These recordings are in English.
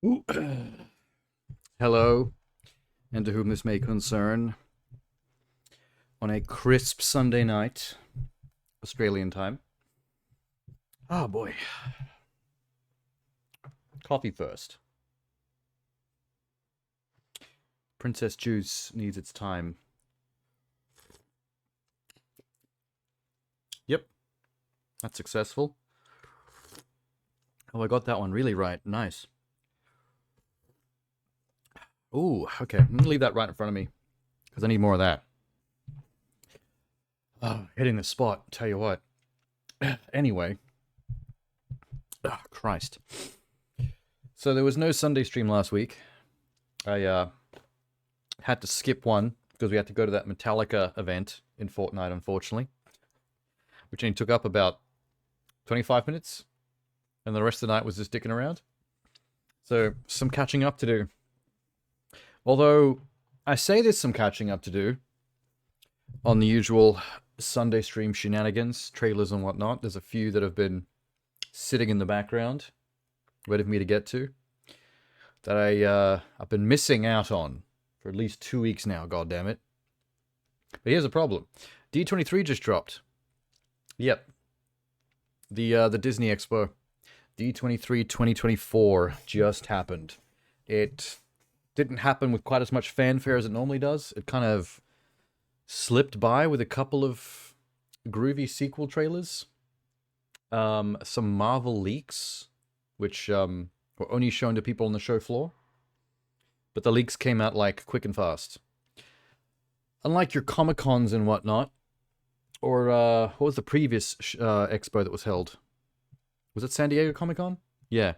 Ooh. Hello, and to whom this may concern, on a crisp Sunday night, Australian time. Oh boy. Coffee first. Princess juice needs its time. Yep, that's successful. Oh, I got that one really right. Nice. Ooh, okay. I'm gonna leave that right in front of me because I need more of that. Oh, hitting the spot. Tell you what. Anyway, oh, Christ. So there was no Sunday stream last week. I had to skip one because we had to go to that Metallica event in Fortnite, unfortunately, which only took up about 25 minutes, and the rest of the night was just dicking around. So, some catching up to do. Although, I say there's some catching up to do on the usual Sunday stream shenanigans, trailers, and whatnot. There's a few that have been sitting in the background, ready for me to get to, that I've been missing out on for at least 2 weeks now, God damn it. But here's the problem. D23 just dropped. Yep. The Disney Expo. D23 2024 just happened. It didn't happen with quite as much fanfare as it normally does. It kind of slipped by with a couple of groovy sequel trailers. Some Marvel leaks, which were only shown to people on the show floor. But the leaks came out like quick and fast. Unlike your Comic Cons and whatnot, or what was the previous expo that was held? Was it San Diego Comic Con? Yeah,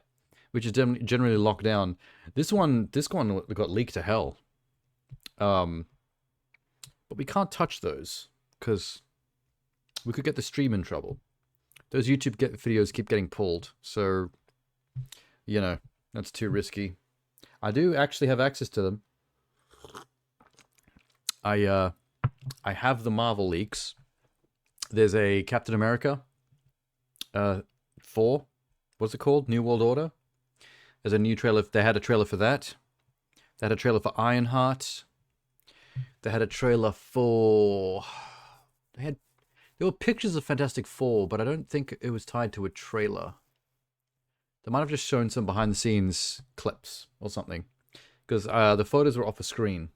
which is generally locked down. This one got leaked to hell. But we can't touch those because we could get the stream in trouble. Those YouTube videos keep getting pulled, so that's too risky. I do actually have access to them. I have the Marvel leaks. There's a Captain America 4. What's it called? New World Order. There's a new trailer. They had a trailer for that. They had a trailer for Ironheart. They had a trailer for... There were pictures of Fantastic Four, but I don't think it was tied to a trailer. They might have just shown some behind-the-scenes clips or something. Because the photos were off a screen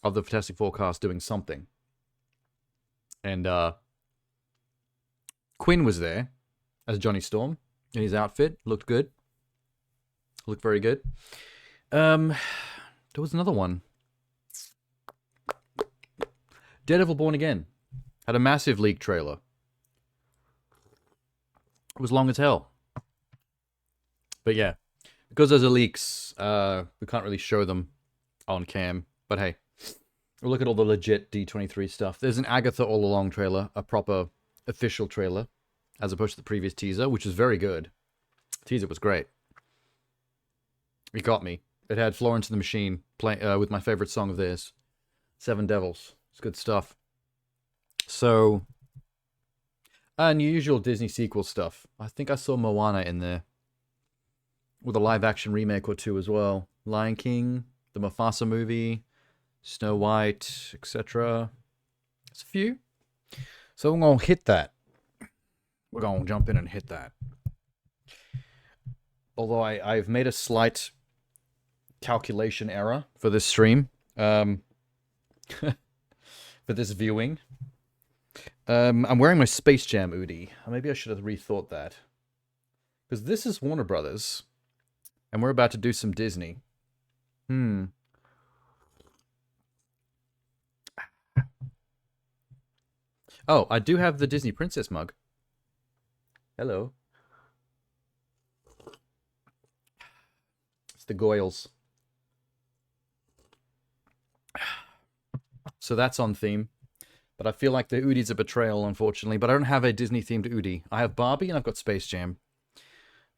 of the Fantastic Four cast doing something. And Quinn was there as Johnny Storm in his outfit. Looked good. Looked very good. There was another one. Daredevil Born Again had a massive leak trailer. It was long as hell. But yeah, because those are leaks, we can't really show them on cam. But hey, we'll look at all the legit D23 stuff. There's an Agatha All Along trailer, a proper official trailer, as opposed to the previous teaser, which is very good. The teaser was great. It got me. It had Florence and the Machine play with my favorite song of theirs, Seven Devils. It's good stuff. So, and usual Disney sequel stuff. I think I saw Moana in there, with a live action remake or two as well. Lion King, the Mufasa movie, Snow White, etc. It's a few. So we're going to hit that. We're going to jump in and hit that. Although I've made a slight calculation error for this stream. For this viewing. I'm wearing my Space Jam Oodie. Maybe I should have rethought that. Because this is Warner Brothers. And we're about to do some Disney. Oh, I do have the Disney Princess mug. Hello. It's the Goyles. So that's on theme. But I feel like the Oodie's a betrayal, unfortunately. But I don't have a Disney-themed Oodie. I have Barbie and I've got Space Jam.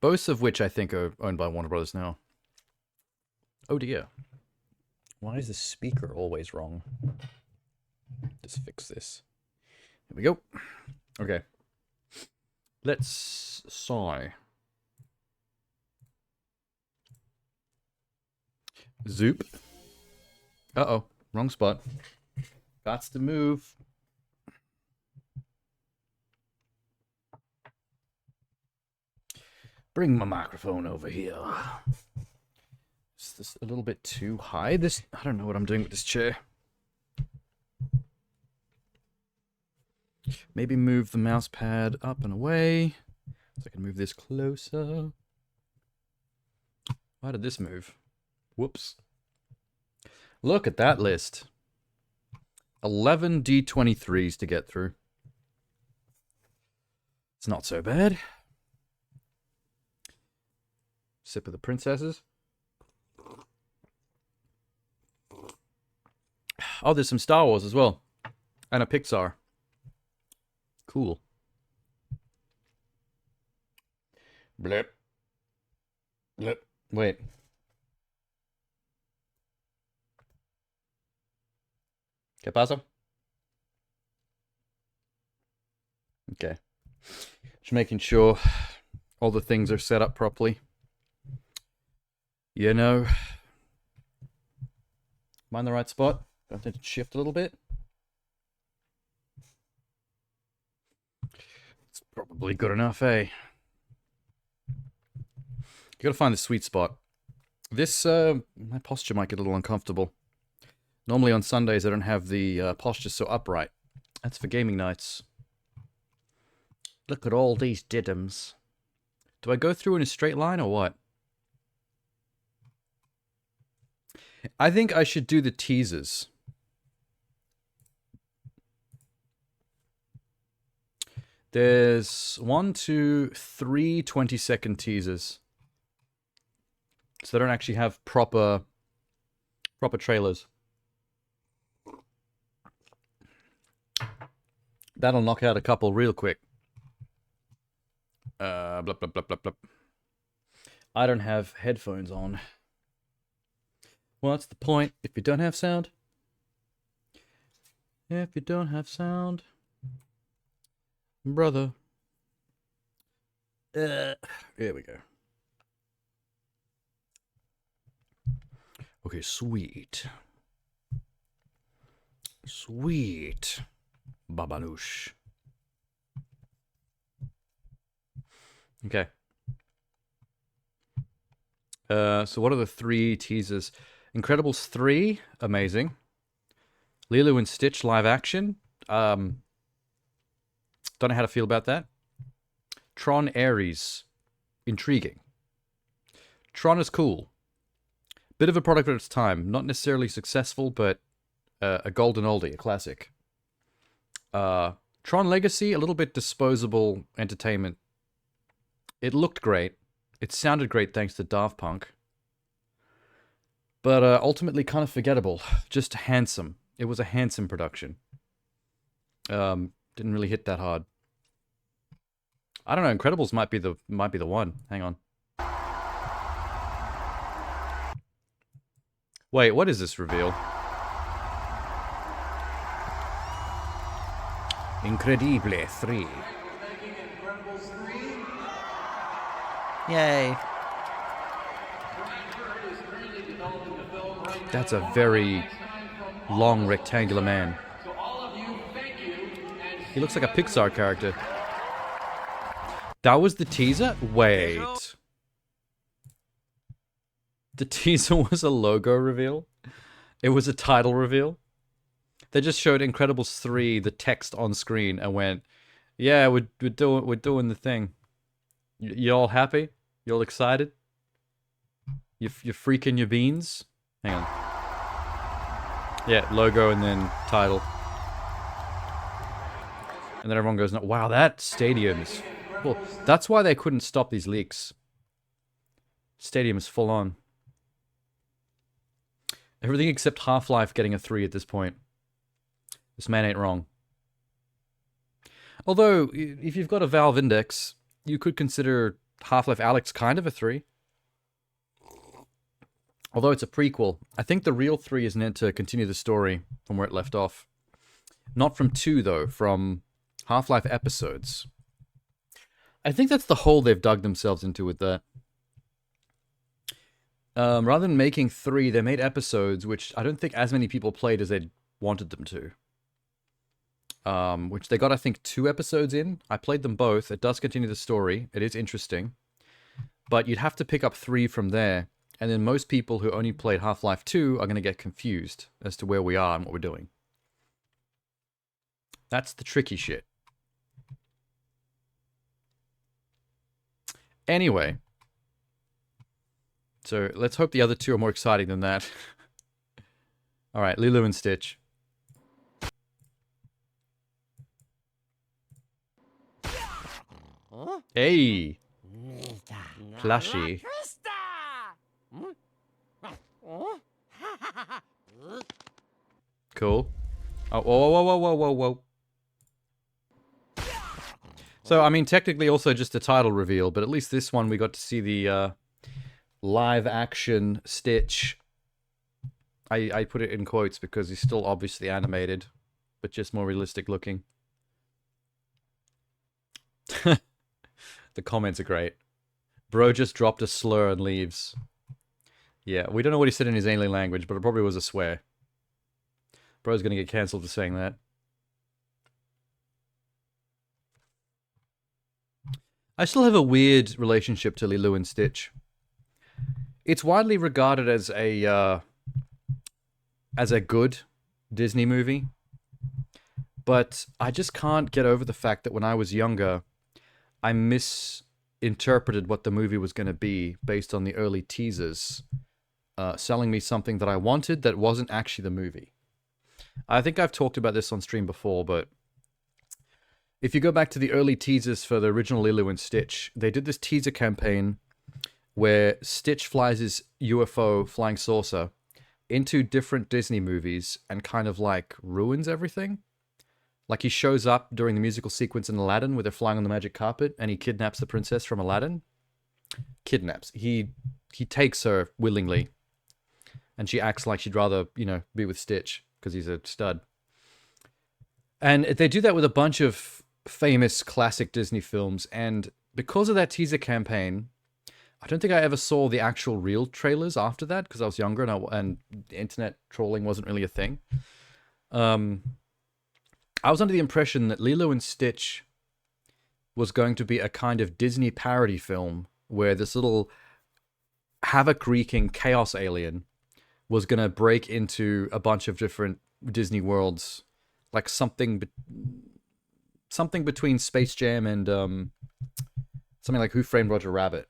Both of which I think are owned by Warner Brothers now. Oh dear. Why is the speaker always wrong? Just fix this. Here we go. Okay. Let's sigh. Zoop. Uh-oh. Wrong spot. Gots to move. Bring my microphone over here. Is this a little bit too high? I don't know what I'm doing with this chair. Maybe move the mouse pad up and away. So I can move this closer. Why did this move? Whoops. Look at that list. 11 D23s to get through. It's not so bad. Sip of the princesses. Oh, there's some Star Wars as well. And a Pixar. Cool. Blip. Blip. Wait. ¿Qué pasa? Okay. Just making sure all the things are set up properly. You know. Am I in the right spot? Do I have to shift a little bit? It's probably good enough, eh? You gotta find the sweet spot. This, my posture might get a little uncomfortable. Normally on Sundays I don't have the posture so upright. That's for gaming nights. Look at all these diddums. Do I go through in a straight line or what? I think I should do the teasers. There's 1, 2, 3 20-second teasers. So they don't actually have proper trailers. That'll knock out a couple real quick. Blah, blah, blah, blah, blah. I don't have headphones on. Well, that's the point. If you don't have sound. If you don't have sound. Brother. Here we go. Okay, sweet. Sweet. Babanoosh. Okay. So what are the 3 teasers? Incredibles 3, amazing. Lilo and Stitch live action. Don't know how to feel about that. Tron Ares, intriguing. Tron is cool. Bit of a product of its time. Not necessarily successful, but a golden oldie, a classic. Tron Legacy, a little bit disposable entertainment. It looked great. It sounded great thanks to Daft Punk. But ultimately kind of forgettable. Just handsome. It was a handsome production. Didn't really hit that hard. I don't know, Incredibles might be the one. Hang on. Wait, what is this reveal? Incredible 3. Yay. That's a very long rectangular man. He looks like a Pixar character. That was the teaser? Wait. The teaser was a logo reveal? It was a title reveal? They just showed Incredibles 3, the text on screen, and went, yeah, we're doing the thing. You all happy? You all excited? You freaking your beans? Hang on. Yeah, logo and then title. And then everyone goes, wow, that stadium is full. That's why they couldn't stop these leaks. Stadium is full on. Everything except Half-Life getting a 3 at this point. This man ain't wrong. Although, if you've got a Valve Index, you could consider Half-Life Alyx kind of a 3. Although it's a prequel. I think the real 3 is meant to continue the story from where it left off. Not from 2, though, from Half-Life episodes. I think that's the hole they've dug themselves into with that. Rather than making 3, they made episodes, which I don't think as many people played as they wanted them to. Which they got, I think, 2 episodes in. I played them both. It does continue the story. It is interesting. But you'd have to pick up 3 from there. And then most people who only played Half-Life 2 are going to get confused as to where we are and what we're doing. That's the tricky shit. Anyway. So let's hope the other 2 are more exciting than that. Alright, Lilo and Stitch. Hey! Plushy. Cool. Oh, whoa, whoa, whoa, whoa, whoa, whoa. So, I mean, technically also just a title reveal, but at least this one we got to see the live-action Stitch. I put it in quotes because he's still obviously animated, but just more realistic looking. The comments are great. Bro just dropped a slur and leaves. Yeah, we don't know what he said in his alien language, but it probably was a swear. Bro's gonna get cancelled for saying that. I still have a weird relationship to Lilo and Stitch. It's widely regarded as a good Disney movie, but I just can't get over the fact that when I was younger, I misinterpreted what the movie was going to be based on the early teasers, selling me something that I wanted that wasn't actually the movie. I think I've talked about this on stream before, but if you go back to the early teasers for the original Lilo and Stitch, they did this teaser campaign where Stitch flies his UFO flying saucer into different Disney movies and kind of like ruins everything. Like he shows up during the musical sequence in Aladdin where they're flying on the magic carpet and he kidnaps the princess from Aladdin. Kidnaps. He takes her willingly. And she acts like she'd rather, you know, be with Stitch because he's a stud. And they do that with a bunch of famous classic Disney films. And because of that teaser campaign, I don't think I ever saw the actual real trailers after that because I was younger and internet trolling wasn't really a thing. I was under the impression that Lilo and Stitch was going to be a kind of Disney parody film where this little havoc-wreaking chaos alien was going to break into a bunch of different Disney worlds, like something between Space Jam and something like Who Framed Roger Rabbit,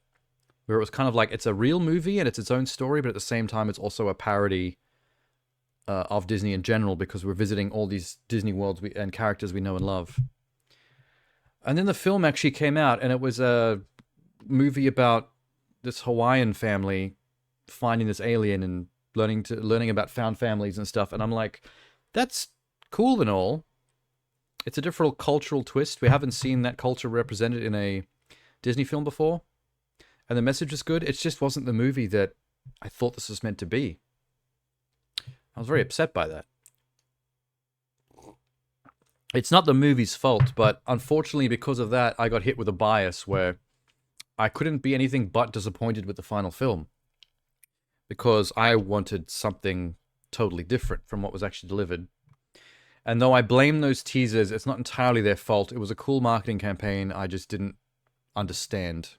where it was kind of like it's a real movie and it's its own story, but at the same time it's also a parody of Disney in general because we're visiting all these Disney worlds and characters we know and love. And then the film actually came out and it was a movie about this Hawaiian family finding this alien and learning about found families and stuff. And I'm like, that's cool and all. It's a different cultural twist. We haven't seen that culture represented in a Disney film before. And the message was good. It just wasn't the movie that I thought this was meant to be. I was very upset by that. It's not the movie's fault, but unfortunately because of that, I got hit with a bias where I couldn't be anything but disappointed with the final film. Because I wanted something totally different from what was actually delivered. And though I blame those teasers, it's not entirely their fault. It was a cool marketing campaign I just didn't understand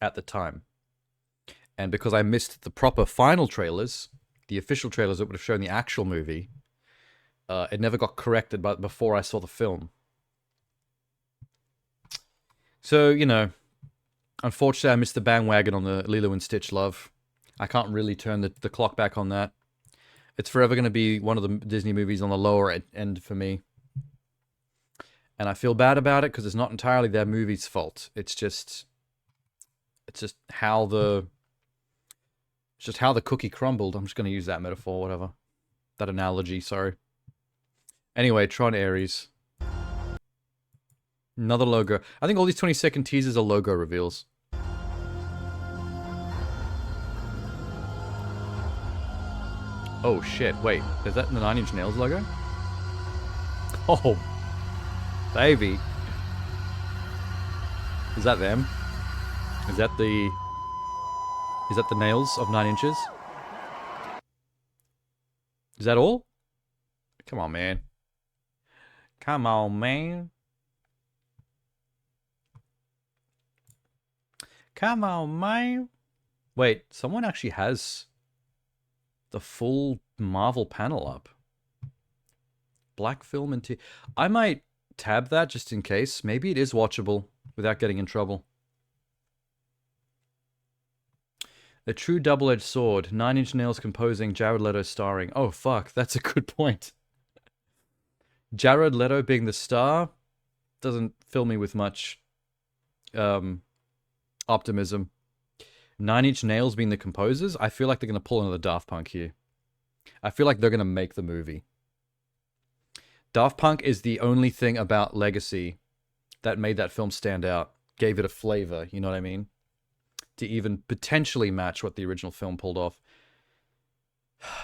at the time. And because I missed the proper final trailers, the official trailers that would have shown the actual movie, it never got corrected before I saw the film. So, you know, unfortunately I missed the bandwagon on the Lilo and Stitch love. I can't really turn the clock back on that. It's forever going to be one of the Disney movies on the lower end for me. And I feel bad about it because it's not entirely their movie's fault. It's just how the cookie crumbled. I'm just going to use that metaphor, whatever. That analogy, sorry. Anyway, Tron Ares. Another logo. I think all these 20-second teasers are logo reveals. Oh shit, wait. Is that the 9 Inch Nails logo? Oh, baby. Is that them? Is that the... Is that the nails of 9 inches? Is that all? Come on, man. Come on, man. Come on, man. Wait, someone actually has the full Marvel panel up. Black film and I might tab that just in case. Maybe it is watchable without getting in trouble. A true double-edged sword. 9 Inch Nails composing, Jared Leto starring. Oh, fuck. That's a good point. Jared Leto being the star doesn't fill me with much optimism. 9 Inch Nails being the composers, I feel like they're going to pull another Daft Punk here. I feel like they're going to make the movie. Daft Punk is the only thing about Legacy that made that film stand out. Gave it a flavor, you know what I mean? To even potentially match what the original film pulled off.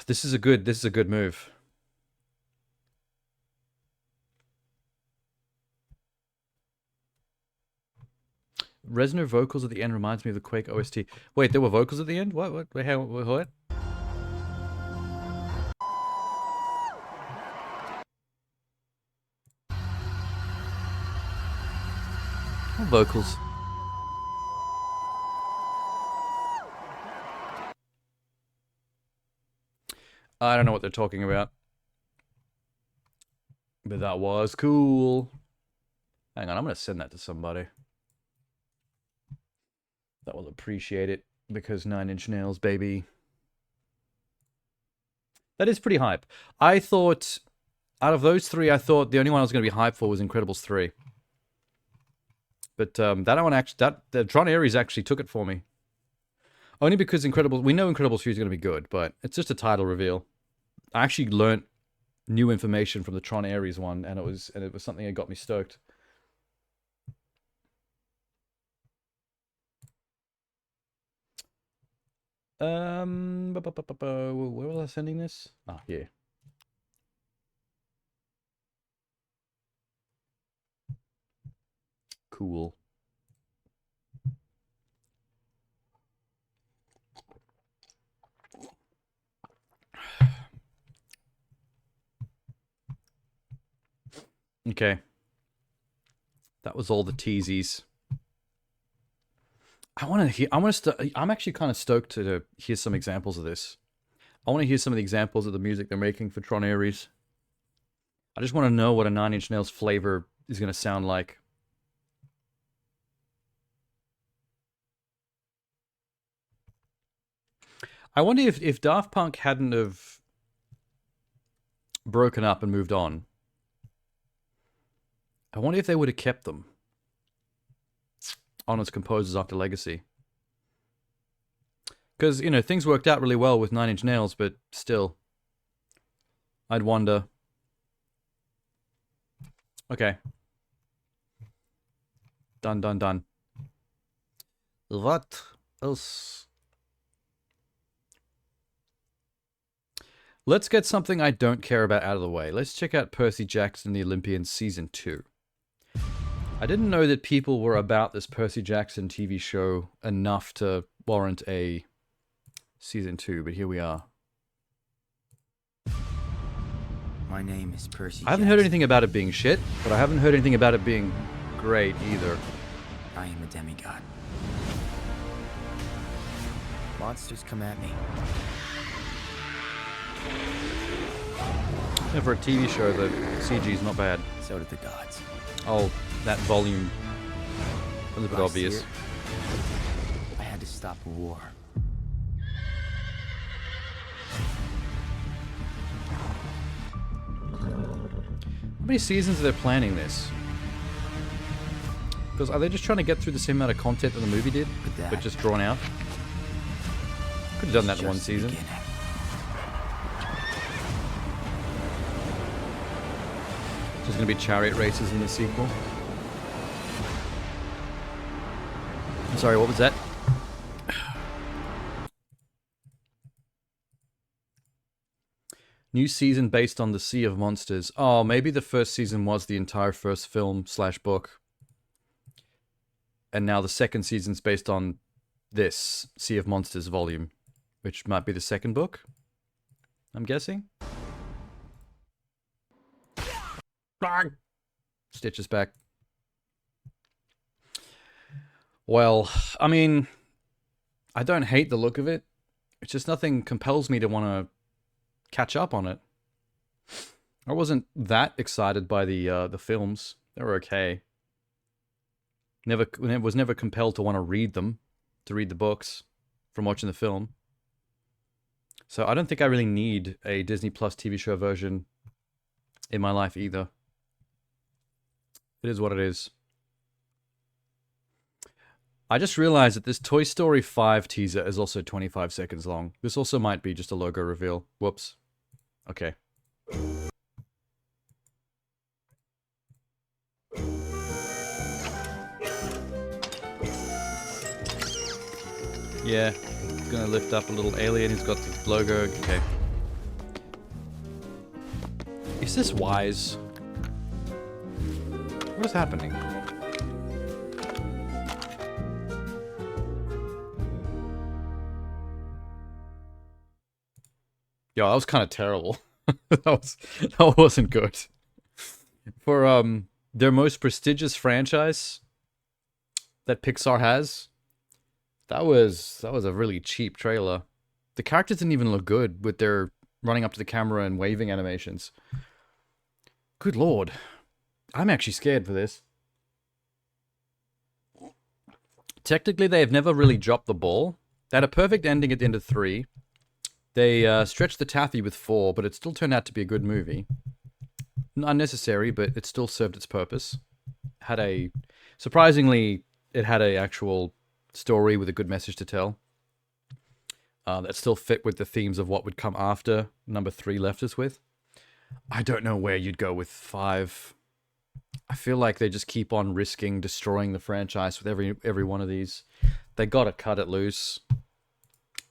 This is a good move. Reznor vocals at the end reminds me of the Quake OST. Wait, there were vocals at the end? What? Wait, what? What vocals? I don't know what they're talking about. But that was cool. Hang on, I'm going to send that to somebody. That will appreciate it, because 9 Inch Nails, baby. That is pretty hype. I thought, out of those three, I thought the only one I was going to be hyped for was Incredibles 3. But that one actually, the Tron Ares actually took it for me. Only because we know Incredibles 3 is going to be good, but it's just a title reveal. I actually learnt new information from the Tron Ares one, and it was something that got me stoked. Where was I sending this? Ah, yeah. Cool. Okay. That was all the teasies. I'm actually kind of stoked to hear some examples of this. I want to hear some of the examples of the music they're making for Tron Ares. I just want to know what a 9 Inch Nails flavor is going to sound like. I wonder if Daft Punk hadn't have broken up and moved on. I wonder if they would have kept them on as composers after Legacy. Because, you know, things worked out really well with 9 Inch Nails, but still. I'd wonder. Okay. Done. What else? Let's get something I don't care about out of the way. Let's check out Percy Jackson and the Olympians Season 2. I didn't know that people were about this Percy Jackson TV show enough to warrant a Season 2, but here we are. My name is Percy I haven't heard anything about it being shit, but I haven't heard anything about it being great either. I am a demigod. Monsters come at me. And for a TV show, the CG is not bad. So did the gods. Oh, that volume. A little bit obvious. I had to stop a war. How many seasons are they planning this? Because are they just trying to get through the same amount of content that the movie did, but just drawn out? Could have done that in one season. There's going to be chariot races in the sequel. I'm sorry, what was that? New season based on the Sea of Monsters. Oh, maybe the first season was the entire first film / book. And now the second season's based on this Sea of Monsters volume, which might be the second book, I'm guessing. Stitch is back. Well, I mean, I don't hate the look of it. It's just nothing compels me to want to catch up on it. I wasn't that excited by the films. They were okay. Was never compelled to want to read them, to read the books from watching the film. So I don't think I really need a Disney Plus TV show version in my life either. It is what it is. I just realized that this Toy Story 5 teaser is also 25 seconds long. This also might be just a logo reveal. Whoops. Okay. Yeah, gonna lift up a little alien who's got the logo. Okay. Is this wise? What is happening? Yo, that was kind of terrible. that wasn't good. For their most prestigious franchise that Pixar has, that was a really cheap trailer. The characters didn't even look good with their running up to the camera and waving animations. Good lord. I'm actually scared for this. Technically, they have never really dropped the ball. They had a perfect ending at the end of 3. They stretched the taffy with 4, but it still turned out to be a good movie. Unnecessary, but it still served its purpose. Surprisingly, it had a actual story with a good message to tell. That still fit with the themes of what would come after number 3 left us with. I don't know where you'd go with 5. I feel like they just keep on risking destroying the franchise with every one of these. They gotta cut it loose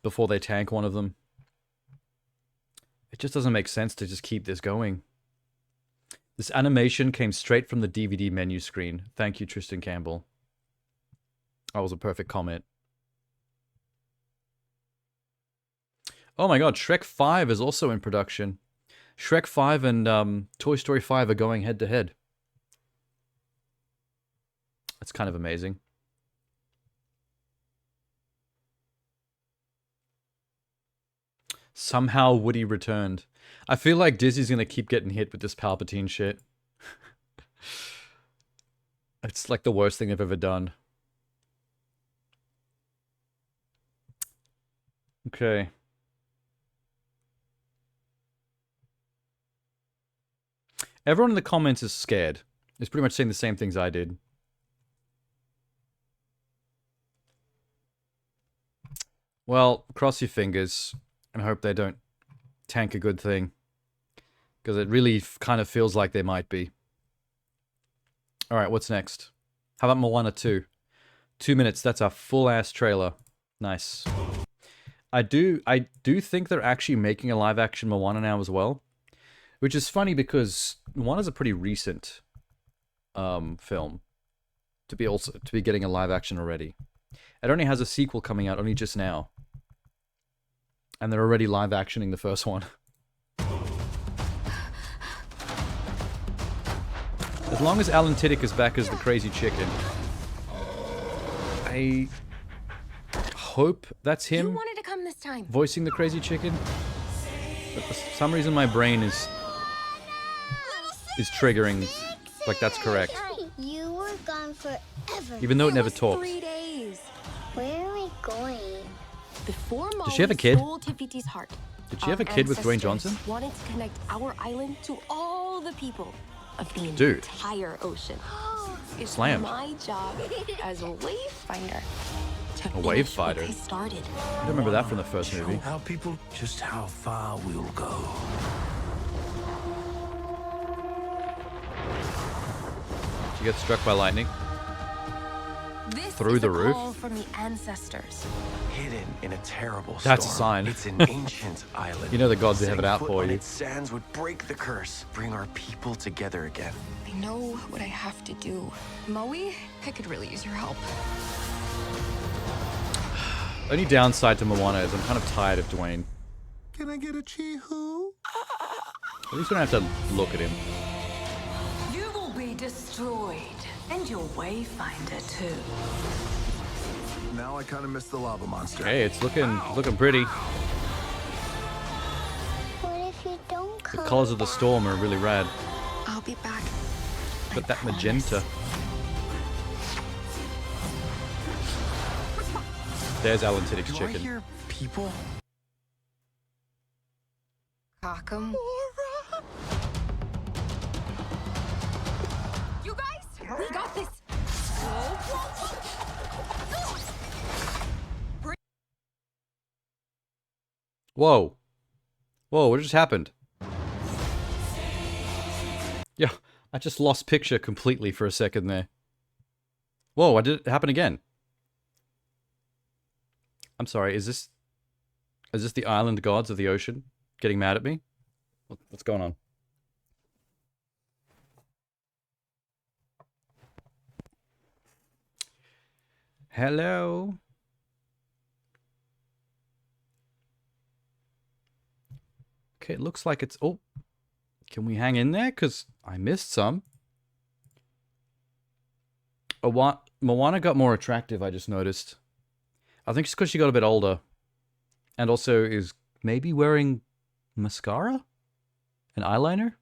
before they tank one of them. It just doesn't make sense to just keep this going. This animation came straight from the DVD menu screen. Thank you, Tristan Campbell. That was a perfect comment. Oh my god, Shrek 5 is also in production. Shrek 5 and Toy Story 5 are going head to head. That's kind of amazing. Somehow Woody returned. I feel like Disney's gonna keep getting hit with this Palpatine shit. It's like the worst thing they've ever done. Okay. Everyone in the comments is scared. It's pretty much saying the same things I did. Well, cross your fingers and hope they don't tank a good thing. Because it really kind of feels like they might be. Alright, what's next? How about Moana 2? 2 minutes, that's a full-ass trailer. Nice. I do think they're actually making a live-action Moana now as well. Which is funny because Moana's a pretty recent film. To be getting a live-action already. It only has a sequel coming out only just now. And they're already live-actioning the first one. As long as Alan Tudyk is back as the crazy chicken, I hope that's him. You wanted to come this time. Voicing the crazy chicken. But for some reason my brain is triggering like that's correct. You were gone forever. Even though it never talks. 3 days. Where are we going? Before Does she have a Molly kid? stole Te-Fiti's heart, Did she have a our kid with Dwayne ancestors Johnson? wanted to connect our island to all the people of the Dude. entire ocean. It's Slammed. my job as a wayfinder to A wave finish what fighter? they started. I don't remember that from the first movie. How people just how far we'll go. She gets struck by lightning. This Through is the a roof? call from the ancestors. Hidden in a terrible That's a storm. sign. It's an ancient island. You know the gods, they have it out Setting for foot on you. Its sands would break the curse, bring our people together again. I know what I have to do. Maui, I could really use your help. Only downside to Moana is I'm kind of tired of Dwayne. Can I get a chee-hoo? At least we don't have to look at him. You will be destroyed, and your wayfinder too. Now I kind of miss the lava monster. Hey, it's looking pretty. What if you don't The come? colors of the storm are really rad. I'll be back. But that magenta. There's Alan Tiddick's Do I chicken. hear people? Cockham. You guys, we got this. Whoa. Whoa, what just happened? Yeah, I just lost picture completely for a second there. Whoa, why did it happen again? I'm sorry, is this the island gods of the ocean getting mad at me? What's going on? Hello? Okay, it looks like it's... Oh, can we hang in there? Because I missed some. Moana got more attractive, I just noticed. I think it's because she got a bit older. And also is maybe wearing mascara? An eyeliner? A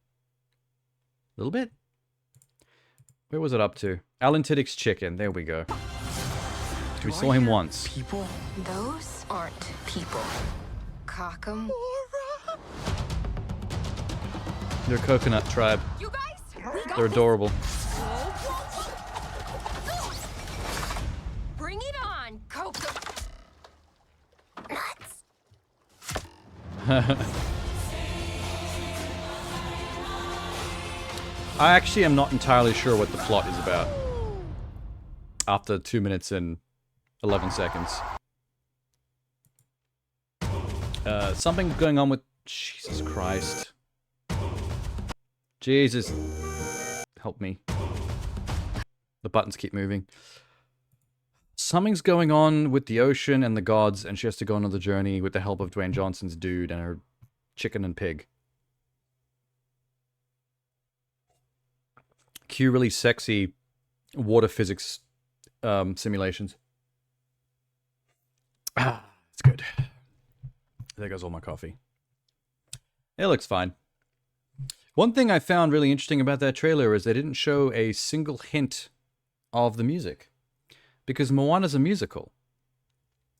little bit? Where was it up to? Alan Tiddick's chicken. There we go. We Do saw I him hear once. People? Those aren't people. Cockham. They're a coconut tribe. You guys, we got They're this. adorable. Bring it on, Coco. I actually am not entirely sure what the plot is about. After 2 minutes and 11 seconds. Something going on with... Jesus Christ. Jesus. Help me. The buttons keep moving. Something's going on with the ocean and the gods, and she has to go on another journey with the help of Dwayne Johnson's dude and her chicken and pig. Cue really sexy water physics simulations. Ah, it's good. There goes all my coffee. It looks fine. One thing I found really interesting about that trailer is they didn't show a single hint of the music. Because Moana's a musical.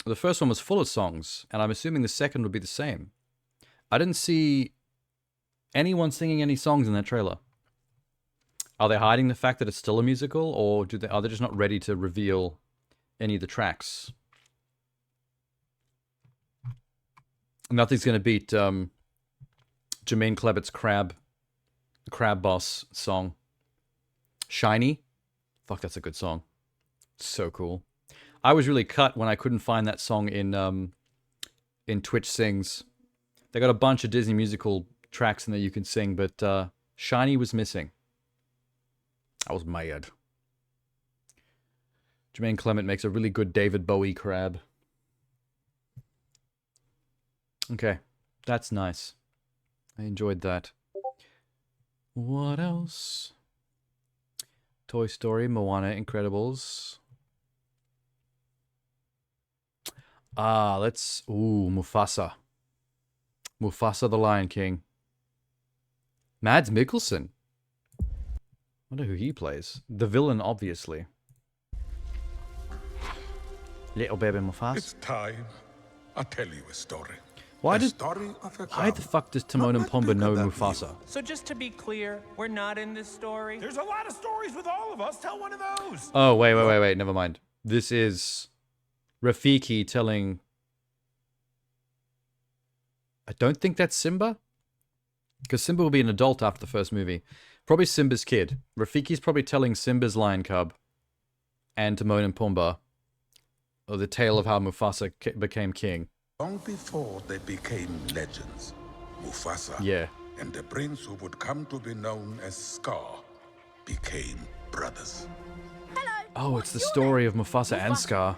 The first one was full of songs, and I'm assuming the second would be the same. I didn't see anyone singing any songs in that trailer. Are they hiding the fact that it's still a musical, or are they just not ready to reveal any of the tracks? Nothing's going to beat Jermaine Clebert's Crab Boss song. Shiny? Fuck, that's a good song. So cool. I was really cut when I couldn't find that song in Twitch Sings. They got a bunch of Disney musical tracks in there you can sing, but Shiny was missing. I was mad. Jermaine Clement makes a really good David Bowie crab. Okay, that's nice. I enjoyed that. What else? Toy Story, Moana, Incredibles. Ooh, Mufasa. Mufasa the Lion King. Mads Mikkelsen. Wonder who he plays. The villain, obviously. Little baby Mufasa. It's time. I'll tell you a story. Why The story of a the cow. fuck does Timon and Not much Pumbaa bigger know than Mufasa? So just to be clear, we're not in this story? There's a lot of stories with all of us. Tell one of those. Oh, wait. Never mind. This is Rafiki telling... I don't think that's Simba. Because Simba will be an adult after the first movie. Probably Simba's kid. Rafiki's probably telling Simba's lion cub and Timon and Pumbaa the tale of how Mufasa became king. Long before they became legends, Mufasa Yeah. and the prince who would come to be known as Scar became brothers. Oh, it's the story of Mufasa and Scar.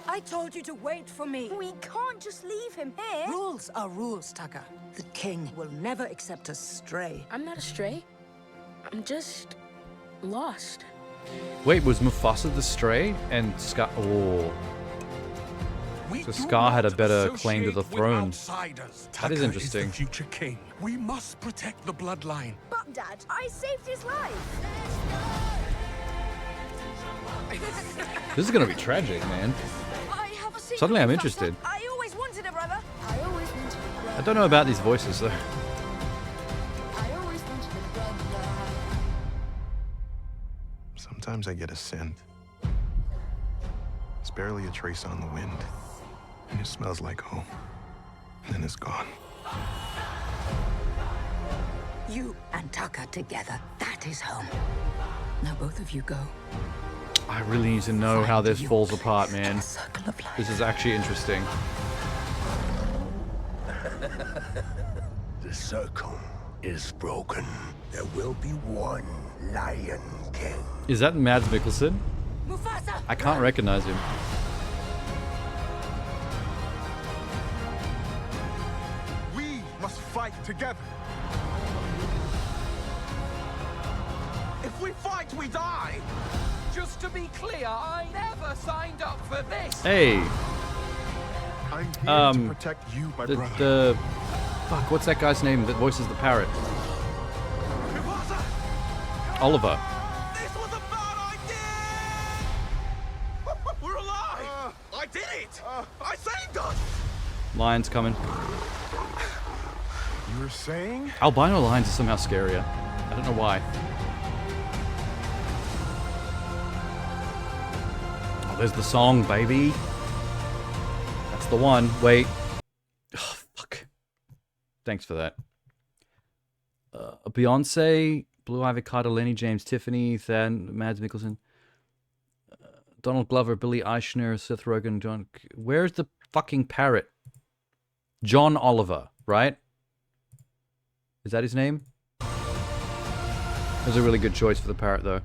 I told you to wait for me. We can't just leave him here. Rules are rules, Tucker. The king will never accept a stray. I'm not a stray. I'm just lost. Wait, was Mufasa the stray? And Scar... Oh. We So do Scar had a not better claim to the associate with throne. outsiders. That is Tucker interesting. the future king. We must protect the bloodline. But, Dad, I saved his life. This is gonna be tragic, man. I have a secret. Suddenly I'm Mufasa. interested. I always wanted a brother. I always wanted a brother. I don't know about these voices, though. I always wanted a brother. Sometimes I get a scent. It's barely a trace on the wind. And it smells like home. And then it's gone. You and Tucker together, that is home. Now both of you go. I really need to know how this falls apart, man. The circle of life. This is actually interesting. The circle is broken. There will be one Lion King. Is that Mads Mikkelsen? Mufasa! I can't recognize him. We must fight together. If we fight, we die. Just to be clear, I never signed up for this. Hey, I'm here to protect you, my brother. Fuck, what's that guy's name that voices the parrot? Mufasa, Oliver. this was a bad idea. We're alive. I did it. I saved us. Lions coming. You were saying? Albino lions are somehow scarier. I don't know why. Oh, there's the song, baby. That's the one. Wait. Oh, fuck. Thanks for that. Beyonce, Blue Ivy Carter, Lenny James, Tiffany, Than, Mads Mikkelsen, Donald Glover, Billy Eichner, Seth Rogen, John. Where's the fucking parrot? John Oliver, right? Is that his name? That was a really good choice for the parrot, though.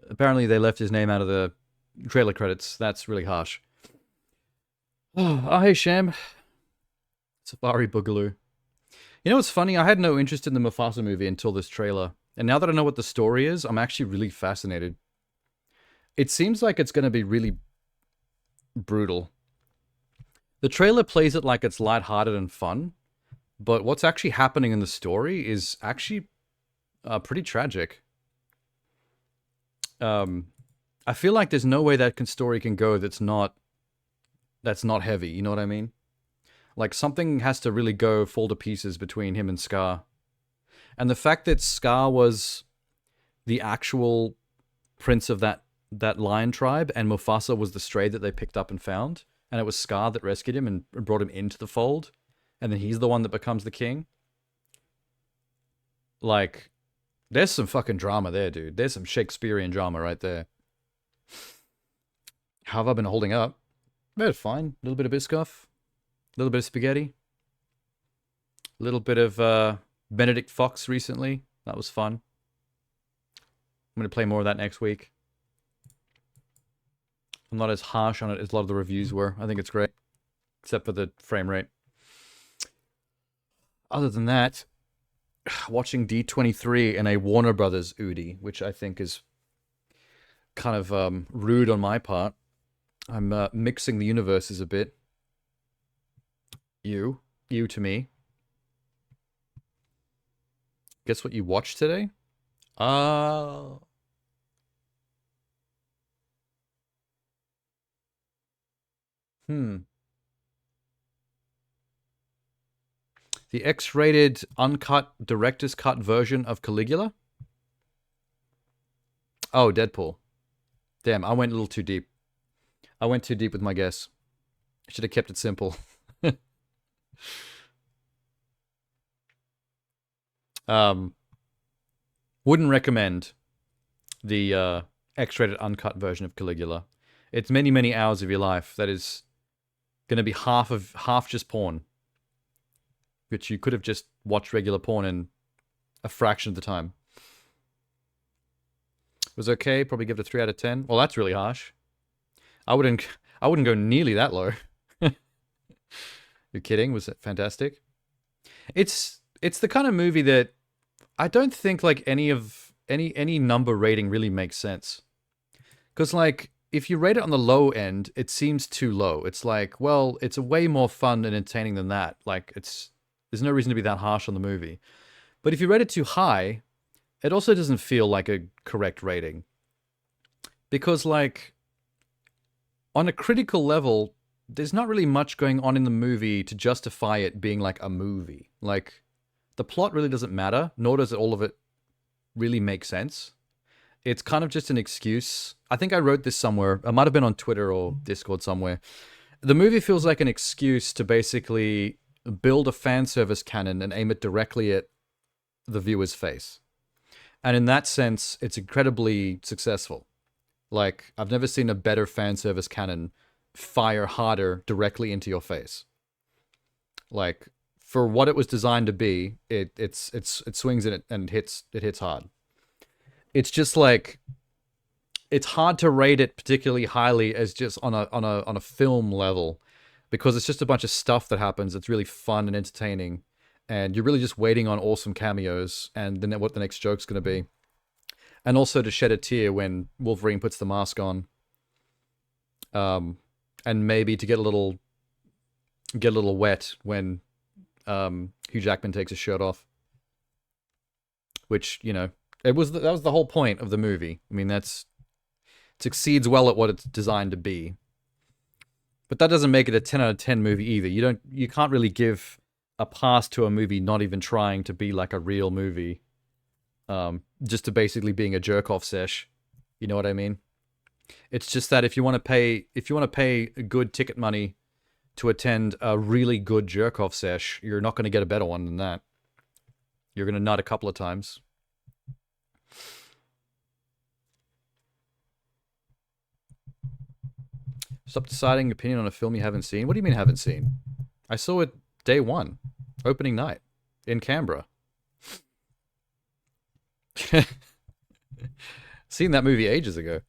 Apparently, they left his name out of the trailer credits. That's really harsh. Oh, hey, Sham. Safari Boogaloo. You know what's funny? I had no interest in the Mufasa movie until this trailer. And now that I know what the story is, I'm actually really fascinated. It seems like it's going to be really brutal. The trailer plays it like it's lighthearted and fun. But what's actually happening in the story is actually pretty tragic. I feel like there's no way that story can go that's not heavy. You know what I mean? Like something has to really fall to pieces between him and Scar. And the fact that Scar was the actual prince of that lion tribe and Mufasa was the stray that they picked up and found, and it was Scar that rescued him and brought him into the fold, and then he's the one that becomes the king. Like, there's some fucking drama there, dude. There's some Shakespearean drama right there. How have I been holding up? Very fine. A little bit of Biscoff. A little bit of spaghetti. A little bit of Benedict Fox recently. That was fun. I'm going to play more of that next week. I'm not as harsh on it as a lot of the reviews were. I think it's great. Except for the frame rate. Other than that, watching D23 and a Warner Brothers Oodie, which I think is kind of rude on my part. I'm mixing the universes a bit. You to me. Guess what you watched today? The X-rated, uncut, director's cut version of Caligula? Oh, Deadpool. Damn, I went a little too deep. I went too deep with my guess. I should have kept it simple. Wouldn't recommend the X-rated, uncut version of Caligula. It's many, many hours of your life that is going to be half just porn. Which you could have just watched regular porn in a fraction of the time. It was okay, probably give it a 3 out of 10. Well, that's really harsh. I wouldn't go nearly that low. You're kidding? Was it fantastic? It's the kind of movie that I don't think like any number rating really makes sense. Because like if you rate it on the low end, it seems too low. It's like, well, it's a way more fun and entertaining than that. Like there's no reason to be that harsh on the movie. But if you rate it too high, it also doesn't feel like a correct rating. Because like on a critical level, there's not really much going on in the movie to justify it being like a movie. Like the plot really doesn't matter, nor does all of it really make sense. It's kind of just an excuse. I think I wrote this somewhere. It might have been on Twitter or Discord somewhere. The movie feels like an excuse to basically build a fan service cannon and aim it directly at the viewer's face. And in that sense, it's incredibly successful. Like, I've never seen a better fan service cannon fire harder directly into your face. Like, for what it was designed to be, it swings in it and it hits hard. It's just like, it's hard to rate it particularly highly as just on a film level, because it's just a bunch of stuff that happens. It's really fun and entertaining, and you're really just waiting on awesome cameos and then what the next joke's going to be. And also to shed a tear when Wolverine puts the mask on. And maybe to get a little wet when Hugh Jackman takes his shirt off. Which, you know, that was the whole point of the movie. I mean, it succeeds well at what it's designed to be. But that doesn't make it a 10 out of 10 movie either. You can't really give a pass to a movie not even trying to be like a real movie. Just to basically being a jerk-off sesh. You know what I mean? It's just that if you want to pay good ticket money to attend a really good jerk-off sesh, you're not going to get a better one than that. You're going to nut a couple of times. Stop deciding your opinion on a film you haven't seen. What do you mean haven't seen? I saw it day one, opening night, in Canberra. Seen that movie ages ago.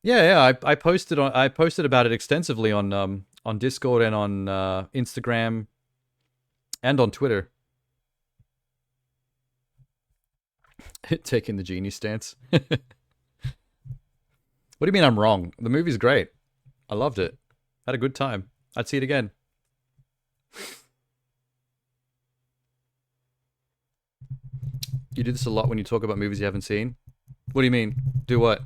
Yeah. I posted about it extensively on Discord and on Instagram and on Twitter. Taking the genie stance. What do you mean I'm wrong? The movie's great. I loved it. Had a good time. I'd see it again. You do this a lot when you talk about movies you haven't seen. What do you mean? Do what?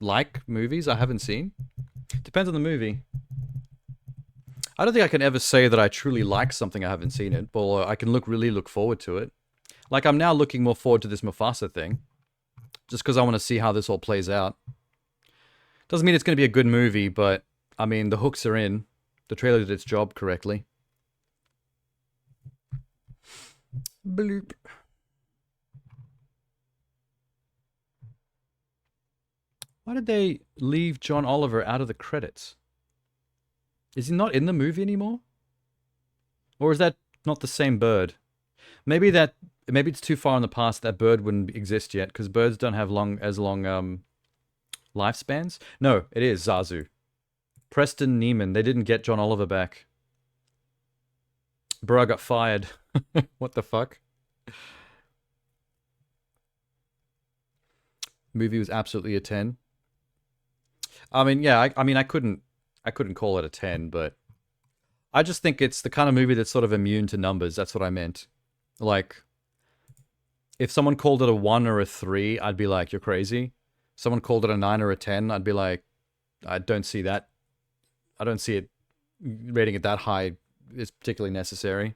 Like movies I haven't seen? Depends on the movie. I don't think I can ever say that I truly like something I haven't seen it, but I can really look forward to it. Like, I'm now looking more forward to this Mufasa thing. Just because I want to see how this all plays out. Doesn't mean it's going to be a good movie, but, I mean, the hooks are in. The trailer did its job correctly. Bloop. Why did they leave John Oliver out of the credits? Is he not in the movie anymore? Or is that not the same bird? Maybe it's too far in the past that bird wouldn't exist yet, because birds don't have as long lifespans. No, it is Zazu. Preston Neiman. They didn't get John Oliver back. Bro, I got fired. What the fuck? Movie was absolutely a 10. I mean, yeah, I couldn't call it a 10, but I just think it's the kind of movie that's sort of immune to numbers. That's what I meant. Like, if someone called it a 1 or a 3, I'd be like, you're crazy. Someone called it a 9 or a 10, I'd be like, I don't see that. I don't see it rating it that high is particularly necessary.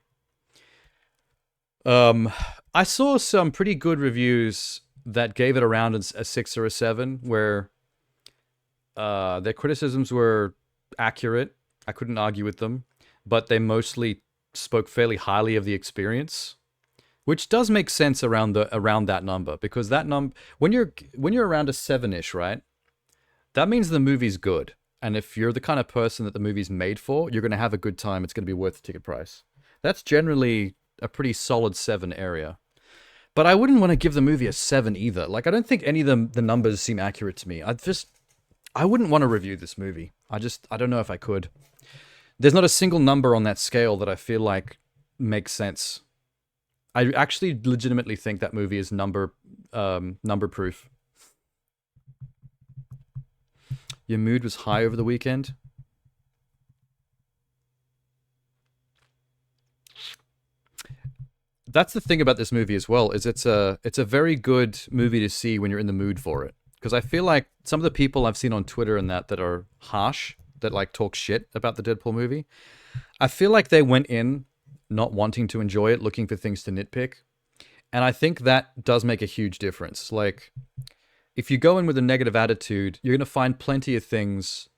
I saw some pretty good reviews that gave it around a 6 or a 7, where their criticisms were accurate. I couldn't argue with them, but they mostly spoke fairly highly of the experience, which does make sense around that number, because that when you're around a 7-ish, right? That means the movie's good, and if you're the kind of person that the movie's made for, you're going to have a good time. It's going to be worth the ticket price. That's generally a pretty solid 7 area. But I wouldn't want to give the movie a 7 either. Like, I don't think any of the numbers seem accurate to me. I I wouldn't want to review this movie. I don't know if I could. There's not a single number on that scale that I feel like makes sense. I actually legitimately think that movie is number proof. Your mood was high over the weekend? That's the thing about this movie as well, is it's a very good movie to see when you're in the mood for it. Because I feel like some of the people I've seen on Twitter and that are harsh, that like talk shit about the Deadpool movie, I feel like they went in not wanting to enjoy it, looking for things to nitpick. And I think that does make a huge difference. Like, if you go in with a negative attitude, you're going to find plenty of things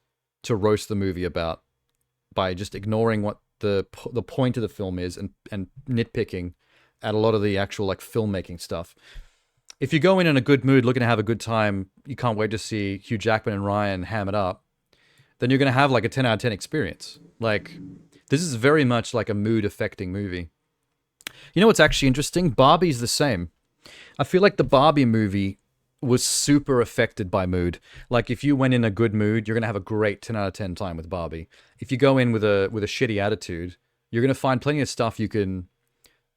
to roast the movie about by just ignoring what the point of the film is and nitpicking at a lot of the actual like filmmaking stuff. If you go in a good mood, looking to have a good time, you can't wait to see Hugh Jackman and Ryan ham it up, then you're going to have like a 10 out of 10 experience. Like, this is very much like a mood-affecting movie. You know what's actually interesting? Barbie's the same. I feel like the Barbie movie was super affected by mood. Like, if you went in a good mood, you're going to have a great 10 out of 10 time with Barbie. If you go in with a shitty attitude, you're going to find plenty of stuff you can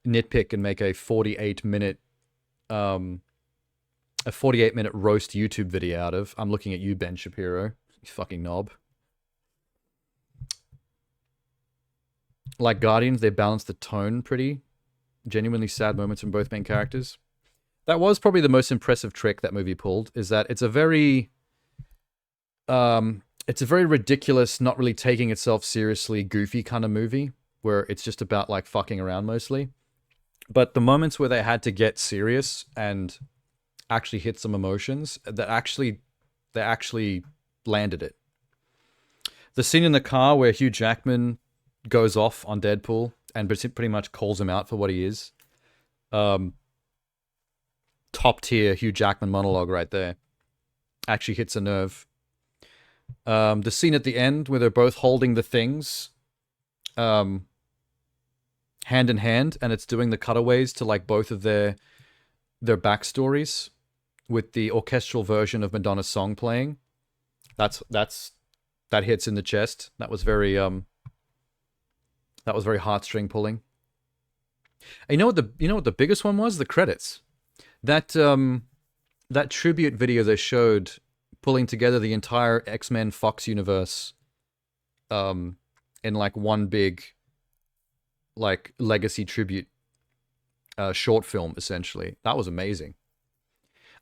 nitpick and make a 48-minute roast YouTube video out of. I'm looking at you, Ben Shapiro. You fucking knob. Like Guardians, they balanced the tone pretty. Genuinely sad moments from both main characters. That was probably the most impressive trick that movie pulled, is that it's a very ridiculous, not really taking itself seriously, goofy kind of movie, where it's just about like fucking around mostly. But the moments where they had to get serious and actually hit some emotions, they actually landed it. The scene in the car where Hugh Jackman goes off on Deadpool and pretty much calls him out for what he is. Top tier Hugh Jackman monologue right there. Actually hits a nerve. The scene at the end where they're both holding the things hand in hand, and it's doing the cutaways to like both of their backstories with the orchestral version of Madonna's song playing. That hits in the chest. That was very heartstring pulling. And you know what the biggest one was? The credits. That tribute video they showed pulling together the entire X-Men Fox universe in like one big like legacy tribute short film, essentially. That was amazing.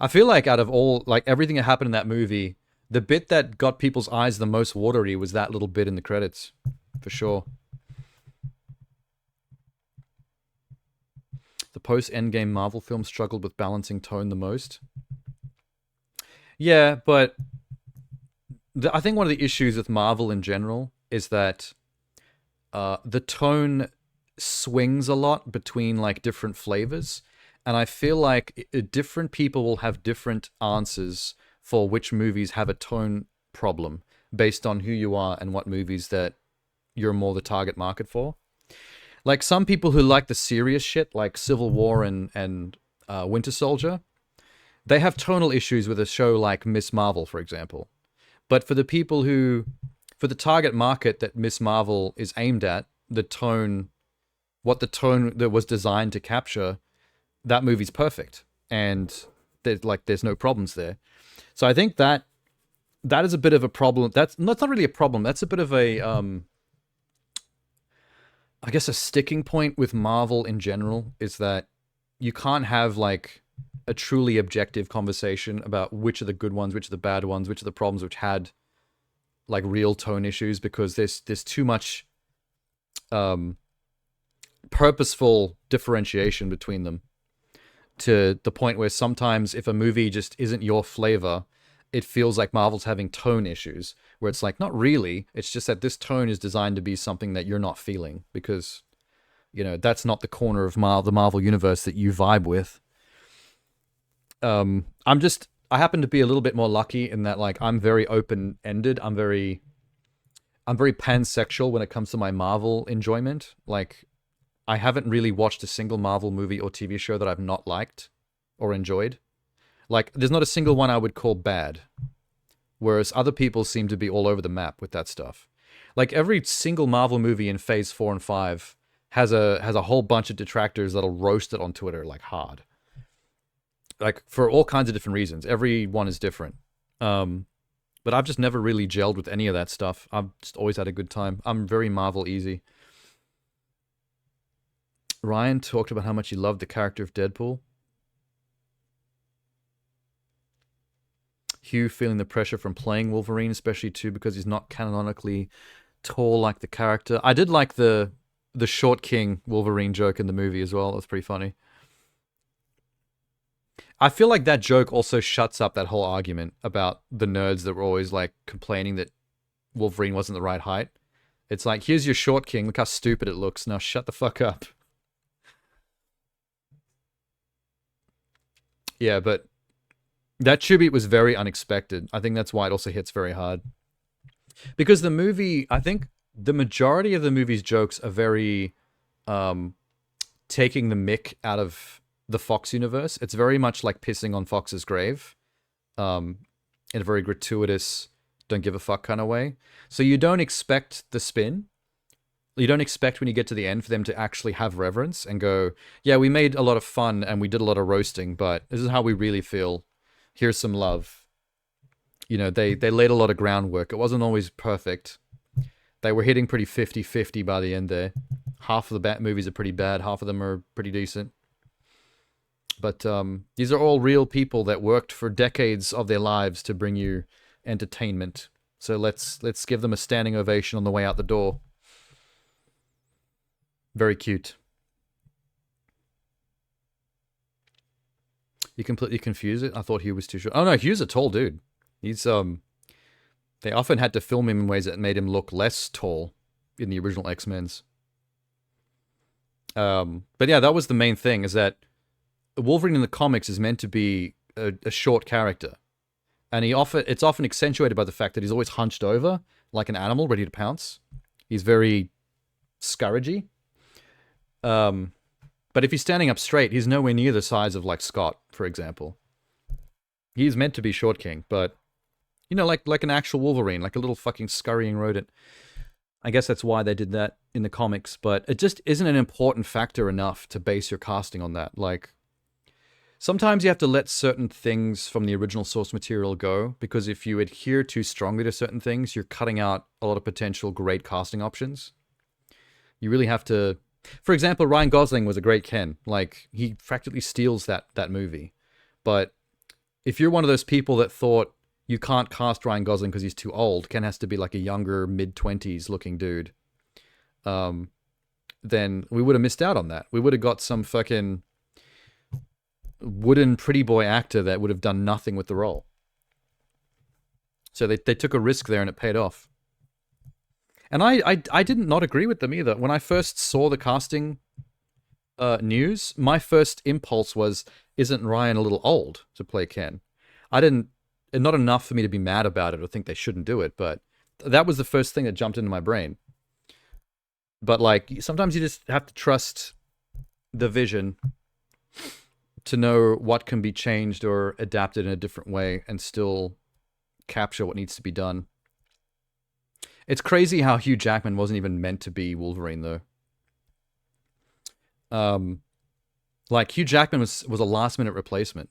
I feel like out of all, like everything that happened in that movie, the bit that got people's eyes the most watery was that little bit in the credits, for sure. The post-Endgame Marvel film struggled with balancing tone the most. Yeah, but I think one of the issues with Marvel in general is that the tone swings a lot between like different flavors, and I feel like different people will have different answers for which movies have a tone problem based on who you are and what movies that you're more the target market for. Like some people who like the serious shit, like Civil War and Winter Soldier, they have tonal issues with a show like Miss Marvel, for example. But for the people for the target market that Miss Marvel is aimed at, what the tone that was designed to capture, that movie's perfect. And there's no problems there. So I think that is a bit of a problem. That's not really a problem. That's a bit of a, I guess a sticking point with Marvel in general, is that you can't have like a truly objective conversation about which are the good ones, which are the bad ones, which are the problems which had like real tone issues, because there's too much purposeful differentiation between them, to the point where sometimes if a movie just isn't your flavor, it feels like Marvel's having tone issues, where it's like, not really, it's just that this tone is designed to be something that you're not feeling, because, you know, that's not the corner of the Marvel universe that you vibe with. I happen to be a little bit more lucky in that, like, I'm very open-ended. I'm very pansexual when it comes to my Marvel enjoyment. Like, I haven't really watched a single Marvel movie or TV show that I've not liked or enjoyed. Like, there's not a single one I would call bad. whereas other people seem to be all over the map with that stuff. Like every single Marvel movie in Phase 4 and 5 has a whole bunch of detractors that'll roast it on Twitter like hard. Like for all kinds of different reasons. Every one is different. But I've just never really gelled with any of that stuff. I've just always had a good time. I'm very Marvel easy. Ryan talked about how much he loved the character of Deadpool. Hugh feeling the pressure from playing Wolverine, especially too because he's not canonically tall like the character. I did like the short king Wolverine joke in the movie as well. That's pretty funny. I feel like that joke also shuts up that whole argument about the nerds that were always like complaining that Wolverine wasn't the right height. It's like, here's your short king. Look how stupid it looks. Now shut the fuck up. Yeah, but that tribute was very unexpected. I think that's why it also hits very hard. Because the movie, I think the majority of the movie's jokes are very taking the mick out of the Fox universe. It's very much like pissing on Fox's grave in a very gratuitous, don't give a fuck kind of way. So you don't expect the spin. You don't expect when you get to the end for them to actually have reverence and go, yeah, we made a lot of fun and we did a lot of roasting, but this is how we really feel. Here's some love. You know, they laid a lot of groundwork. It wasn't always perfect. They were hitting pretty 50-50 by the end there. Half of the Bat movies are pretty bad. Half of them are pretty decent. But these are all real people that worked for decades of their lives to bring you entertainment. So let's give them a standing ovation on the way out the door. Very cute. You completely confuse it? I thought Hugh was too short. Oh no, Hugh's a tall dude. He's they often had to film him in ways that made him look less tall in the original X-Men's. But yeah, that was the main thing, is that Wolverine in the comics is meant to be a short character. And it's often accentuated by the fact that he's always hunched over, like an animal ready to pounce. He's very scourgy. But if he's standing up straight, he's nowhere near the size of, like, Scott, for example. He's meant to be Short King, but, you know, like an actual Wolverine, like a little fucking scurrying rodent. I guess that's why they did that in the comics, but it just isn't an important factor enough to base your casting on that. Like, sometimes you have to let certain things from the original source material go, because if you adhere too strongly to certain things, you're cutting out a lot of potential great casting options. You really have to... For example, Ryan Gosling was a great Ken. Like, he practically steals that movie. But if you're one of those people that thought you can't cast Ryan Gosling because he's too old, Ken has to be like a younger, mid-20s looking dude, then we would have missed out on that. We would have got some fucking wooden pretty boy actor that would have done nothing with the role. So they took a risk there and it paid off. And I did not agree with them either. When I first saw the casting news, my first impulse was, isn't Ryan a little old to play Ken? Not enough for me to be mad about it or think they shouldn't do it, but that was the first thing that jumped into my brain. But, like, sometimes you just have to trust the vision to know what can be changed or adapted in a different way and still capture what needs to be done. It's crazy how Hugh Jackman wasn't even meant to be Wolverine, though. Like, Hugh Jackman was a last-minute replacement.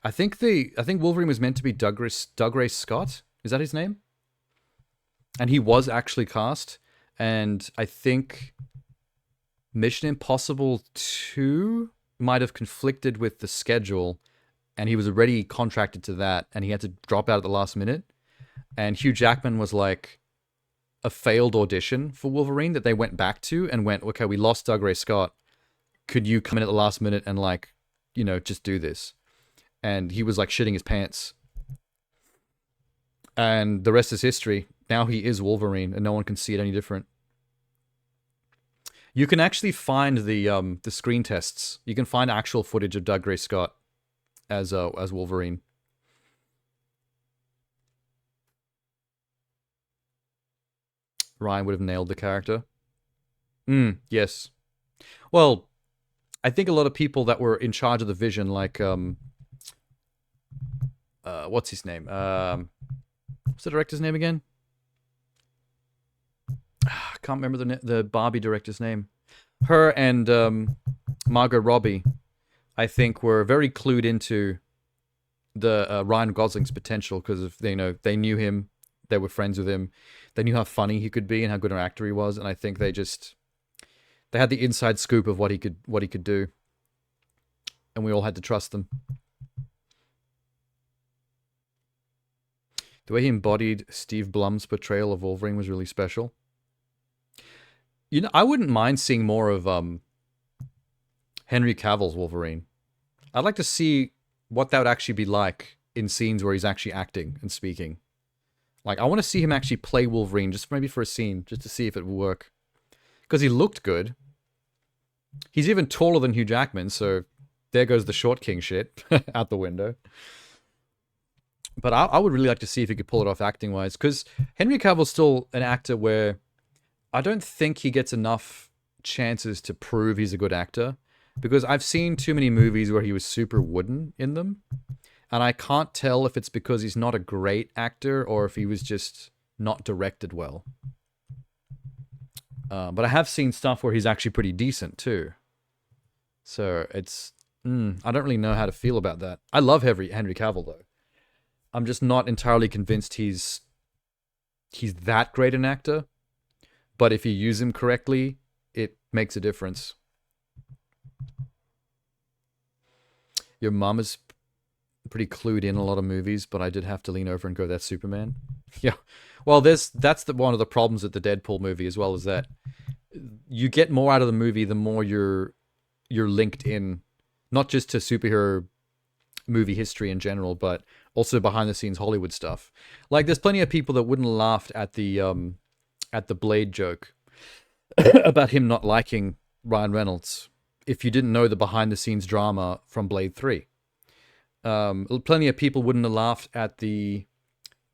I think Wolverine was meant to be Dougray Scott. Is that his name? And he was actually cast. And I think Mission Impossible 2 might have conflicted with the schedule, and he was already contracted to that, and he had to drop out at the last minute. And Hugh Jackman was like a failed audition for Wolverine that they went back to and went, okay, we lost Dougray Scott. Could you come in at the last minute and, like, you know, just do this? And he was like shitting his pants. And the rest is history. Now he is Wolverine and no one can see it any different. You can actually find the screen tests. You can find actual footage of Dougray Scott as Wolverine. Ryan would have nailed the character. Yes. Well, I think a lot of people that were in charge of the vision, like, what's his name? What's the director's name again? I can't remember the Barbie director's name. Her and Margot Robbie, I think, were very clued into the Ryan Gosling's potential because of they knew him, they were friends with him, they knew how funny he could be and how good an actor he was, and I think they had the inside scoop of what he could do, and we all had to trust them. The way he embodied Steve Blum's portrayal of Wolverine was really special. I wouldn't mind seeing more of Henry Cavill's Wolverine. I'd like to see what that would actually be like in scenes where he's actually acting and speaking. Like, I want to see him actually play Wolverine, just maybe for a scene, just to see if it would work. Because he looked good. He's even taller than Hugh Jackman, so there goes the short king shit out the window. But I would really like to see if he could pull it off acting-wise, because Henry Cavill's still an actor where I don't think he gets enough chances to prove he's a good actor, because I've seen too many movies where he was super wooden in them, and I can't tell if it's because he's not a great actor or if he was just not directed well. But I have seen stuff where he's actually pretty decent too. So it's... I don't really know how to feel about that. I love Henry Cavill though. I'm just not entirely convinced he's that great an actor. But if you use him correctly, it makes a difference. Your mum is pretty clued in a lot of movies, but I did have to lean over and go, that's Superman. Yeah. Well, that's one of the problems with the Deadpool movie as well, is that you get more out of the movie the more you're linked in, not just to superhero movie history in general, but also behind the scenes Hollywood stuff. Like, there's plenty of people that wouldn't have laughed at the Blade joke about him not liking Ryan Reynolds if you didn't know the behind the scenes drama from Blade 3. Plenty of people wouldn't have laughed at the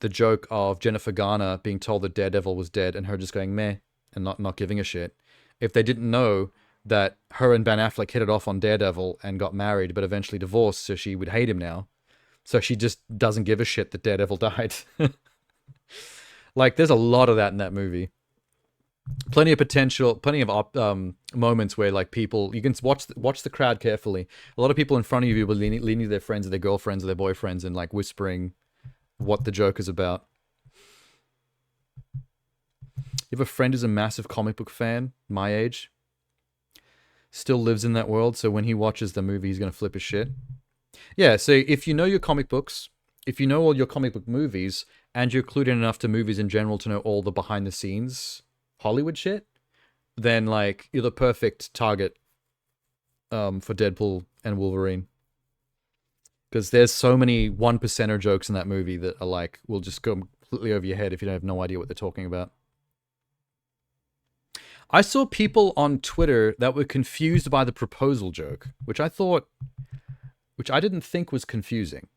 joke of Jennifer Garner being told that Daredevil was dead and her just going meh and not giving a shit if they didn't know that her and Ben Affleck hit it off on Daredevil and got married but eventually divorced, so she would hate him now. So she just doesn't give a shit that Daredevil died. Like, there's a lot of that in that movie. Plenty of potential, plenty of moments where, like, people, you can watch the crowd carefully. A lot of people in front of you will leaning to their friends or their girlfriends or their boyfriends and, like, whispering what the joke is about. You have a friend who's a massive comic book fan, my age, still lives in that world, so when he watches the movie, he's going to flip his shit. Yeah, so if you know your comic books, if you know all your comic book movies, and you're clued in enough to movies in general to know all the behind-the-scenes Hollywood shit, then, like, you're the perfect target for Deadpool and Wolverine. Because there's so many 1%er jokes in that movie that are, like, will just go completely over your head if you don't have no idea what they're talking about. I saw people on Twitter that were confused by the proposal joke, which I didn't think was confusing.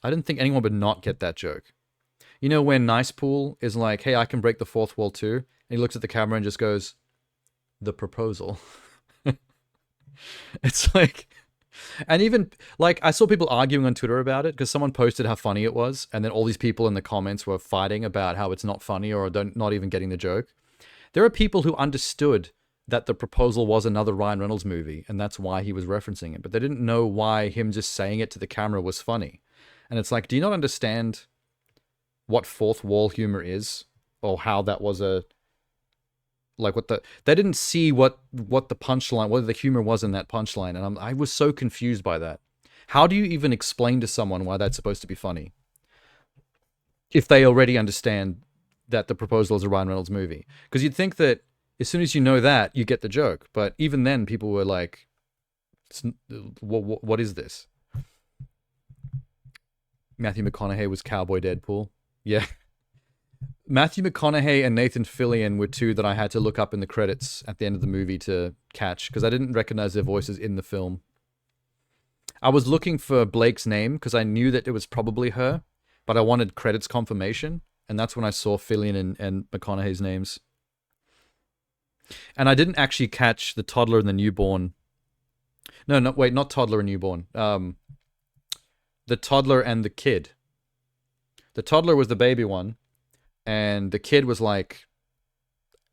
I didn't think anyone would not get that joke. You know when Nicepool is like, hey, I can break the fourth wall too? And he looks at the camera and just goes, the proposal. It's like... And even, like, I saw people arguing on Twitter about it because someone posted how funny it was, and then all these people in the comments were fighting about how it's not funny or not even getting the joke. There are people who understood that the proposal was another Ryan Reynolds movie, and that's why he was referencing it, but they didn't know why him just saying it to the camera was funny. And it's like, do you not understand what fourth wall humor is, or how that was a... Like, they didn't see what the punchline, what the humor was in that punchline, and I was so confused by that. How do you even explain to someone why that's supposed to be funny if they already understand that the proposal is a Ryan Reynolds movie? Because you'd think that as soon as you know that, you get the joke, but even then, people were like, "What is this?" Matthew McConaughey was Cowboy Deadpool. Yeah. Matthew McConaughey and Nathan Fillion were two that I had to look up in the credits at the end of the movie to catch, because I didn't recognize their voices in the film. I was looking for Blake's name, because I knew that it was probably her, but I wanted credits confirmation, and that's when I saw Fillion and McConaughey's names. And I didn't actually catch the toddler and the newborn. No, wait, not toddler and newborn. The toddler and the kid. The toddler was the baby one, and the kid was like,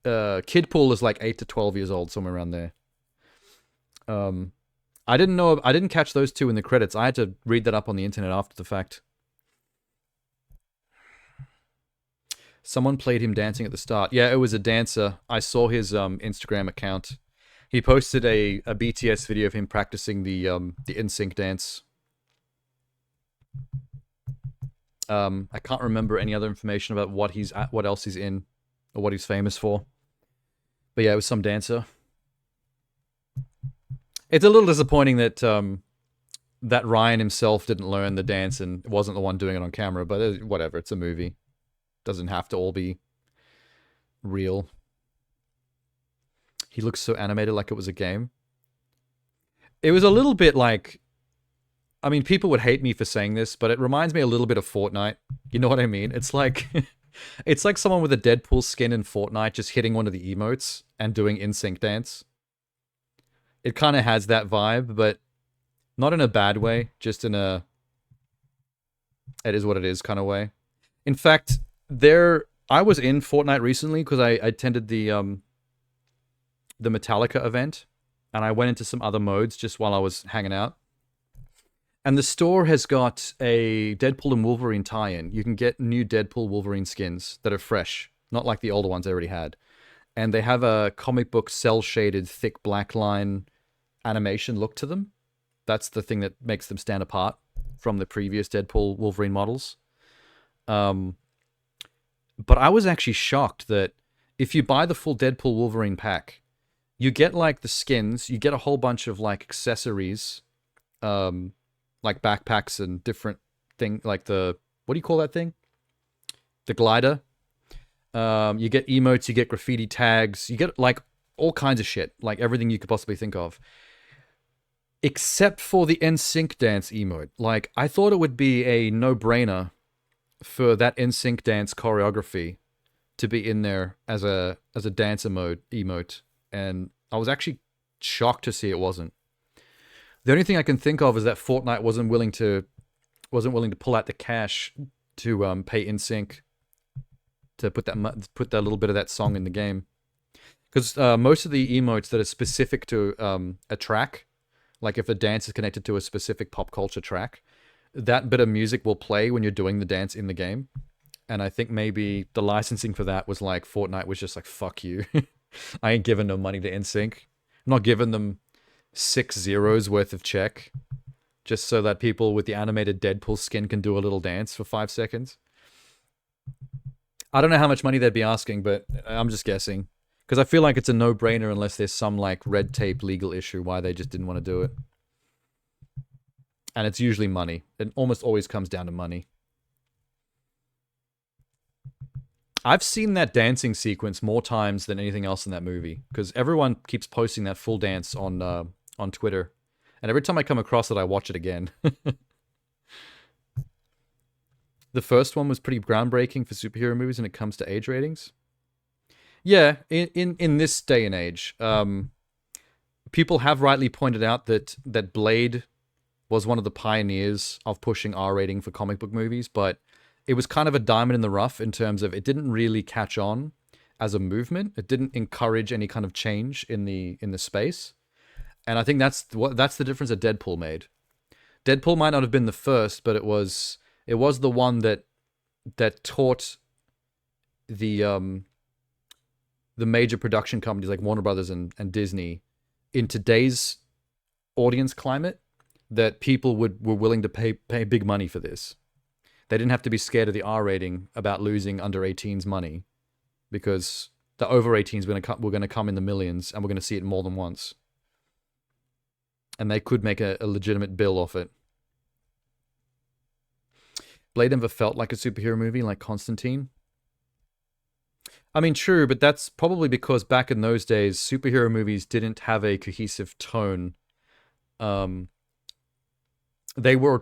kid pool is like 8 to 12 years old, somewhere around there. I didn't catch those two in the credits. I had to read that up on the internet after the fact. Someone played him dancing at the start. Yeah, it was a dancer. I saw his Instagram account. He posted a BTS video of him practicing the NSYNC dance. I can't remember any other information about what else he's in, or what he's famous for. But yeah, it was some dancer. It's a little disappointing that that Ryan himself didn't learn the dance and wasn't the one doing it on camera. But whatever, it's a movie. Doesn't have to all be real. He looks so animated, like it was a game. It was a little bit like, I mean, people would hate me for saying this, but it reminds me a little bit of Fortnite. You know what I mean? It's like, it's like someone with a Deadpool skin in Fortnite just hitting one of the emotes and doing NSYNC dance. It kind of has that vibe, but not in a bad way, just in a it is what it is kind of way. In fact, I was in Fortnite recently because I attended the Metallica event, and I went into some other modes just while I was hanging out. And the store has got a Deadpool and Wolverine tie-in. You can get new Deadpool Wolverine skins that are fresh, not like the older ones I already had. And they have a comic book cel-shaded thick black line animation look to them. That's the thing that makes them stand apart from the previous Deadpool Wolverine models. But I was actually shocked that if you buy the full Deadpool Wolverine pack, you get like the skins, you get a whole bunch of like accessories, like backpacks and different thing, like the, what do you call that thing? The glider. You get emotes, you get graffiti tags, you get like all kinds of shit, like everything you could possibly think of. Except for the NSYNC dance emote. Like, I thought it would be a no-brainer for that NSYNC dance choreography to be in there as a dance emote, and I was actually shocked to see it wasn't. The only thing I can think of is that Fortnite wasn't willing to pull out the cash to pay NSYNC to put that little bit of that song in the game, because most of the emotes that are specific to a track, like if a dance is connected to a specific pop culture track, that bit of music will play when you're doing the dance in the game. And I think maybe the licensing for that was like, Fortnite was just like, fuck you. I ain't giving no money to NSYNC. I'm not giving them 6 zeros worth of check just so that people with the animated Deadpool skin can do a little dance for 5 seconds. I don't know how much money they'd be asking, but I'm just guessing. Because I feel like it's a no-brainer unless there's some like red tape legal issue why they just didn't want to do it. And it's usually money. It almost always comes down to money. I've seen that dancing sequence more times than anything else in that movie, because everyone keeps posting that full dance on Twitter. And every time I come across it, I watch it again. The first one was pretty groundbreaking for superhero movies when it comes to age ratings. Yeah, in this day and age, people have rightly pointed out that Blade was one of the pioneers of pushing R rating for comic book movies, but it was kind of a diamond in the rough in terms of it didn't really catch on as a movement. It didn't encourage any kind of change in the space, and I think that's the difference that Deadpool made. Deadpool might not have been the first, but it was the one that taught the major production companies like Warner Brothers and Disney in today's audience climate that people were willing to pay big money for this. They didn't have to be scared of the R rating about losing under 18s money, because the over 18s were going to come in the millions, and we're going to see it more than once. And they could make a legitimate bill off it. Blade never felt like a superhero movie like Constantine. I mean, true, but that's probably because back in those days, superhero movies didn't have a cohesive tone. They were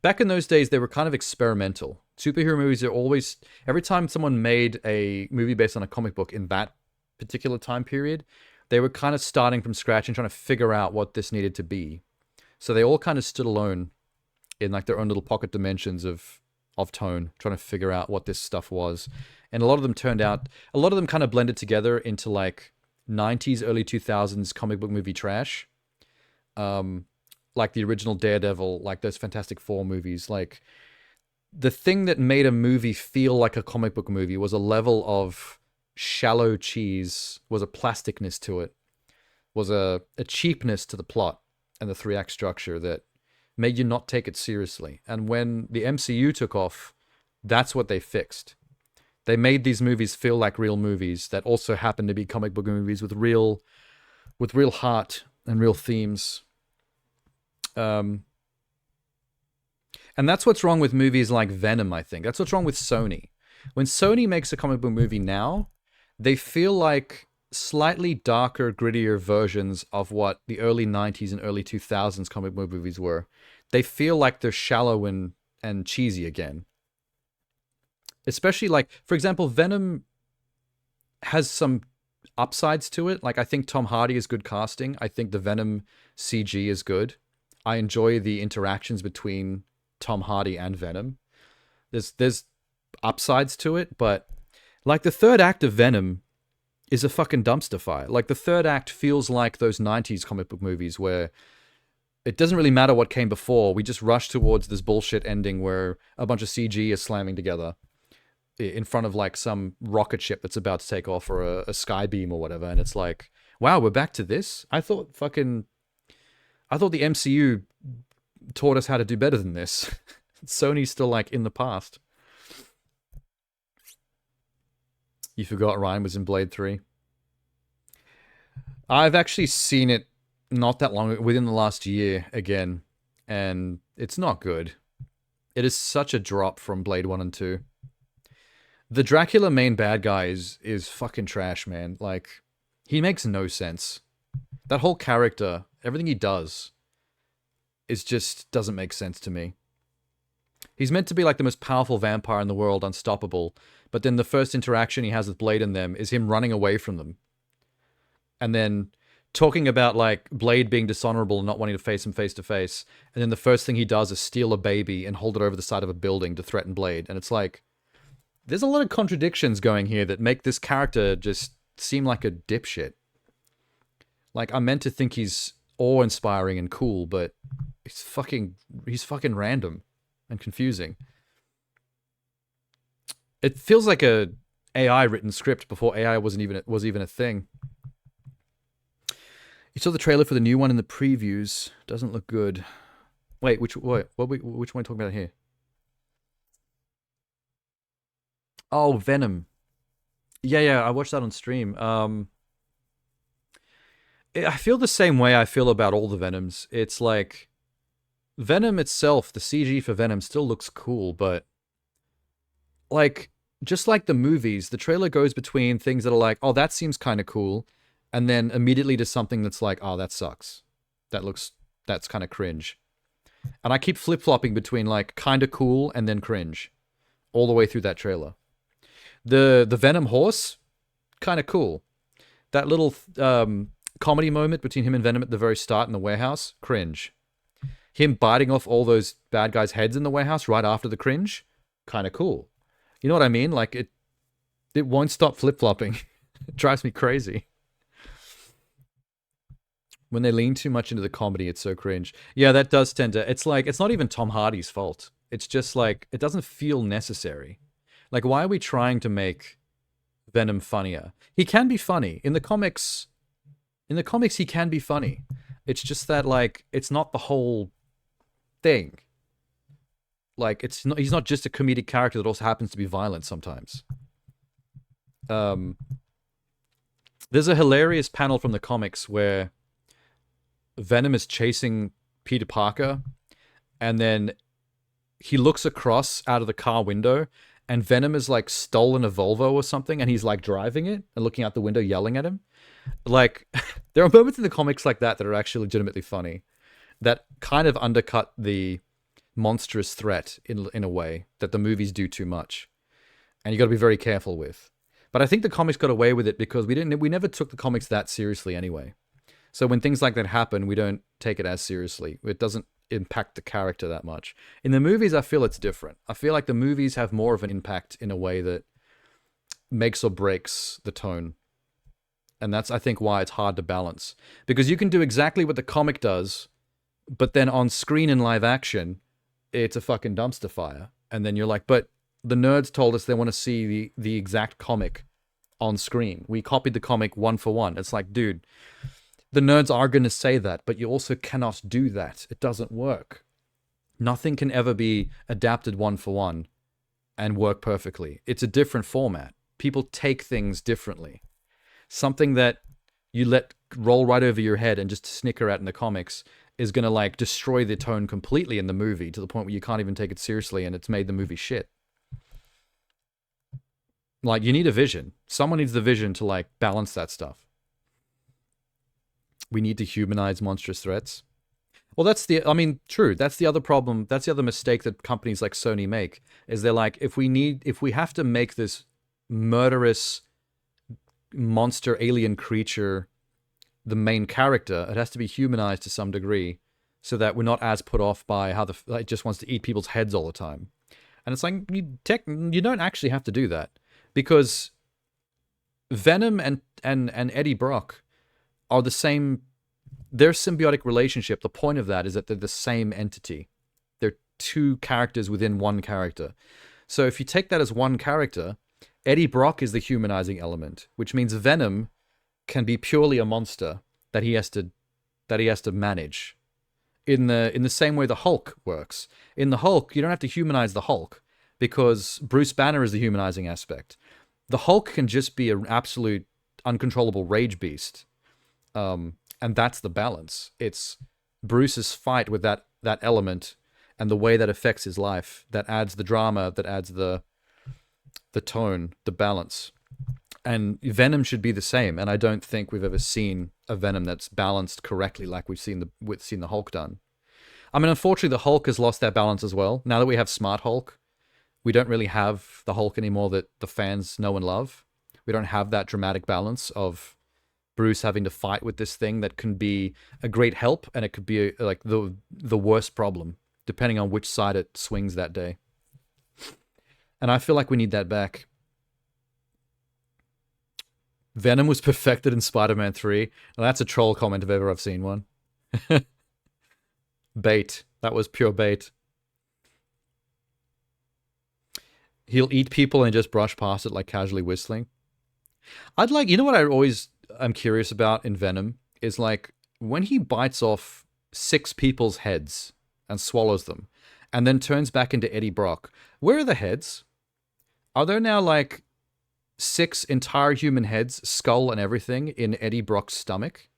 back in those days, they were kind of experimental. Superhero movies are always, every time someone made a movie based on a comic book in that particular time period, they were kind of starting from scratch and trying to figure out what this needed to be. So they all kind of stood alone in like their own little pocket dimensions of of tone, trying to figure out what this stuff was. And a lot of them kind of blended together into like 90s, early 2000s comic book movie trash. Like the original Daredevil, like those Fantastic Four movies. Like, the thing that made a movie feel like a comic book movie was a level of shallow cheese, was a plasticness to it, was a cheapness to the plot and the 3-act structure that made you not take it seriously. And when the MCU took off, that's what they fixed. They made these movies feel like real movies that also happened to be comic book movies with real heart and real themes. And that's what's wrong with movies like Venom, I think. That's what's wrong with Sony. When Sony makes a comic book movie now, they feel like slightly darker, grittier versions of what the early 90s and early 2000s comic book movies were. They feel like they're shallow and cheesy again. Especially like, for example, Venom has some upsides to it. Like, I think Tom Hardy is good casting. I think the Venom CG is good. I enjoy the interactions between Tom Hardy and Venom. There's upsides to it, but like the third act of Venom is a fucking dumpster fire. Like, the third act feels like those 90s comic book movies where it doesn't really matter what came before. We just rush towards this bullshit ending where a bunch of CG is slamming together in front of like some rocket ship that's about to take off, or a sky beam or whatever. And it's like, wow, we're back to this? I thought the MCU taught us how to do better than this. Sony's still like in the past. You forgot Ryan was in Blade 3. I've actually seen it not that long, within the last year again, and it's not good. It is such a drop from Blade 1 and 2. The Dracula main bad guy is fucking trash, man. Like, he makes no sense. That whole character, everything he does, doesn't make sense to me. He's meant to be like the most powerful vampire in the world, unstoppable, but then the first interaction he has with Blade and them is him running away from them. And then talking about like Blade being dishonorable and not wanting to face him face to face, and then the first thing he does is steal a baby and hold it over the side of a building to threaten Blade. And it's like, there's a lot of contradictions going here that make this character just seem like a dipshit. Like, I'm meant to think he's awe-inspiring and cool, but he's fucking random and confusing. It feels like a AI written script before AI was even a thing. You saw the trailer for the new one in the previews. Doesn't look good. Wait, which one are you talking about here? Oh, Venom. Yeah, I watched that on stream. I feel the same way I feel about all the Venoms. It's like, Venom itself, the CG for Venom still looks cool, but like, just like the movies, the trailer goes between things that are like, oh, that seems kind of cool, and then immediately to something that's like, oh, that sucks. That's kind of cringe. And I keep flip-flopping between like kind of cool and then cringe all the way through that trailer. The Venom horse, kind of cool. That little comedy moment between him and Venom at the very start in the warehouse, cringe. Him biting off all those bad guys' heads in the warehouse right after the cringe, kind of cool. You know what I mean? Like, it won't stop flip-flopping. It drives me crazy. When they lean too much into the comedy, it's so cringe. Yeah, that does tend to... It's like, it's not even Tom Hardy's fault. It's just like, it doesn't feel necessary. Like, why are we trying to make Venom funnier? He can be funny. In the comics, he can be funny. It's just that, like, it's not the whole thing. Like, he's not just a comedic character that also happens to be violent sometimes. There's a hilarious panel from the comics where Venom is chasing Peter Parker, and then he looks across out of the car window, and Venom is like stolen a Volvo or something, and he's like driving it and looking out the window yelling at him. Like, there are moments in the comics like that that are actually legitimately funny, that kind of undercut the monstrous threat in a way that the movies do too much, and you got to be very careful with. But I think the comics got away with it because we never took the comics that seriously anyway. So when things like that happen, we don't take it as seriously. It doesn't impact the character that much. In the movies, I feel it's different. I feel like the movies have more of an impact in a way that makes or breaks the tone. And that's, I think, why it's hard to balance. Because you can do exactly what the comic does, but then on screen in live action, it's a fucking dumpster fire. And then you're like, but the nerds told us they want to see the exact comic on screen. We copied the comic one for one. It's like, dude, the nerds are going to say that, but you also cannot do that. It doesn't work. Nothing can ever be adapted one for one and work perfectly. It's a different format. People take things differently. Something that you let roll right over your head and just snicker at in the comics is going to like destroy the tone completely in the movie to the point where you can't even take it seriously and it's made the movie shit. Like, you need a vision. Someone needs the vision to like balance that stuff. We need to humanize monstrous threats. Well, true. That's the other problem. That's the other mistake that companies like Sony make, is they're like, if we have to make this murderous monster alien creature the main character, it has to be humanized to some degree so that we're not as put off by how it just wants to eat people's heads all the time. And it's like, you don't actually have to do that, because Venom and Eddie Brock are the same. Their symbiotic relationship, the point of that is that they're the same entity. They're two characters within one character. So if you take that as one character, Eddie Brock is the humanizing element, which means Venom can be purely a monster that he has to manage. In the same way the Hulk works. In the Hulk, you don't have to humanize the Hulk because Bruce Banner is the humanizing aspect. The Hulk can just be an absolute uncontrollable rage beast. And that's the balance. It's Bruce's fight with that element and the way that affects his life that adds the drama, that adds the tone, the balance. And Venom should be the same. And I don't think we've ever seen a Venom that's balanced correctly like we've seen the Hulk done. I mean, unfortunately, the Hulk has lost that balance as well. Now that we have Smart Hulk, we don't really have the Hulk anymore that the fans know and love. We don't have that dramatic balance of Bruce having to fight with this thing that can be a great help, and it could be like the worst problem, depending on which side it swings that day. And I feel like we need that back. Venom was perfected in Spider-Man 3. Now, that's a troll comment if ever I've seen one. Bait. That was pure bait. He'll eat people and just brush past it like casually whistling. You know what I'm curious about in Venom is like when he bites off 6 people's heads and swallows them and then turns back into Eddie Brock. Where are the heads? Are there now like 6 entire human heads, skull and everything, in Eddie Brock's stomach?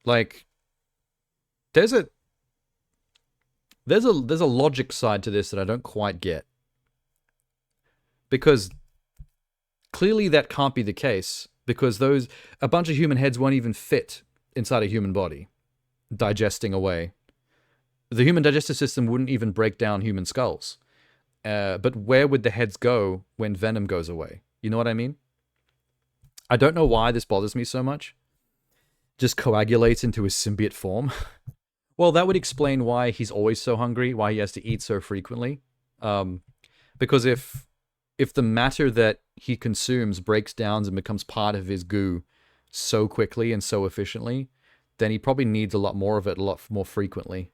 Like, there's a logic side to this that I don't quite get. Because clearly that can't be the case, because a bunch of human heads won't even fit inside a human body, digesting away. The human digestive system wouldn't even break down human skulls. But where would the heads go when Venom goes away? You know what I mean? I don't know why this bothers me so much. Just coagulates into his symbiote form. Well, that would explain why he's always so hungry, why he has to eat so frequently. Because if the matter that he consumes breaks down and becomes part of his goo so quickly and so efficiently, then he probably needs a lot more of it a lot more frequently.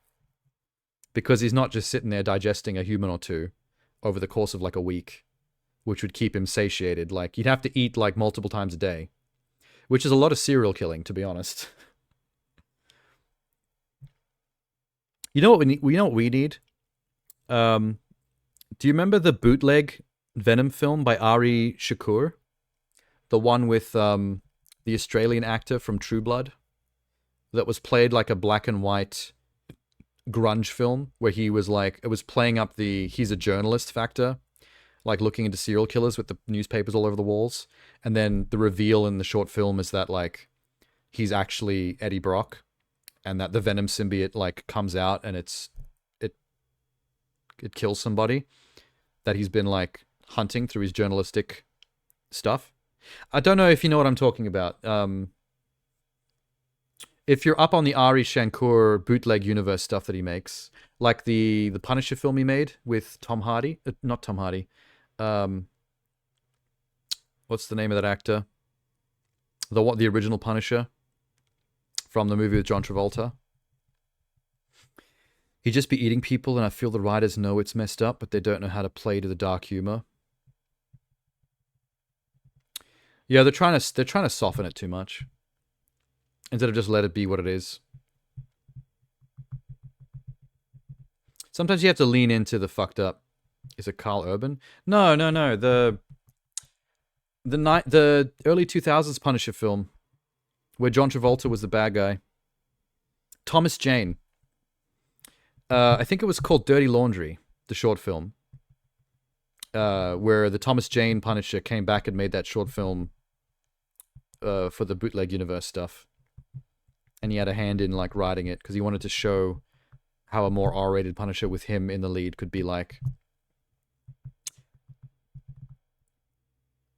Because he's not just sitting there digesting a human or two over the course of like a week, which would keep him satiated. Like, you'd have to eat like multiple times a day, which is a lot of serial killing, to be honest. You know what we need? You know what we need? Do you remember the bootleg Venom film by Ari Shakur? The one with the Australian actor from True Blood that was played like a black and white grunge film where he was like, it was playing up the he's a journalist factor, like looking into serial killers with the newspapers all over the walls. And then the reveal in the short film is that like he's actually Eddie Brock, and that the Venom symbiote like comes out and it kills somebody that he's been like hunting through his journalistic stuff. I don't know if you know what I'm talking about. if you're up on the Ari Shankar bootleg universe stuff that he makes, like the Punisher film he made with Tom Hardy, not Tom Hardy, what's the name of that actor? The original Punisher from the movie with John Travolta. He'd just be eating people, and I feel the writers know it's messed up, but they don't know how to play to the dark humor. Yeah, they're trying to soften it too much instead of just let it be what it is. Sometimes you have to lean into the fucked up. Is it Carl Urban? No. The early 2000s Punisher film where John Travolta was the bad guy. Thomas Jane. I think it was called Dirty Laundry, the short film. Where the Thomas Jane Punisher came back and made that short film for the bootleg universe stuff. And he had a hand in like writing it because he wanted to show how a more R-rated Punisher with him in the lead could be like.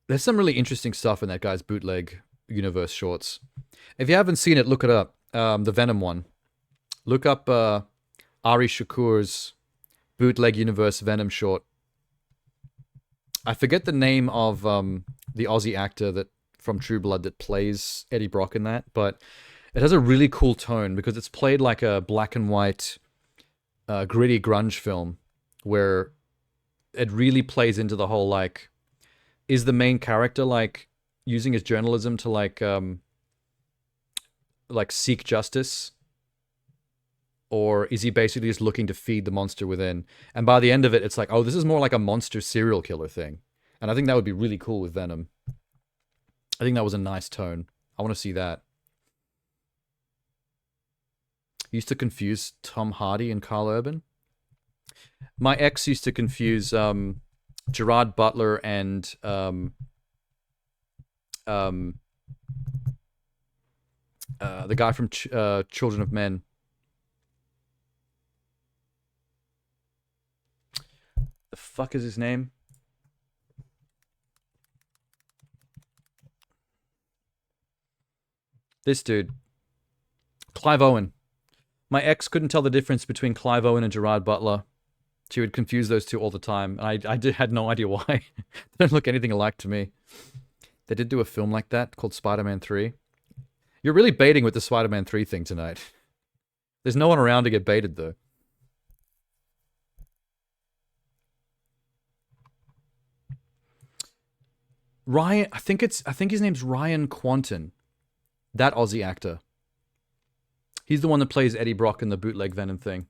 There's some really interesting stuff in that guy's bootleg universe shorts. If you haven't seen it, look it up. The Venom one. Look up Ari Shakur's bootleg universe Venom short. I forget the name of the Aussie actor that from True Blood that plays Eddie Brock in that, but it has a really cool tone because it's played like a black and white, gritty grunge film where it really plays into the whole like, is the main character like using his journalism to like seek justice? Or is he basically just looking to feed the monster within? And by the end of it, it's like, oh, this is more like a monster serial killer thing. And I think that would be really cool with Venom. I think that was a nice tone. I want to see that. Used to confuse Tom Hardy and Carl Urban. My ex used to confuse Gerard Butler and the guy from Children of Men. The fuck is his name? This dude. Clive Owen. My ex couldn't tell the difference between Clive Owen and Gerard Butler. She would confuse those two all the time. I had no idea why. They don't look anything alike to me. They did do a film like that called Spider-Man 3. You're really baiting with the Spider-Man 3 thing tonight. There's no one around to get baited, though. Ryan, I think his name's Ryan Quanten. That Aussie actor. He's the one that plays Eddie Brock in the bootleg Venom thing.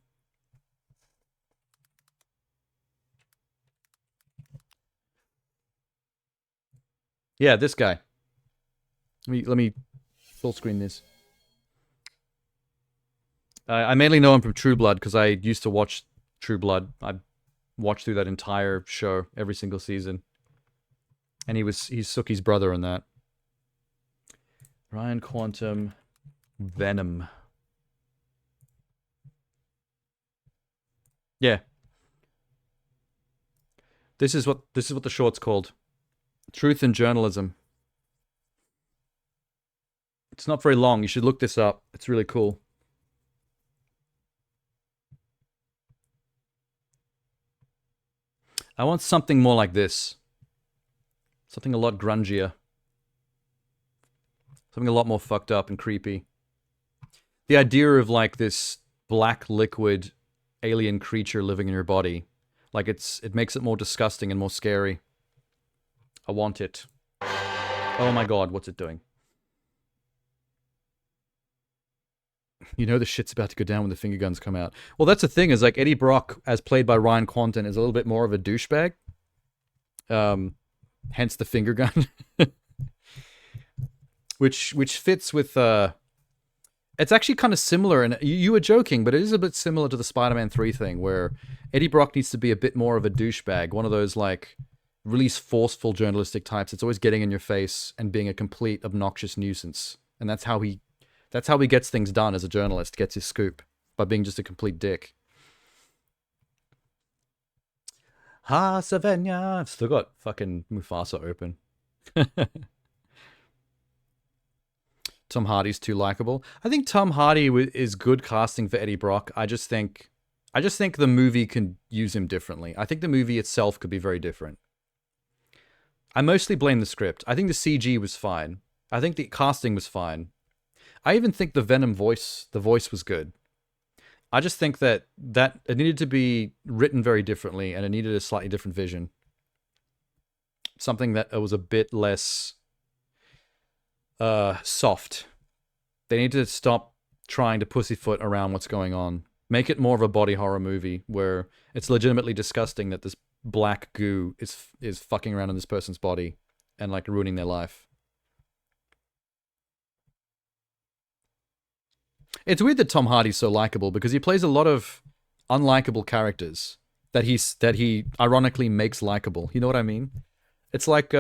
Yeah, this guy. Let me full screen this. I mainly know him from True Blood because I used to watch True Blood. I watched through that entire show, every single season. And he's Sookie's brother in that. Ryan Quantum Venom. Yeah. This is what the short's called. Truth in Journalism. It's not very long. You should look this up. It's really cool. I want something more like this. Something a lot grungier. Something a lot more fucked up and creepy. The idea of like this black liquid alien creature living in your body. Like it makes it more disgusting and more scary. I want it. Oh my god, what's it doing? You know the shit's about to go down when the finger guns come out. Well, that's the thing, is like Eddie Brock, as played by Ryan Quanten, is a little bit more of a douchebag. Hence the finger gun. which fits with... It's actually kind of similar, and you were joking, but it is a bit similar to the Spider-Man 3 thing, where Eddie Brock needs to be a bit more of a douchebag. One of those, like, really forceful journalistic types. It's always getting in your face and being a complete obnoxious nuisance. And that's how he gets things done as a journalist, gets his scoop, by being just a complete dick. Ha, Savenya! I've still got fucking Mufasa open. Tom Hardy's too likable. I think Tom Hardy is good casting for Eddie Brock. I just think the movie can use him differently. I think the movie itself could be very different. I mostly blame the script. I think the CG was fine. I think the casting was fine. I even think the Venom voice, the voice was good. I just think that it needed to be written very differently, and it needed a slightly different vision. Something that was a bit less soft. They need to stop trying to pussyfoot around what's going on. Make it more of a body horror movie where it's legitimately disgusting that this black goo is fucking around in this person's body and like ruining their life. It's weird that Tom Hardy's so likable because he plays a lot of unlikable characters that he ironically makes likable. You know what I mean? It's like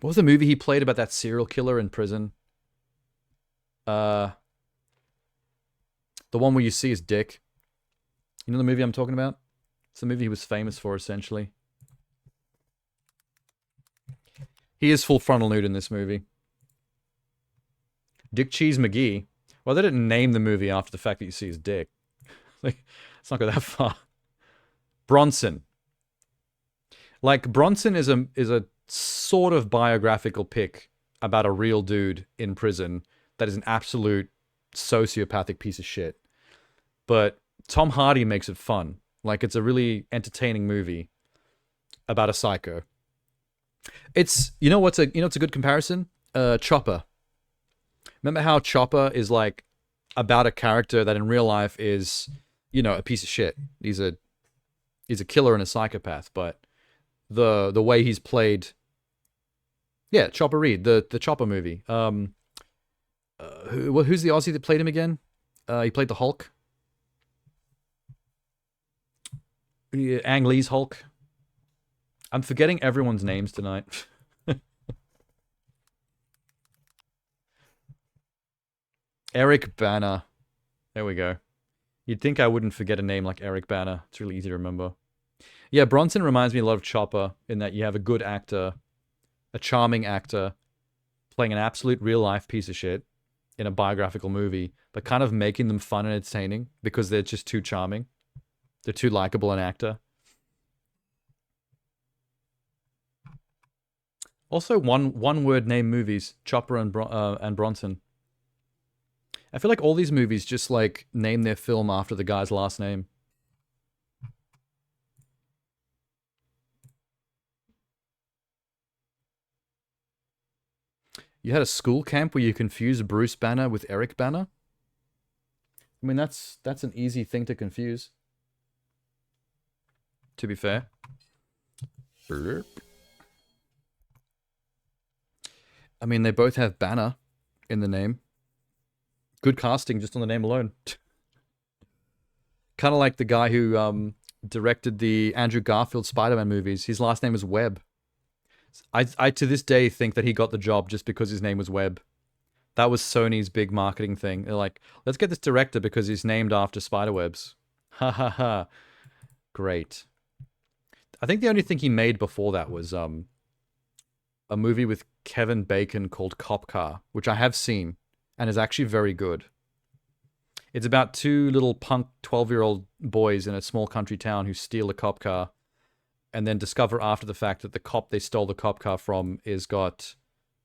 what was the movie he played about that serial killer in prison? The one where you see his dick. You know the movie I'm talking about? It's the movie he was famous for, essentially. He is full frontal nude in this movie. Dick Cheese McGee. Well, they didn't name the movie after the fact that you see his dick. Like, let's not go that far. Bronson. Like, Bronson is a sort of biographical pick about a real dude in prison that is an absolute sociopathic piece of shit. But Tom Hardy makes it fun. Like, it's a really entertaining movie about a psycho. It's, you know what's a good comparison? Chopper. Remember how Chopper is like about a character that in real life is, you know, a piece of shit. He's a killer and a psychopath, but the way he's played, yeah, Chopper Reed, the Chopper movie. Who's the Aussie that played him again? He played the Hulk. Ang Lee's Hulk. I'm forgetting everyone's names tonight. Eric Bana. There we go. You'd think I wouldn't forget a name like Eric Bana. It's really easy to remember. Yeah, Bronson reminds me a lot of Chopper in that you have a good actor, a charming actor, playing an absolute real-life piece of shit in a biographical movie, but kind of making them fun and entertaining because they're just too charming. They're too likable an actor. Also, one-word name movies, Chopper and Bronson. I feel like all these movies just like name their film after the guy's last name. You had a school camp where you confused Bruce Banner with Eric Banner? I mean, that's an easy thing to confuse. To be fair. I mean, they both have Banner in the name. Good casting just on the name alone. Kind of like the guy who directed the Andrew Garfield Spider-Man movies. His last name is Webb. I to this day think that he got the job just because his name was Webb. That was Sony's big marketing thing. They're like, let's get this director because he's named after spiderwebs. Ha ha ha. Great. I think the only thing he made before that was a movie with Kevin Bacon called Cop Car, which I have seen and is actually very good. It's about two little punk 12-year-old boys in a small country town who steal a cop car and then discover after the fact that the cop they stole the cop car from is got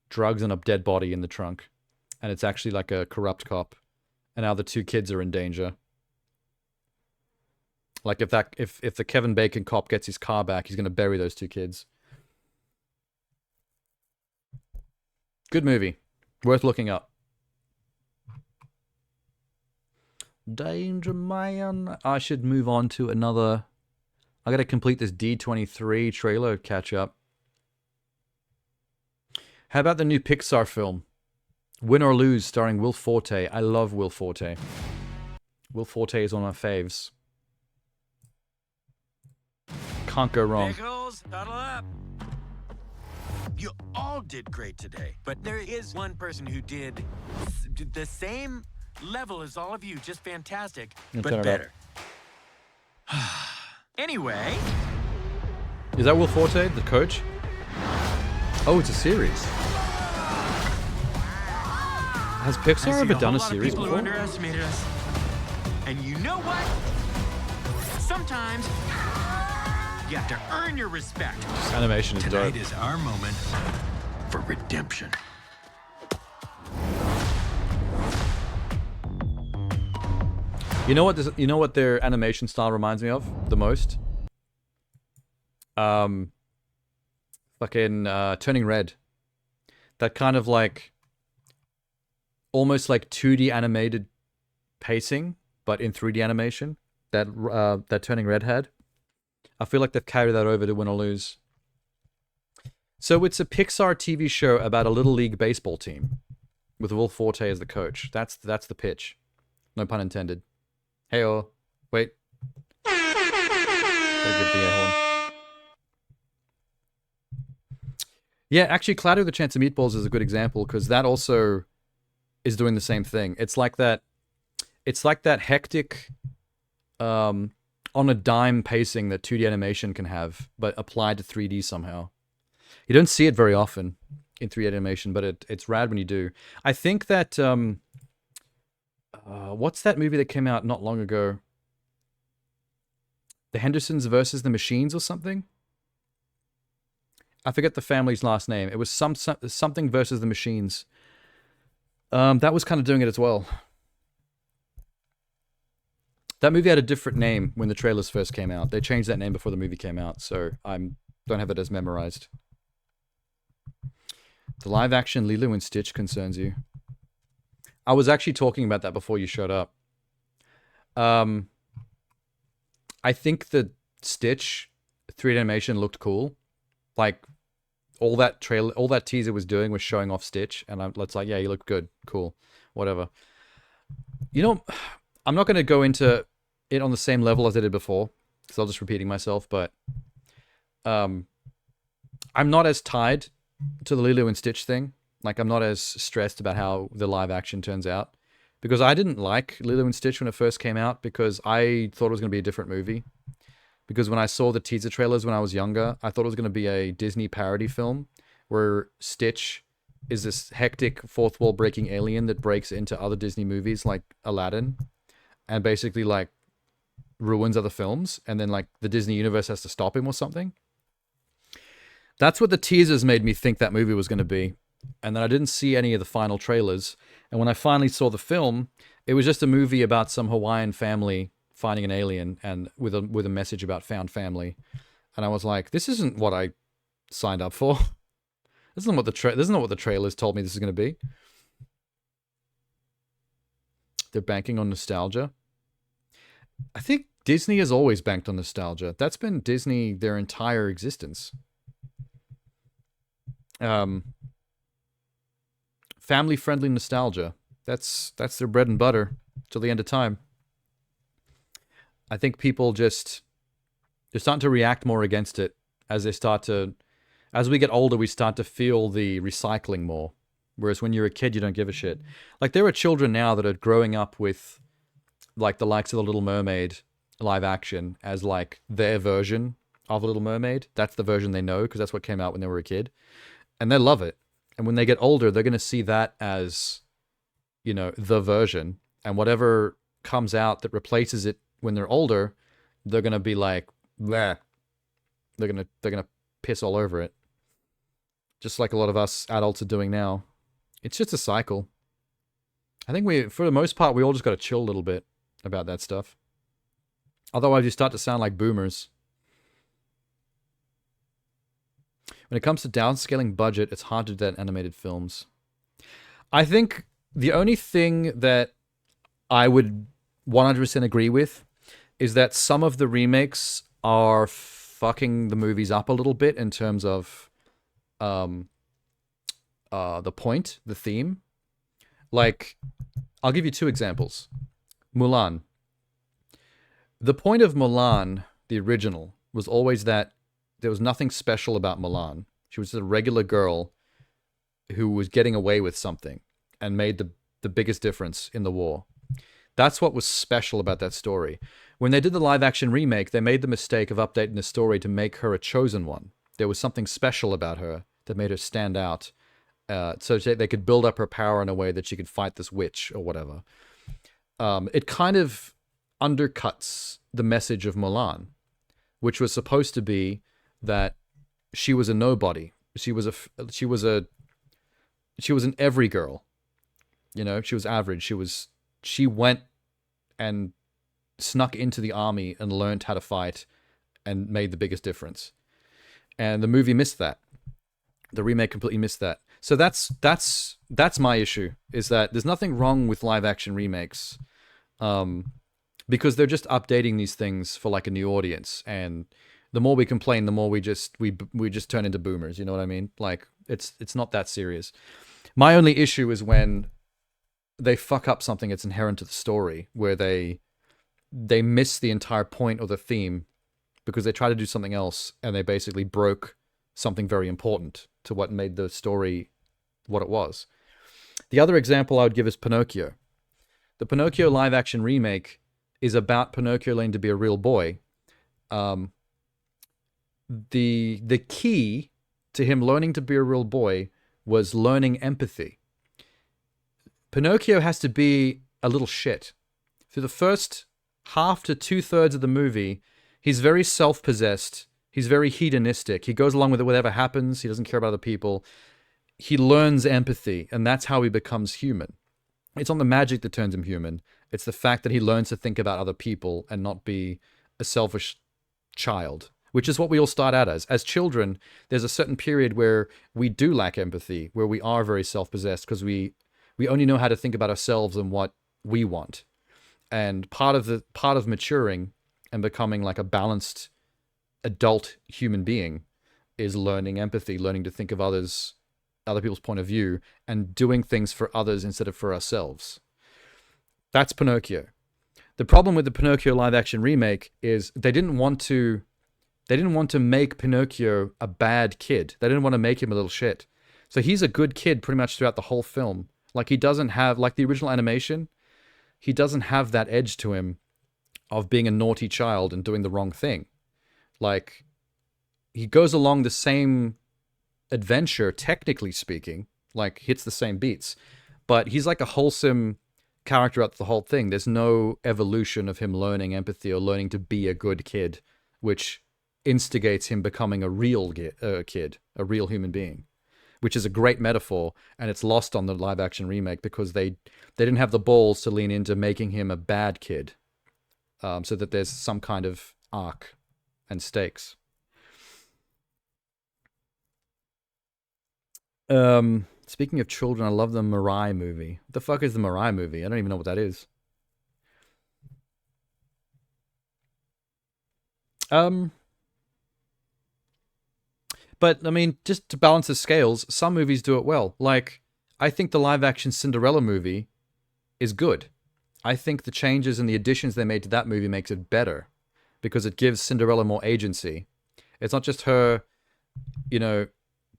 drugs and a dead body in the trunk. And it's actually like a corrupt cop. And now the two kids are in danger. Like if the Kevin Bacon cop gets his car back, he's going to bury those two kids. Good movie. Worth looking up. Danger Man. I should move on to another. I gotta complete this D23 trailer catch up. How about the new Pixar film? Win or Lose, starring Will Forte. I love Will Forte. Will Forte is one of my faves. Can't go wrong. Pickles, huddle up. You all did great today, but there is one person who did the same level as all of you, just fantastic, but better. Anyway. Is that Will Forte, the coach? Oh, it's a series. Has I Pixar see ever a done a whole lot of series people who before? underestimated us. And you know what? Sometimes you have to earn your respect. This animation is Tonight dope. is our moment for redemption. You know what? You know what their animation style reminds me of the most? Fucking Turning Red. That kind of like almost like 2D animated pacing, but in 3D animation. That Turning Red had. I feel like they've carried that over to Win or Lose. So it's a Pixar TV show about a little league baseball team with Will Forte as the coach. That's the pitch. No pun intended. Hey-oh. Wait. Gotta give the air horn. Yeah, actually, Cloudy with a Chance of Meatballs is a good example because that also is doing the same thing. It's like that hectic, on a dime pacing that 2D animation can have, but applied to 3D somehow. You don't see it very often in 3D animation, but it's rad when you do. I think that, what's that movie that came out not long ago? The Hendersons versus the Machines or something? I forget the family's last name. It was something versus the Machines. That was kind of doing it as well. That movie had a different name when the trailers first came out. They changed that name before the movie came out, so I don't have it as memorized. The live-action Lilo and Stitch concerns you. I was actually talking about that before you showed up. I think the Stitch 3D animation looked cool. Like, all that teaser was doing was showing off Stitch, and it's like, yeah, you look good, cool, whatever. You know, I'm not going to go into it on the same level as I did before, because I'm just repeating myself, but I'm not as tied to the Lilo and Stitch thing. Like, I'm not as stressed about how the live action turns out, because I didn't like Lilo and Stitch when it first came out, because I thought it was going to be a different movie. Because when I saw the teaser trailers when I was younger, I thought it was going to be a Disney parody film where Stitch is this hectic fourth wall breaking alien that breaks into other Disney movies like Aladdin and basically like ruins other films, and then like the Disney universe has to stop him or something. That's what the teasers made me think that movie was going to be. And then I didn't see any of the final trailers. And when I finally saw the film, it was just a movie about some Hawaiian family finding an alien and with a message about found family. And I was like, this isn't what I signed up for. This isn't what the trailers told me this is going to be. They're banking on nostalgia. I think Disney has always banked on nostalgia. That's been Disney their entire existence. Family-friendly nostalgia. That's their bread and butter till the end of time. I think people they're starting to react more against it as we get older, we start to feel the recycling more. Whereas when you're a kid, you don't give a shit. Like, there are children now that are growing up with like the likes of The Little Mermaid live action as like their version of The Little Mermaid. That's the version they know because that's what came out when they were a kid. And they love it. And when they get older, they're going to see that as, you know, the version. And whatever comes out that replaces it when they're older, they're going to be like, bleh. They're going to piss all over it. Just like a lot of us adults are doing now. It's just a cycle. I think for the most part, we all just got to chill a little bit about that stuff. Otherwise, you start to sound like boomers. When it comes to downscaling budget, it's hard to do that in animated films. I think the only thing that I would 100% agree with is that some of the remakes are fucking the movies up a little bit in terms of the point, the theme. Like, I'll give you two examples. Mulan. The point of Mulan, the original, was always that there was nothing special about Mulan. She was a regular girl who was getting away with something and made the biggest difference in the war. That's what was special about that story. When they did the live-action remake, they made the mistake of updating the story to make her a chosen one. There was something special about her that made her stand out so they could build up her power in a way that she could fight this witch or whatever. It kind of undercuts the message of Mulan, which was supposed to be that she was a nobody. She was an every girl. You know, she was average. She went and snuck into the army and learned how to fight and made the biggest difference. And the movie missed that. The remake completely missed that. So that's my issue, is that there's nothing wrong with live action remakes, because they're just updating these things for like a new audience, and the more we complain, the more we just turn into boomers. You know what I mean? Like it's not that serious. My only issue is when they fuck up something that's inherent to the story, where they miss the entire point or the theme because they try to do something else, and they basically broke something very important to what made the story what it was. The other example I would give is Pinocchio. The Pinocchio live-action remake is about Pinocchio learning to be a real boy. The key to him learning to be a real boy was learning empathy. Pinocchio has to be a little shit. Through the first half to 2/3 of the movie, he's very self-possessed. He's very hedonistic. He goes along with it, whatever happens. He doesn't care about other people. He learns empathy, and that's how he becomes human. It's not the magic that turns him human. It's the fact that he learns to think about other people and not be a selfish child, which is what we all start out as. As children, there's a certain period where we do lack empathy, where we are very self-possessed because we only know how to think about ourselves and what we want. And part of maturing and becoming like a balanced adult human being is learning empathy, learning to think of other people's point of view, and doing things for others instead of for ourselves. That's Pinocchio. The problem with the Pinocchio live action remake is they didn't want to make Pinocchio a bad kid. They didn't want to make him a little shit. So he's a good kid pretty much throughout the whole film. Like, he doesn't have, like the original animation, he doesn't have that edge to him of being a naughty child and doing the wrong thing. Like, he goes along the same adventure, technically speaking, like hits the same beats, but he's like a wholesome character out the whole thing. There's no evolution of him learning empathy or learning to be a good kid, which instigates him becoming a real kid, a real human being, which is a great metaphor, and it's lost on the live action remake because they didn't have the balls to lean into making him a bad kid, so that there's some kind of arc and stakes. Speaking of children, I love the Mirai movie. What the fuck is the Mirai movie? I don't even know what that is. But, I mean, just to balance the scales, some movies do it well. Like, I think the live-action Cinderella movie is good. I think the changes and the additions they made to that movie makes it better, because it gives Cinderella more agency. It's not just her, you know,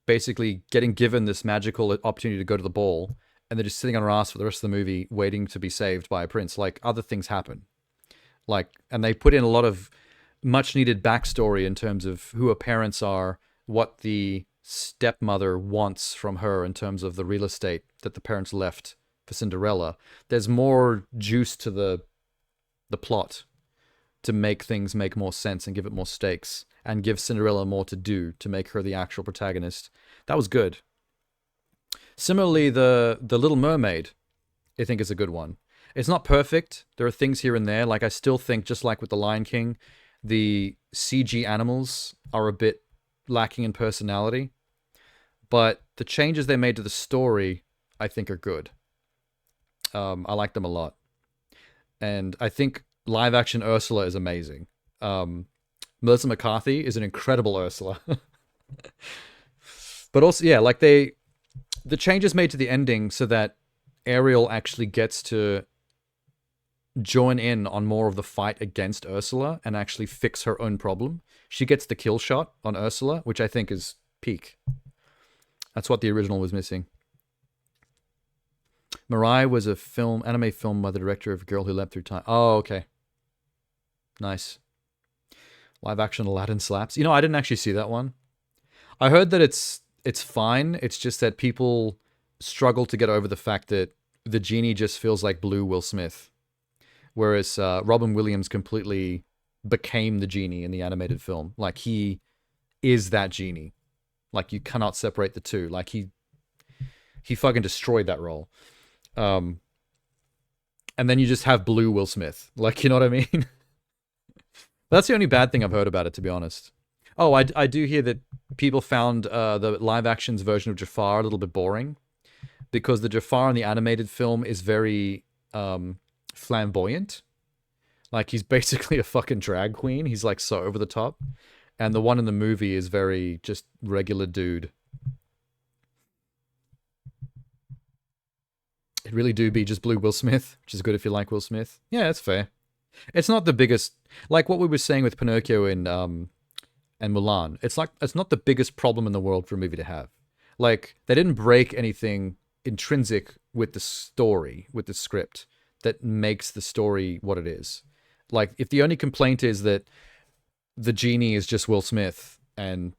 basically getting given this magical opportunity to go to the ball, and they're just sitting on her ass for the rest of the movie waiting to be saved by a prince. Like, other things happen. Like, and they put in a lot of much-needed backstory in terms of who her parents are, what the stepmother wants from her in terms of the real estate that the parents left for Cinderella. There's more juice to the plot to make things make more sense and give it more stakes, and give Cinderella more to do to make her the actual protagonist. That was good. Similarly, the Little Mermaid, I think, is a good one. It's not perfect. There are things here and there. Like, I still think, just like with The Lion King, the CG animals are a bit lacking in personality. But the changes they made to the story, I think, are good. I like them a lot. And I think live-action Ursula is amazing. Melissa McCarthy is an incredible Ursula. But also, yeah, like the changes made to the ending so that Ariel actually gets to join in on more of the fight against Ursula and actually fix her own problem. She gets the kill shot on Ursula, which I think is peak. That's what the original was missing. Mirai was a anime film by the director of Girl Who Leapt Through Time. Oh, okay. Nice. Live action Aladdin slaps. You know, I didn't actually see that one. I heard that it's it's fine. It's just that people struggle to get over the fact that the genie just feels like blue Will Smith. Whereas Robin Williams completely became the genie in the animated film. Like, he is that genie. Like, you cannot separate the two. Like, he fucking destroyed that role. And then you just have blue Will Smith. Like, you know what I mean? That's the only bad thing I've heard about it, to be honest. Oh, I do hear that people found the live actions version of Jafar a little bit boring, because the Jafar in the animated film is very flamboyant. Like, he's basically a fucking drag queen. He's like so over the top. And the one in the movie is very just regular dude. It really do be just blue Will Smith, which is good if you like Will Smith. Yeah, that's fair. It's not the biggest, like what we were saying with Pinocchio and Mulan. It's not the biggest problem in the world for a movie to have. Like, they didn't break anything intrinsic with the story, with the script, that makes the story what it is. Like, if the only complaint is that the genie is just Will Smith and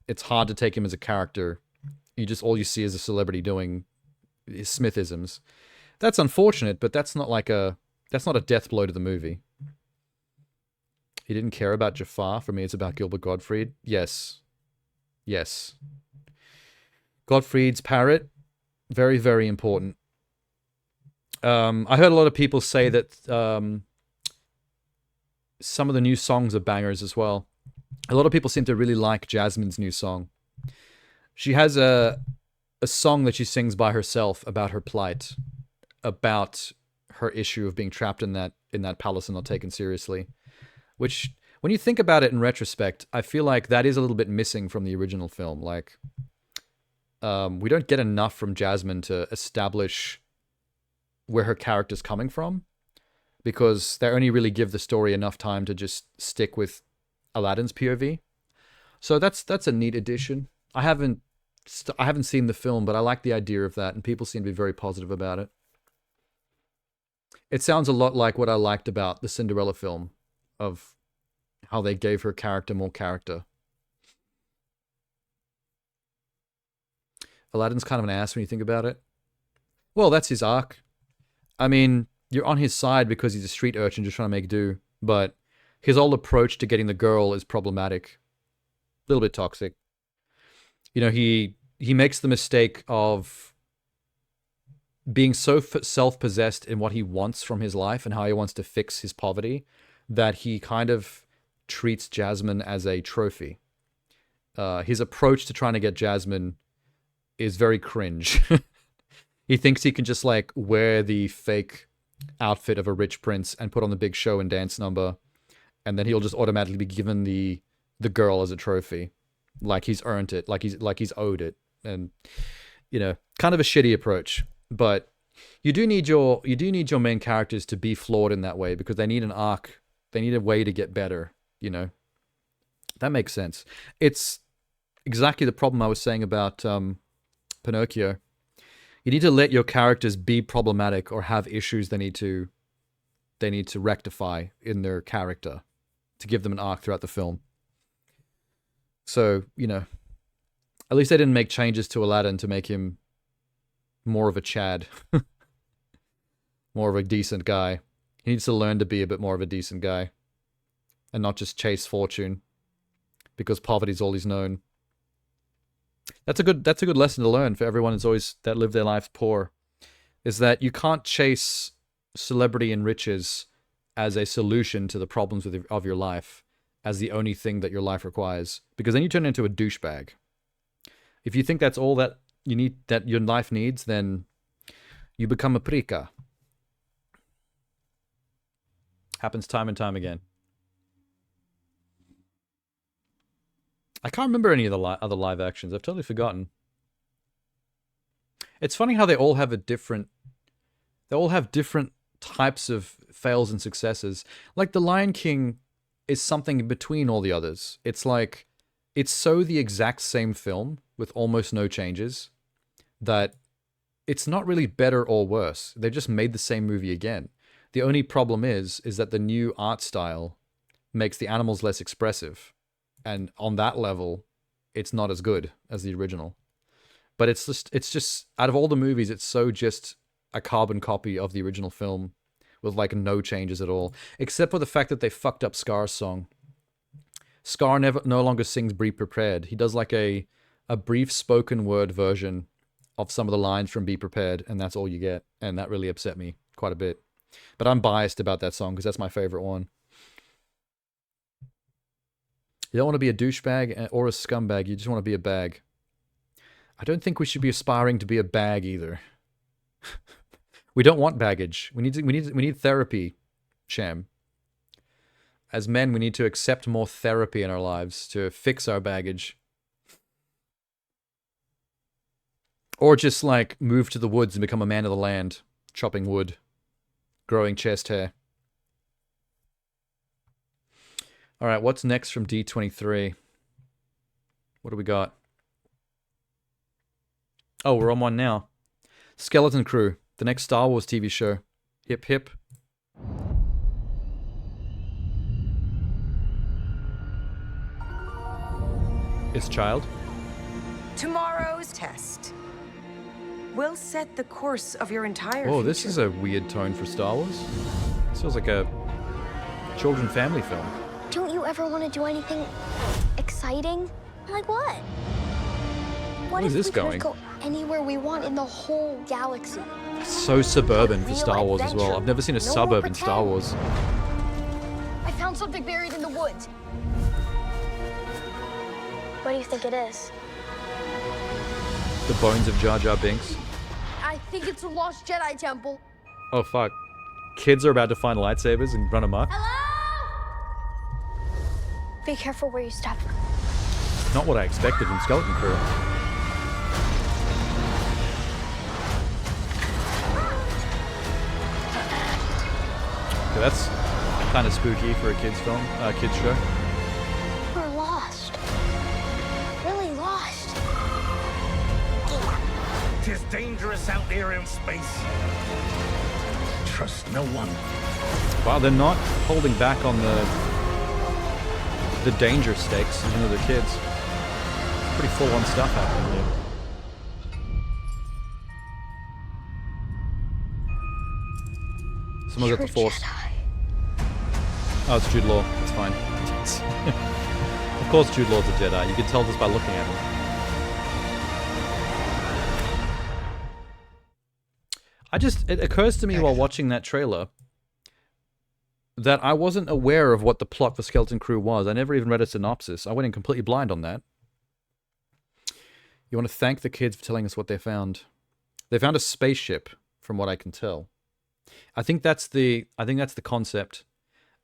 it's hard to take him as a character, all you see is a celebrity doing Smithisms. That's unfortunate, but that's not a death blow to the movie. He didn't care about Jafar. For me, it's about Gilbert Gottfried. Yes. Gottfried's parrot, very, very important. I heard a lot of people say that some of the new songs are bangers as well. A lot of people seem to really like Jasmine's new song. She has a song that she sings by herself about her plight, about her issue of being trapped in that palace and not taken seriously. Which, when you think about it in retrospect, I feel like that is a little bit missing from the original film. Like, we don't get enough from Jasmine to establish where her character's coming from, because they only really give the story enough time to just stick with Aladdin's POV. So that's a neat addition. I haven't seen the film, but I like the idea of that, and people seem to be very positive about it. It sounds a lot like what I liked about the Cinderella film, of how they gave her character more character. Aladdin's kind of an ass when you think about it. Well, that's his arc. I mean, you're on his side because he's a street urchin just trying to make do, but his whole approach to getting the girl is problematic. A little bit toxic. You know, he makes the mistake of being so self-possessed in what he wants from his life and how he wants to fix his poverty that he kind of treats Jasmine as a trophy. His approach to trying to get Jasmine is very cringe. He thinks he can just like wear the fake outfit of a rich prince and put on the big show and dance number, and then he'll just automatically be given the girl as a trophy, like he's earned it, like he's owed it. And you know, kind of a shitty approach. But you do need your main characters to be flawed in that way, because they need an arc. They need a way to get better, you know. That makes sense. It's exactly the problem I was saying about Pinocchio. You need to let your characters be problematic or have issues they need to rectify in their character to give them an arc throughout the film. So, you know, at least they didn't make changes to Aladdin to make him more of a Chad. More of a decent guy. He needs to learn to be a bit more of a decent guy and not just chase fortune because poverty's all he's known. That's a good lesson to learn for everyone that lived their life poor, is that you can't chase celebrity and riches as a solution to the problems of your life, as the only thing that your life requires, because then you turn into a douchebag. If you think that's all that you need, that your life needs, then you become a prika. Happens time and time again. I can't remember any of the other live actions. I've totally forgotten. It's funny how they all have different types of fails and successes. Like The Lion King is something in between all the others. It's like, it's so the exact same film with almost no changes that it's not really better or worse. They just made the same movie again. The only problem is that the new art style makes the animals less expressive. And on that level, it's not as good as the original. But it's just out of all the movies, it's so just a carbon copy of the original film with like no changes at all, except for the fact that they fucked up Scar's song. Scar no longer sings "Be Prepared." He does like a brief spoken word version of some of the lines from "Be Prepared," and that's all you get. And that really upset me quite a bit. But I'm biased about that song because that's my favorite one. You don't want to be a douchebag or a scumbag. You just want to be a bag. I don't think we should be aspiring to be a bag either. We don't want baggage. We need therapy, Sham. As men, we need to accept more therapy in our lives to fix our baggage. Or just like move to the woods and become a man of the land, chopping wood, growing chest hair. All right, what's next from D23? What do we got? Oh, we're on one now. Skeleton Crew, the next Star Wars TV show. Hip hip. It's child. Tomorrow's test will set the course of your entire Oh, future. this is a weird tone for Star Wars. This feels like a children family film. Don't you ever want to do anything exciting? Like what? What Where is if this we going? could go anywhere we want in the whole galaxy? So suburban for Real Star Wars as well. adventure. I've never seen a No more suburb in Star pretend. Wars. I found something buried in the woods. What do you think it is? The bones of Jar Jar Binks. I think it's a lost Jedi temple. Oh fuck. Kids are about to find lightsabers and run amok. Be careful where you step. Not what I expected from Skeleton Crew. Okay, that's kind of spooky for a kids film, kids show. We're lost. Really lost. Tis dangerous out there in space. Trust no one. Wow, they're not holding back on the danger stakes, even though they're kids. Pretty full-on stuff happening here. Someone's at the Force. Oh, it's Jude Law. It's fine. Of course Jude Law's a Jedi. You can tell just by looking at him. It occurs to me while watching that trailer that I wasn't aware of what the plot for Skeleton Crew was. I never even read a synopsis. I went in completely blind on that. You want to thank the kids for telling us what they found. They found a spaceship, from what I can tell. I think that's the concept.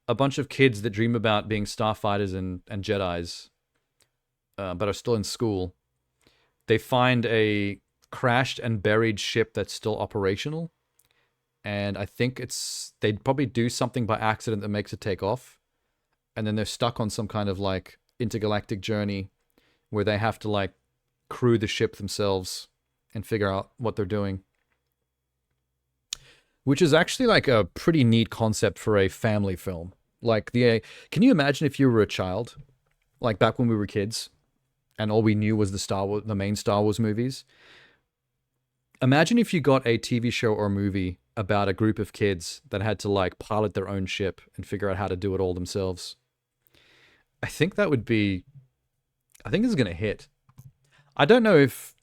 A bunch of kids that dream about being starfighters and Jedis, but are still in school. They find a crashed and buried ship that's still operational. And I think they'd probably do something by accident that makes it take off. And then they're stuck on some kind of like intergalactic journey where they have to like crew the ship themselves and figure out what they're doing. Which is actually like a pretty neat concept for a family film. Like can you imagine if you were a child, like back when we were kids, and all we knew was the main Star Wars movies? Imagine if you got a TV show or movie about a group of kids that had to like pilot their own ship and figure out how to do it all themselves. I think it's going to hit. I don't know if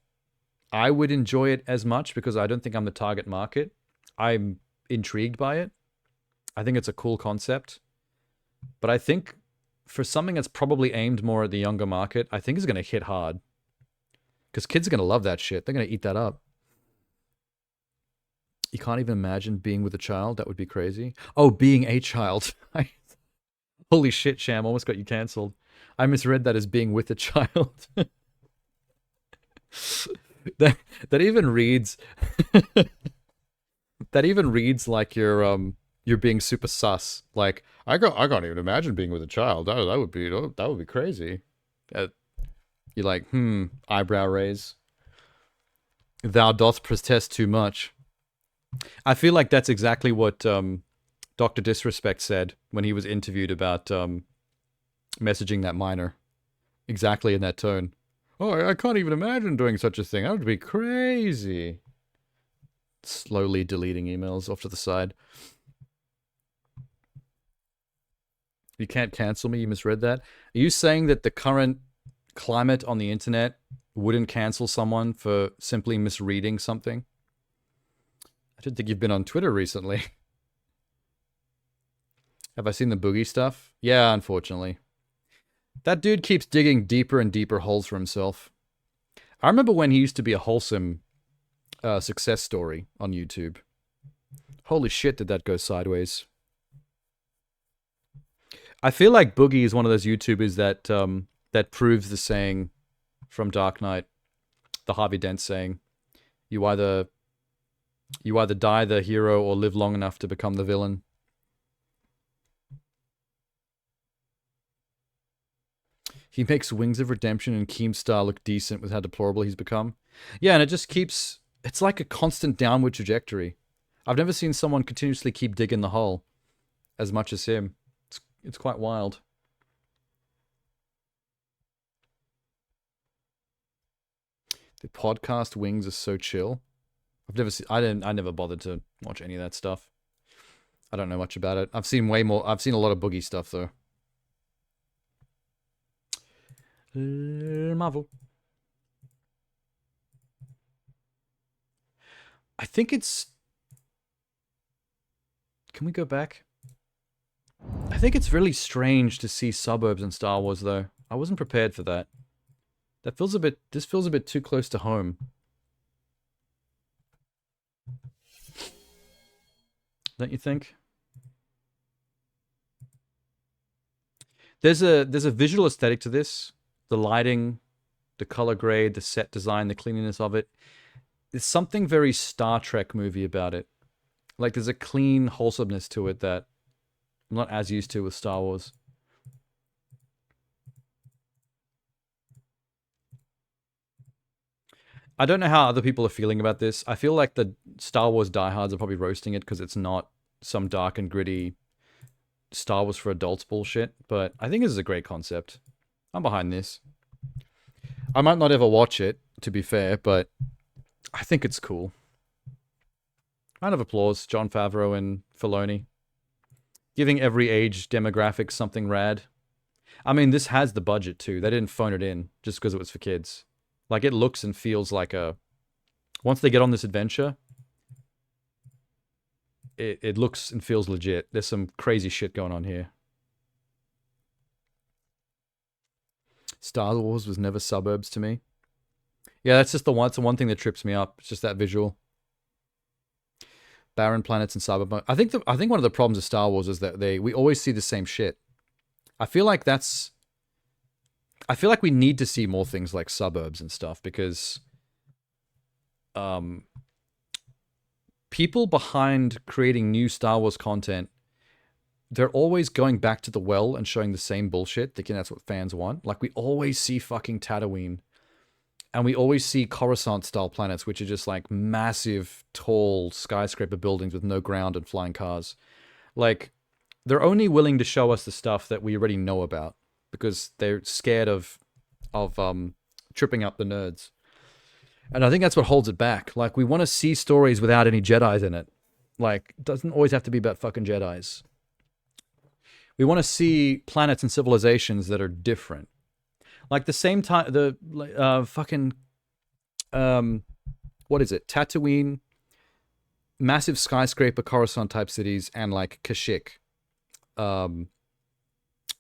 I would enjoy it as much because I don't think I'm the target market. I'm intrigued by it. I think it's a cool concept. But I think for something that's probably aimed more at the younger market, I think it's going to hit hard. Because kids are going to love that shit. They're going to eat that up. You can't even imagine being with a child. That would be crazy. Oh, being a child. Holy shit, Sham. Almost got you cancelled. I misread that as being with a child. that even reads... that even reads like you're being super sus. Like, I can't even imagine being with a child. That would be crazy. You're like, eyebrow raise. Thou dost protest too much. I feel like that's exactly what Dr. Disrespect said when he was interviewed about messaging that minor. Exactly in that tone. Oh, I can't even imagine doing such a thing. That would be crazy. Slowly deleting emails off to the side. You can't cancel me, you misread that. Are you saying that the current climate on the internet wouldn't cancel someone for simply misreading something? I don't think you've been on Twitter recently. Have I seen the Boogie stuff? Yeah, unfortunately. That dude keeps digging deeper and deeper holes for himself. I remember when he used to be a wholesome success story on YouTube. Holy shit, did that go sideways. I feel like Boogie is one of those YouTubers that that proves the saying from Dark Knight, the Harvey Dent saying, you either die the hero or live long enough to become the villain. He makes Wings of Redemption and Keemstar look decent with how deplorable he's become. Yeah, and it just keeps... It's like a constant downward trajectory. I've never seen someone continuously keep digging the hole as much as him. It's quite wild. The podcast Wings are so chill. I've never seen... I never bothered to watch any of that stuff. I don't know much about it. I've seen way more... I've seen a lot of Boogie stuff, though. Marvel. I think it's... Can we go back? I think it's really strange to see suburbs in Star Wars, though. I wasn't prepared for that. That feels a bit... This feels a bit too close to home. Don't you think? There's a visual aesthetic to this. The lighting, the color grade, the set design, the cleanliness of it. There's something very Star Trek movie about it. Like, there's a clean wholesomeness to it that I'm not as used to with Star Wars. I don't know how other people are feeling about this. I feel like the Star Wars diehards are probably roasting it because it's not some dark and gritty Star Wars for adults bullshit. But I think this is a great concept. I'm behind this. I might not ever watch it, to be fair, but I think it's cool. Round of applause, Jon Favreau and Filoni. Giving every age demographic something rad. I mean, this has the budget too. They didn't phone it in just because it was for kids. Like, it looks and feels like a... Once they get on this adventure, it looks and feels legit. There's some crazy shit going on here. Star Wars was never suburbs to me. Yeah, that's just the one. It's the one thing that trips me up. It's just that visual. Barren planets and cyberpunk. I think one of the problems of Star Wars is that we always see the same shit. I feel like we need to see more things like suburbs and stuff because people behind creating new Star Wars content, they're always going back to the well and showing the same bullshit, thinking that's what fans want. Like, we always see fucking Tatooine. And we always see Coruscant-style planets, which are just like massive, tall skyscraper buildings with no ground and flying cars. Like, they're only willing to show us the stuff that we already know about because they're scared of tripping up the nerds. And I think that's what holds it back. Like, we want to see stories without any Jedis in it. Like, it doesn't always have to be about fucking Jedis. We want to see planets and civilizations that are different. Like the same time, the what is it? Tatooine, massive skyscraper Coruscant type cities, and like Kashyyyk, the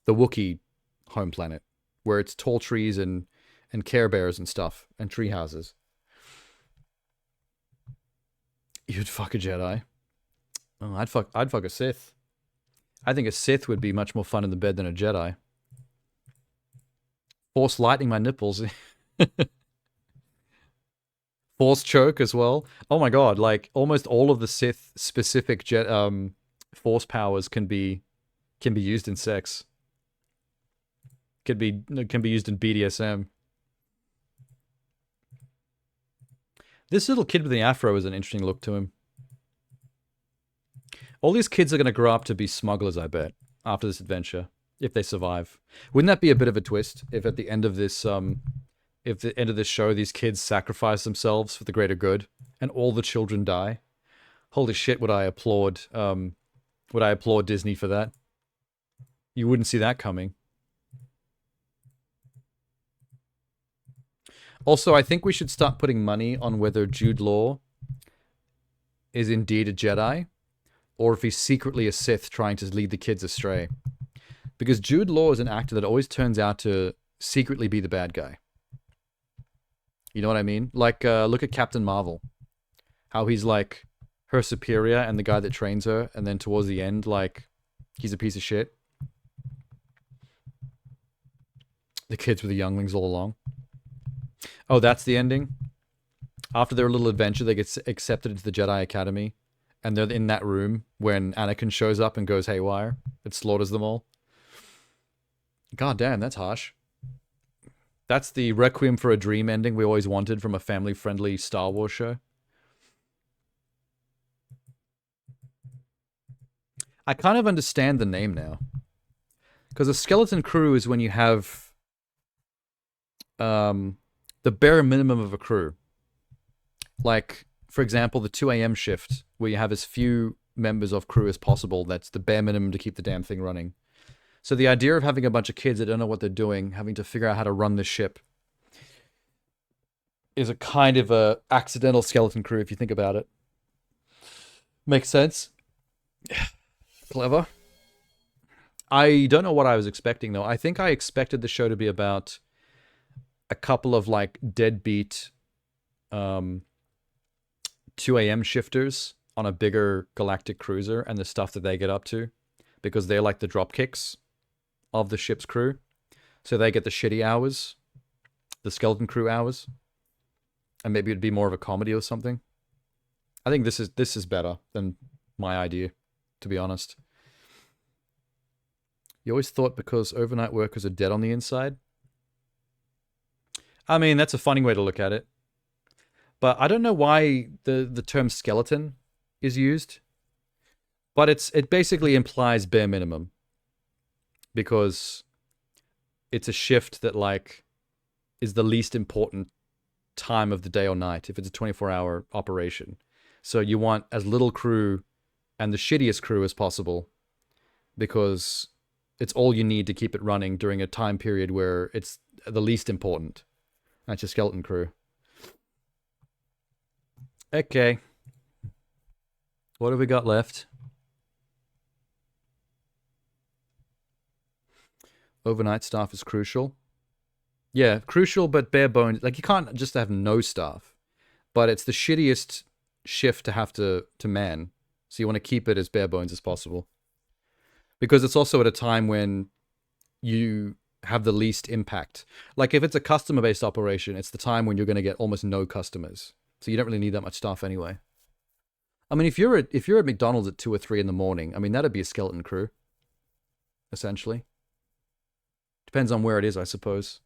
Wookiee home planet, where it's tall trees and Care Bears and stuff and tree houses. You'd fuck a Jedi. Oh, I'd fuck a Sith. I think a Sith would be much more fun in the bed than a Jedi. Force lightning my nipples. Force choke as well. Oh my god, like almost all of the Sith specific force powers can be used in sex. Can be used in BDSM. This little kid with the afro is an interesting look to him. All these kids are going to grow up to be smugglers, I bet, after this adventure, if they survive. Wouldn't that be a bit of a twist if at the end of this if at the end of this show these kids sacrifice themselves for the greater good and all the children die. Holy shit, would I applaud Disney for that? You wouldn't see that coming. Also, I think we should start putting money on whether Jude Law is indeed a Jedi, or if he's secretly a Sith trying to lead the kids astray. Because Jude Law is an actor that always turns out to secretly be the bad guy. You know what I mean? Like, look at Captain Marvel. How he's like her superior and the guy that trains her, and then towards the end, like, he's a piece of shit. The kids were the younglings all along. Oh, that's the ending? After their little adventure, they get accepted into the Jedi Academy, and they're in that room when Anakin shows up and goes haywire. It slaughters them all. God damn, that's harsh. That's the Requiem for a Dream ending we always wanted from a family-friendly Star Wars show. I kind of understand the name now. Because a skeleton crew is when you have the bare minimum of a crew. Like, for example, the 2 a.m. shift, where you have as few members of crew as possible. That's the bare minimum to keep the damn thing running. So the idea of having a bunch of kids that don't know what they're doing, having to figure out how to run the ship, is a kind of a accidental skeleton crew, if you think about it. Makes sense? Clever. I don't know what I was expecting, though. I think I expected the show to be about a couple of, like, deadbeat 2 a.m. shifters on a bigger galactic cruiser and the stuff that they get up to, because they're like the dropkicks of the ship's crew. So they get the shitty hours, the skeleton crew hours, and maybe it'd be more of a comedy or something. I think this is better than my idea, to be honest. You always thought because overnight workers are dead on the inside? I mean, that's a funny way to look at it. But I don't know why the term skeleton is used. But it basically implies bare minimum. Because it's a shift that, like, is the least important time of the day or night if it's a 24-hour operation. So you want as little crew and the shittiest crew as possible, because it's all you need to keep it running during a time period where it's the least important. That's your skeleton crew. Okay. What have we got left? Overnight staff is crucial. Yeah, crucial, but bare bones. Like, you can't just have no staff. But it's the shittiest shift to have to man. So you want to keep it as bare bones as possible. Because it's also at a time when you have the least impact. Like, if it's a customer-based operation, it's the time when you're going to get almost no customers. So you don't really need that much staff anyway. I mean, if you're at McDonald's at 2 or 3 in the morning, I mean, that'd be a skeleton crew, essentially. Depends on where it is, I suppose.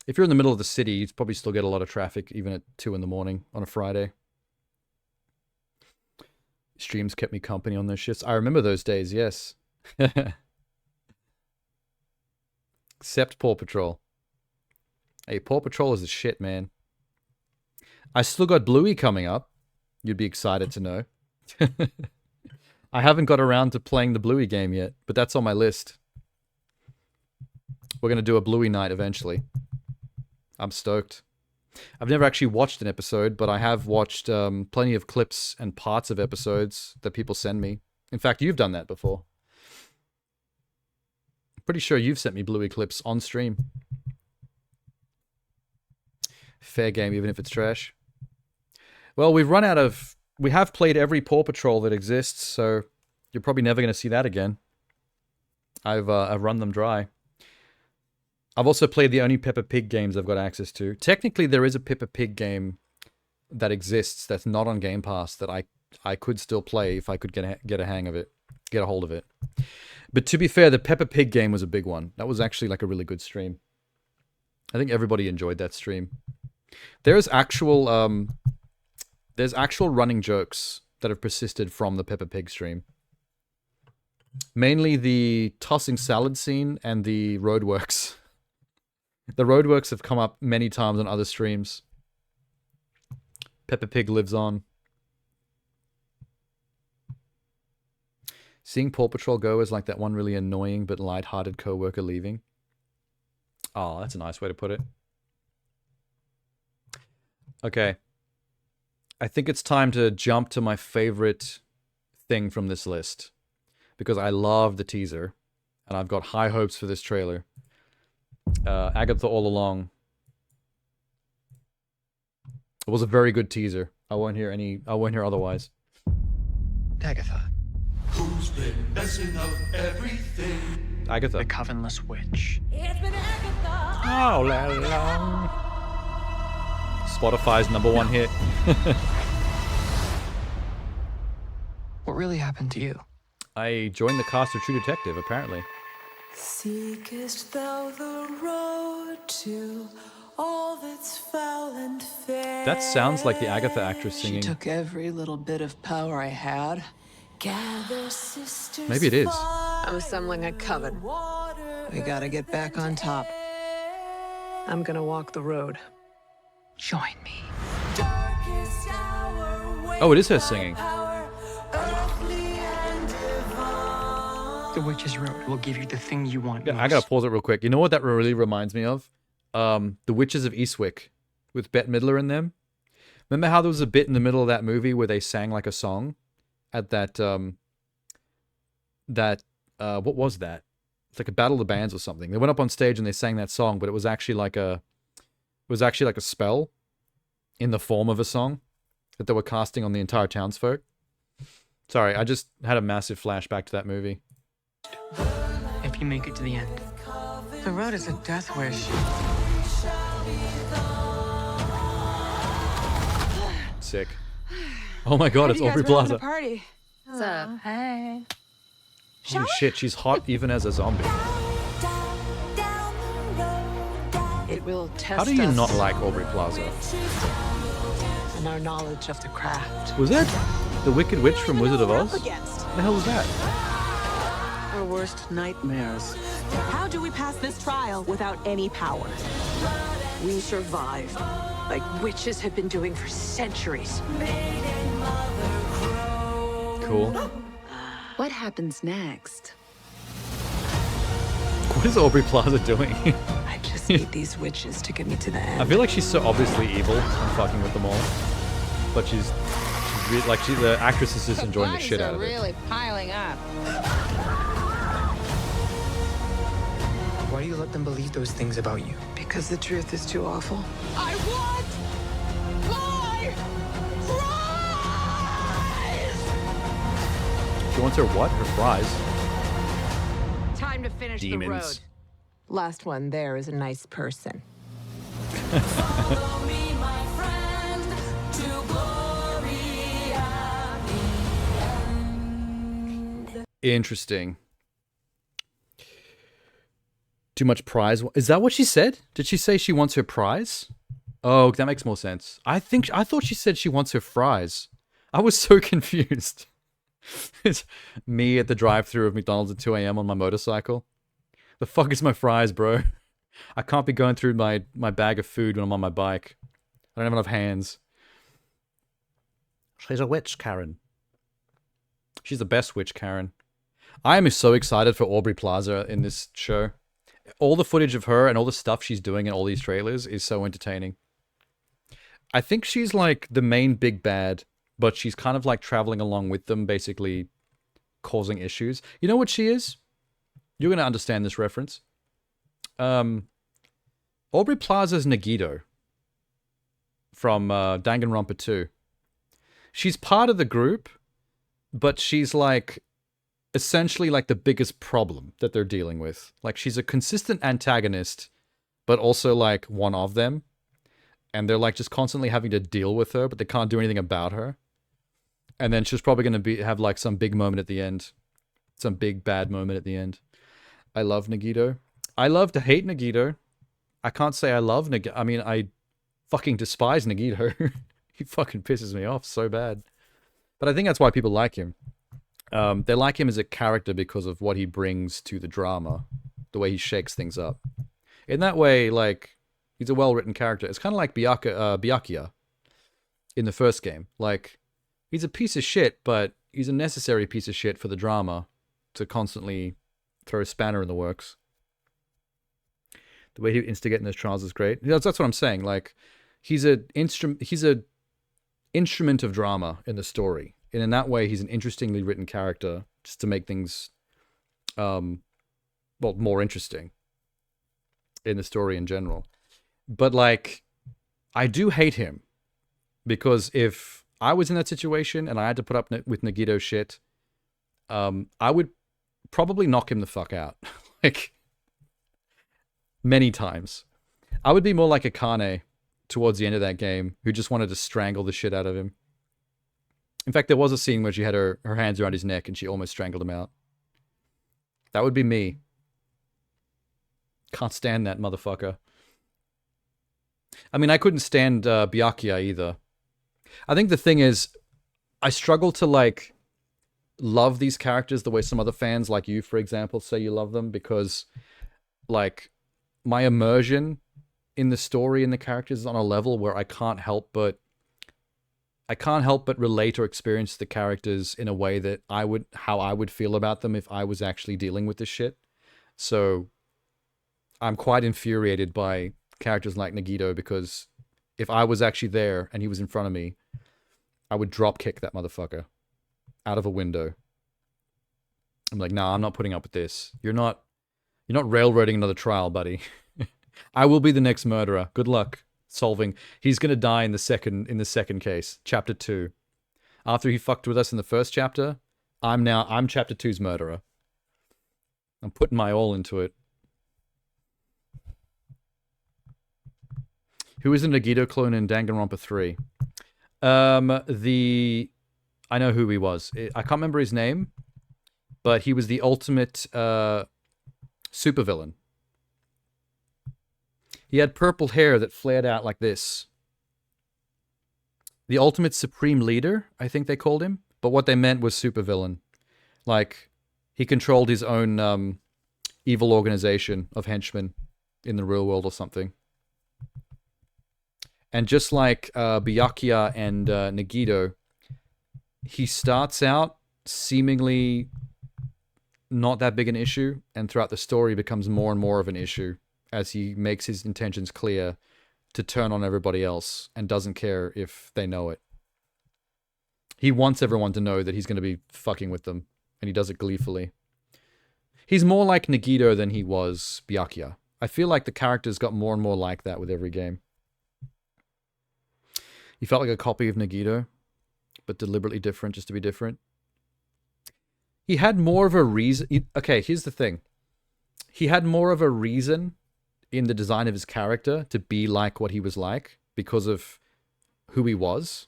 If you're in the middle of the city, you'd probably still get a lot of traffic, even at 2 in the morning on a Friday. Streams kept me company on those shifts. I remember those days, yes. Except Paw Patrol. Hey, Paw Patrol is the shit, man. I still got Bluey coming up. You'd be excited to know. I haven't got around to playing the Bluey game yet, but that's on my list. We're going to do a Bluey night eventually. I'm stoked. I've never actually watched an episode, but I have watched plenty of clips and parts of episodes that people send me. In fact, you've done that before. Pretty sure you've sent me Bluey clips on stream. Fair game, even if it's trash. Well, we have played every Paw Patrol that exists, so you're probably never going to see that again. I've run them dry. I've also played the only Peppa Pig games I've got access to. Technically, there is a Peppa Pig game that exists that's not on Game Pass that I could still play if I could get a hang of it, get a hold of it. But to be fair, the Peppa Pig game was a big one. That was actually like a really good stream. I think everybody enjoyed that stream. There's actual running jokes that have persisted from the Peppa Pig stream. Mainly the tossing salad scene and the roadworks. The roadworks have come up many times on other streams. Peppa Pig lives on. Seeing Paw Patrol go is like that one really annoying but light-hearted co-worker leaving. Oh, that's a nice way to put it. Okay. I think it's time to jump to my favorite thing from this list. Because I love the teaser. And I've got high hopes for this trailer. Agatha All Along. It was a very good teaser. I won't hear otherwise. Agatha. Who's been messing up everything? Agatha. The Covenless Witch. It's been Agatha. All along. Spotify's #1 hit. What really happened to you? I joined the cast of True Detective, apparently. Seekest thou the road to all that's foul and fair? That sounds like the Agatha actress singing. She took every little bit of power I had. Gather sisters. Maybe it is. I'm assembling a coven. We gotta get back on top. I'm gonna walk the road. Join me. Oh, it is her singing. The Witch's Road will give you the thing you want. Yeah, I gotta pause it real quick. You know what that really reminds me of? The Witches of Eastwick with Bette Midler in them. Remember how there was a bit in the middle of that movie where they sang like a song at that what was that? It's like a Battle of the Bands or something. They went up on stage and they sang that song, but it was actually like a spell in the form of a song that they were casting on the entire townsfolk. Sorry, I just had a massive flashback to that movie. If you make it to the end. The road is a death wish. Sick. Oh my god, it's Aubrey Plaza. Party. What's up? Hey. Holy shit, she's hot even as a zombie. It will test How do you us not like Aubrey Plaza? and our knowledge of the craft. Was that the Wicked Witch from Wizard of Oz? What the hell was that? Our worst nightmares. How do we pass this trial without any power? We survived, like witches have been doing for centuries. Cool. What happens next? What is Aubrey Plaza doing? I just need these witches to get me to the end. I feel like she's so obviously evil and fucking with them all. But the actress is just enjoying the shit out of it. Really piling up. Why do you let them believe those things about you? Because the truth is too awful. I want my prize! She wants her what? Her fries. Time to finish the road. Demons. Last one there is a nice person. Follow me, my friend, to glory at the end. Interesting. Too much prize. Is that what she said? Did she say she wants her prize? Oh, that makes more sense. I thought she said she wants her fries. I was so confused. It's me at the drive-thru of McDonald's at 2 a.m. on my motorcycle. The fuck is my fries, bro? I can't be going through my bag of food when I'm on my bike. I don't have enough hands. She's a witch, Karen. She's the best witch, Karen. I am so excited for Aubrey Plaza in this show. All the footage of her and all the stuff she's doing in all these trailers is so entertaining. I think she's like the main big bad, but she's kind of like traveling along with them, basically causing issues. You know what she is? You're going to understand this reference. Aubrey Plaza's Nagito from Danganronpa 2. She's part of the group, but she's like essentially like the biggest problem that they're dealing with. Like she's a consistent antagonist, but also like one of them. And they're like just constantly having to deal with her, but they can't do anything about her. And then she's probably going to have like some big moment at the end. Some big bad moment at the end. I love Nagito. I love to hate Nagito. I can't say I love Nagito. I mean, I fucking despise Nagito. He fucking pisses me off so bad. But I think that's why people like him. They like him as a character because of what he brings to the drama. The way he shakes things up. In that way, like, he's a well-written character. It's kind of like Byakuya in the first game. Like, he's a piece of shit, but he's a necessary piece of shit for the drama to constantly throw a spanner in the works. The way he instigating those trials is great. That's what I'm saying. Like, he's a instrument of drama in the story. And in that way, he's an interestingly written character just to make things, well, more interesting in the story in general. But, like, I do hate him because if I was in that situation and I had to put up with Nagito shit, I would probably knock him the fuck out. Like, many times. I would be more like Akane towards the end of that game, who just wanted to strangle the shit out of him. In fact, there was a scene where she had her hands around his neck and she almost strangled him out. That would be me. Can't stand that motherfucker. I mean, I couldn't stand Byakuya either. I think the thing is, I struggle to, like, love these characters the way some other fans, like you, for example, say you love them, because, like, my immersion in the story and the characters is on a level where I can't help but relate or experience the characters in a way that how I would feel about them if I was actually dealing with this shit. So I'm quite infuriated by characters like Nagito, because if I was actually there and he was in front of me, I would drop kick that motherfucker out of a window. I'm like, nah, I'm not putting up with this. You're not railroading another trial, buddy. I will be the next murderer. Good luck solving. He's gonna die in the second case, chapter 2. After he fucked with us in the first chapter, I'm chapter 2's murderer. I'm putting my all into it. Who is the Nagito clone in Danganronpa 3? I know who he was. I can't remember his name, but he was the ultimate supervillain. He had purple hair that flared out like this. The ultimate supreme leader, I think they called him. But what they meant was supervillain. Like, he controlled his own evil organization of henchmen in the real world or something. And just like Byakuya and Nagito, he starts out seemingly not that big an issue, and throughout the story becomes more and more of an issue as he makes his intentions clear to turn on everybody else and doesn't care if they know it. He wants everyone to know that he's going to be fucking with them, and he does it gleefully. He's more like Nagito than he was Byakuya. I feel like the characters got more and more like that with every game. He felt like a copy of Nagito, but deliberately different just to be different. He had more of a reason... Okay, here's the thing. He had more of a reason in the design of his character to be like what he was like because of who he was,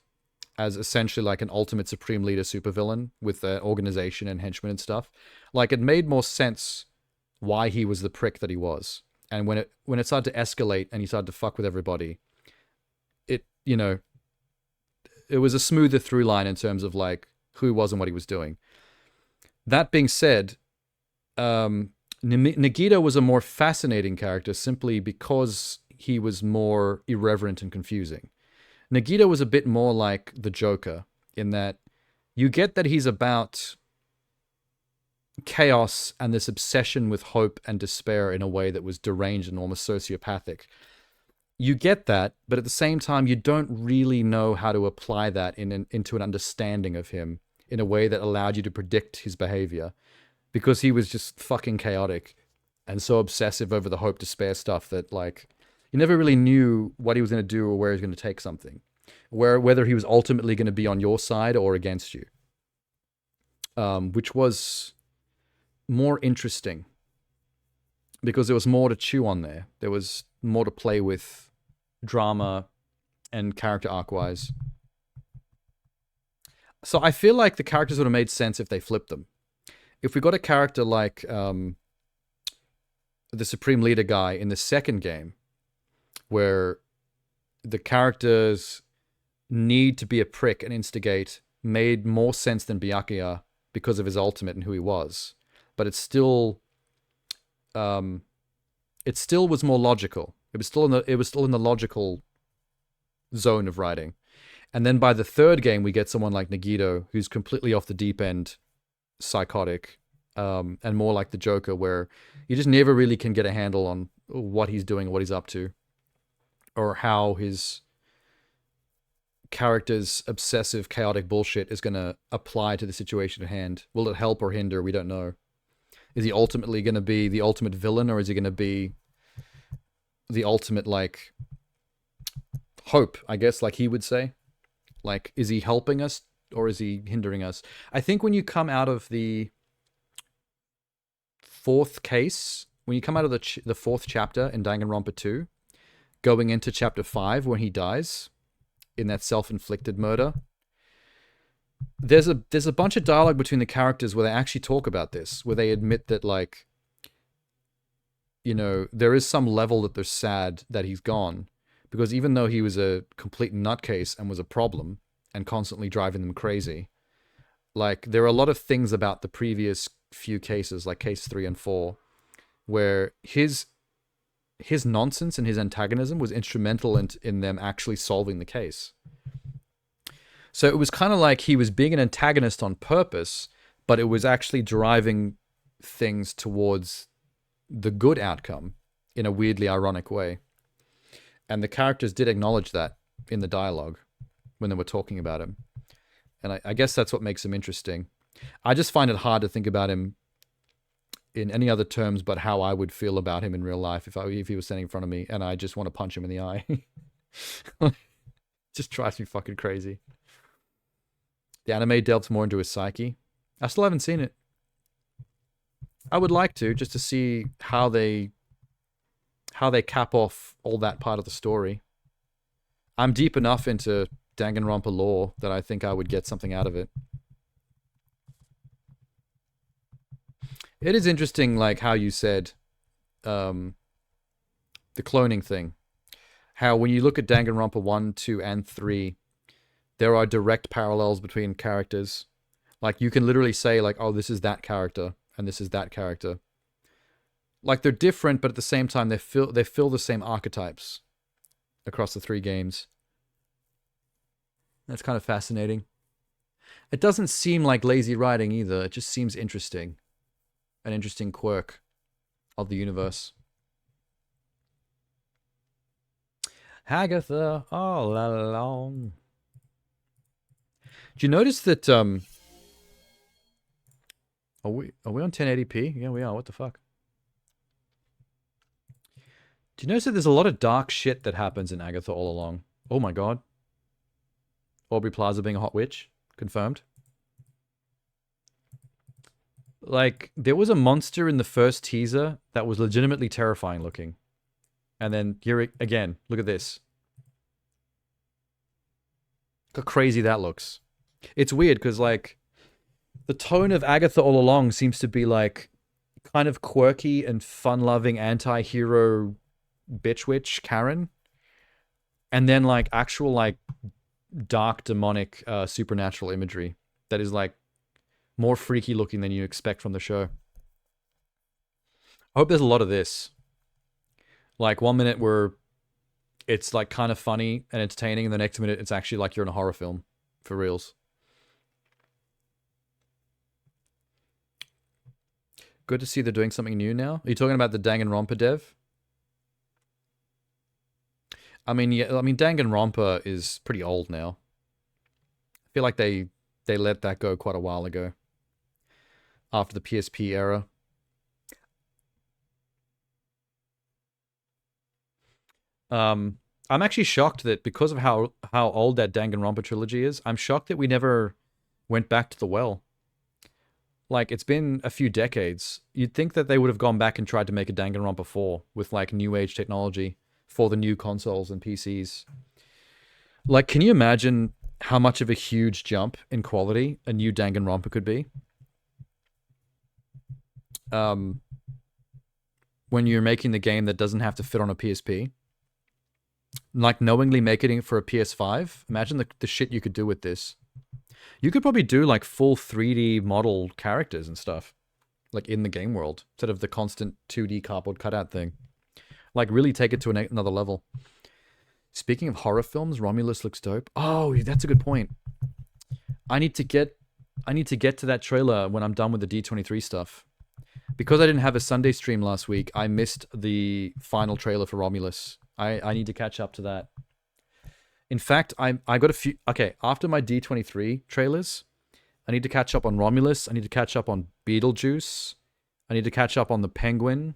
as essentially like an ultimate supreme leader supervillain with an organization and henchmen and stuff. Like, it made more sense why he was the prick that he was. And when it started to escalate and he started to fuck with everybody, it was a smoother through line in terms of like who he was and what he was doing. That being said, Nagito was a more fascinating character simply because he was more irreverent and confusing. Nagito was a bit more like the Joker in that you get that he's about chaos and this obsession with hope and despair in a way that was deranged and almost sociopathic. You get that, but at the same time, you don't really know how to apply that into an understanding of him in a way that allowed you to predict his behavior, because he was just fucking chaotic and so obsessive over the hope despair stuff that, like, you never really knew what he was going to do or where he was going to take something, whether he was ultimately going to be on your side or against you, which was more interesting because there was more to chew on there. There was more to play with drama and character arc-wise. So I feel like the characters would have made sense if they flipped them. If we got a character like the Supreme Leader guy in the second game, where the characters need to be a prick and instigate, made more sense than Byakuya because of his ultimate and who he was. But it still it still was more logical. It was still in the logical zone of writing. And then by the third game, we get someone like Nagito, who's completely off the deep end, psychotic, and more like the Joker, where you just never really can get a handle on what he's doing, what he's up to, or how his character's obsessive, chaotic bullshit is going to apply to the situation at hand. Will it help or hinder? We don't know. Is he ultimately going to be the ultimate villain, or is he going to be the ultimate, like, hope, I guess, like he would say? Like, is he helping us, or is he hindering us? I think when you come out of the fourth case, when you come out of the fourth chapter in Danganronpa 2, going into chapter 5 when he dies in that self-inflicted murder, there's a bunch of dialogue between the characters where they actually talk about this, where they admit that, like, you know, there is some level that they're sad that he's gone, because even though he was a complete nutcase and was a problem and constantly driving them crazy, like, there are a lot of things about the previous few cases, like case 3 and 4, where his nonsense and his antagonism was instrumental in them actually solving the case. So it was kind of like he was being an antagonist on purpose, but it was actually driving things towards the good outcome in a weirdly ironic way. And the characters did acknowledge that in the dialogue when they were talking about him. And I guess that's what makes him interesting. I just find it hard to think about him in any other terms but how I would feel about him in real life if he was standing in front of me and I just want to punch him in the eye. Just drives me fucking crazy. The anime delves more into his psyche. I still haven't seen it. I would like to, just to see how they cap off all that part of the story. I'm deep enough into Danganronpa lore that I think I would get something out of it. It is interesting, like how you said, the cloning thing. How when you look at Danganronpa 1, 2, and 3, there are direct parallels between characters. Like, you can literally say, like, oh, this is that character, and this is that character. Like, they're different, but at the same time, they fill the same archetypes across the 3 games. That's kind of fascinating. It doesn't seem like lazy writing either. It just seems interesting. An interesting quirk of the universe. Agatha all along. Do you notice that are we on 1080p? Yeah, we are. What the fuck? Do you notice that there's a lot of dark shit that happens in Agatha all along? Oh my god. Aubrey Plaza being a hot witch. Confirmed. Like, there was a monster in the first teaser that was legitimately terrifying looking. And then, here again, look at this. Look how crazy that looks. It's weird, because, like, the tone of Agatha all along seems to be, like, kind of quirky and fun-loving anti-hero bitch witch Karen. And then, like, actual, like, dark, demonic, supernatural imagery that is, like, more freaky looking than you expect from the show. I hope there's a lot of this. Like, one minute where it's, like, kind of funny and entertaining, and the next minute it's actually like you're in a horror film. For reals. Good to see they're doing something new now. Are you talking about the Danganronpa dev? I mean, yeah, I mean, Danganronpa is pretty old now. I feel like they let that go quite a while ago. After the PSP era. I'm actually shocked that because of how old that Danganronpa trilogy is, I'm shocked that we never went back to the well. Like, it's been a few decades. You'd think that they would have gone back and tried to make a Danganronpa 4 with, like, new age technology for the new consoles and PCs. Like, can you imagine how much of a huge jump in quality a new Danganronpa could be? When you're making the game that doesn't have to fit on a PSP. Like, knowingly making it for a PS5. Imagine the shit you could do with this. You could probably do, like, full 3D model characters and stuff. Like, in the game world. Instead of the constant 2D cardboard cutout thing. Like, really take it to another level. Speaking of horror films, Romulus looks dope. Oh, that's a good point. I need to get to that trailer when I'm done with the D23 stuff. Because I didn't have a Sunday stream last week, I missed the final trailer for Romulus. I need to catch up to that. In fact, I got a few... Okay, after my D23 trailers, I need to catch up on Romulus. I need to catch up on Beetlejuice. I need to catch up on The Penguin.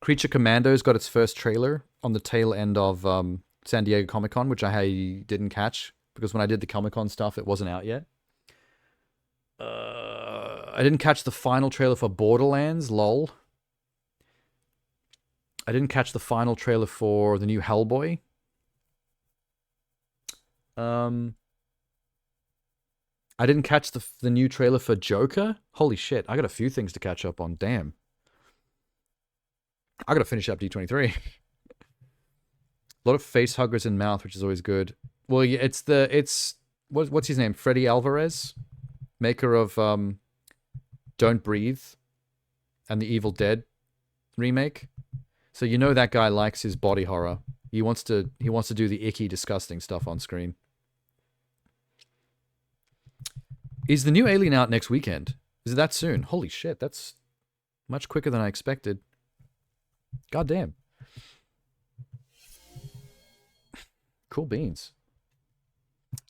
Creature Commando's got its first trailer on the tail end of San Diego Comic-Con, which I didn't catch, because when I did the Comic-Con stuff, it wasn't out yet. I didn't catch the final trailer for Borderlands, lol. I didn't catch the final trailer for the new Hellboy. I didn't catch the new trailer for Joker. Holy shit, I got a few things to catch up on. Damn. I gotta finish up D23. A lot of face huggers in mouth, which is always good. Well, yeah, what's his name? Freddy Alvarez, maker of Don't Breathe and the Evil Dead remake. So you know that guy likes his body horror. He wants to do the icky, disgusting stuff on screen. Is the new Alien out next weekend? Is it that soon? Holy shit, that's much quicker than I expected. God damn. Cool beans.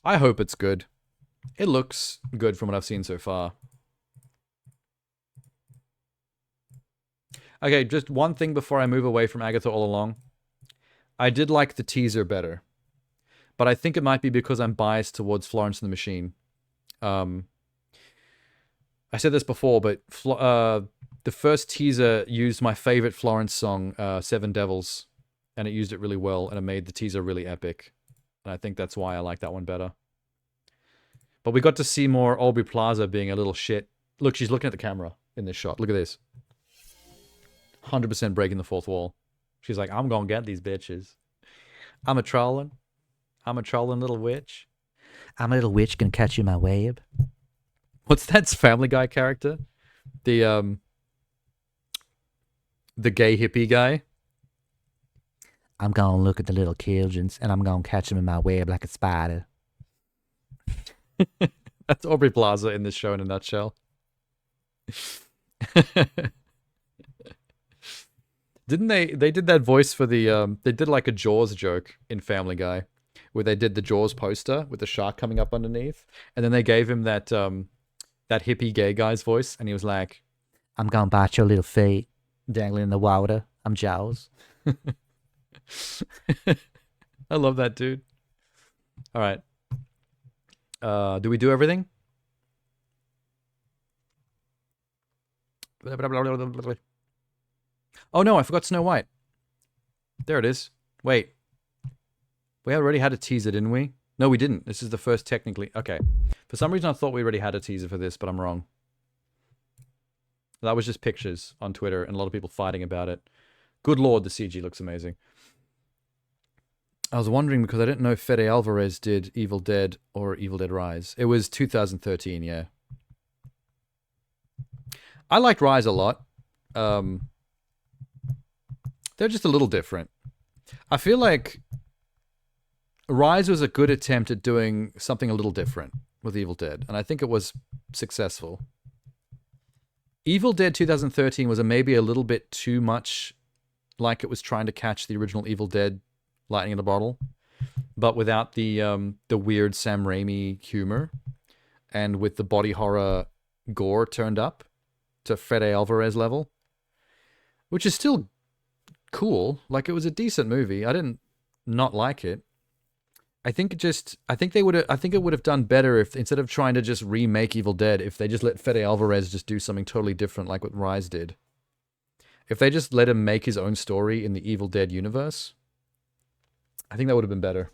I hope it's good. It looks good from what I've seen so far. Okay, just one thing before I move away from Agatha All Along. I did like the teaser better. But I think it might be because I'm biased towards Florence and the Machine. I said this before, but the first teaser used my favorite Florence song, Seven Devils, and it used it really well, and it made the teaser really epic. And I think that's why I like that one better. But we got to see more Aubrey Plaza being a little shit. Look, she's looking at the camera in this shot. Look at this. 100% breaking the fourth wall. She's like, I'm gonna get these bitches. I'm a trolling little witch. I'm a little witch gonna catch you in my web. What's that Family Guy character? The gay hippie guy. I'm gonna look at the little childrens and I'm gonna catch them in my web like a spider. That's Aubrey Plaza in this show in a nutshell. Didn't they did that voice for the they did like a Jaws joke in Family Guy where they did the Jaws poster with the shark coming up underneath, and then they gave him that that hippie gay guy's voice, and he was like, I'm gonna bite your little feet dangling in the water. I'm Jaws. I love that dude. All right. Do we do everything? Oh no, I forgot Snow White. There it is. Wait. We already had a teaser, didn't we? No, we didn't. This is the first technically. Okay. For some reason I thought we already had a teaser for this, but I'm wrong. That was just pictures on Twitter and a lot of people fighting about it. Good lord, the CG looks amazing. I was wondering because I didn't know Fede Alvarez did Evil Dead or Evil Dead Rise. It was 2013, yeah. I liked Rise a lot. They're just a little different. I feel like Rise was a good attempt at doing something a little different with Evil Dead, and I think it was successful. Evil Dead 2013 was maybe a little bit too much like it was trying to catch the original Evil Dead lightning in a bottle, but without the weird Sam Raimi humor and with the body horror gore turned up to Fede Alvarez level, which is still cool. Like, it was a decent movie. I didn't not like it. I think it would have done better if, instead of trying to just remake Evil Dead, if they just let Fede Alvarez just do something totally different like what Rise did. If they just let him make his own story in the Evil Dead universe, I think that would have been better.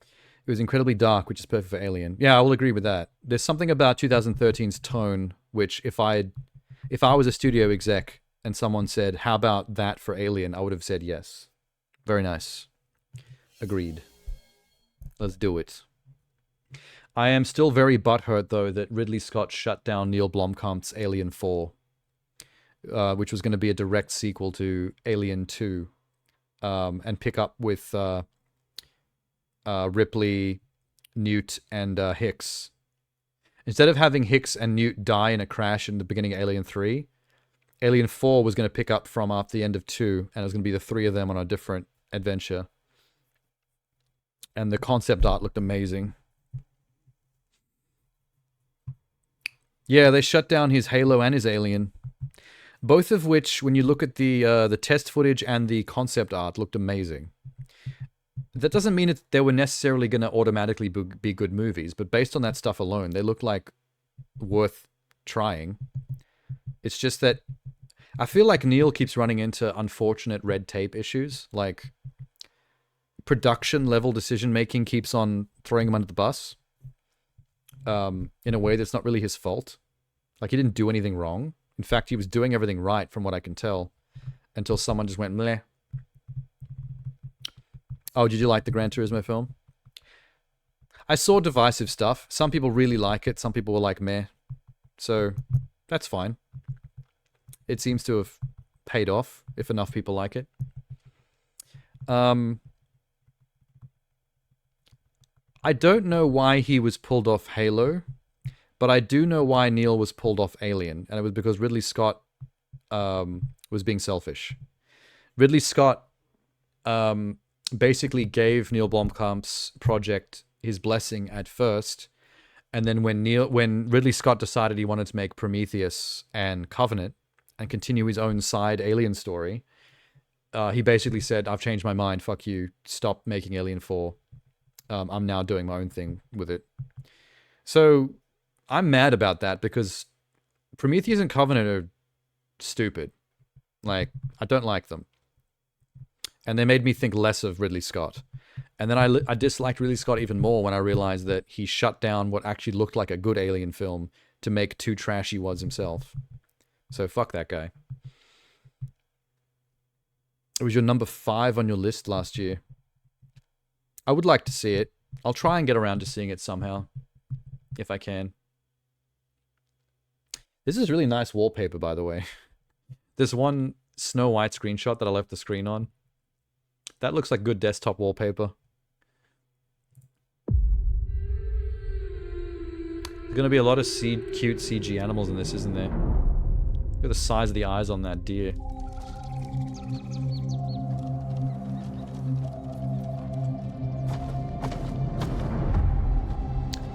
It was incredibly dark, which is perfect for Alien. Yeah, I will agree with that. There's something about 2013's tone, which if I was a studio exec and someone said, how about that for Alien, I would have said yes. Very nice. Agreed. Let's do it. I am still very butthurt, though, that Ridley Scott shut down Neil Blomkamp's Alien 4. which was going to be a direct sequel to Alien 2, and pick up with Ripley, Newt, and Hicks. Instead of having Hicks and Newt die in a crash in the beginning of Alien 3, Alien 4 was going to pick up from after the end of 2, and it was going to be the three of them on a different adventure. And the concept art looked amazing. Yeah, they shut down his Halo and his Alien. Both of which, when you look at the test footage and the concept art, looked amazing. That doesn't mean they were necessarily going to automatically be good movies, but based on that stuff alone, they look like worth trying. It's just that I feel like Neil keeps running into unfortunate red tape issues, like production level decision making keeps on throwing him under the bus in a way that's not really his fault. Like, he didn't do anything wrong. In fact, he was doing everything right from what I can tell, until someone just went meh. Oh, did you like the Gran Turismo film? I saw divisive stuff. Some people really like it. Some people were like, meh. So, that's fine. It seems to have paid off, if enough people like it. I don't know why he was pulled off Halo, but I do know why Neil was pulled off Alien, and it was because Ridley Scott was being selfish. Ridley Scott basically gave Neil Blomkamp's project his blessing at first, and then when Ridley Scott decided he wanted to make Prometheus and Covenant and continue his own side Alien story, he basically said, "I've changed my mind, fuck you, stop making Alien 4. I'm now doing my own thing with it." So I'm mad about that because Prometheus and Covenant are stupid. Like, I don't like them. And they made me think less of Ridley Scott. And then I disliked Ridley Scott even more when I realized that he shut down what actually looked like a good Alien film to make two trashy ones himself. So fuck that guy. It was your number 5 on your list last year. I would like to see it. I'll try and get around to seeing it somehow, if I can. This is really nice wallpaper, by the way. There's one Snow White screenshot that I left the screen on. That looks like good desktop wallpaper. There's going to be a lot of cute CG animals in this, isn't there? Look at the size of the eyes on that deer.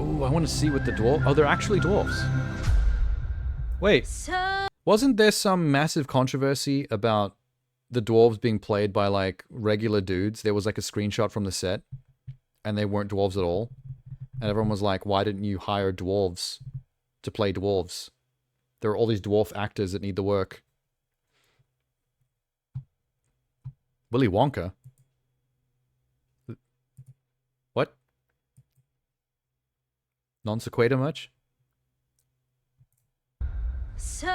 Ooh, I want to see what the dwarf... Oh, they're actually dwarves. Wait. Wasn't there some massive controversy about the dwarves being played by, like, regular dudes? There was, like, a screenshot from the set, and they weren't dwarves at all. And everyone was like, why didn't you hire dwarves to play dwarves? There are all these dwarf actors that need the work. Willy Wonka? What? Non sequitur much? So,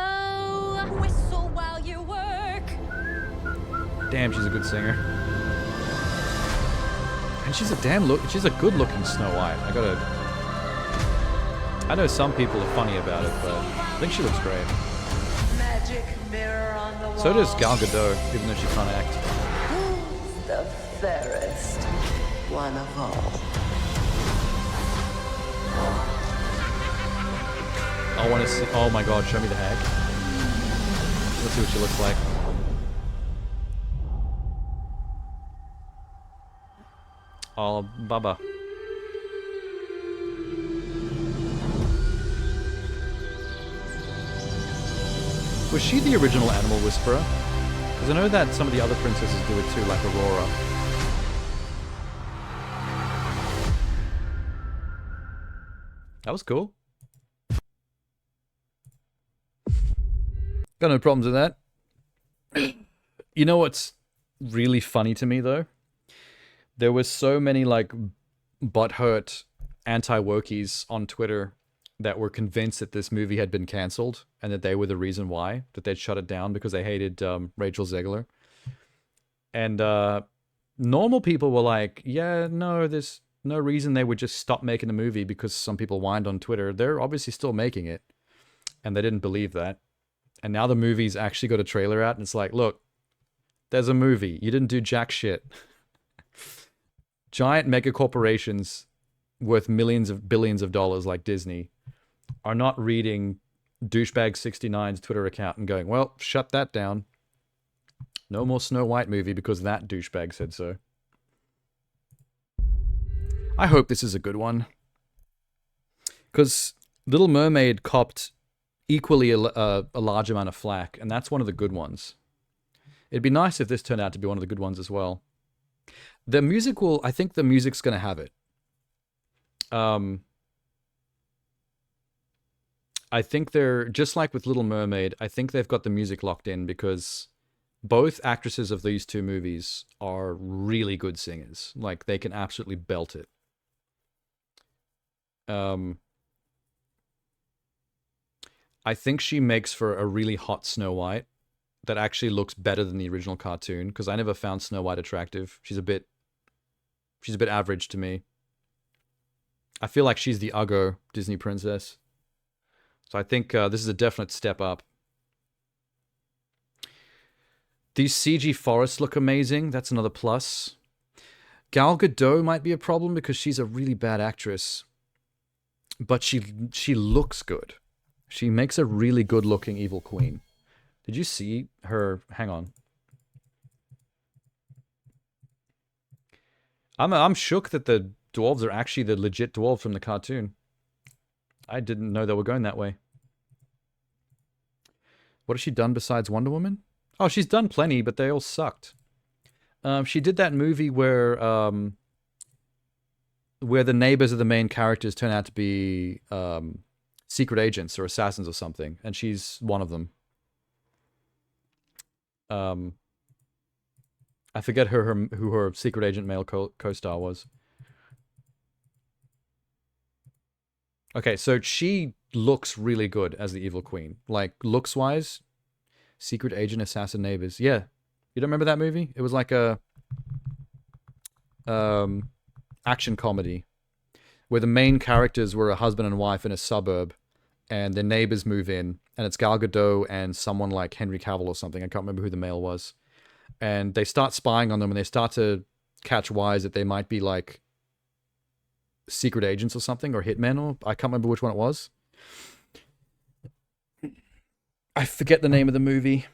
whistle while you work. Damn, she's a good singer. And she's a good looking Snow White. I know some people are funny about it, but I think she looks great. Magic mirror on the wall. So does Gal Gadot, even though she can't act. Who's the fairest one of all? I want to see... Oh my god, show me the hag. Let's see what she looks like. Oh, Baba. Was she the original Animal Whisperer? Because I know that some of the other princesses do it too, like Aurora. That was cool. Got no problems with that. You know what's really funny to me, though? There were so many, like, butthurt anti-wokies on Twitter that were convinced that this movie had been cancelled and that they were the reason why, that they'd shut it down because they hated Rachel Zegler. And normal people were like, yeah, no, there's no reason they would just stop making the movie because some people whined on Twitter. They're obviously still making it. And they didn't believe that. And now the movie's actually got a trailer out, and it's like, look, there's a movie. You didn't do jack shit. Giant mega corporations worth millions of billions of dollars like Disney are not reading Douchebag69's Twitter account and going, well, shut that down. No more Snow White movie because that douchebag said so. I hope this is a good one. Because Little Mermaid copped equally a large amount of flack, and that's one of the good ones. It'd be nice if this turned out to be one of the good ones as well. The music will... I think the music's going to have it. I think they're... Just like with Little Mermaid, I think they've got the music locked in because both actresses of these two movies are really good singers. Like, they can absolutely belt it. I think she makes for a really hot Snow White that actually looks better than the original cartoon, because I never found Snow White attractive. She's a bit average to me. I feel like she's the Uggo Disney princess. So I think this is a definite step up. These CG forests look amazing. That's another plus. Gal Gadot might be a problem because she's a really bad actress. But she looks good. She makes a really good-looking evil queen. Did you see her? Hang on. I'm shook that the dwarves are actually the legit dwarves from the cartoon. I didn't know they were going that way. What has she done besides Wonder Woman? Oh, she's done plenty, but they all sucked. She did that movie where the neighbors of the main characters turn out to be secret agents or assassins or something, and she's one of them. I forget who her secret agent male co-star was. Okay, so she looks really good as the evil queen. Like, looks-wise, secret agent assassin neighbors. Yeah. You don't remember that movie? It was like a action comedy where the main characters were a husband and wife in a suburb, and their neighbors move in, and it's Gal Gadot and someone like Henry Cavill or something. I can't remember who the male was. And they start spying on them, and they start to catch wise that they might be like secret agents or something, or hitmen, or I can't remember which one it was. I forget the name of the movie.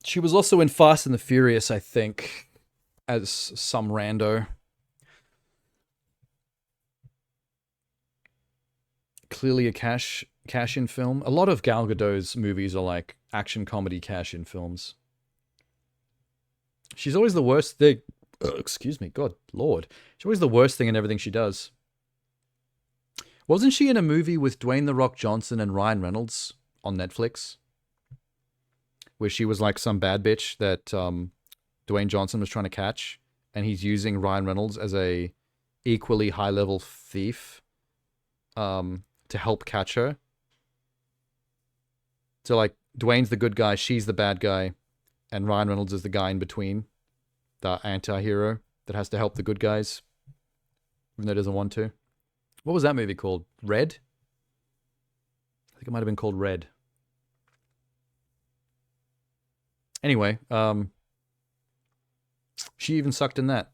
She was also in Fast and the Furious, I think, as some rando. Clearly a cash-in film. A lot of Gal Gadot's movies are like action comedy cash-in films. She's always the worst thing. Excuse me, God, Lord. She's always the worst thing in everything she does. Wasn't she in a movie with Dwayne "The Rock" Johnson and Ryan Reynolds on Netflix? Where she was like some bad bitch that Dwayne Johnson was trying to catch, and he's using Ryan Reynolds as a equally high-level thief to help catch her. So like, Dwayne's the good guy, she's the bad guy, and Ryan Reynolds is the guy in between, the anti-hero that has to help the good guys, even though he doesn't want to. What was that movie called? Red? I think it might have been called Red. Anyway, she even sucked in that.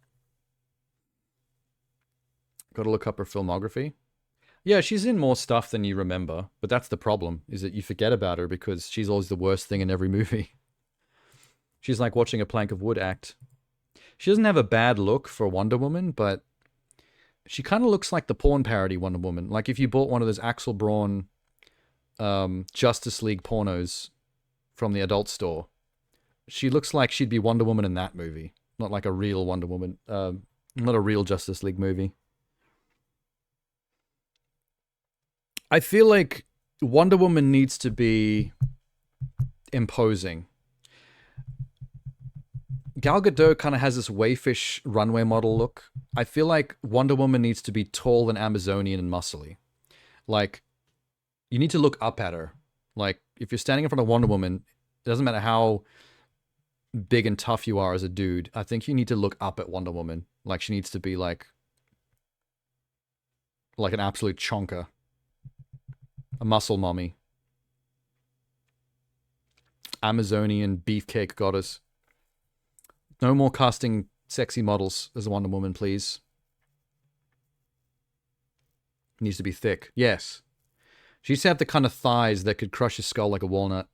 Got to look up her filmography. Yeah, she's in more stuff than you remember, but that's the problem, is that you forget about her because she's always the worst thing in every movie. She's like watching a plank of wood act. She doesn't have a bad look for Wonder Woman, but she kind of looks like the porn parody Wonder Woman. Like if you bought one of those Axel Braun Justice League pornos from the adult store, she looks like she'd be Wonder Woman in that movie. Not like a real Wonder Woman. Not a real Justice League movie. I feel like Wonder Woman needs to be imposing. Gal Gadot kind of has this waifish runway model look. I feel like Wonder Woman needs to be tall and Amazonian and muscly. Like, you need to look up at her. Like, if you're standing in front of Wonder Woman, it doesn't matter how big and tough you are as a dude. I think you need to look up at Wonder Woman. Like, she needs to be like... like an absolute chonker. A muscle mommy. Amazonian beefcake goddess. No more casting sexy models as Wonder Woman, please. Needs to be thick. Yes. She used to have the kind of thighs that could crush your skull like a walnut.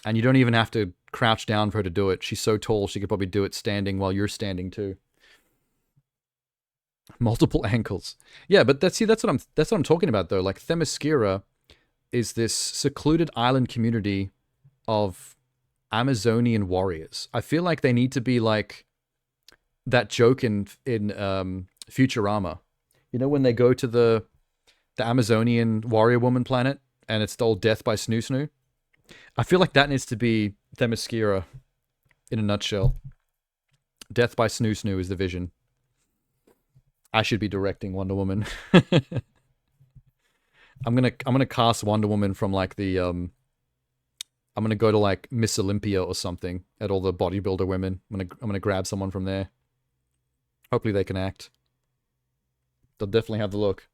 And you don't even have to crouch down for her to do it. She's so tall, she could probably do it standing while you're standing too. Multiple ankles. Yeah, but that's what I'm talking about though. Like Themyscira is this secluded island community of Amazonian warriors. I feel like they need to be like that joke in Futurama. You know when they go to the Amazonian warrior woman planet and it's all death by Snoo Snoo? I feel like that needs to be Themyscira in a nutshell. Death by Snoo Snoo is the vision. I should be directing Wonder Woman. I'm gonna cast Wonder Woman from like the I'm gonna go to like Miss Olympia or something at all the bodybuilder women. I'm gonna grab someone from there. Hopefully they can act. They'll definitely have the look.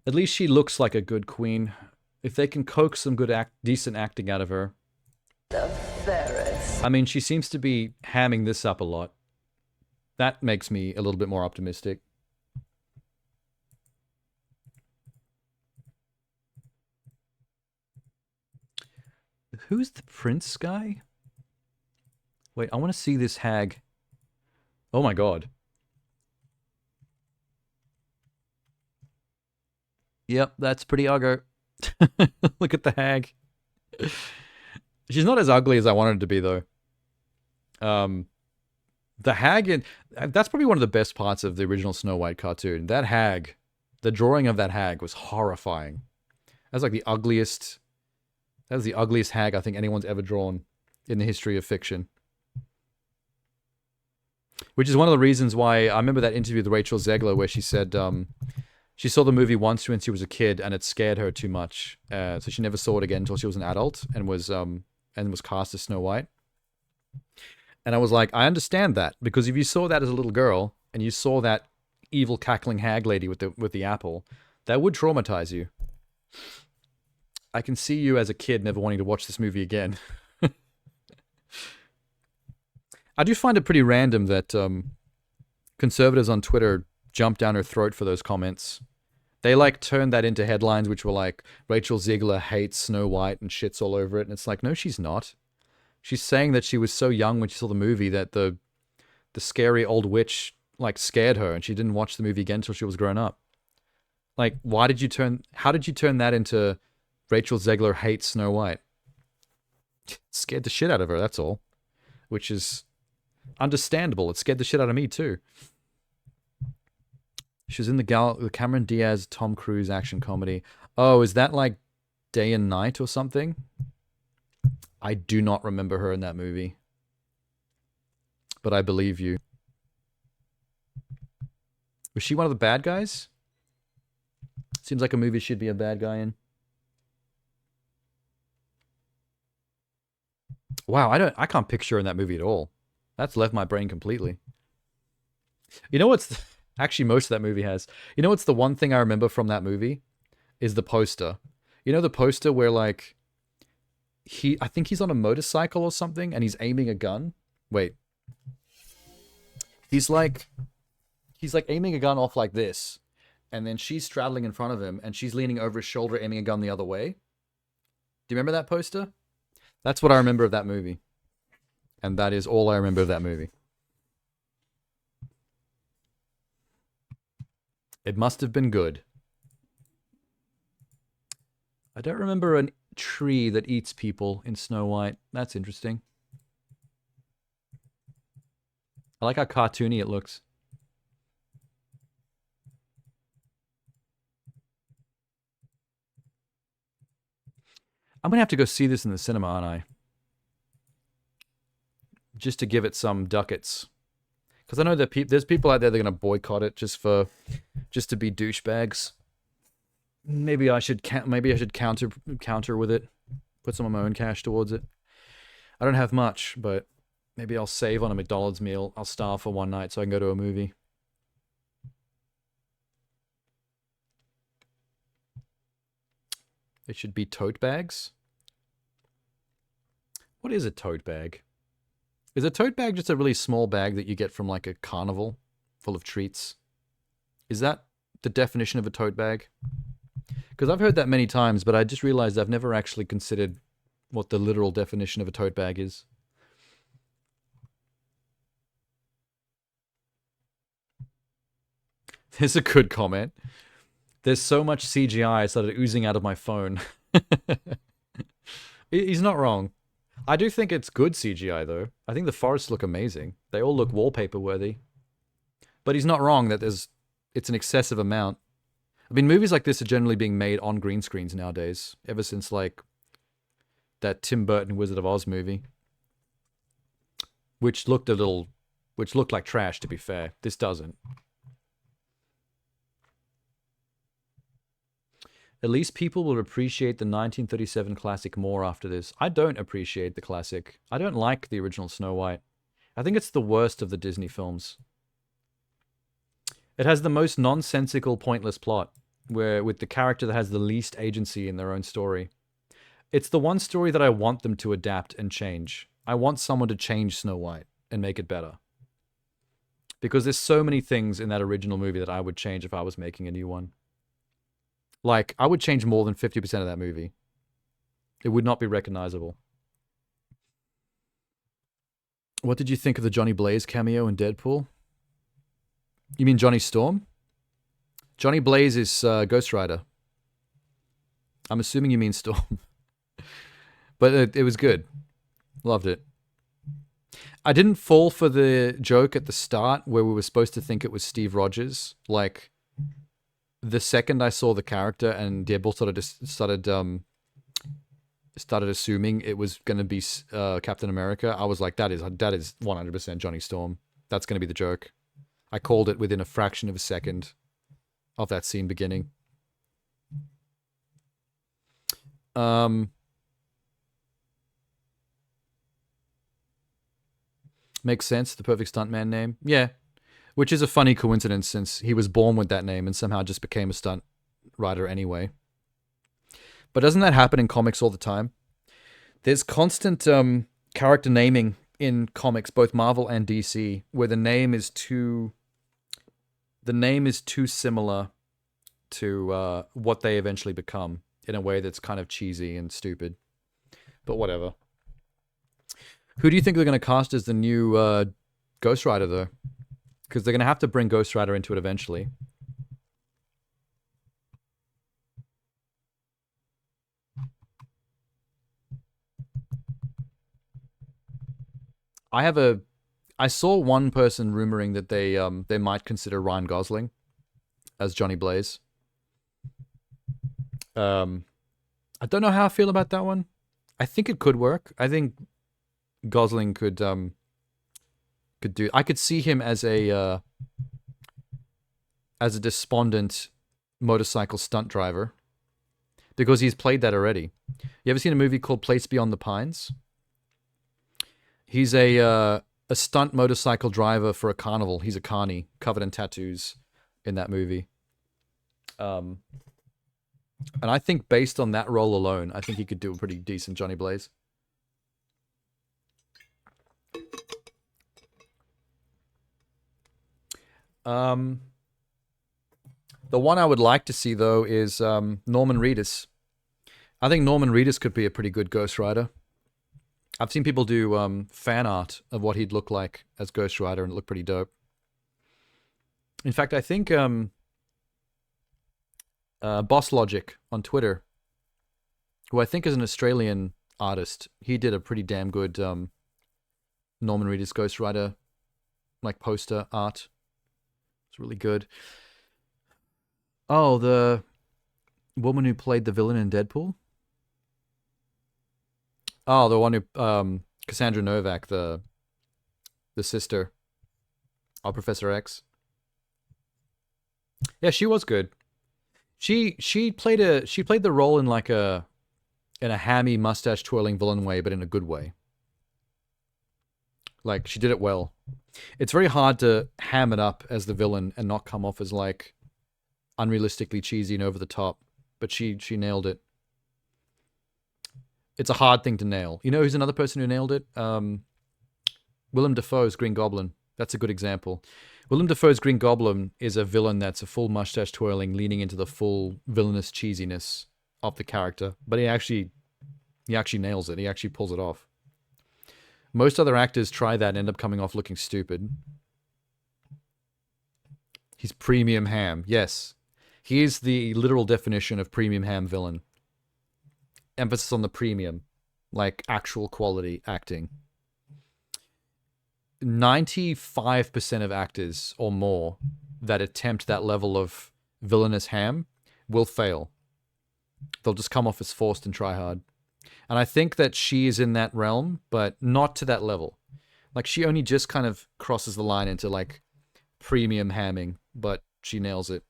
At least she looks like a good queen. If they can coax some good decent acting out of her. The Ferris. I mean, she seems to be hamming this up a lot. That makes me a little bit more optimistic. Who's the prince guy? Wait, I want to see this hag. Oh my god. Yep, that's pretty ugly. Look at the hag. She's not as ugly as I wanted her to be, though. The hag, that's probably one of the best parts of the original Snow White cartoon. That hag, the drawing of that hag was horrifying. That's like the ugliest, that was the ugliest hag I think anyone's ever drawn in the history of fiction. Which is one of the reasons why, I remember that interview with Rachel Zegler where she said, she saw the movie once when she was a kid and it scared her too much. So she never saw it again until she was an adult and was cast as Snow White. And I was like, I understand that, because if you saw that as a little girl and you saw that evil cackling hag lady with the apple, that would traumatize you. I can see you as a kid never wanting to watch this movie again. I do find it pretty random that conservatives on Twitter jumped down her throat for those comments. They like turned that into headlines which were like, Rachel Ziegler hates Snow White and shits all over it. And it's like, no, she's not. She's saying that she was so young when she saw the movie that the scary old witch like scared her and she didn't watch the movie again until she was grown up. Like, how did you turn that into Rachel Zegler hates Snow White? It scared the shit out of her, that's all. Which is understandable. It scared the shit out of me too. She was in the Cameron Diaz, Tom Cruise action comedy. Oh, is that like Day and Night or something? I do not remember her in that movie. But I believe you. Was she one of the bad guys? Seems like a movie she'd be a bad guy in. Wow, I can't picture her in that movie at all. That's left my brain completely. You know what's... Actually, most of that movie has. You know what's the one thing I remember from that movie? Is the poster. You know the poster where, like... I think he's on a motorcycle or something, and he's aiming a gun? Wait. He's like aiming a gun off like this. And then she's straddling in front of him, and she's leaning over his shoulder, aiming a gun the other way. Do you remember that poster? That's what I remember of that movie. And that is all I remember of that movie. It must have been good. I don't remember a tree that eats people in Snow White. That's interesting. I like how cartoony it looks. I'm going to have to go see this in the cinema, aren't I? Just to give it some ducats. Because I know that there's people out there that are going to boycott it just to be douchebags. Maybe I should counter with it. Put some of my own cash towards it. I don't have much, but Maybe I'll save on a McDonald's meal. I'll starve for one night so I can go to a movie. It should be tote bags. What is a tote bag? Is a tote bag just a really small bag that you get from like a carnival full of treats? Is that the definition of a tote bag? Because I've heard that many times, but I just realized I've never actually considered what the literal definition of a tote bag is. There's a good comment. There's so much CGI I started oozing out of my phone. He's not wrong. I do think it's good CGI, though. I think the forests look amazing. They all look wallpaper-worthy. But he's not wrong that it's an excessive amount. I mean, movies like this are generally being made on green screens nowadays, ever since, like, that Tim Burton Wizard of Oz movie. Which looked like trash, to be fair. This doesn't. At least people will appreciate the 1937 classic more after this. I don't appreciate the classic. I don't like the original Snow White. I think it's the worst of the Disney films. It has the most nonsensical, pointless plot, with the character that has the least agency in their own story. It's the one story that I want them to adapt and change. I want someone to change Snow White and make it better. Because there's so many things in that original movie that I would change if I was making a new one. Like, I would change more than 50% of that movie. It would not be recognizable. What did you think of the Johnny Blaze cameo in Deadpool? You mean Johnny Storm? Johnny Blaze is Ghost Rider. I'm assuming you mean Storm. But it was good. Loved it. I didn't fall for the joke at the start where we were supposed to think it was Steve Rogers. Like, the second I saw the character and Deadpool started assuming it was going to be Captain America, I was like, that is 100% Johnny Storm. That's going to be the joke. I called it within a fraction of a second of that scene beginning. Makes sense, the perfect stuntman name. Yeah. Which is a funny coincidence since he was born with that name and somehow just became a stunt rider anyway. But doesn't that happen in comics all the time? There's constant character naming in comics, both Marvel and DC, where the name is too similar to what they eventually become in a way that's kind of cheesy and stupid. But whatever. Who do you think they're going to cast as the new Ghost Rider, though? Because they're going to have to bring Ghost Rider into it eventually. I saw one person rumoring that they might consider Ryan Gosling as Johnny Blaze. I don't know how I feel about that one. I think it could work. I think Gosling could do. I could see him as a despondent motorcycle stunt driver because he's played that already. You ever seen a movie called Place Beyond the Pines? He's a stunt motorcycle driver for a carnival. He's a carny, covered in tattoos in that movie. And I think based on that role alone, I think he could do a pretty decent Johnny Blaze. The one I would like to see, though, is Norman Reedus. I think Norman Reedus could be a pretty good Ghost Rider. I've seen people do fan art of what he'd look like as Ghost Rider, and it looked pretty dope. In fact, I think Boss Logic on Twitter, who I think is an Australian artist, he did a pretty damn good Norman Reedus Ghost Rider like poster art. It's really good. Oh, the woman who played the villain in Deadpool? Oh, the one who Cassandra Novak, the sister of Professor X. Yeah, she was good. She played the role in like in a hammy mustache twirling villain way, but in a good way. Like, she did it well. It's very hard to ham it up as the villain and not come off as, like, unrealistically cheesy and over the top. But she nailed it. It's a hard thing to nail. You know who's another person who nailed it? Willem Dafoe's Green Goblin. That's a good example. Willem Dafoe's Green Goblin is a villain that's a full mustache twirling, leaning into the full villainous cheesiness of the character. But he actually nails it. He actually pulls it off. Most other actors try that and end up coming off looking stupid. He's premium ham. Yes. He is the literal definition of premium ham villain. Emphasis on the premium. Like actual quality acting. 95% of actors or more that attempt that level of villainous ham will fail. They'll just come off as forced and try hard. And I think that she is in that realm, but not to that level. Like, she only just kind of crosses the line into, like, premium hamming, but she nails it.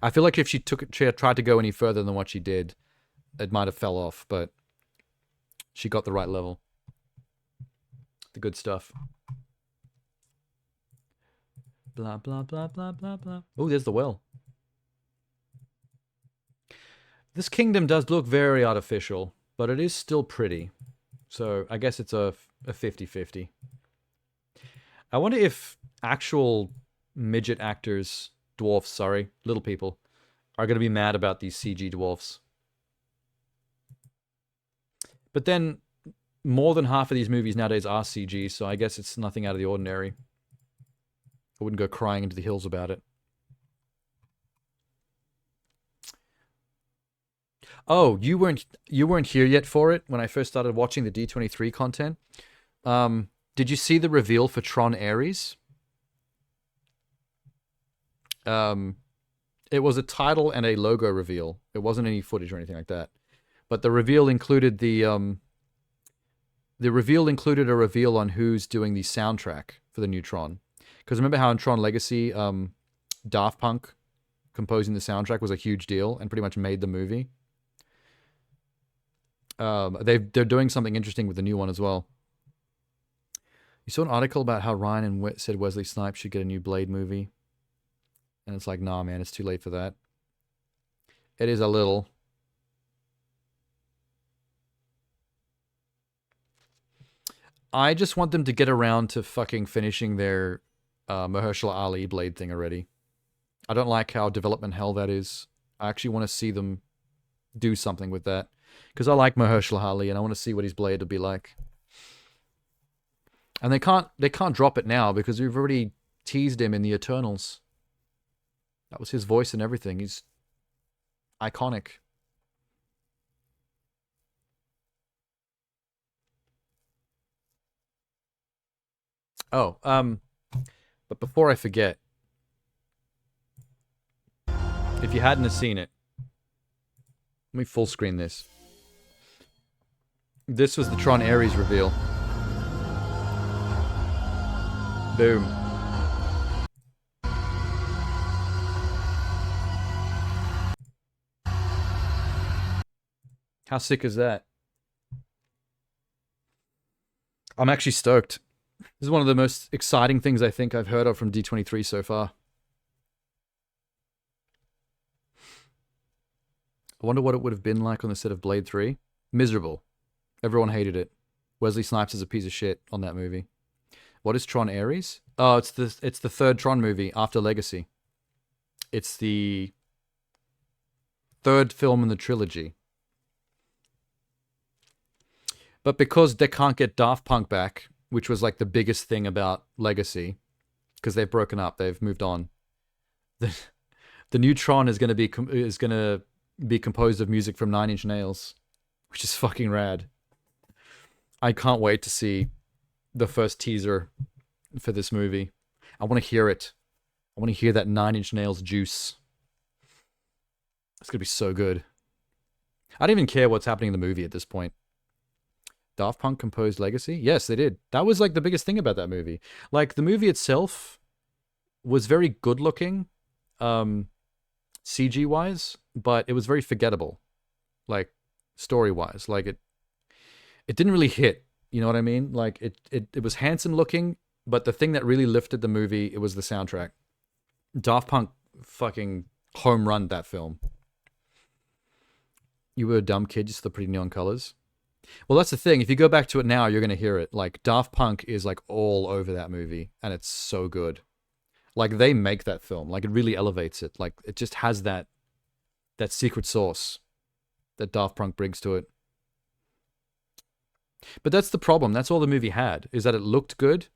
I feel like if she tried to go any further than what she did, it might have fell off, but she got the right level. The good stuff. Blah, blah, blah, blah, blah, blah. Oh, there's the well. This kingdom does look very artificial, but it is still pretty. So I guess it's a 50-50. I wonder if actual midget actors, dwarfs, sorry, little people, are going to be mad about these CG dwarfs. But then, more than half of these movies nowadays are CG, so I guess it's nothing out of the ordinary. I wouldn't go crying into the hills about it. Oh, you weren't here yet for it when I first started watching the D23 content. Did you see the reveal for Tron Ares? It was a title and a logo reveal. It wasn't any footage or anything like that. But the reveal included a reveal on who's doing the soundtrack for the new Tron. Because remember how in Tron Legacy, Daft Punk composing the soundtrack was a huge deal and pretty much made the movie. They're doing something interesting with the new one as well. You saw an article about how Ryan said Wesley Snipes should get a new Blade movie. And it's like, nah, man, it's too late for that. It is a little. I just want them to get around to fucking finishing their Mahershala Ali Blade thing already. I don't like how development hell that is. I actually want to see them do something with that. Because I like Mahershala Ali and I want to see what his Blade would be like. And they can't drop it now because we've already teased him in the Eternals. That was his voice and everything. He's iconic. Oh, but before I forget, if you hadn't have seen it, let me full screen this. This was the Tron Ares reveal. Boom. How sick is that? I'm actually stoked. This is one of the most exciting things I think I've heard of from D23 so far. I wonder what it would have been like on the set of Blade 3. Miserable. Everyone hated it. Wesley Snipes is a piece of shit on that movie. What is Tron Ares? Oh, it's the third Tron movie after Legacy. It's the third film in the trilogy. But because they can't get Daft Punk back, which was like the biggest thing about Legacy, because they've broken up, they've moved on. The new Tron is going to be composed of music from Nine Inch Nails, which is fucking rad. I can't wait to see the first teaser for this movie. I want to hear it. I want to hear that Nine Inch Nails juice. It's going to be so good. I don't even care what's happening in the movie at this point. Daft Punk composed Legacy? Yes, they did. That was like the biggest thing about that movie. Like, the movie itself was very good looking, CG-wise, but it was very forgettable, like, story-wise. Like, it didn't really hit You know what I mean? Like, it was handsome looking, but the thing that really lifted the movie, it was the soundtrack. Daft Punk fucking home run that film. You were a dumb kid, just the pretty neon colors. Well, that's the thing. If you go back to it now, you're going to hear it. Like, Daft Punk is, like, all over that movie, and it's so good. Like, they make that film. Like, it really elevates it. Like, it just has that secret sauce that Daft Punk brings to it. But that's the problem. That's all the movie had, is that it looked good.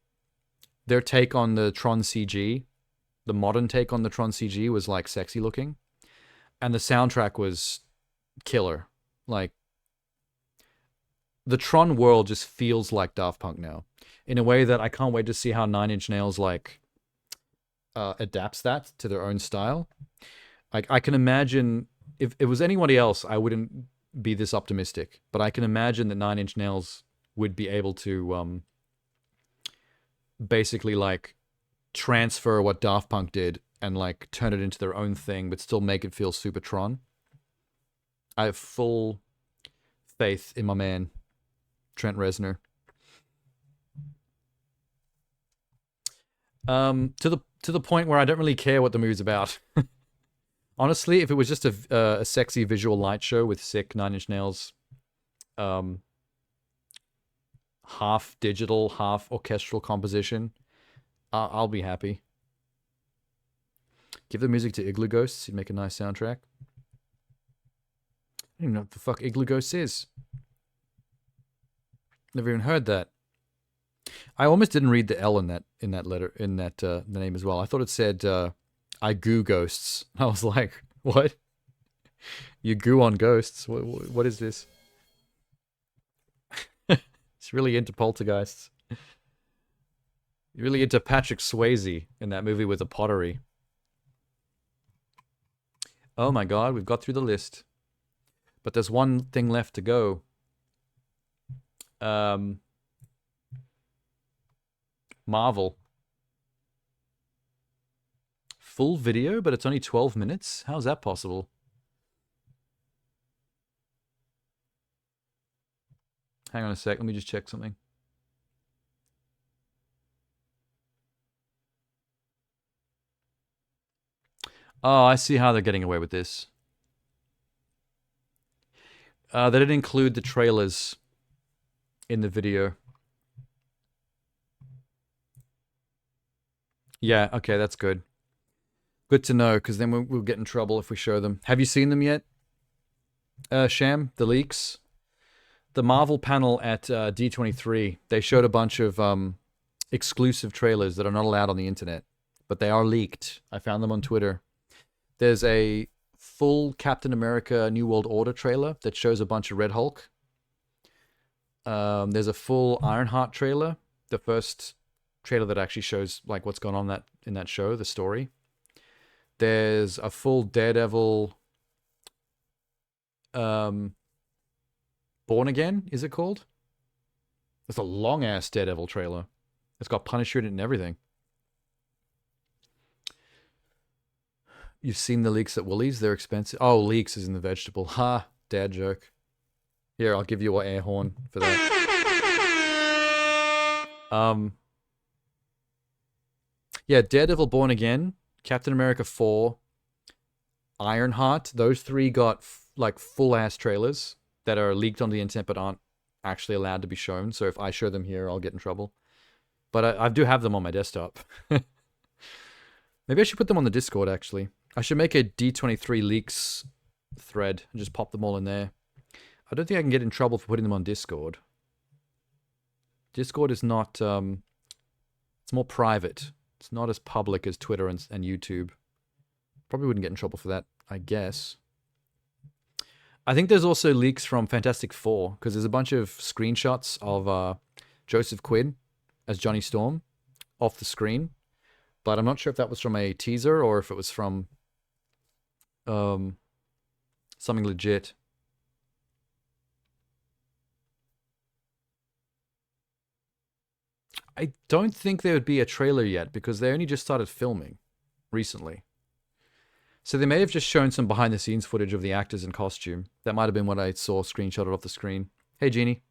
Their take on the Tron CG, the modern take on the Tron CG was, like, sexy looking. And the soundtrack was killer. Like, the Tron world just feels like Daft Punk now, in a way that I can't wait to see how Nine Inch Nails, like, adapts that to their own style. Like, I can imagine, if it was anybody else, I wouldn't be this optimistic, but I can imagine that Nine Inch Nails would be able to basically, like, transfer what Daft Punk did and, like, turn it into their own thing, but still make it feel super Tron. I have full faith in my man, Trent Reznor. To the point where I don't really care what the movie's about. Honestly, if it was just a sexy visual light show with sick Nine Inch Nails, half digital, half orchestral composition, I'll be happy. Give the music to Igloo Ghosts, you'd make a nice soundtrack. I don't even know what the fuck Igloo Ghosts is. Never even heard that. I almost didn't read the L in that letter, the name as well. I thought it said I goo ghosts. I was like, what? You goo on ghosts? What is this? It's really into poltergeists. You're really into Patrick Swayze in that movie with the pottery. Oh my god, we've got through the list. But there's one thing left to go. Marvel. Full video, but it's only 12 minutes? How's that possible? Hang on a sec, let me just check something. Oh, I see how they're getting away with this. They didn't include the trailers in the video. Yeah, okay, that's good. Good to know, because then we'll get in trouble if we show them. Have you seen them yet, Sham? The leaks? The Marvel panel at D23, they showed a bunch of exclusive trailers that are not allowed on the internet, but they are leaked. I found them on Twitter. There's a full Captain America New World Order trailer that shows a bunch of Red Hulk. There's a full Ironheart trailer, the first trailer that actually shows like what's going on in that show, the story. There's a full Daredevil Born Again, is it called? It's a long-ass Daredevil trailer. It's got Punisher in it and everything. You've seen the leaks at Woolies? They're expensive. Oh, leeks is in the vegetable. Ha! Dad joke. Here, I'll give you an air horn for that. Yeah, Daredevil Born Again, Captain America 4, Ironheart. Those three got like full-ass trailers that are leaked on the internet but aren't actually allowed to be shown. So if I show them here, I'll get in trouble. But I do have them on my desktop. Maybe I should put them on the Discord, actually. I should make a D23 leaks thread and just pop them all in there. I don't think I can get in trouble for putting them on Discord. Discord is not... it's more private. It's not as public as Twitter and YouTube. Probably wouldn't get in trouble for that, I guess. I think there's also leaks from Fantastic Four, because there's a bunch of screenshots of Joseph Quinn as Johnny Storm off the screen. But I'm not sure if that was from a teaser or if it was from something legit. I don't think there would be a trailer yet because they only just started filming recently. So they may have just shown some behind the scenes footage of the actors in costume. That might have been what I saw screenshotted off the screen. Hey, Jeannie.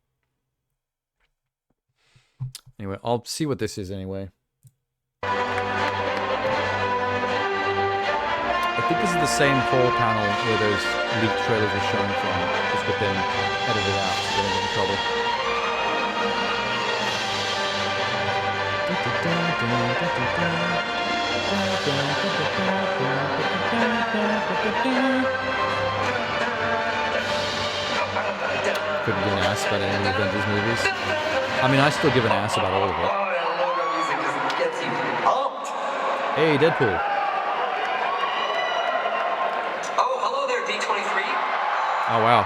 Anyway, I'll see what this is anyway. I think this is the same whole panel where those leaked trailers were shown from, just with them edited out so they don't get in trouble. Couldn't give an ass about any of the Avengers movies. I mean, I still give an ass about all of it. Hey, Deadpool. Oh, hello there, D23. Oh, wow.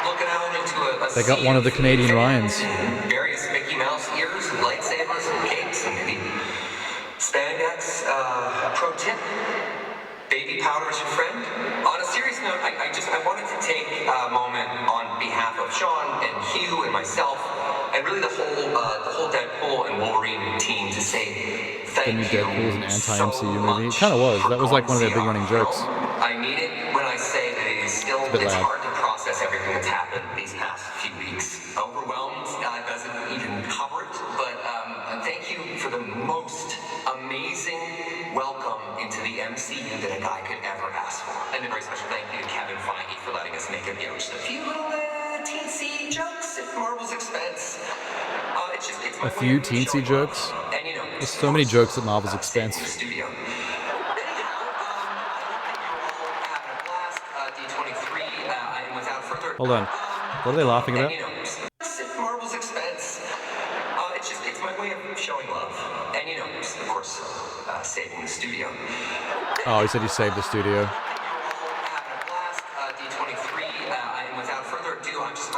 Looking out into a They got one of the Canadian Ryans. Various Mickey Mouse ears and lightsabers and capes and maybe spandex. Pro tip: baby powder is your friend. On a serious note, I wanted to take a moment on behalf of Sean and Hugh and myself, and really the whole Deadpool and Wolverine team to say The new thank you Deadpool is an anti-MCU so movie. It much kind of was. for That was like one of their big calling running CR. jokes. I mean it when I say that it is still It's a bit it's loud. hard to process everything that's happened these past few weeks. Overwhelmed doesn't even cover it, but thank you for the most amazing welcome into the MCU that a guy could ever ask for. And a very special thank you to Kevin Feige for letting us make just a few little teensy jokes at Marvel's expense. It's my A few teensy jokes? and, you know, There's so many jokes at Marvel's expense. studio. Hold on. What are they laughing about? And, you know, at Marvel's expense. It's my way of showing love. And, you know, of course, saving the studio. Oh, he said he saved the studio.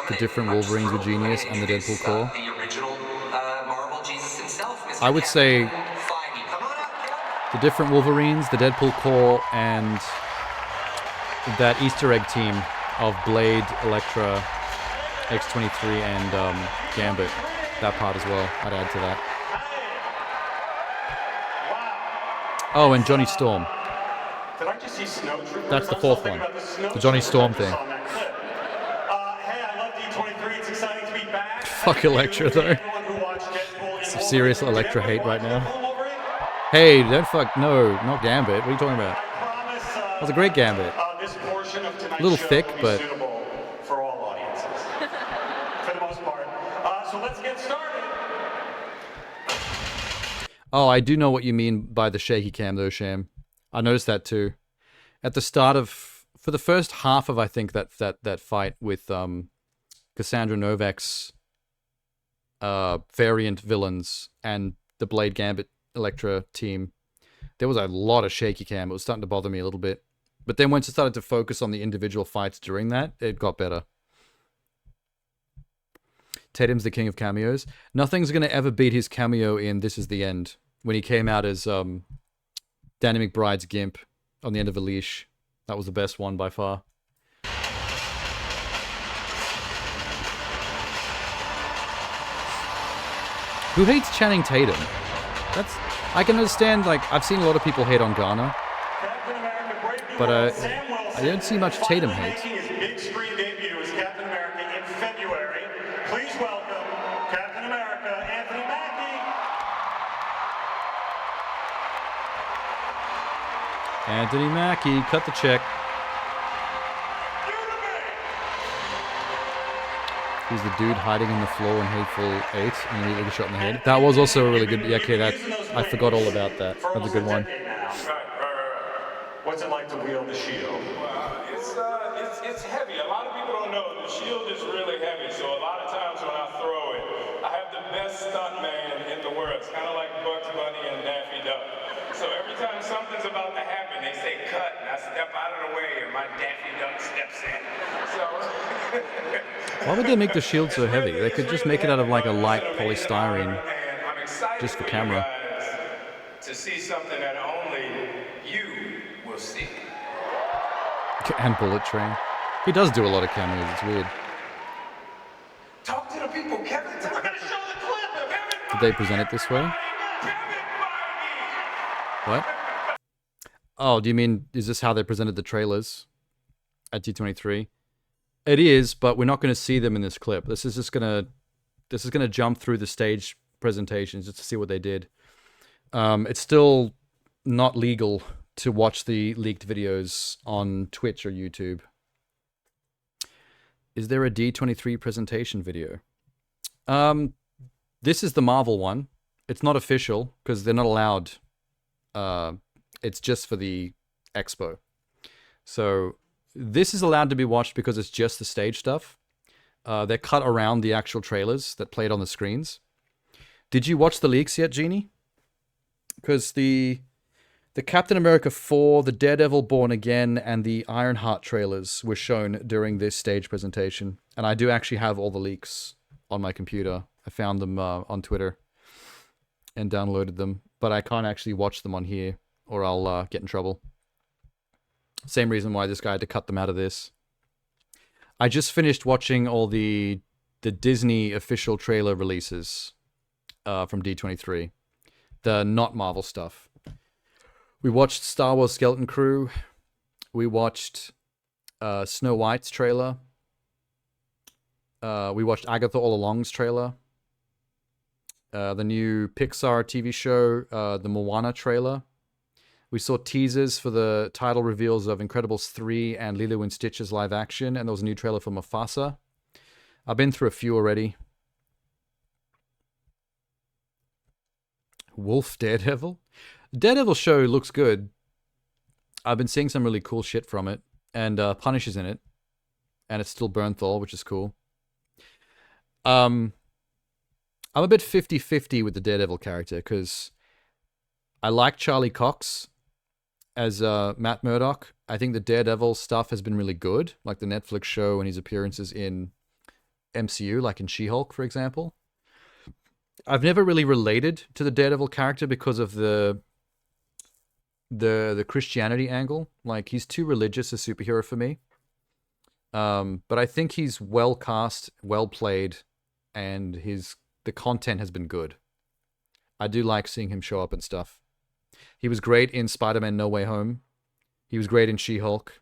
The different Wolverines were genius and the Deadpool core. I would say the different Wolverines, the Deadpool core, and that Easter egg team of Blade, Elektra, X-23, and Gambit. That part as well, I'd add to that. Oh, and Johnny Storm. That's the fourth one. The Johnny Storm thing. Fuck Elektra, though. Some serious Elektra hate right now. Hey, don't fuck... No, not Gambit. What are you talking about? That was a great Gambit. A little thick, but... for all audiences. For the most part. So let's get started. Oh, I do know what you mean by the shaky cam, though, Sham. I noticed that, too. At the start of... For the first half of, I think, that fight with Cassandra Novak's variant villains and the Blade Gambit Elektra team, there was a lot of shaky cam. It was starting to bother me a little bit. But then once it started to focus on the individual fights during that, it got better. Tatum's the king of cameos. Nothing's going to ever beat his cameo in This Is the End, when he came out as Danny McBride's Gimp on the end of a leash. That was the best one by far. Who hates Channing Tatum? I can understand, like, I've seen a lot of people hate on Garner, but I don't see much Tatum hate. Making his big screen debut as Captain America in February. Please welcome Captain America, Anthony Mackie. Anthony Mackie, cut the check. He's the dude hiding in the floor in Hateful Eight and immediately gets shot in the head. That was also a really good... Yeah, okay, I forgot all about that. That's a good one. What's it like to wield the shield? It's heavy. A lot of people don't know the shield is really heavy. So a lot of times when I throw it, I have the best stunt man in the world. It's kind of like Bugs Bunny and Daffy Duck. So every time something's about to happen, they say cut, and I step out of the way, and my Daffy Duck steps in. So. Why would they make the shield so heavy? They could just make it out of like a light polystyrene, just for camera. To see something that only you will see. And Bullet Train. He does do a lot of cameos, it's weird. Talk to the people, Kevin. We're gonna show the clip. Did they present it this way? What? Oh, do you mean, is this how they presented the trailers at D23? It is, but we're not going to see them in this clip. This is just going to This is going to jump through the stage presentations just to see what they did. It's still not legal to watch the leaked videos on Twitch or YouTube. Is there a D23 presentation video? This is the Marvel one. It's not official because they're not allowed. It's just for the expo. So this is allowed to be watched because it's just the stage stuff. They're cut around the actual trailers that played on the screens. Did you watch the leaks yet, Jeannie? Because the Captain America 4, the Daredevil Born Again, and the Ironheart trailers were shown during this stage presentation. And I do actually have all the leaks on my computer. I found them on Twitter and downloaded them. But I can't actually watch them on here or I'll get in trouble. Same reason why this guy had to cut them out of this. I just finished watching all the Disney official trailer releases from D23. The not Marvel stuff. We watched Star Wars Skeleton Crew. We watched Snow White's trailer. We watched Agatha All Along's trailer. The new Pixar TV show, the Moana trailer. We saw teasers for the title reveals of Incredibles 3 and Lilo & Stitch's live action, and there was a new trailer for Mufasa. I've been through a few already. Wolf Daredevil? Daredevil show looks good. I've been seeing some really cool shit from it, and Punisher's in it, and it's still Bernthal, which is cool. I'm a bit 50-50 with the Daredevil character, because I like Charlie Cox as Matt Murdock. I think the Daredevil stuff has been really good, like the Netflix show and his appearances in MCU, like in She-Hulk, for example. I've never really related to the Daredevil character because of the Christianity angle. Like, he's too religious a superhero for me. But I think he's well cast, well played, and the content has been good. I do like seeing him show up and stuff. He was great in Spider-Man No Way Home. He was great in She-Hulk.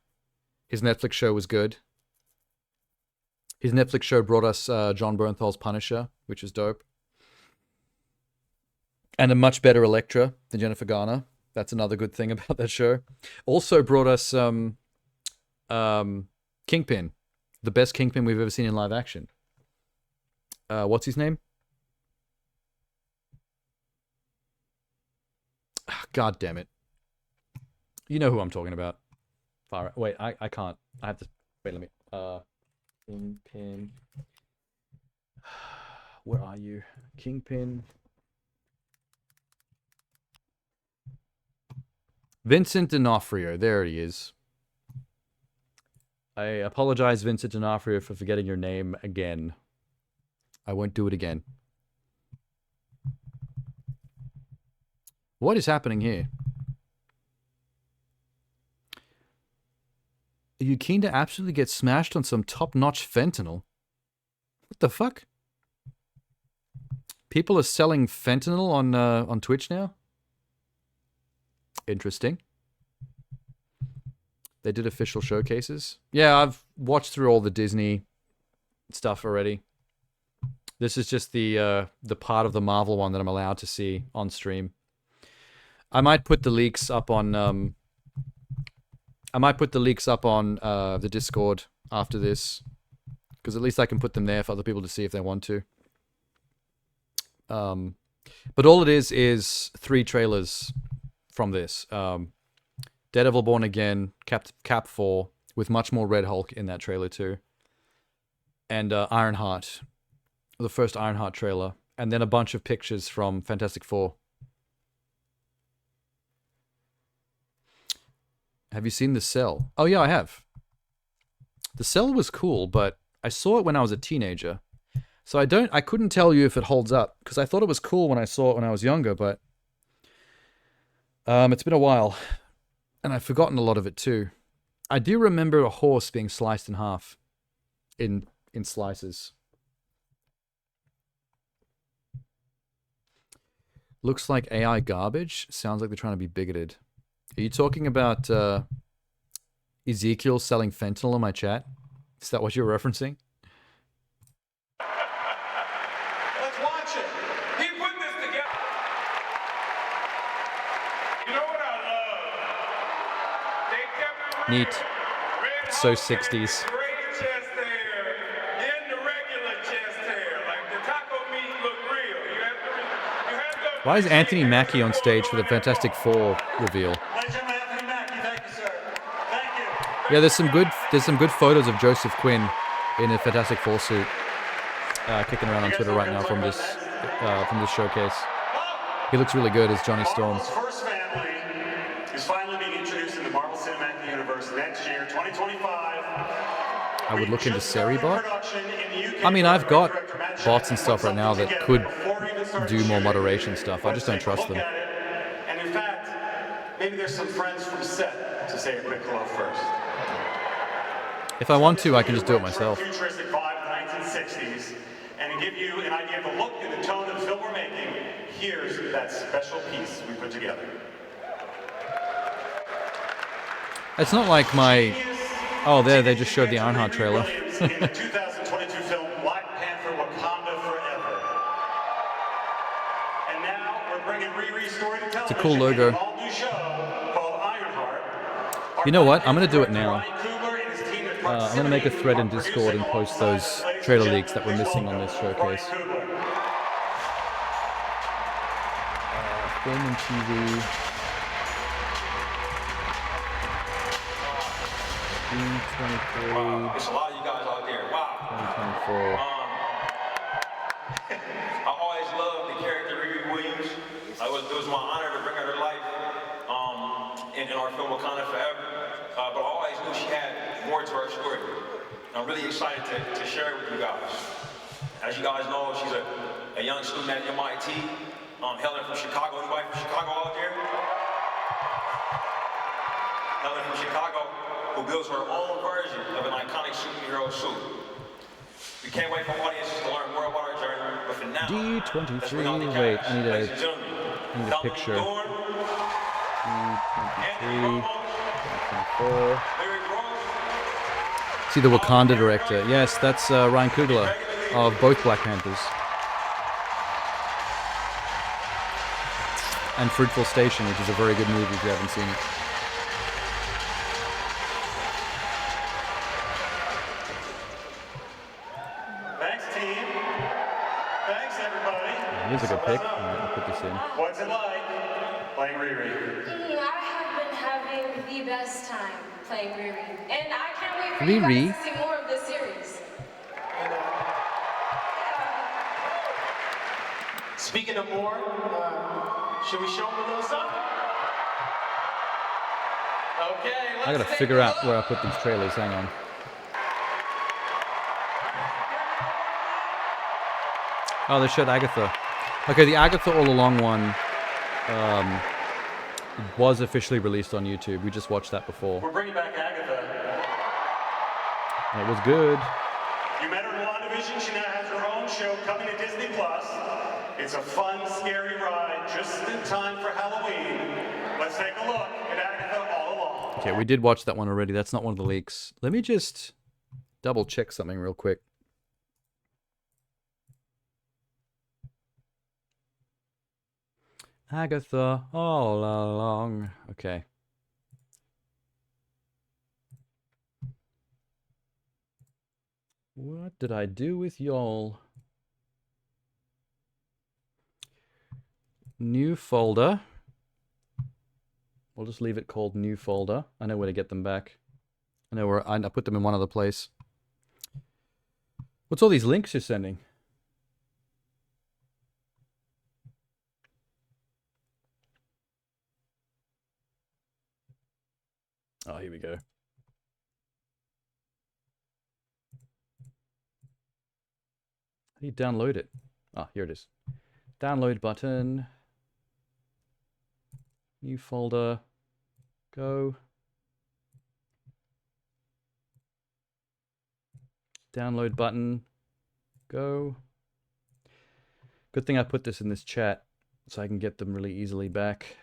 His Netflix show was good. His Netflix show brought us John Bernthal's Punisher, which is dope. And a much better Elektra than Jennifer Garner. That's another good thing about that show. Also brought us Kingpin. The best Kingpin we've ever seen in live action. What's his name? God damn it. You know who I'm talking about. Wait, I can't. I have to... Wait, let me... Kingpin... Where are you? Kingpin... Vincent D'Onofrio. There he is. I apologize, Vincent D'Onofrio, for forgetting your name again. I won't do it again. What is happening here? Are you keen to absolutely get smashed on some top-notch fentanyl? What the fuck? People are selling fentanyl on Twitch now? Interesting. They did official showcases. Yeah, I've watched through all the Disney stuff already. This is just the part of the Marvel one that I'm allowed to see on stream. I might put the leaks up on the Discord after this, because at least I can put them there for other people to see if they want to. But all it is 3 trailers from this. Daredevil Born Again, Cap 4, with much more Red Hulk in that trailer too. And Ironheart, the first Ironheart trailer. And then a bunch of pictures from Fantastic Four. Have you seen The Cell? Oh yeah, I have. The Cell was cool, but I saw it when I was a teenager. So I couldn't tell you if it holds up, because I thought it was cool when I saw it when I was younger, but it's been a while, and I've forgotten a lot of it too. I do remember a horse being sliced in half, in slices. Looks like AI garbage. Sounds like they're trying to be bigoted. Are you talking about Ezekiel selling fentanyl in my chat? Is that what you're referencing? Neat. It's so 60s. Why is Anthony Mackie on stage for the Fantastic Four reveal? Yeah, there's some good photos of Joseph Quinn in a Fantastic Four suit kicking around on Twitter right now from this showcase. He looks really good as Johnny Storm. Marvel's first family is finally being introduced in the Marvel Cinematic Universe next year, 2025. I would look into Seribot. I mean, I've got bots and stuff right now that could do more moderation stuff. I just don't trust them. And in fact, maybe there's some friends from set to say a quick hello first. If I want to, I can just do it myself. Futuristic vibe of the 1960s, and to give you an idea of the look and the tone of the film we're making, here's that special piece we put together. It's not like my... Oh, there, they just showed the Ironheart trailer. in the 2022 film Black Panther: Wakanda Forever. And now we're bringing Riri's story to television. It's a cool logo. In an all-new show called Ironheart. You know what? I'm going to do it I'm going to make a thread in Discord and post those trailer leaks that we're missing on this showcase. Film and TV. June 23. Wow, there's a lot of you guys out there. Wow. 2024. I always loved the character Riri Williams. It was my honor to bring her to life in our film Wakanda Forever. But I always knew she had more to her story. I'm really excited to share it with you guys. As you guys know, she's a young student at MIT, hailing from Chicago. Anybody from Chicago out there? Hailing from Chicago, who builds her own version of an iconic superhero suit. We can't wait for audiences to learn more about our journey, but for now, D23. Wait, I need a picture. D23. 24. See the Wakanda director. Yes, that's Ryan Coogler of both Black Panthers. And Fruitful Station, which is a very good movie if you haven't seen it. Thanks, team. Thanks, everybody. Here's a good pick. I'll put this in. What's it like playing Riri? I have been having the best time playing Riri. And I can't wait for Riri? you guys to see more of this series. Speaking of more, should we show them a little something? Okay, I gotta figure out where I put these trailers. Hang on. Oh, they showed Agatha. Okay, the Agatha All Along one was officially released on YouTube. We just watched that before. We're bringing back Agatha. And it was good. You met her in WandaVision. She now has her own show coming to Disney+. It's a fun, scary ride just in time for Halloween. Let's take a look at Agatha All Along. Okay, we did watch that one already. That's not one of the leaks. Let me just double check something real quick. Agatha All Along. Okay. What did I do with y'all? New folder. We'll just leave it called new folder. I know where to get them back. I know where I put them in one other place. What's all these links you're sending? Oh, here we go. How do you download it? Ah, here it is. Download button. New folder. Go. Download button. Go. Good thing I put this in this chat so I can get them really easily back.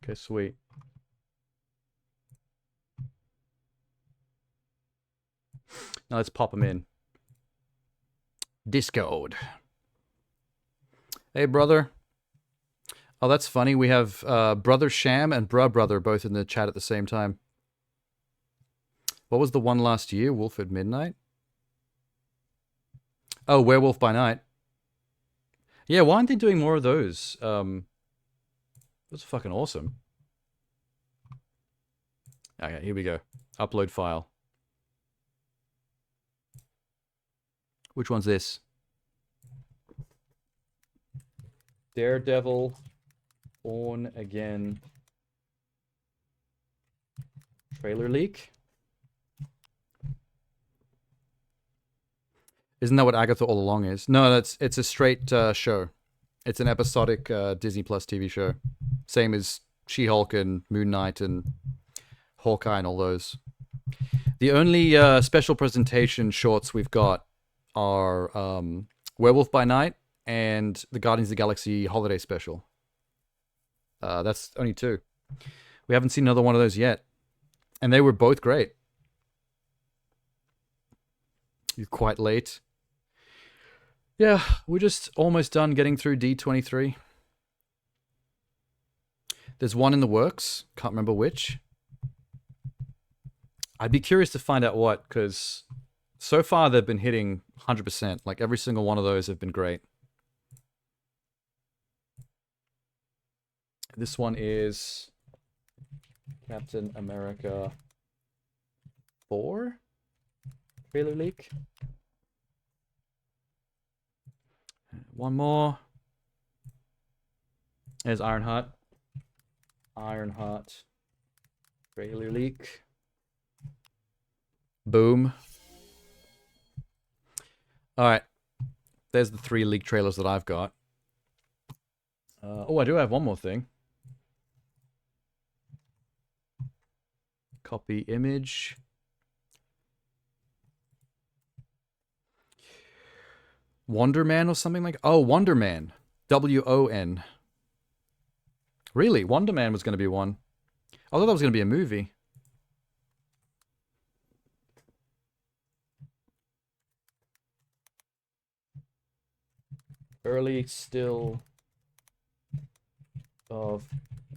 Okay, sweet. Now let's pop them in. Discord. Hey, brother. Oh, that's funny. We have Brother Sham and Bruh Brother both in the chat at the same time. What was the one last year? Wolf at Midnight? Oh, Werewolf by Night. Yeah, why aren't they doing more of those? That's fucking awesome. Okay, here we go. Upload file. Which one's this? Daredevil, Born Again, trailer leak? Isn't that what Agatha All Along is? No, it's a straight show. It's an episodic Disney Plus TV show. Same as She-Hulk and Moon Knight and Hawkeye and all those. The only special presentation shorts we've got are Werewolf by Night and the Guardians of the Galaxy Holiday Special. That's only 2. We haven't seen another one of those yet. And they were both great. You're quite late. Yeah, we're just almost done getting through D23. There's one in the works. Can't remember which. I'd be curious to find out what, because so far they've been hitting 100%. Like every single one of those have been great. This one is Captain America 4 trailer leak. One more. There's Ironheart. Ironheart trailer leak. Boom. Alright. There's the 3 leak trailers that I've got. Oh, I do have one more thing. Copy image. Wonder Man or something like... Oh, Wonder Man. W-O-N. Really? Wonder Man was going to be one. I thought that was going to be a movie. Early still of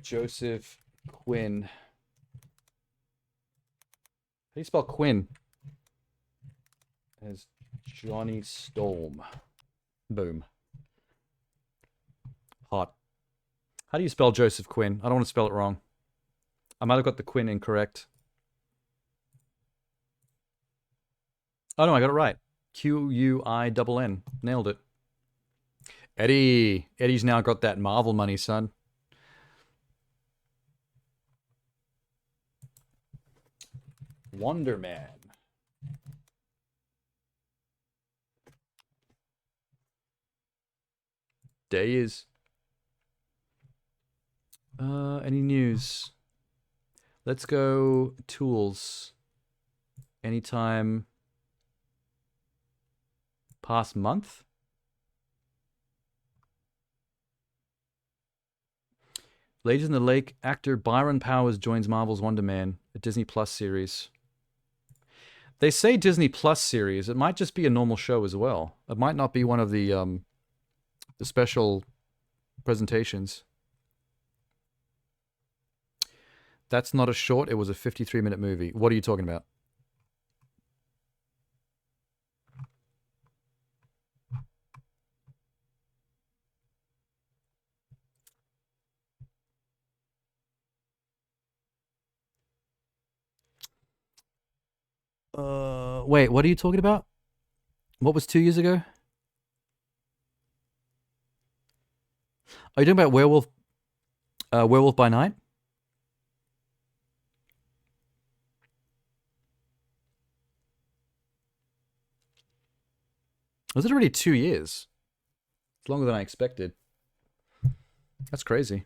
Joseph Quinn. How do you spell Quinn? As Johnny Storm. Boom. Hot. How do you spell Joseph Quinn? I don't want to spell it wrong. I might have got the Quinn incorrect. Oh no, I got it right. Q-U-I-N-N. Nailed it. Eddie. Eddie's now got that Marvel money, son. Wonder Man. Day is. Any news? Let's go tools. Anytime past month? Ladies in the Lake actor Byron Powers joins Marvel's Wonder Man, a Disney Plus series. They say Disney Plus series. It might just be a normal show as well. It might not be one of the special presentations. That's not a short. It was a 53-minute movie. What are you talking about? Wait, what are you talking about? What was 2 years ago? Are you talking about Werewolf by Night? Was it already 2 years? It's longer than I expected. That's crazy.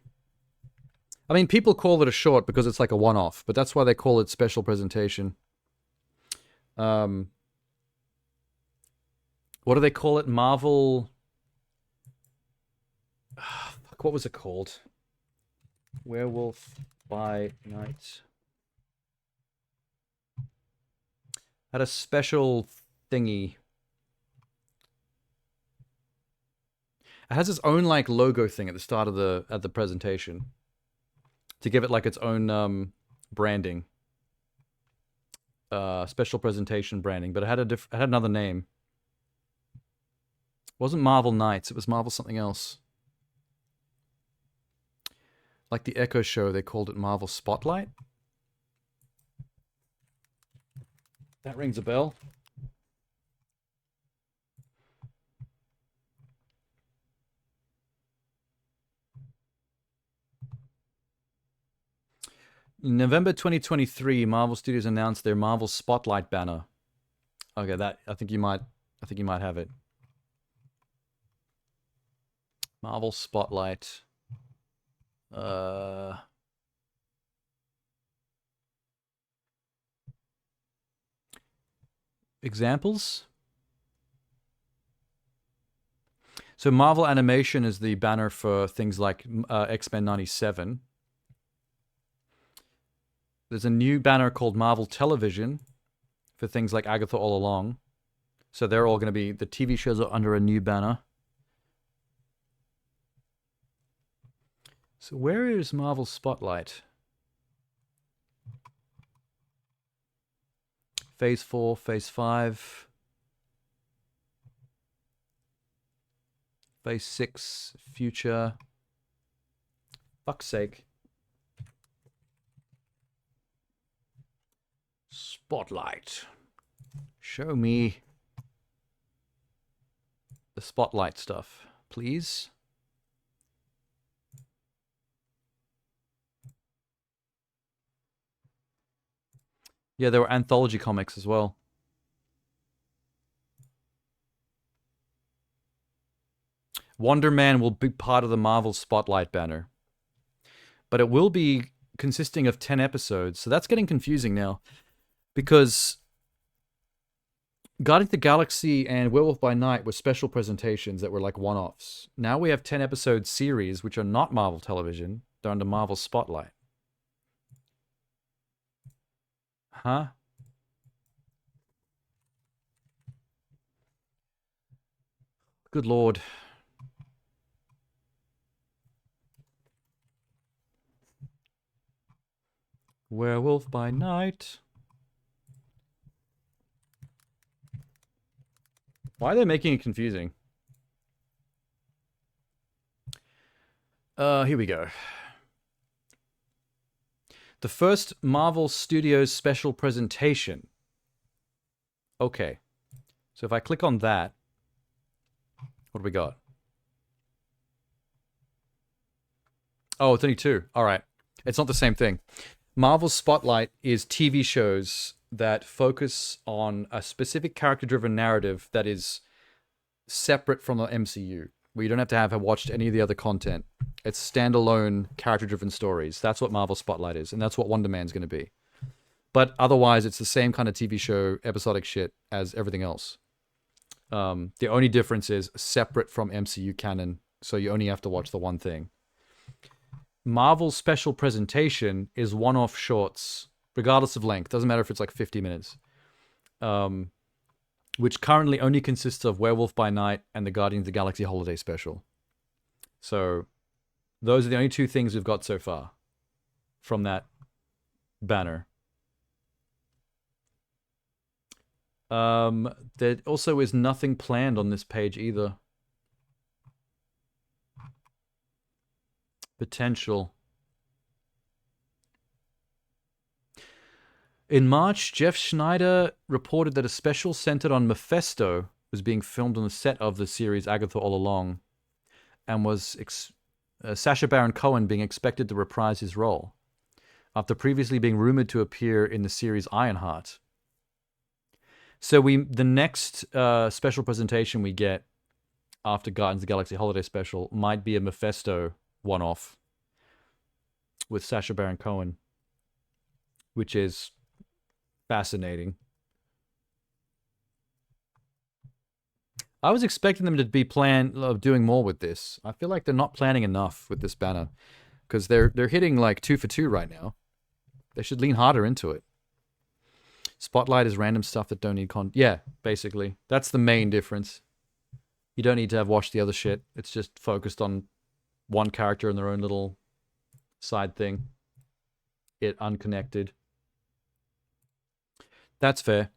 I mean, people call it a short because it's like a one-off, but that's why they call it special presentation. What do they call it? Marvel... fuck, what was it called? Werewolf by Night. Had a special thingy. It has its own like logo thing at the start of the presentation to give it like its own branding. Special presentation branding, but it had it had another name. It wasn't Marvel Knights, it was Marvel something else. Like the Echo Show, they called it Marvel Spotlight. That rings a bell. In November 2023, Marvel Studios announced their Marvel Spotlight banner. Okay, that I think you might have it. Marvel Spotlight. Examples? So Marvel Animation is the banner for things like X-Men 97. There's a new banner called Marvel Television for things like Agatha All Along. So they're all going to be, the TV shows are under a new banner. So where is Marvel Spotlight? Phase 4, Phase 5. Phase 6, Future. Fuck's sake. Spotlight. Show me the Spotlight stuff, please. Yeah, there were anthology comics as well. Wonder Man will be part of the Marvel Spotlight banner. But it will be consisting of 10 episodes, so that's getting confusing now. Because Guardians of the Galaxy and Werewolf by Night were special presentations that were like one-offs. Now we have 10-episode series, which are not Marvel Television. They're under Marvel Spotlight. Huh? Good Lord. Werewolf by Night. Why are they making it confusing? Here we go. The first Marvel Studios special presentation. Okay. So if I click on that, what do we got? Oh, it's only 2. All right. It's not the same thing. Marvel Spotlight is TV shows that focus on a specific character-driven narrative that is separate from the MCU, where you don't have to have watched any of the other content. It's standalone character-driven stories. That's what Marvel Spotlight is, and that's what Wonder Man's going to be. But otherwise, it's the same kind of TV show, episodic shit as everything else. The only difference is separate from MCU canon, so you only have to watch the one thing. Marvel Special Presentation is one-off shorts, regardless of length. Doesn't matter if it's like 50 minutes. Which currently only consists of Werewolf by Night and the Guardians of the Galaxy Holiday Special. So, those are the only 2 things we've got so far from that banner. There also is nothing planned on this page either. Potential. In March, Jeff Schneider reported that a special centered on Mephisto was being filmed on the set of the series Agatha All Along, and was Sacha Baron Cohen being expected to reprise his role, after previously being rumored to appear in the series Ironheart. So the next special presentation we get after Guardians of the Galaxy Holiday Special might be a Mephisto one-off with Sacha Baron Cohen, which is fascinating. I was expecting them to be doing more with this. I feel like they're not planning enough with this banner, because they're hitting like 2 for 2 right now. They should lean harder into it. Spotlight is random stuff that don't need yeah, basically. That's the main difference. You don't need to have watched the other shit. It's just focused on one character and their own little side thing. It unconnected. That's fair.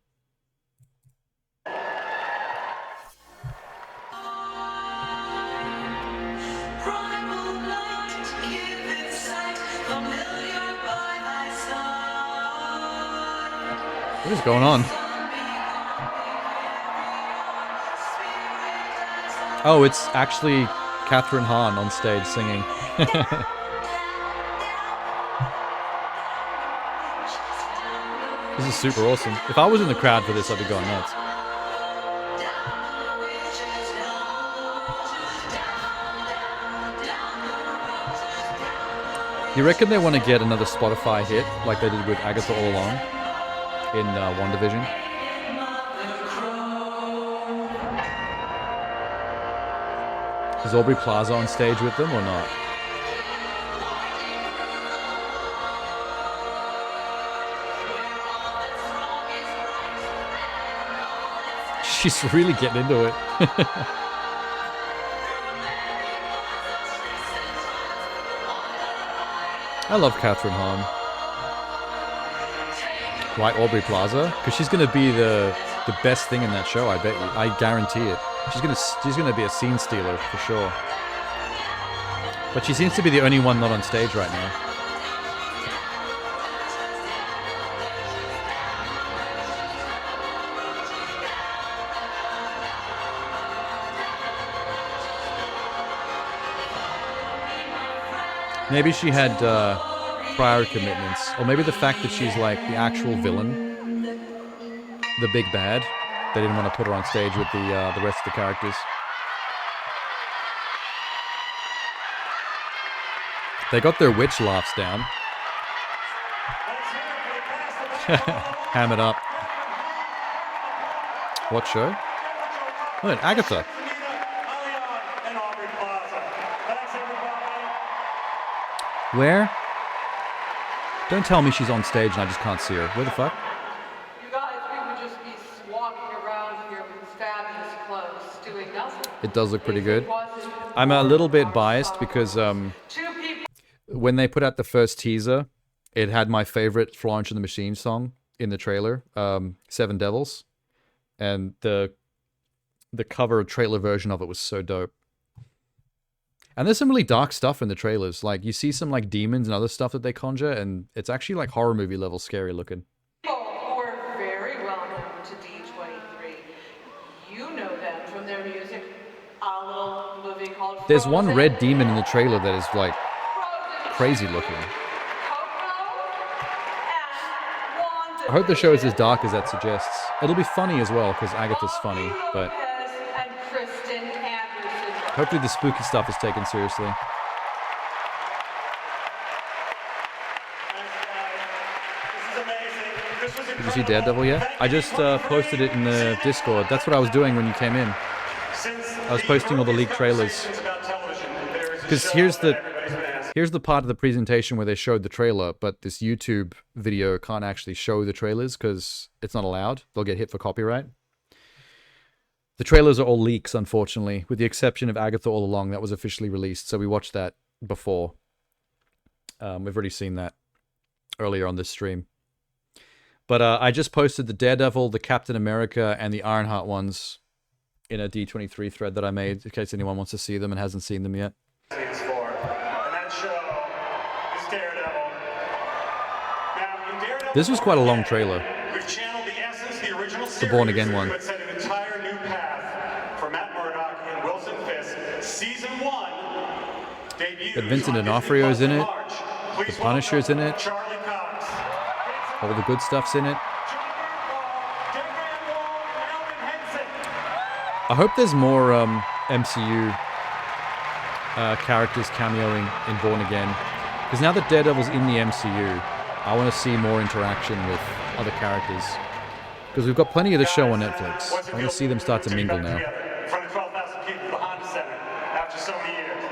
What is going on? Oh, it's actually Catherine Hahn on stage singing. This is super awesome. If I was in the crowd for this, I'd be going nuts. You reckon they want to get another Spotify hit like they did with Agatha All Along in WandaVision? Is Aubrey Plaza on stage with them or not? She's really getting into it. I love Catherine Hahn. Why Aubrey Plaza? Because she's gonna be the best thing in that show. I bet you. I guarantee it. She's gonna be a scene stealer for sure. But she seems to be the only one not on stage right now. Maybe she had prior commitments, or maybe the fact that she's like the actual villain, the big bad. They didn't want to put her on stage with the rest of the characters. They got their witch laughs down. Ham it up. What show? Oh, Agatha. Where? Don't tell me she's on stage and I just can't see her. Where the fuck? You guys, we would just be walking around here with fabulous clothes, doing nothing. It does look pretty good. I'm a little bit biased because when they put out the first teaser, it had my favorite Florence and the Machine song in the trailer, Seven Devils. And the cover trailer version of it was so dope. And there's some really dark stuff in the trailers. Like, you see some, like, demons and other stuff that they conjure, and it's actually, like, horror movie level scary looking. People who are very well known to D23. You know them from their music. A little movie called There's Frozen. one red demon in the trailer that is, like, crazy looking. I hope the show is as dark as that suggests. It'll be funny as well, because Agatha's funny, but hopefully the spooky stuff is taken seriously. Did you see Daredevil yet? I just posted it in the Discord. That's what I was doing when you came in. I was posting all the leaked trailers. Because here's the part of the presentation where they showed the trailer, but this YouTube video can't actually show the trailers because it's not allowed. They'll get hit for copyright. The trailers are all leaks, unfortunately, with the exception of Agatha All Along. That was officially released, so we watched that before. We've already seen that earlier on this stream. But I just posted the Daredevil, the Captain America, and the Ironheart ones in a D23 thread that I made, in case anyone wants to see them and hasn't seen them yet. And that show is Daredevil. Now, in Daredevil, This was quite a long trailer. we've channeled the essence of the original The series, Born Again one. but set an entire new path for Matt Murdock and Wilson Fisk. Season 1 debuts But Vincent on D'Onofrio's Disney in it. Plus in March. The Punisher's in it. Charlie Cox. All the good stuff's in it. I hope there's more MCU characters cameoing in Born Again. Because now that Daredevil's in the MCU, I want to see more interaction with other characters. Because we've got plenty of the show on Netflix. I want to see them start to mingle now. In front of 12,000 people at the Honda Center after so many years.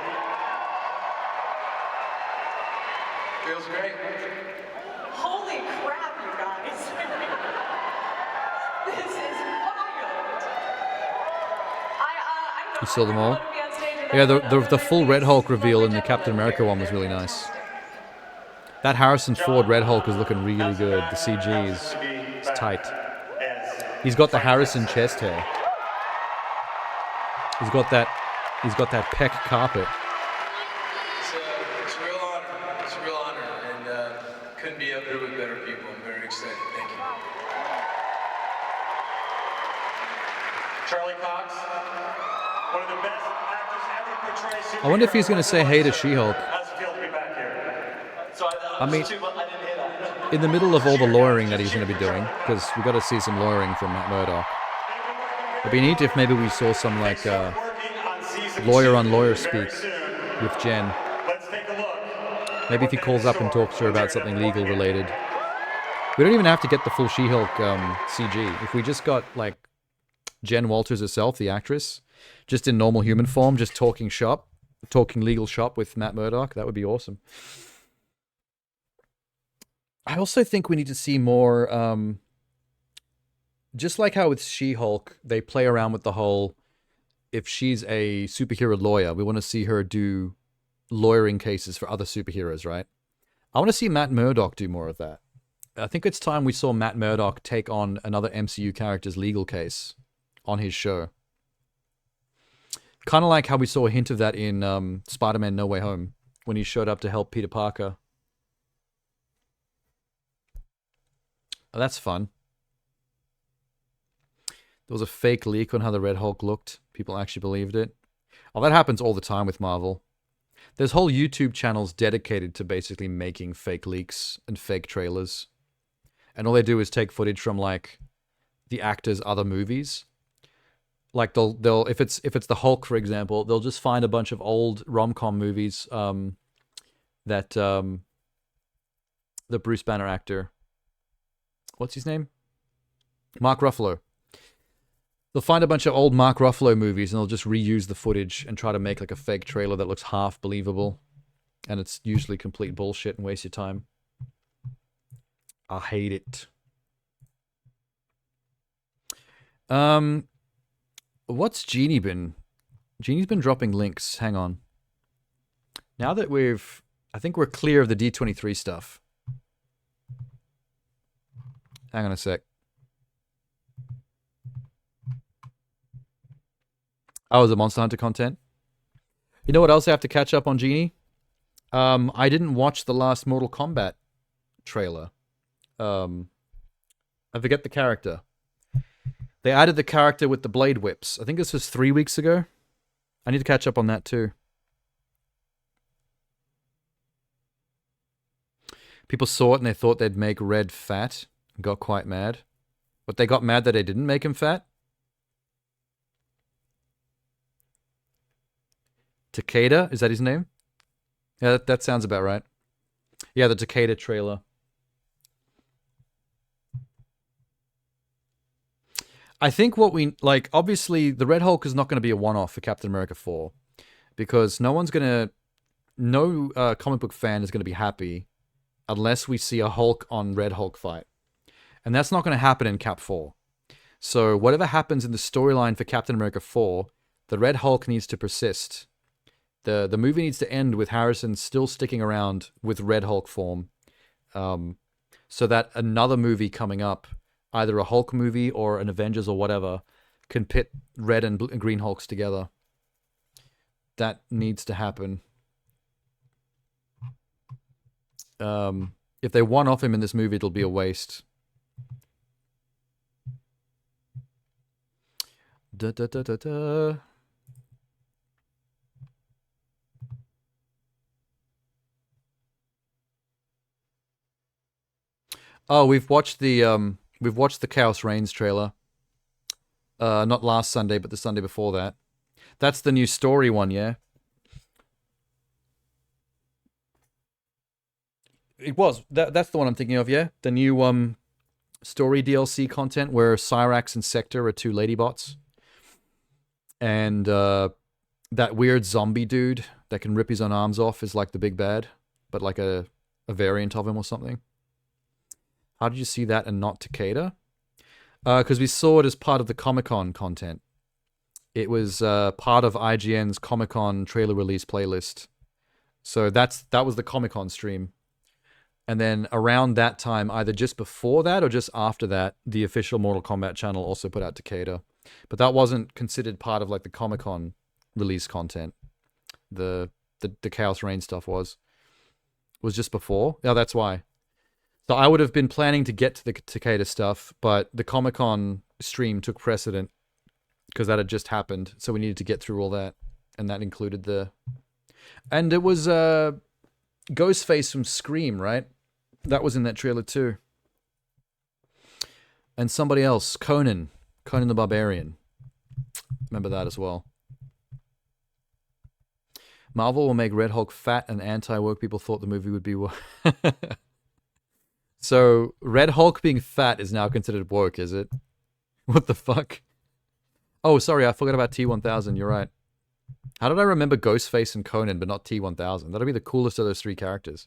Feels great. Holy crap, you guys. This is wild. I'm You saw them all? Yeah, the full Red Hulk reveal in the Captain America one was really nice. That Harrison Ford Red Hulk is looking really good. The CG is tight. He's got the Harrison chest hair. He's got that peck carpet. It's a real honor. It's a real honor, and couldn't be up here with better people. I'm very excited. Thank you. Charlie Cox, one of the best actors ever portray superheroes. I wonder if he's going to say hey to She-Hulk. How's it feel to be back here? So I mean, in the middle of all the lawyering that he's going to be doing, because we got to see some lawyering from Matt Murdock. It'd be neat if maybe we saw some like lawyer on lawyer speak with Jen. Maybe if he calls up and talks to her about something legal related. We don't even have to get the full She-Hulk CG. If we just got like Jen Walters herself, the actress, just in normal human form, just talking legal shop with Matt Murdock, that would be awesome. I also think we need to see more, just like how with She-Hulk, they play around with the whole, if she's a superhero lawyer, we want to see her do lawyering cases for other superheroes, right? I want to see Matt Murdock do more of that. I think it's time we saw Matt Murdock take on another MCU character's legal case on his show. Kind of like how we saw a hint of that in Spider-Man No Way Home, when he showed up to help Peter Parker. Oh, that's fun. There was a fake leak on how the Red Hulk looked. People actually believed it. Oh, that happens all the time with Marvel. There's whole YouTube channels dedicated to basically making fake leaks and fake trailers. And all they do is take footage from like the actors' other movies. Like they'll if it's the Hulk, for example, they'll just find a bunch of old rom-com movies that the Bruce Banner actor, what's his name? Mark Ruffalo. They'll find a bunch of old Mark Ruffalo movies and they'll just reuse the footage and try to make like a fake trailer that looks half believable. And it's usually complete bullshit and waste your time. I hate it. What's Jeannie been? Jeannie's been dropping links. Hang on. Now that I think we're clear of the D23 stuff. Hang on a sec. Oh, the Monster Hunter content. You know what else I have to catch up on, Jeannie? I didn't watch the last Mortal Kombat trailer. I forget the character. They added the character with the blade whips. I think this was 3 weeks ago. I need to catch up on that too. People saw it and they thought they'd make Red fat and got quite mad. But they got mad that they didn't make him fat. Takeda, is that his name? Yeah, that sounds about right. Yeah, the Takeda trailer. I think what we, like, obviously, the Red Hulk is not going to be a one-off for Captain America 4. Because no comic book fan is going to be happy unless we see a Hulk on Red Hulk fight. And that's not going to happen in Cap 4. So whatever happens in the storyline for Captain America 4, the Red Hulk needs to persist. The movie needs to end with Harrison still sticking around with Red Hulk form, so that another movie coming up, either a Hulk movie or an Avengers or whatever, can pit Red and Green Hulks together. That needs to happen. If they one-off him in this movie, it'll be a waste. Da da da da da. Oh, we've watched the Chaos Reigns trailer. Not last Sunday, but the Sunday before that. That's the new story one, yeah? It was. That's the one I'm thinking of, yeah? The new story DLC content where Cyrax and Sector are two ladybots. And that weird zombie dude that can rip his own arms off is like the big bad, but like a variant of him or something. How did you see that and not Takeda? Because we saw it as part of the Comic-Con content. It was part of IGN's Comic-Con trailer release playlist. So that was the Comic-Con stream. And then around that time, either just before that or just after that, the official Mortal Kombat channel also put out Takeda. But that wasn't considered part of like the Comic-Con release content. The Chaos Reign stuff was just before. Yeah, that's why. So I would have been planning to get to the Takeda stuff, but the Comic-Con stream took precedent because that had just happened. So we needed to get through all that. And that included the... And it was Ghostface from Scream, right? That was in that trailer too. And somebody else, Conan the Barbarian. Remember that as well. Marvel will make Red Hulk fat and anti-woke. People thought the movie would be woke. So, Red Hulk being fat is now considered woke, is it? What the fuck? Oh, sorry, I forgot about T-1000. You're right. How did I remember Ghostface and Conan, but not T-1000? That'll be the coolest of those three characters.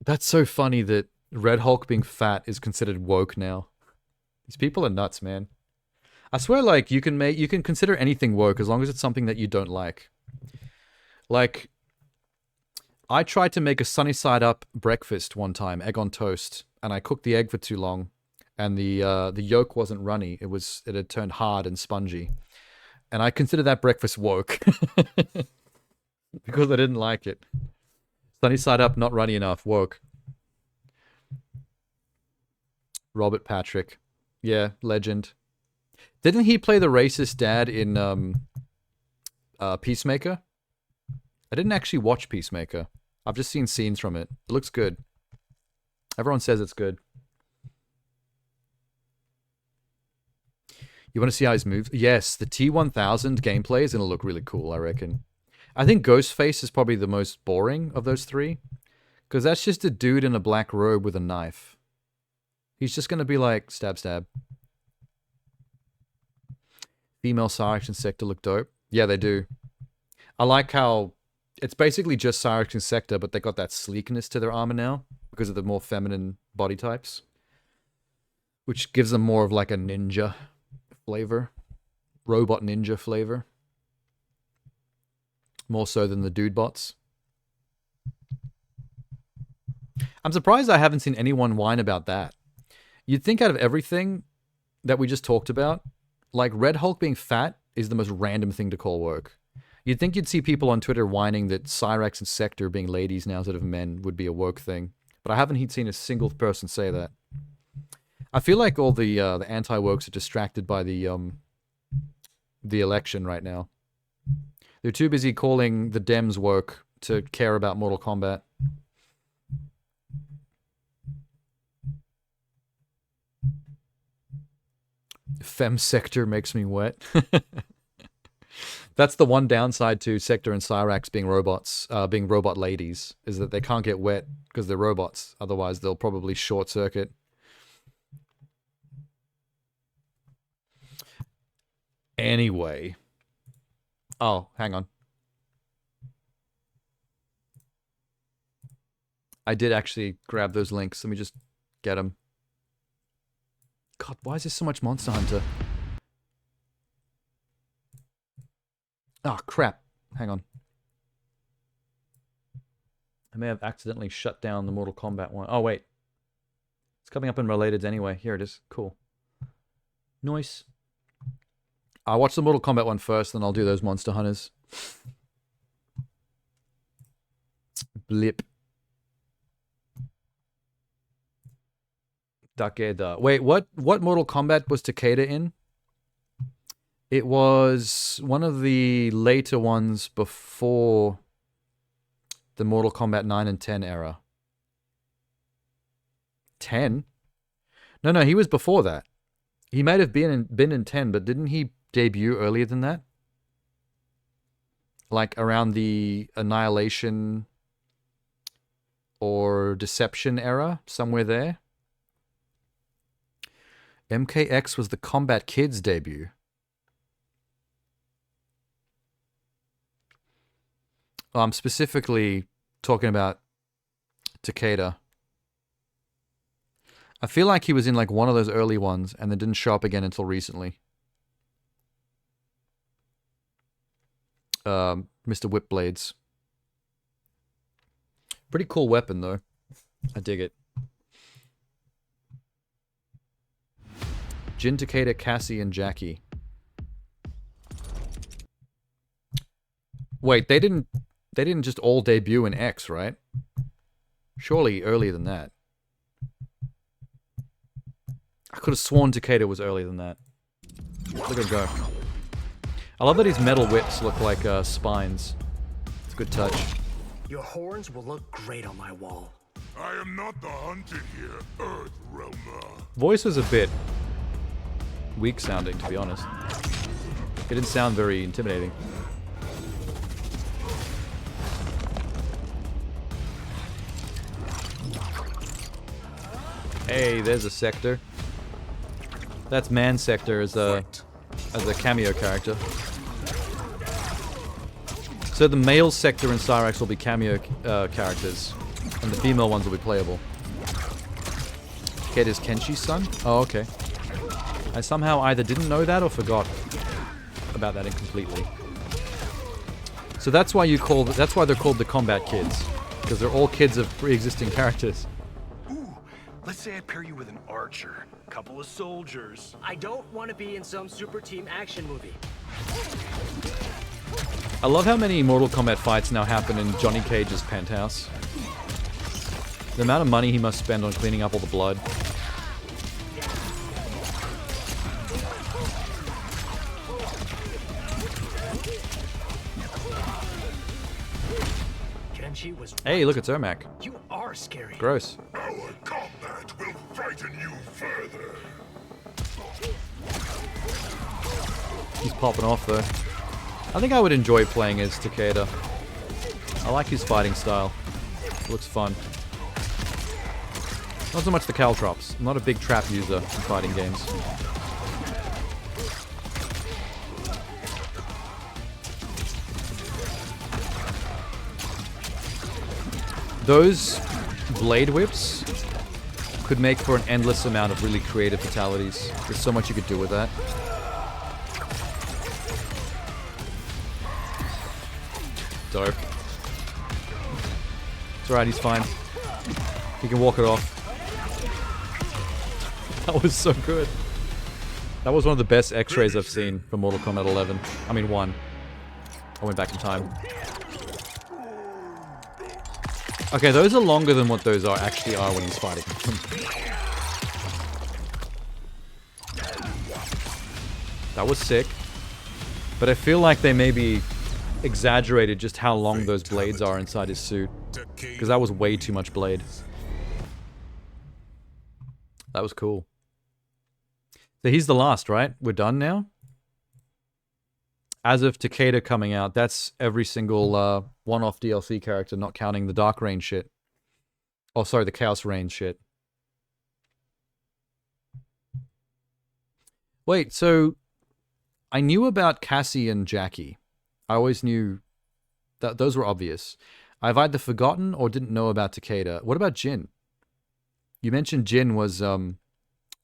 That's so funny that Red Hulk being fat is considered woke now. These people are nuts, man. I swear, like, you can consider anything woke as long as it's something that you don't like. Like, I tried to make a sunny side up breakfast one time, egg on toast, and I cooked the egg for too long, and the yolk wasn't runny. It had turned hard and spongy, and I consider that breakfast woke because I didn't like it. Sunny side up, not runny enough, woke. Robert Patrick, yeah, legend. Didn't he play the racist dad in Peacemaker? I didn't actually watch Peacemaker. I've just seen scenes from it. It looks good. Everyone says it's good. You want to see how he's moved? Yes, the T-1000 gameplay is going to look really cool, I reckon. I think Ghostface is probably the most boring of those three. Because that's just a dude in a black robe with a knife. He's just going to be like, stab, stab. Female Cyrax and Sector look dope. Yeah, they do. I like how it's basically just Cyrax and Sector, but they got that sleekness to their armor now because of the more feminine body types, which gives them more of like a ninja flavor, robot ninja flavor, more so than the dude bots. I'm surprised I haven't seen anyone whine about that. You'd think out of everything that we just talked about, like Red Hulk being fat is the most random thing to call woke. You'd think you'd see people on Twitter whining that Cyrax and Sector being ladies now instead of men would be a woke thing. But I haven't seen a single person say that. I feel like all the anti-wokes are distracted by the election right now. They're too busy calling the Dems woke to care about Mortal Kombat. Fem Sector makes me wet. That's the one downside to Sector and Cyrax being robots, being robot ladies, is that they can't get wet because they're robots. Otherwise, they'll probably short circuit. Anyway. Oh, hang on. I did actually grab those links. Let me just get them. God, why is there so much Monster Hunter? Oh, crap. Hang on. I may have accidentally shut down the Mortal Kombat one. Oh, wait. It's coming up in Relateds anyway. Here it is. Cool. Nice. I'll watch the Mortal Kombat one first, then I'll do those Monster Hunters. Blip. Takeda. Wait, what Mortal Kombat was Takeda in? It was one of the later ones before the Mortal Kombat 9 and 10 era. 10? No, he was before that. He might have been in 10, but didn't he debut earlier than that? Like around the Annihilation or Deception era, somewhere there. MKX was the Combat Kids debut. I'm specifically talking about Takeda. I feel like he was in like one of those early ones and then didn't show up again until recently. Mr. Whipblades. Pretty cool weapon though. I dig it. Jin, Takeda, Cassie, and Jackie. Wait, they didn't just all debut in X, right? Surely earlier than that. I could have sworn Takeda was earlier than that. Look at him go. I love that his metal whips look like spines. It's a good touch. Your horns will look great on my wall. I am not the hunted here, Earth Roamer. Voice was a bit weak sounding, to be honest. It didn't sound very intimidating. Hey, there's a Sector. That's Man Sector as a cameo character. So the male Sector and Cyrax will be cameo characters, and the female ones will be playable. Ked is Kenshi's son? Oh, okay. I somehow either didn't know that or forgot about that incompletely. So that's why they're called the Combat Kids, because they're all kids of pre-existing characters. Let's say I pair you with an archer, a couple of soldiers. I don't want to be in some super team action movie. I love how many Mortal Kombat fights now happen in Johnny Cage's penthouse. The amount of money he must spend on cleaning up all the blood. Hey, look, it's Ermac. You are scary. Gross. Our combat will frighten you further. He's popping off though. I think I would enjoy playing as Takeda. I like his fighting style. It looks fun. Not so much the Caltrops. I'm not a big trap user in fighting games. Those blade whips could make for an endless amount of really creative fatalities. There's so much you could do with that. Dope. It's alright, he's fine. He can walk it off. That was so good. That was one of the best X-rays I've seen from Mortal Kombat 11. I mean 1. I went back in time. Okay, those are longer than what those actually are when he's fighting. That was sick. But I feel like they maybe exaggerated just how long those blades are inside his suit. Because that was way too much blade. That was cool. So he's the last, right? We're done now? As of Takeda coming out, that's every single one-off DLC character, not counting the Dark Reign shit. Oh, sorry, the Chaos Reign shit. Wait, so I knew about Cassie and Jackie. I always knew that those were obvious. I've either forgotten or didn't know about Takeda. What about Jin? You mentioned Jin was one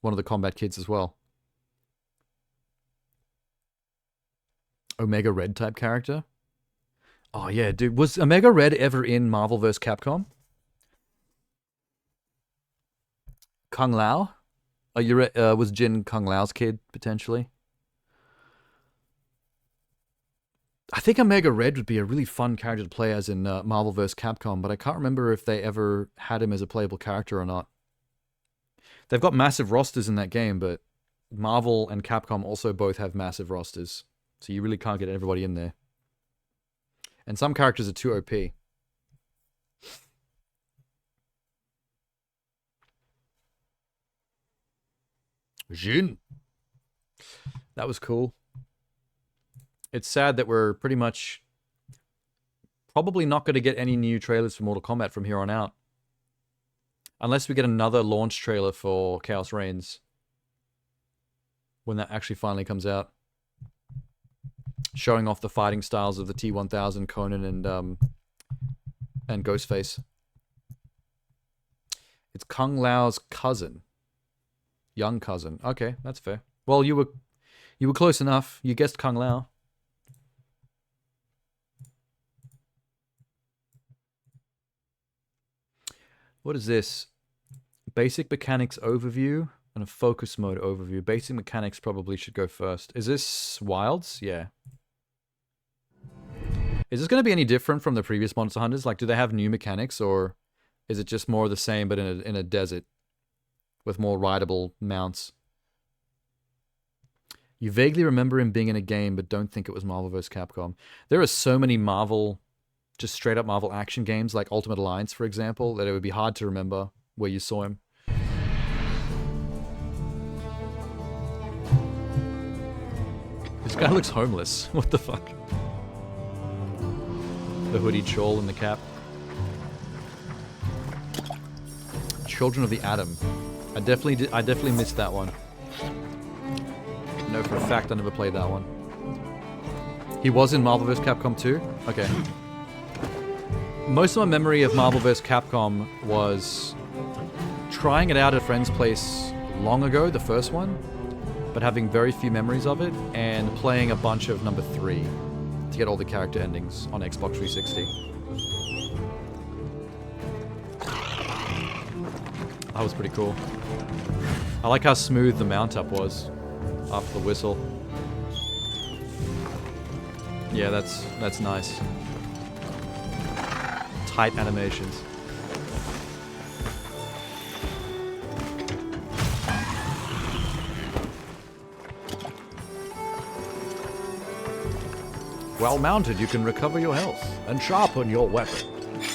of the Combat Kids as well. Omega Red type character? Oh yeah, dude. Was Omega Red ever in Marvel vs. Capcom? Kung Lao? Was Jin Kung Lao's kid, potentially? I think Omega Red would be a really fun character to play as in Marvel vs. Capcom, but I can't remember if they ever had him as a playable character or not. They've got massive rosters in that game, but Marvel and Capcom also both have massive rosters. So you really can't get everybody in there. And some characters are too OP. Jin. That was cool. It's sad that we're pretty much probably not going to get any new trailers for Mortal Kombat from here on out. Unless we get another launch trailer for Chaos Reigns. When that actually finally comes out. Showing off the fighting styles of the T-1000, Conan, and Ghostface. It's Kung Lao's cousin. Young cousin. Okay, that's fair. Well, you were close enough. You guessed Kung Lao. What is this? Basic mechanics overview and a focus mode overview. Basic mechanics probably should go first. Is this Wilds? Yeah. Is this going to be any different from the previous Monster Hunters? Like, do they have new mechanics, or is it just more of the same but in a desert with more rideable mounts? You vaguely remember him being in a game, but don't think it was Marvel vs. Capcom. There are so many Marvel, just straight up Marvel action games, like Ultimate Alliance, for example, that it would be hard to remember where you saw him. This guy looks homeless. What the fuck? The hooded shawl and the cap. Children of the Atom. I definitely missed that one. No, for a fact I never played that one. He was in Marvel vs. Capcom 2? Okay. Most of my memory of Marvel vs. Capcom was trying it out at a friend's place long ago, the first one, but having very few memories of it, and playing a bunch of number 3 to get all the character endings on Xbox 360. That was pretty cool. I like how smooth the mount up was after the whistle. Yeah, that's nice. Tight animations. Well mounted, you can recover your health and sharpen your weapon.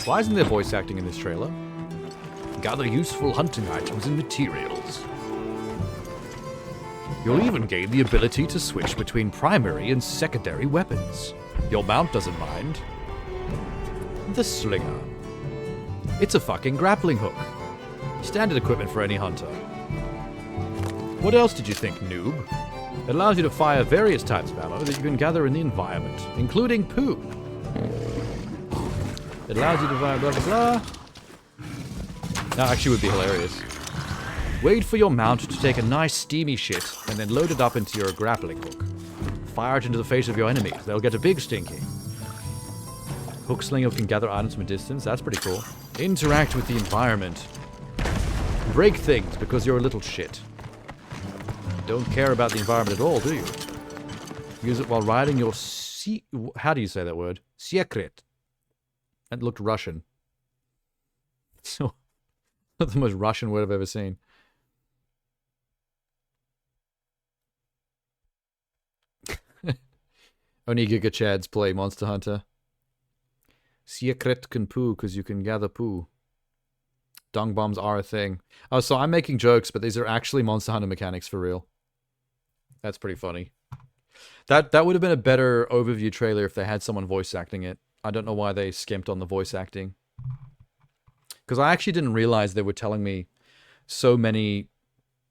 Why isn't there voice acting in this trailer? Gather useful hunting items and materials. You'll even gain the ability to switch between primary and secondary weapons. Your mount doesn't mind. The Slinger. It's a fucking grappling hook. Standard equipment for any hunter. What else did you think, noob? It allows you to fire various types of ammo that you can gather in the environment, including poo. It allows you to fire blah blah blah. That actually would be hilarious. Wait for your mount to take a nice steamy shit, and then load it up into your grappling hook. Fire it into the face of your enemies. They'll get a big stinky. Hook slinger can gather items from a distance. That's pretty cool. Interact with the environment. Break things because you're a little shit. Don't care about the environment at all, do you? Use it while riding your how do you say that word? Secret. That looked Russian. So, not the most Russian word I've ever seen. Only Giga Chads play Monster Hunter. Secret can poo because you can gather poo. Dung bombs are a thing. Oh, so I'm making jokes, but these are actually Monster Hunter mechanics for real. That's pretty funny. That would have been a better overview trailer if they had someone voice acting it. I don't know why they skimped on the voice acting. Because I actually didn't realize they were telling me so many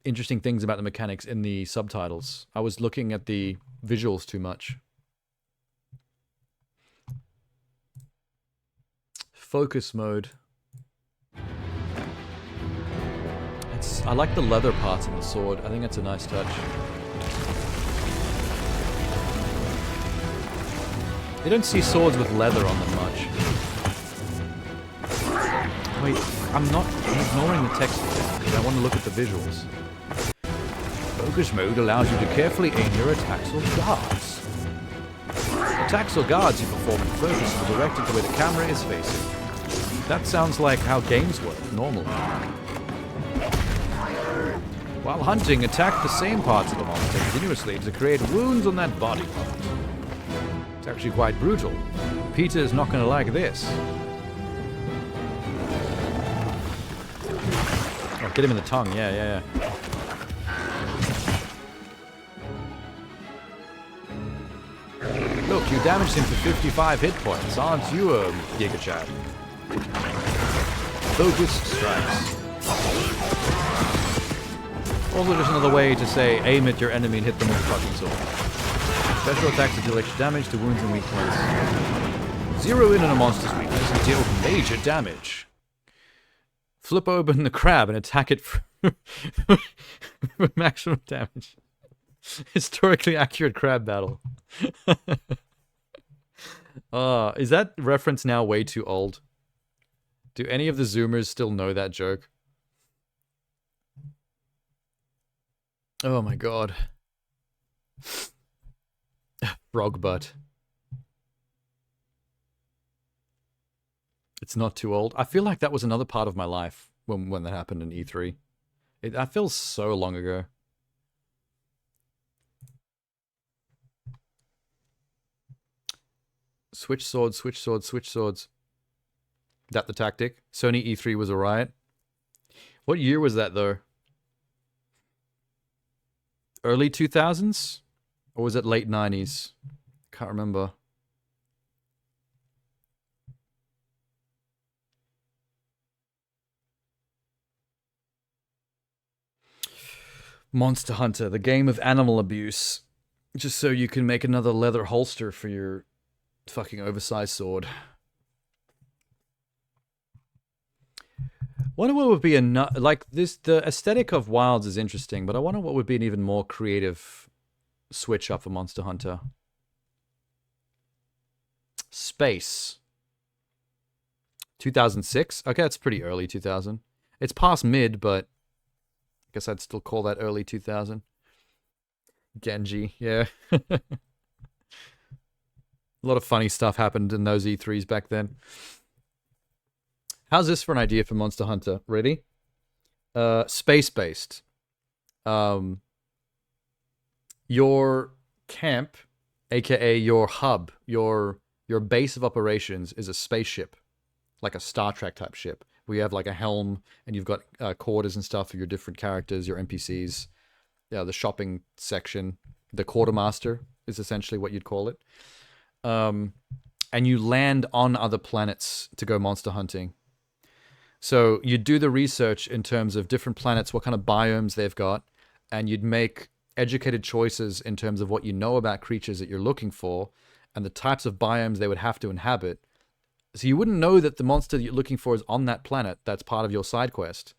interesting things about the mechanics in the subtitles. I was looking at the visuals too much. Focus mode. I like the leather parts in the sword. I think that's a nice touch. You don't see swords with leather on them much. Wait, I'm ignoring the text because I want to look at the visuals. Focus mode allows you to carefully aim your attacks or guards. Attacks or guards you perform in focus are directed to where the camera is facing. That sounds like how games work normally. While hunting, attack the same parts of the monster continuously to create wounds on that body part. It's actually quite brutal. Peter is not going to like this. Oh, get him in the tongue. Yeah. Look, you damaged him for 55 hit points. Aren't you a Giga Chad? Focus strikes. Also just another way to say aim at your enemy and hit them with the fucking sword. Special attacks that deal extra damage to wounds and weak points. Zero in on a monster's weakness and deal major damage. Flip open the crab and attack it Maximum damage. Historically accurate crab battle. Is that reference now way too old? Do any of the Zoomers still know that joke? Oh my god. Frog butt. It's not too old. I feel like that was another part of my life when that happened in E3. That feels so long ago. Switch swords, switch swords, switch swords. That the tactic? Sony E3 was a riot. What year was that though? Early 2000s? Or was it late 90s? Can't remember. Monster Hunter, the game of animal abuse. Just so you can make another leather holster for your fucking oversized sword. Wonder what would be like this. The aesthetic of Wilds is interesting, but I wonder what would be an even more creative switch up for Monster Hunter. Space. 2006. Okay, that's pretty early 2000. It's past mid, but I guess I'd still call that early 2000. Genji, yeah. A lot of funny stuff happened in those E3s back then. How's this for an idea for Monster Hunter? Ready? Space-based. Your camp, aka your hub, your base of operations is a spaceship. Like a Star Trek type ship. Where you have like a helm and you've got quarters and stuff for your different characters, your NPCs. Yeah, the shopping section. The quartermaster is essentially what you'd call it. And you land on other planets to go monster hunting. So you do the research in terms of different planets, what kind of biomes they've got, and you'd make educated choices in terms of what you know about creatures that you're looking for and the types of biomes they would have to inhabit. So you wouldn't know that the monster that you're looking for is on that planet. That's part of your side quest.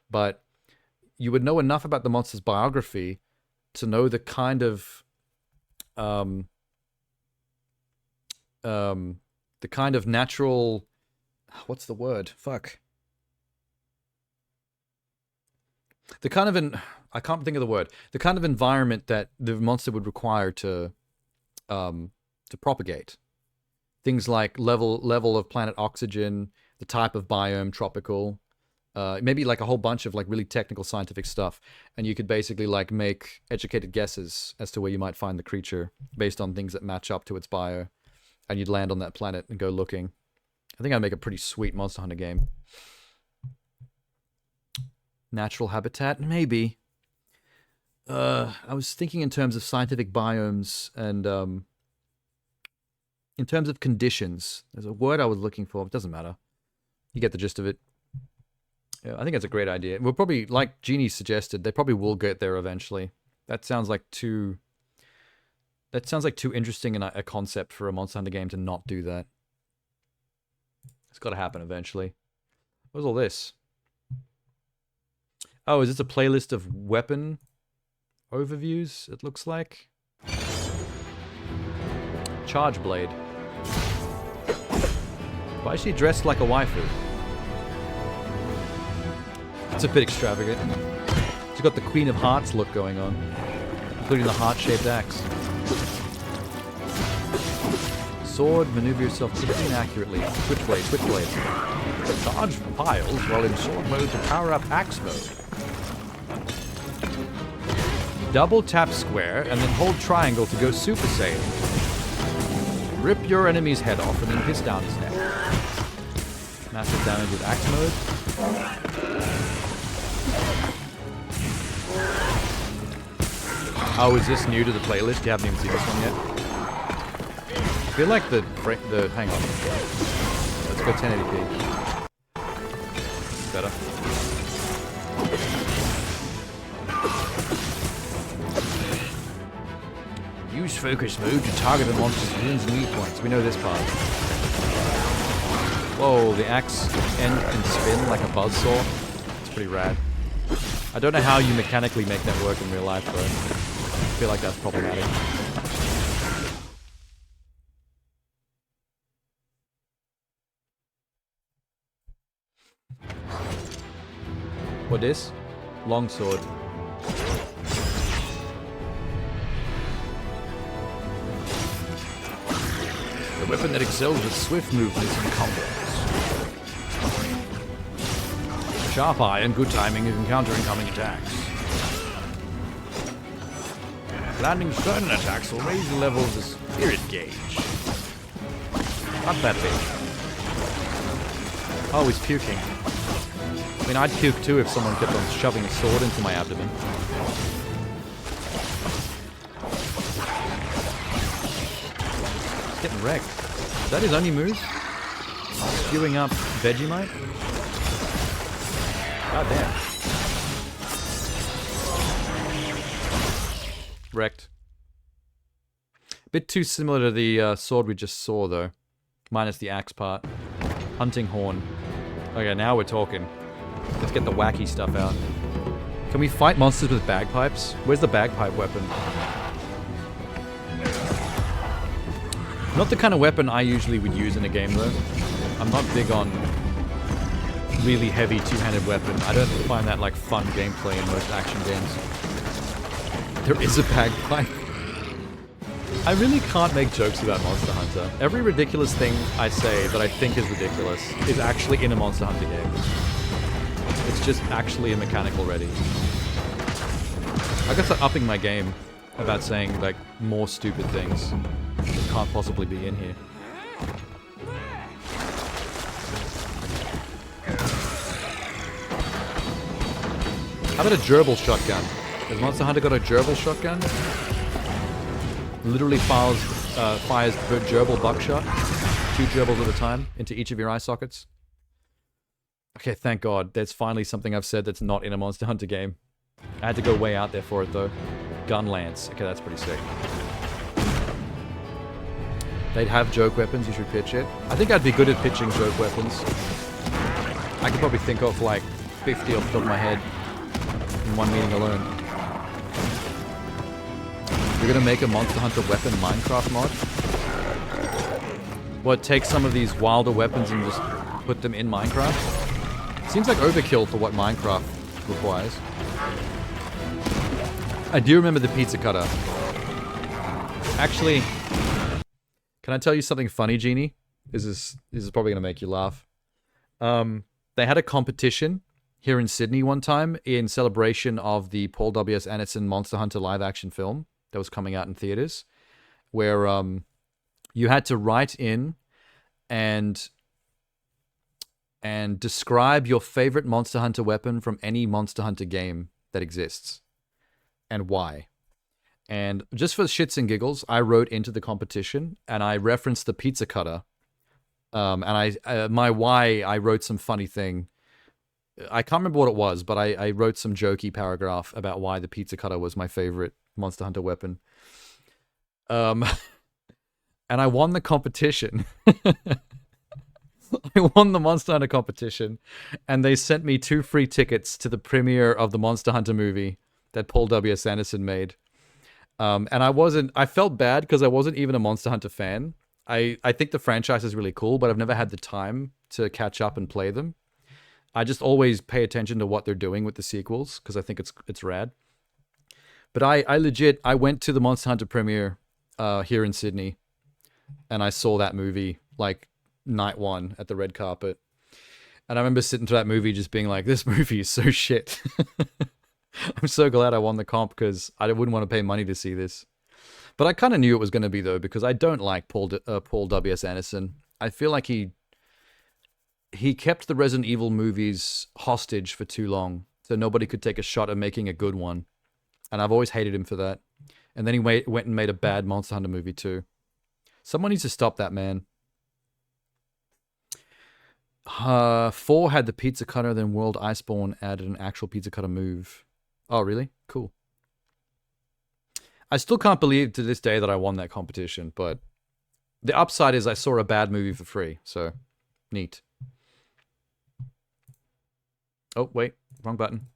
But you would know enough about the monster's biography to know the kind of natural, what's the word? Fuck. The kind of I can't think of the word. The kind of environment that the monster would require to propagate. Things like level of planet oxygen, the type of biome, tropical, maybe like a whole bunch of like really technical scientific stuff, and you could basically like make educated guesses as to where you might find the creature based on things that match up to its bio, and you'd land on that planet and go looking. I think I'd make a pretty sweet Monster Hunter game. Natural habitat, maybe. I was thinking in terms of scientific biomes and in terms of conditions. There's a word I was looking for. It doesn't matter. You get the gist of it. Yeah, I think that's a great idea. We'll probably, like Jeannie suggested, they probably will get there eventually. That sounds like too interesting a concept for a Monster Hunter game to not do that. It's got to happen eventually. What's all this? Oh, is this a playlist of weapon overviews, it looks like? Charge blade. Why is she dressed like a waifu? It's a bit extravagant. She's got the Queen of Hearts look going on, including the heart-shaped axe. Sword, maneuver yourself quickly and accurately. Switchblade, switchblade. Charge piles while in sword mode to power up axe mode. Double tap square and then hold triangle to go Super Saiyan. Rip your enemy's head off and then piss down his neck. Massive damage with axe mode. Oh, is this new to the playlist? You haven't even seen this one yet? I feel like the hang on. Let's go 1080p. Better. Use focus mode to target a monster's wounds and weak points. We know this part. Whoa, the axe end can spin like a buzzsaw. It's pretty rad. I don't know how you mechanically make that work in real life, though. I feel like that's problematic. What is? Longsword. A weapon that excels with swift movements and combos. Sharp eye and good timing if encountering incoming attacks. Landing certain attacks will raise the levels of spirit gauge. Not that big. Oh, he's puking. I mean, I'd puke too if someone kept on shoving a sword into my abdomen. He's getting wrecked. Is that his only move? Spewing up Vegemite? God damn. Wrecked. Bit too similar to the sword we just saw, though. Minus the axe part. Hunting horn. Okay, now we're talking. Let's get the wacky stuff out. Can we fight monsters with bagpipes? Where's the bagpipe weapon? Not the kind of weapon I usually would use in a game, though. I'm not big on really heavy two-handed weapon. I don't find that like fun gameplay in most action games. There is a bagpipe. I really can't make jokes about Monster Hunter. Every ridiculous thing I say that I think is ridiculous is actually in a Monster Hunter game. It's just actually a mechanic already. I guess I'm upping my game about saying like more stupid things that can't possibly be in here. How about a gerbil shotgun? Has Monster Hunter got a gerbil shotgun? Literally fires per gerbil buckshot. 2 gerbils at a time into each of your eye sockets. Okay, thank God. There's finally something I've said that's not in a Monster Hunter game. I had to go way out there for it, though. Gun lance. Okay, that's pretty sick. They'd have joke weapons, you should pitch it. I think I'd be good at pitching joke weapons. I could probably think of like 50 off the top of my head in one meeting alone. You're gonna make a Monster Hunter weapon Minecraft mod? What, take some of these wilder weapons and just put them in Minecraft? Seems like overkill for what Minecraft requires. I do remember the pizza cutter. Actually, can I tell you something funny, Genie? This is probably gonna make you laugh. They had a competition here in Sydney one time in celebration of the Paul W.S. Anderson Monster Hunter live-action film that was coming out in theaters, where you had to write in and describe your favorite Monster Hunter weapon from any Monster Hunter game that exists, and why. And just for shits and giggles, I wrote into the competition, and I referenced the pizza cutter. And my why, I wrote some funny thing. I can't remember what it was, but I wrote some jokey paragraph about why the pizza cutter was my favorite Monster Hunter weapon. And I won the competition. I won the Monster Hunter competition, and they sent me 2 free tickets to the premiere of the Monster Hunter movie that Paul W.S. Anderson made. And I felt bad because I wasn't even a Monster Hunter fan. I think the franchise is really cool, but I've never had the time to catch up and play them. I just always pay attention to what they're doing with the sequels because I think it's rad. But I legit went to the Monster Hunter premiere here in Sydney, and I saw that movie like night one at the red carpet. And I remember sitting to that movie just being like, this movie is so shit. I'm so glad I won the comp because I wouldn't want to pay money to see this. But I kind of knew it was going to be, though, because I don't like Paul W.S. Anderson. I feel like he kept the Resident Evil movies hostage for too long, so nobody could take a shot at making a good one. And I've always hated him for that. And then he went and made a bad Monster Hunter movie, too. Someone needs to stop that, man. 4 had the pizza cutter, then World Iceborne added an actual pizza cutter move. Oh, really? Cool. I still can't believe to this day that I won that competition, but the upside is I saw a bad movie for free, so neat. Oh, wait. Wrong button.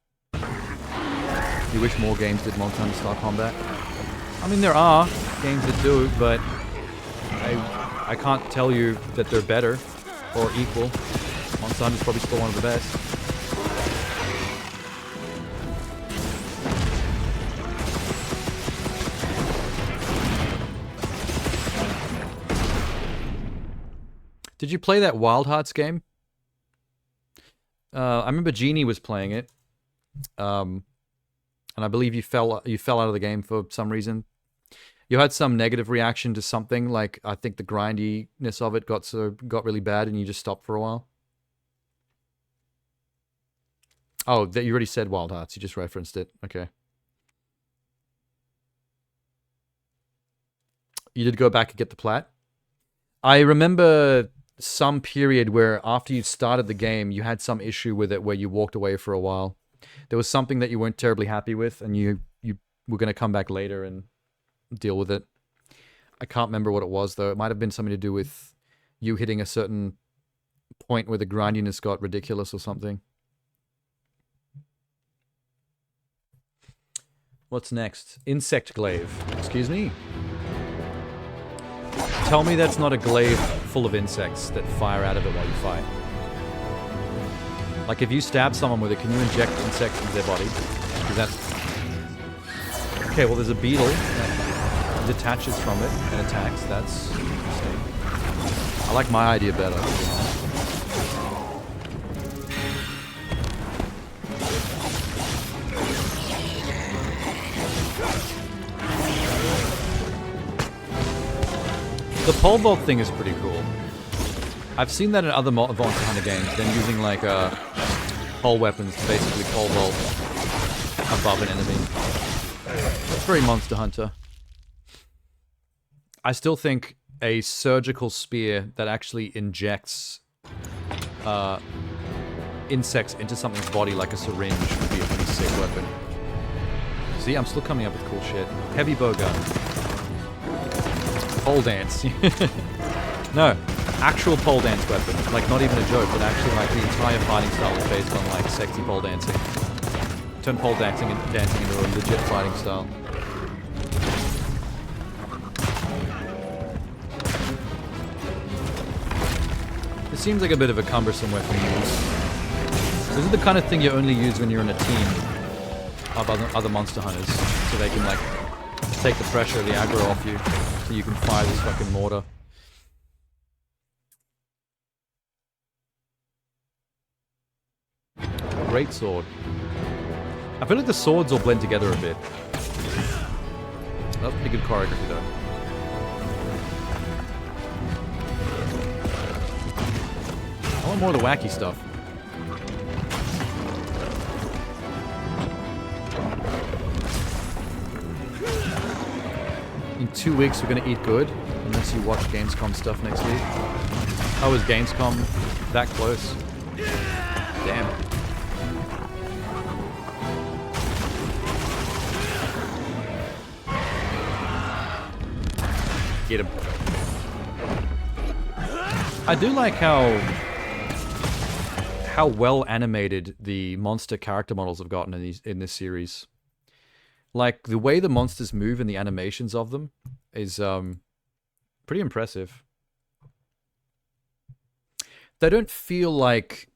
You wish more games did Monster Hunter style combat? I mean, there are games that do, but I can't tell you that they're better or equal. Monster Hunter is probably still one of the best. Did you play that Wild Hearts game? I remember Genie was playing it, and I believe you fell out of the game for some reason. You had some negative reaction to something, like I think the grindiness of it got really bad, and you just stopped for a while. Oh, that you already said Wild Hearts. You just referenced it. Okay. You did go back and get the plat? I remember some period where after you started the game, you had some issue with it where you walked away for a while. There was something that you weren't terribly happy with, and you were going to come back later and deal with it. I can't remember what it was, though. It might have been something to do with you hitting a certain point where the grindiness got ridiculous or something. What's next? Insect glaive. Excuse me? Tell me that's not a glaive full of insects that fire out of it while you fight. Like, if you stab someone with it, can you inject insects into their body? Because that's... Okay, well, there's a beetle that detaches from it and attacks. That's interesting. I like my idea better. The pole vault thing is pretty cool. I've seen that in other Monster Hunter games, them using like pole weapons to basically pole vault above an enemy. It's very Monster Hunter. I still think a surgical spear that actually injects insects into something's body like a syringe would be a pretty sick weapon. See, I'm still coming up with cool shit. Heavy bow gun. Pole dance. No, actual pole dance weapon. Like, not even a joke, but actually, like, the entire fighting style is based on, like, sexy pole dancing. Turn pole dancing into a legit fighting style. It seems like a bit of a cumbersome weapon to use. This is the kind of thing you only use when you're in a team of other monster hunters, so they can, like, take the pressure of the aggro off you, so you can fire this fucking mortar. Great sword. I feel like the swords all blend together a bit. That's pretty good choreography though. I want more of the wacky stuff. In 2 weeks we're gonna eat good, unless you watch Gamescom stuff next week. Oh, is Gamescom that close? Damn. Get him. I do like how well animated the monster character models have gotten in this series. Like, the way the monsters move and the animations of them is pretty impressive. They don't feel like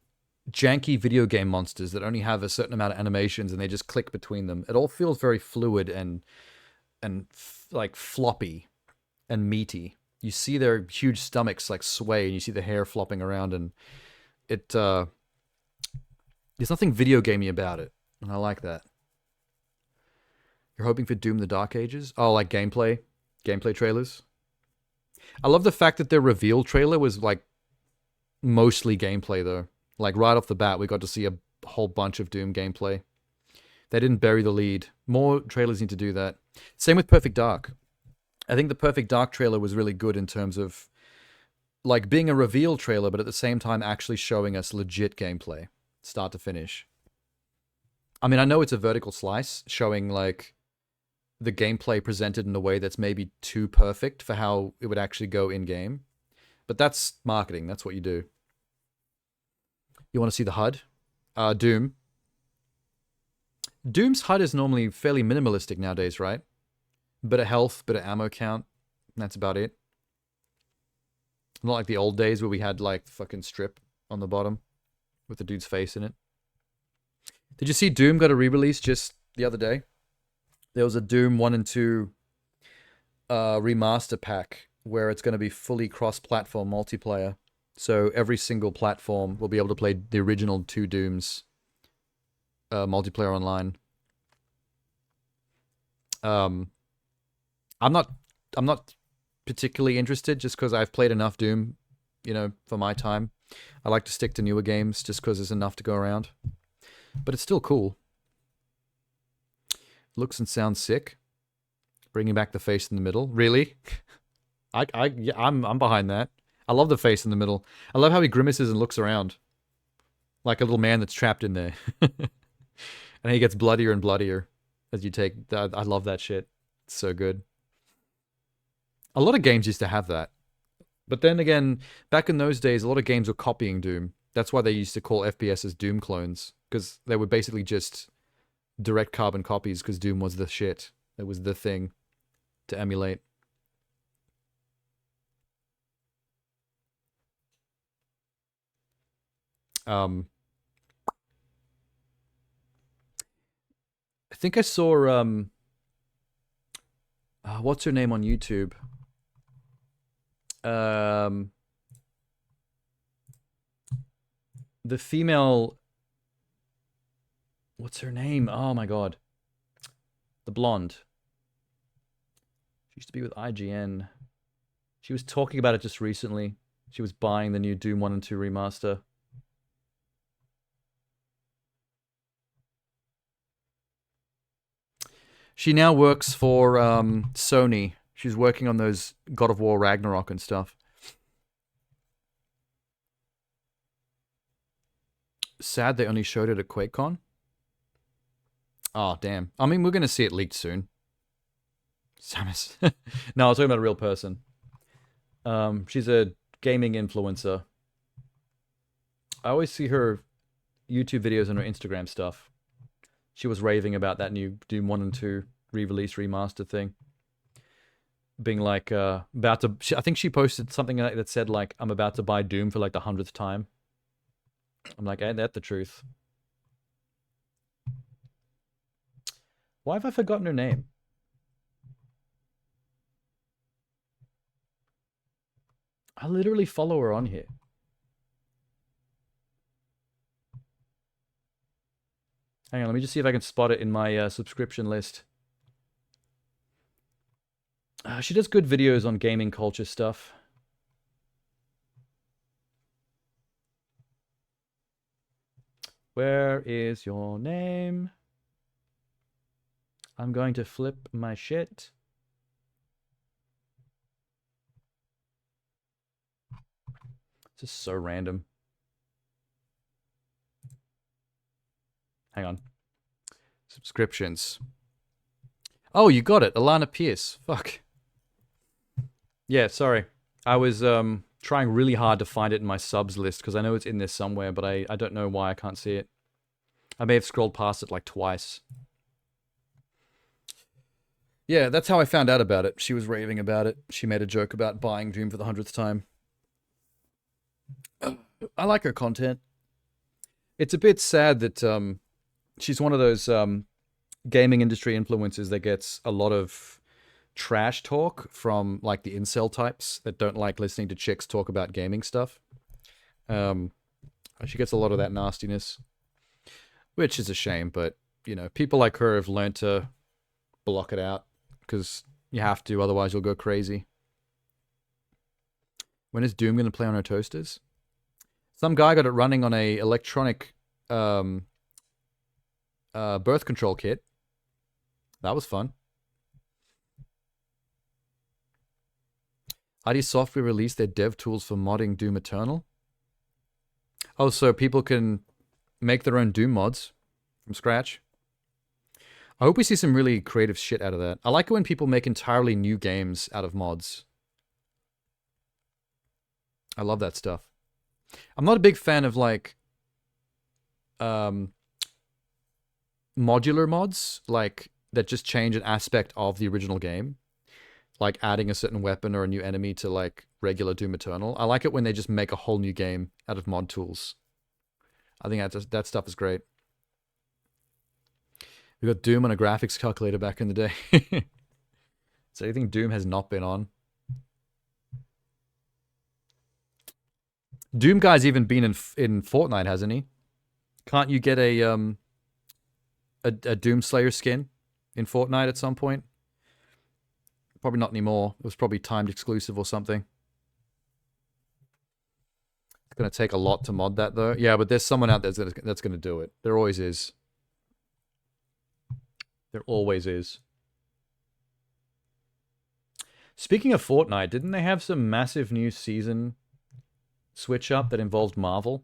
janky video game monsters that only have a certain amount of animations and they just click between them. It all feels very fluid and like floppy and meaty. You see their huge stomachs like sway, and you see the hair flopping around, and it there's nothing video gamey about it, and I like that. You're hoping for Doom: The Dark Ages? Oh, like gameplay trailers. I love the fact that their reveal trailer was like mostly gameplay though. Like right off the bat, we got to see a whole bunch of Doom gameplay. They didn't bury the lead. More trailers need to do that. Same with Perfect Dark. I think the Perfect Dark trailer was really good in terms of like being a reveal trailer, but at the same time actually showing us legit gameplay, start to finish. I mean, I know it's a vertical slice, showing like the gameplay presented in a way that's maybe too perfect for how it would actually go in-game. But that's marketing, that's what you do. You want to see the HUD? Doom. Doom's HUD is normally fairly minimalistic nowadays, right? Bit of health, bit of ammo count. And that's about it. Not like the old days where we had like fucking strip on the bottom with the dude's face in it. Did you see Doom got a re-release just the other day? There was a Doom 1 and 2 remaster pack where it's going to be fully cross-platform multiplayer. So every single platform will be able to play the original 2 Dooms multiplayer online. I'm not particularly interested just because I've played enough Doom, you know, for my time. I like to stick to newer games just because there's enough to go around. But it's still cool. Looks and sounds sick. Bringing back the face in the middle. Really? I'm behind that. I love the face in the middle. I love how he grimaces and looks around. Like a little man that's trapped in there. And he gets bloodier and bloodier as you take... I love that shit. It's so good. A lot of games used to have that. But then again, back in those days, a lot of games were copying Doom. That's why they used to call FPSs Doom clones. Because they were basically just direct carbon copies because Doom was the shit. It was the thing to emulate. I think I saw, what's her name on YouTube? The female... What's her name? Oh my god. The blonde. She used to be with IGN. She was talking about it just recently. She was buying the new Doom 1 and 2 remaster. She now works for Sony. She's working on those God of War Ragnarok and stuff. Sad they only showed it at QuakeCon. Oh, damn. I mean, we're going to see it leaked soon. Samus. No, I was talking about a real person. She's a gaming influencer. I always see her YouTube videos and her Instagram stuff. She was raving about that new Doom 1 and 2 re-release remaster thing. Being like, about to... I think she posted something that said, like, I'm about to buy Doom for, like, the 100th time. I'm like, ain't that the truth? Why have I forgotten her name? I literally follow her on here. Hang on, let me just see if I can spot it in my subscription list. She does good videos on gaming culture stuff. Where is your name? I'm going to flip my shit. This is so random. Hang on. Subscriptions. Oh, you got it. Alana Pierce. Fuck. Yeah, sorry. I was trying really hard to find it in my subs list because I know it's in there somewhere, but I don't know why I can't see it. I may have scrolled past it like twice. Yeah, that's how I found out about it. She was raving about it. She made a joke about buying Doom for the 100th time. I like her content. It's a bit sad that she's one of those gaming industry influencers that gets a lot of trash talk from like the incel types that don't like listening to chicks talk about gaming stuff. She gets a lot of that nastiness, which is a shame, but you know, people like her have learned to block it out because you have to, otherwise you'll go crazy. When is Doom going to play on her toasters? Some guy got it running on a electronic birth control kit. That was fun. ID Software released their dev tools for modding Doom Eternal. Oh, so people can make their own Doom mods from scratch. I hope we see some really creative shit out of that. I like it when people make entirely new games out of mods. I love that stuff. I'm not a big fan of like modular mods, like that just change an aspect of the original game, like adding a certain weapon or a new enemy to like regular Doom Eternal. I like it when they just make a whole new game out of mod tools. I think that stuff is great. We got Doom on a graphics calculator back in the day. So anything Doom has not been on. Doom guy's even been in Fortnite, hasn't he? Can't you get a Doom Slayer skin in Fortnite at some point? Probably not anymore. It was probably timed exclusive or something. It's going to take a lot to mod that, though. Yeah, but there's someone out there that's going to do it. There always is. There always is. Speaking of Fortnite, didn't they have some massive new season switch up that involved Marvel?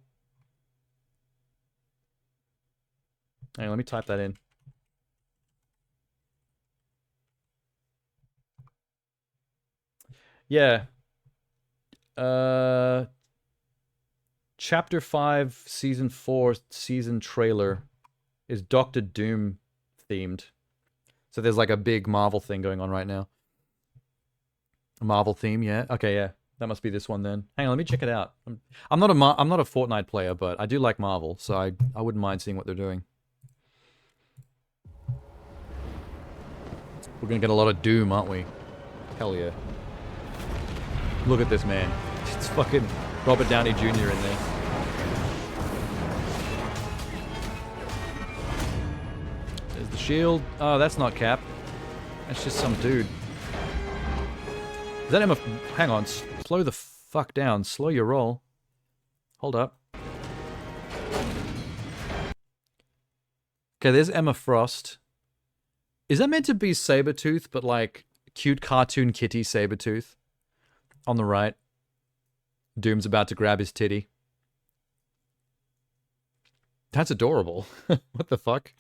Hang on, let me type that in. Yeah. Chapter 5, Season 4, season trailer is Doctor Doom themed. So there's like a big Marvel thing going on right now. A Marvel theme, yeah. Okay, yeah. That must be this one then. Hang on, let me check it out. I'm not a Fortnite player, but I do like Marvel, so I wouldn't mind seeing what they're doing. We're gonna get a lot of Doom, aren't we? Hell yeah. Look at this man. It's fucking Robert Downey Jr. in there. There's the shield. Oh, that's not Cap. That's just some dude. Is that Emma? Hang on. Slow the fuck down. Slow your roll. Hold up. Okay, there's Emma Frost. Is that meant to be Sabretooth, but like cute cartoon kitty Sabretooth? On the right. Doom's about to grab his titty. That's adorable. What the fuck?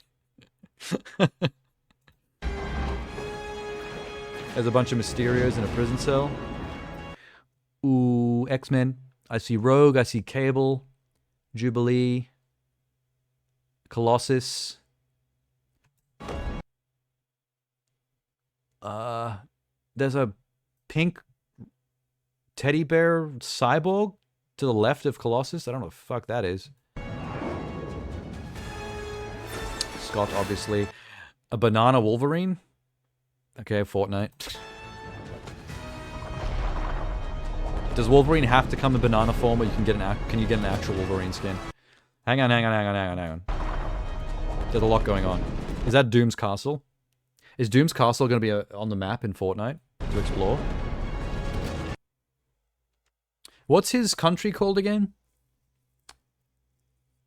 There's a bunch of Mysterios in a prison cell. Ooh, X-Men. I see Rogue, I see Cable, Jubilee, Colossus. There's a pink teddy bear cyborg to the left of Colossus. I don't know what the fuck that is. Scott, obviously. A banana Wolverine. Okay, Fortnite. Does Wolverine have to come in banana form, or you can get an actual Wolverine skin? Hang on. There's a lot going on. Is that Doom's Castle? Is Doom's Castle going to be on the map in Fortnite to explore? What's his country called again?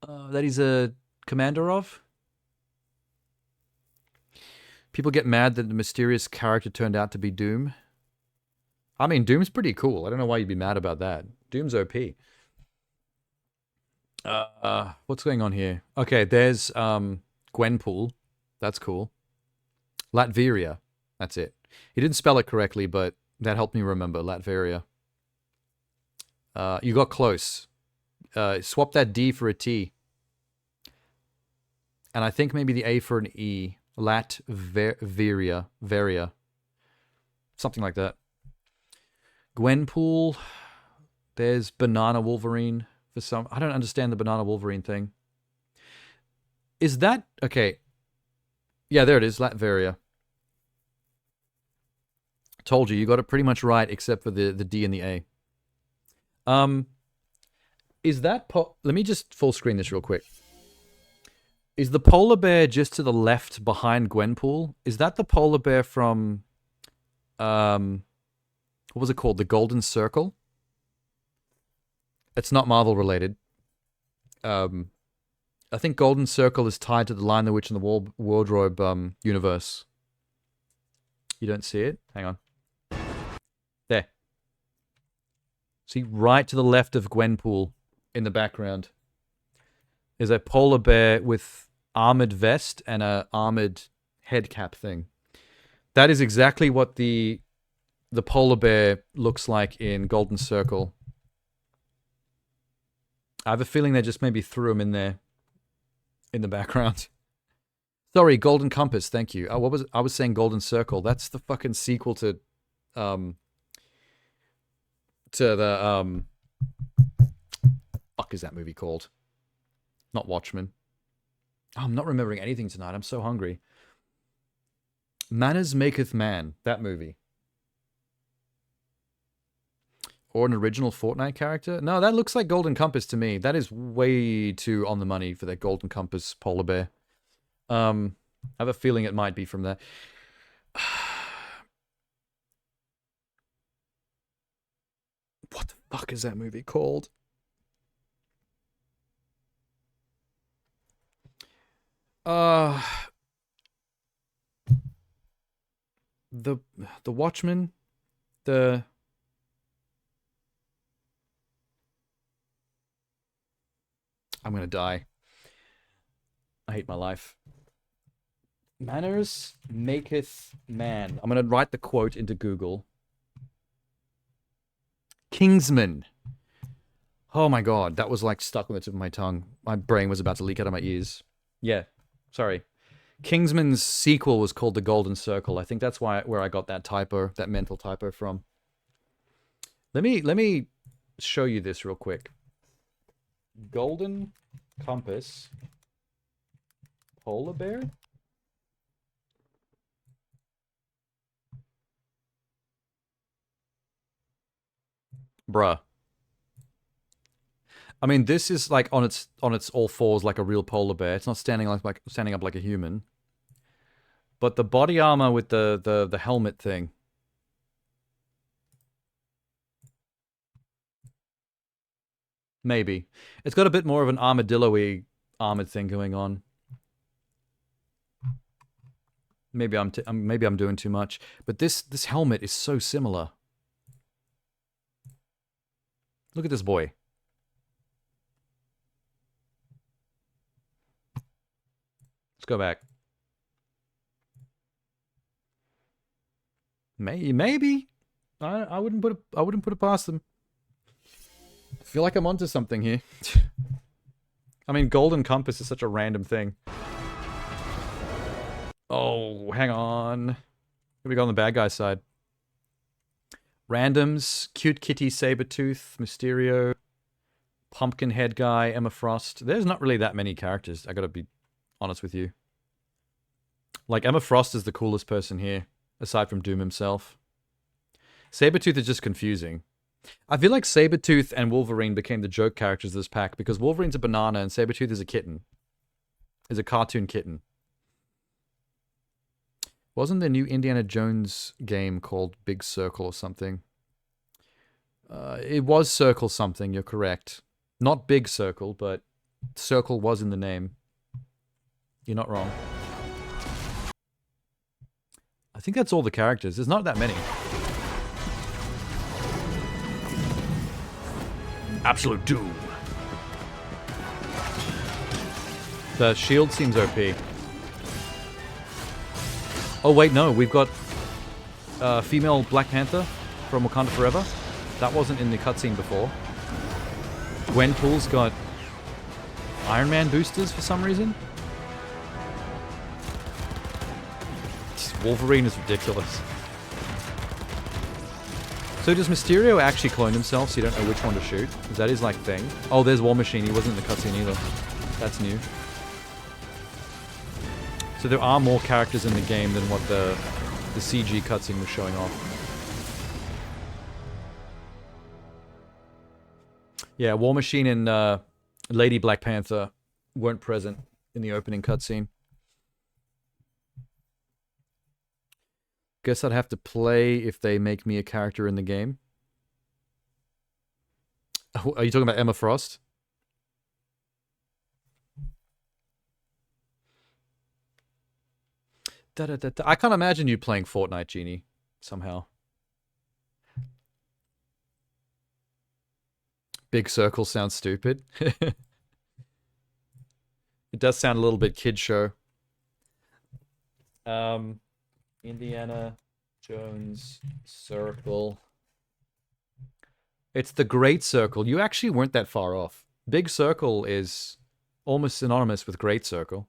That he's a commander of? People get mad that the mysterious character turned out to be Doom. I mean, Doom's pretty cool. I don't know why you'd be mad about that. Doom's OP. What's going on here? Okay, there's Gwenpool. That's cool. Latveria. That's it. He didn't spell it correctly, but that helped me remember. Latveria. You got close. Swap that D for a T. And I think maybe the A for an E. Latveria. Veria. Something like that. Gwenpool. There's Banana Wolverine for some... I don't understand the Banana Wolverine thing. Is that... Okay. Yeah, there it is. Latveria. Told you got it pretty much right, except for the D and the A. Is that... Let me just full screen this real quick. Is the polar bear just to the left behind Gwenpool? Is that the polar bear from... what was it called? The Golden Circle? It's not Marvel related. I think Golden Circle is tied to the Lion, the Witch, and the Wardrobe universe. You don't see it? Hang on. There. See, right to the left of Gwenpool in the background is a polar bear with armored vest and a armored head cap thing. That is exactly what the polar bear looks like in Golden Circle. I have a feeling they just maybe threw him in there in the background. Sorry, Golden Compass. Thank you. I was saying Golden Circle. That's the fucking sequel to the fuck is that movie called? Not Watchmen. Oh, I'm not remembering anything tonight. I'm so hungry. Manners Maketh Man. That movie. Or an original Fortnite character? No, that looks like Golden Compass to me. That is way too on the money for that Golden Compass polar bear. I have a feeling it might be from there. What the fuck is that movie called? The Watchmen, I'm gonna die. I hate my life. Manners maketh man. I'm gonna write the quote into Google. Kingsman. Oh my god, that was like stuck on the tip of my tongue. My brain was about to leak out of my ears. Yeah, sorry. Kingsman's sequel was called The Golden Circle. I think that's where I got that typo, that mental typo from. Let me show you this real quick. Golden Compass polar bear? Bruh. I mean, this is like on its all fours like a real polar bear. It's not standing up like a human. But the body armor with the helmet thing. Maybe. It's got a bit more of an armadillo-y armored thing going on. Maybe I'm doing too much, but this helmet is so similar. Look at this boy. Let's go back. Maybe. I wouldn't put it past them. I feel like I'm onto something here. I mean, Golden Compass is such a random thing. Oh, hang on. Here we go on the bad guy side. Randoms, Cute Kitty Sabretooth, Mysterio, Pumpkinhead guy, Emma Frost. There's not really that many characters, I gotta be honest with you. Like, Emma Frost is the coolest person here, aside from Doom himself. Sabretooth is just confusing. I feel like Sabretooth and Wolverine became the joke characters of this pack because Wolverine's a banana and Sabretooth is a kitten. Is a cartoon kitten. Wasn't there a new Indiana Jones game called Big Circle or something? It was Circle something, you're correct. Not Big Circle, but Circle was in the name. You're not wrong. I think that's all the characters. There's not that many. Absolute Doom. The shield seems OP. Oh wait, no, we've got female Black Panther from Wakanda Forever. That wasn't in the cutscene before. Gwenpool's got Iron Man boosters for some reason. Wolverine is ridiculous. So does Mysterio actually clone himself so you don't know which one to shoot? Is that his, like, thing? Oh, there's War Machine. He wasn't in the cutscene either. That's new. So there are more characters in the game than what the CG cutscene was showing off. Yeah, War Machine and Lady Black Panther weren't present in the opening cutscene. Guess I'd have to play if they make me a character in the game. Are you talking about Emma Frost? I can't imagine you playing Fortnite, Genie, somehow. Big Circle sounds stupid. It does sound a little bit kid show. Indiana Jones Circle. It's the Great Circle. You actually weren't that far off. Big Circle is almost synonymous with Great Circle.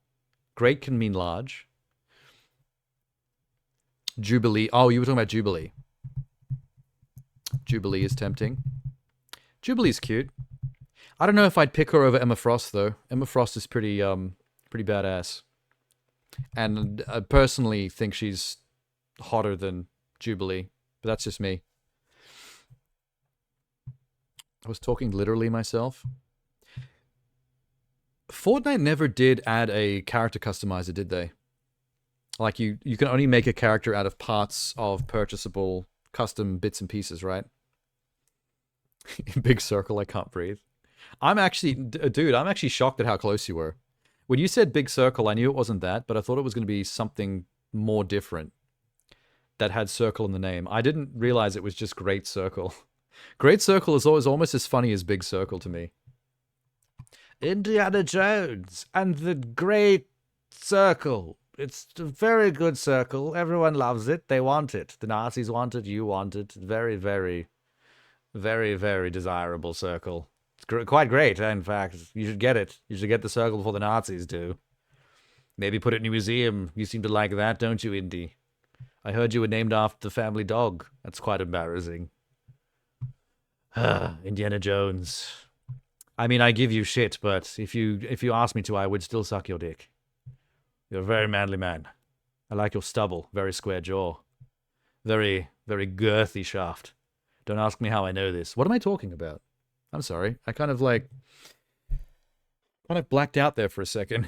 Great can mean large. Jubilee. Oh, you were talking about Jubilee. Jubilee is tempting. Jubilee's cute. I don't know if I'd pick her over Emma Frost, though. Emma Frost is pretty badass. And I personally think she's hotter than Jubilee. But that's just me. I was talking literally myself. Fortnite never did add a character customizer, did they? Like, you can only make a character out of parts of purchasable custom bits and pieces, right? Big circle, I can't breathe. I'm actually, dude, I'm actually shocked at how close you were. When you said big circle, I knew it wasn't that, but I thought it was going to be something more different that had circle in the name. I didn't realize it was just Great Circle. Great Circle is always almost as funny as Big Circle to me. Indiana Jones and the Great Circle. It's a very good circle. Everyone loves it. They want it. The Nazis want it. You want it. Very, very, very, very desirable circle. It's quite great, in fact. You should get it. You should get the circle before the Nazis do. Maybe put it in a museum. You seem to like that, don't you, Indy? I heard you were named after the family dog. That's quite embarrassing. Indiana Jones. I mean, I give you shit, but if you asked me to, I would still suck your dick. You're a very manly man. I like your stubble. Very square jaw. Very, very girthy shaft. Don't ask me how I know this. What am I talking about? I'm sorry. I kind of blacked out there for a second.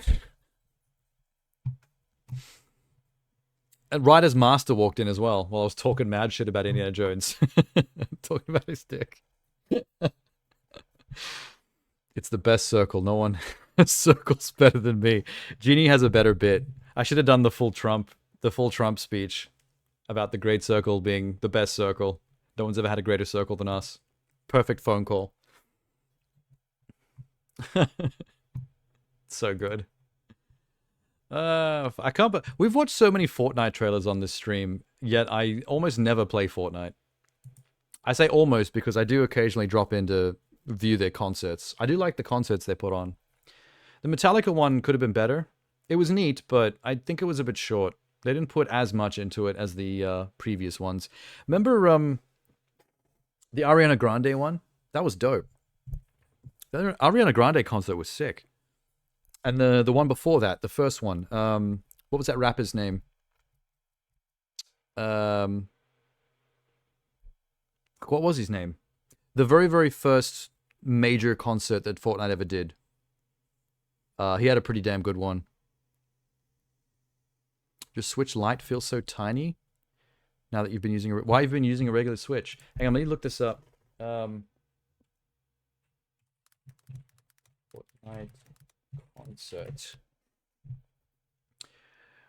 And right as Master walked in as well, while I was talking mad shit about Indiana Jones. Talking about his dick. It's the best circle. No one circles better than me. Genie has a better bit. I should have done the full Trump speech about the Great Circle being the best circle. No one's ever had a greater circle than us. Perfect phone call. So good. I can't. We've watched so many Fortnite trailers on this stream, yet I almost never play Fortnite. I say almost because I do occasionally drop in to view their concerts. I do like the concerts they put on. The Metallica one could have been better. It was neat, but I think it was a bit short. They didn't put as much into it as the previous ones. Remember the Ariana Grande one? That was dope. The Ariana Grande concert was sick. And the one before that, the first one, what was that rapper's name? What was his name? The very, very first major concert that Fortnite ever did. He had a pretty damn good one. Your Switch Lite feels so tiny now that you've been using why you've been using a regular Switch. Hang on, let me look this up. Fortnite concert.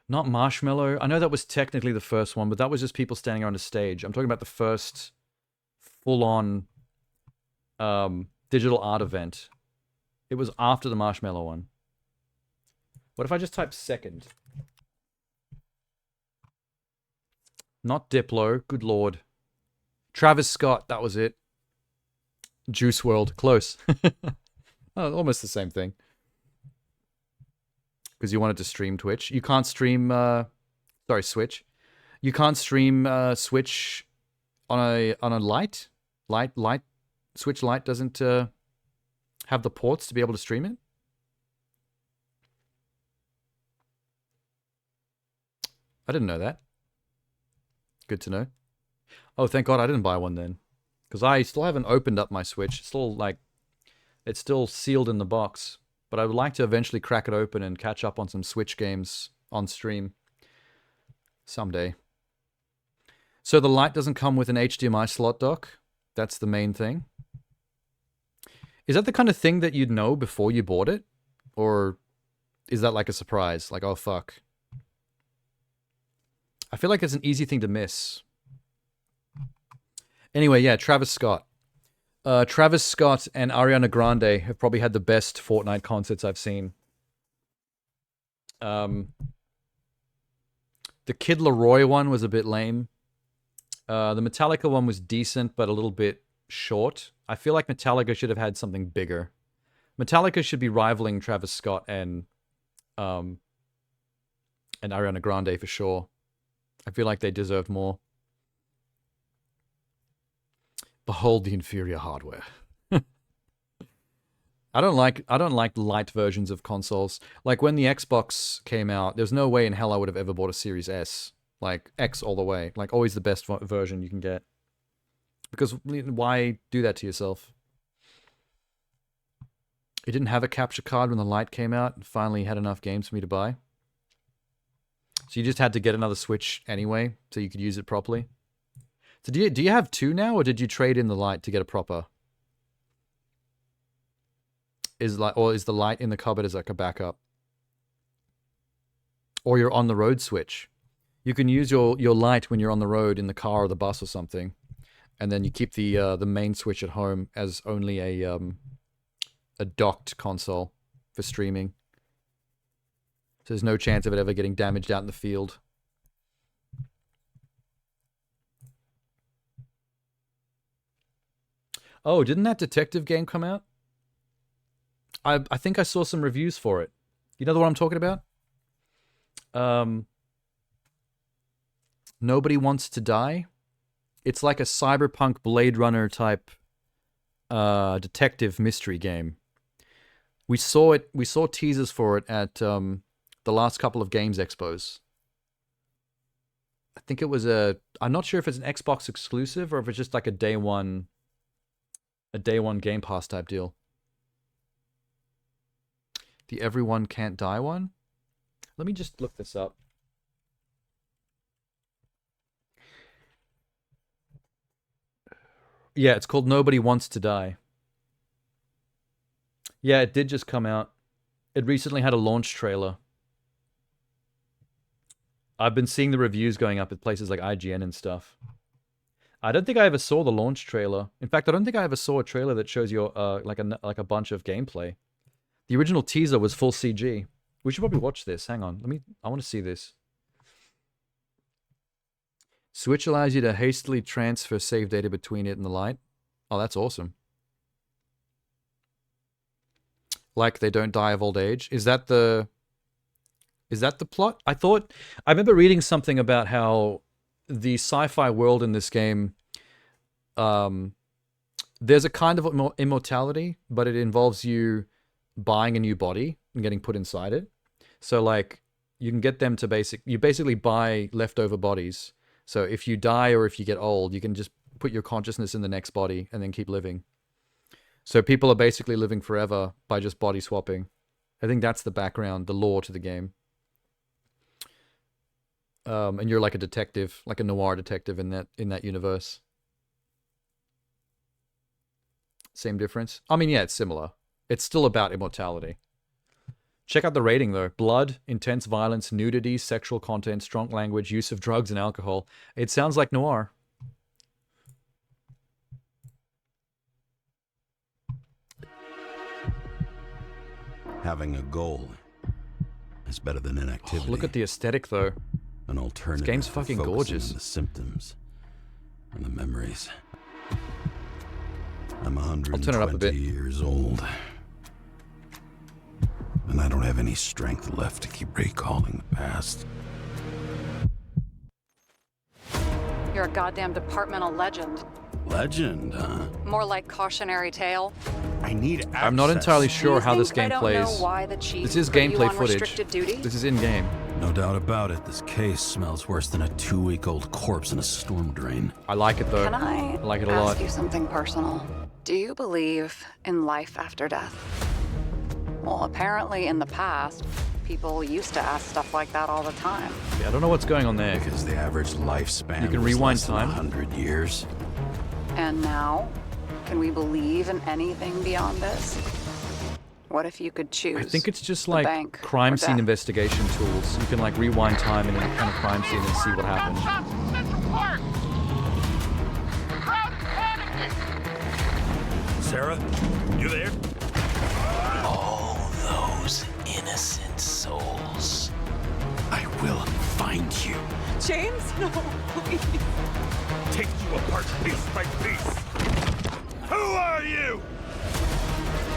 Not Marshmallow. I know that was technically the first one, but that was just people standing around a stage. I'm talking about the first full-on digital art event. It was after the Marshmallow one. What if I just type second? Not Diplo. Good lord. Travis Scott. That was it. Juice WRLD. Close. Oh, almost the same thing. Because you wanted to stream Twitch. You can't stream... sorry, Switch. You can't stream Switch on a light? Light? Switch Lite doesn't have the ports to be able to stream it? I didn't know that. Good to know. Oh, thank God I didn't buy one then. Because I still haven't opened up my Switch. It's still, it's still sealed in the box. But I would like to eventually crack it open and catch up on some Switch games on stream. Someday. So the Lite doesn't come with an HDMI slot dock? That's the main thing? Is that the kind of thing that you'd know before you bought it? Or is that like a surprise? Like, oh fuck. I feel like it's an easy thing to miss. Anyway, yeah, Travis Scott. Travis Scott and Ariana Grande have probably had the best Fortnite concerts I've seen. The Kid Laroi one was a bit lame. The Metallica one was decent, but a little bit short. I feel like Metallica should have had something bigger. Metallica should be rivaling Travis Scott and and Ariana Grande for sure. I feel like they deserved more. Behold the inferior hardware. I don't like light versions of consoles. Like when the Xbox came out, there's no way in hell I would have ever bought a Series S. Like X all the way. Like always the best version you can get. Because why do that to yourself? It didn't have a capture card when the Lite came out and finally had enough games for me to buy. So you just had to get another Switch anyway so you could use it properly. So do you have two now, or did you trade in the Lite to get a proper? Is the Lite in the cupboard as like a backup? Or your on the road Switch. You can use your Lite when you're on the road in the car or the bus or something, and then you keep the main Switch at home as only a docked console for streaming. So there's no chance of it ever getting damaged out in the field. Oh, didn't that detective game come out? I think I saw some reviews for it. You know the one I'm talking about? Nobody Wants to Die. It's like a cyberpunk Blade Runner type detective mystery game. We saw teasers for it at the last couple of Games Expos. I think it was I'm not sure if it's an Xbox exclusive or if it's just like a day one Game Pass type deal. The Everyone Can't Die one? Let me just look this up. Yeah, it's called Nobody Wants to Die. Yeah, it did just come out. It recently had a launch trailer. I've been seeing the reviews going up at places like IGN and stuff. I don't think I ever saw the launch trailer. In fact, I don't think I ever saw a trailer that shows you like a bunch of gameplay. The original teaser was full CG. We should probably watch this. Hang on. I want to see this. Switch allows you to hastily transfer save data between it and the Lite. Oh, that's awesome. Like they don't die of old age. Is that the plot? I remember reading something about how the sci-fi world in this game, there's a kind of immortality, but it involves you buying a new body and getting put inside it. So like you can get them to you basically buy leftover bodies. So if you die or if you get old, you can just put your consciousness in the next body and then keep living. So people are basically living forever by just body swapping. I think that's the background, the lore to the game. And you're like a detective, like a noir detective in that universe. Same difference? I mean, yeah, it's similar. It's still about immortality. Check out the rating, though. Blood, intense violence, nudity, sexual content, strong language, use of drugs and alcohol. It sounds like noir. Having a goal is better than inactivity. Look at the aesthetic, though. An alternative. This game's fucking gorgeous. On the symptoms and the memories. I'm 120 years old. And I don't have any strength left to keep recalling the past. You're a goddamn departmental legend. Legend, huh? More like cautionary tale. I need access. I'm not entirely sure how this game plays. This is gameplay footage. This is in-game. No doubt about it, this case smells worse than a 2-week-old corpse in a storm drain. I like it, though. Can I like it a lot. ask you something personal? Do you believe in life after death? Well, apparently in the past, people used to ask stuff like that all the time. Yeah, I don't know what's going on there. Because the average lifespan you can was rewind less than time. 100 years. And now, can we believe in anything beyond this? What if you could choose? I think it's just the like bank crime or scene death? investigation tools. You can like rewind time in a crime scene and see what happened. Sarah, you there? All those innocent souls. I will find you. James, no, please. Take you apart piece by piece. Who are you?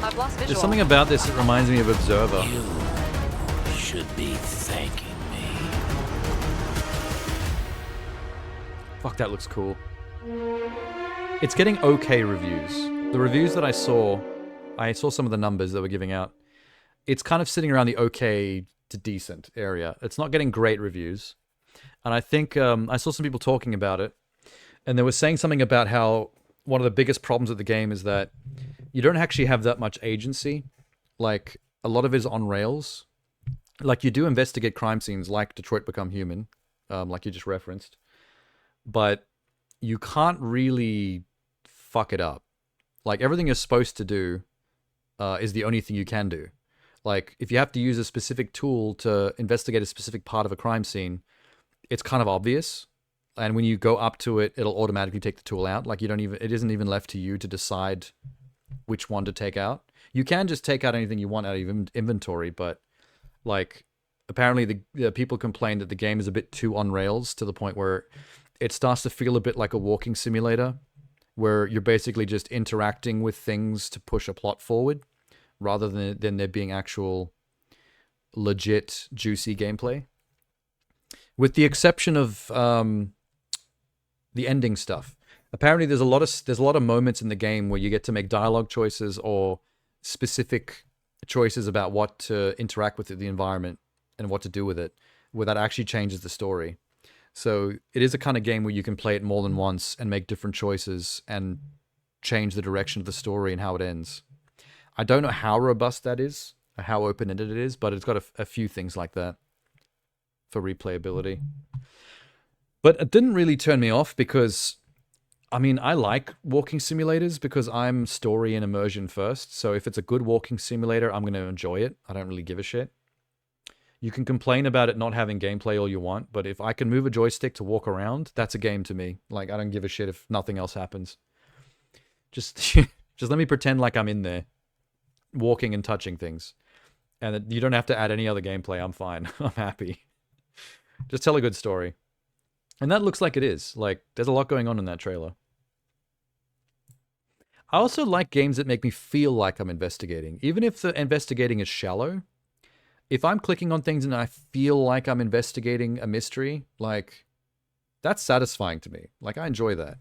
I've lost visual. There's something about this that reminds me of Observer. You should be thanking me. Fuck, that looks cool. It's getting okay reviews. The reviews that I saw some of the numbers that were giving out. It's kind of sitting around the okay to decent area. It's not getting great reviews. And I think I saw some people talking about it, and they were saying something about how one of the biggest problems with the game is that you don't actually have that much agency. Like, a lot of it is on rails. Like, you do investigate crime scenes like Detroit Become Human, like you just referenced. But you can't really fuck it up. Like, everything you're supposed to do is the only thing you can do. Like, if you have to use a specific tool to investigate a specific part of a crime scene, it's kind of obvious. And when you go up to it, it'll automatically take the tool out. Like, it isn't even left to you to decide which one to take out. You can just take out anything you want out of your inventory, but like, apparently the people complain that the game is a bit too on rails, to the point where it starts to feel a bit like a walking simulator, where you're basically just interacting with things to push a plot forward, rather than there being actual legit juicy gameplay. With the exception of the ending stuff. Apparently there's a lot of moments in the game where you get to make dialogue choices or specific choices about what to interact with the environment and what to do with it, where that actually changes the story. So it is a kind of game where you can play it more than once and make different choices and change the direction of the story and how it ends. I don't know how robust that is, or how open-ended it is, but it's got a few things like that for replayability. But it didn't really turn me off because, I mean, I like walking simulators because I'm story and immersion first. So if it's a good walking simulator, I'm going to enjoy it. I don't really give a shit. You can complain about it not having gameplay all you want, but if I can move a joystick to walk around, that's a game to me. Like, I don't give a shit if nothing else happens. Just let me pretend like I'm in there, walking and touching things. And you don't have to add any other gameplay. I'm fine. I'm happy. Just tell a good story. And that looks like it is. Like, there's a lot going on in that trailer. I also like games that make me feel like I'm investigating. Even if the investigating is shallow, if I'm clicking on things and I feel like I'm investigating a mystery, like, that's satisfying to me. Like, I enjoy that.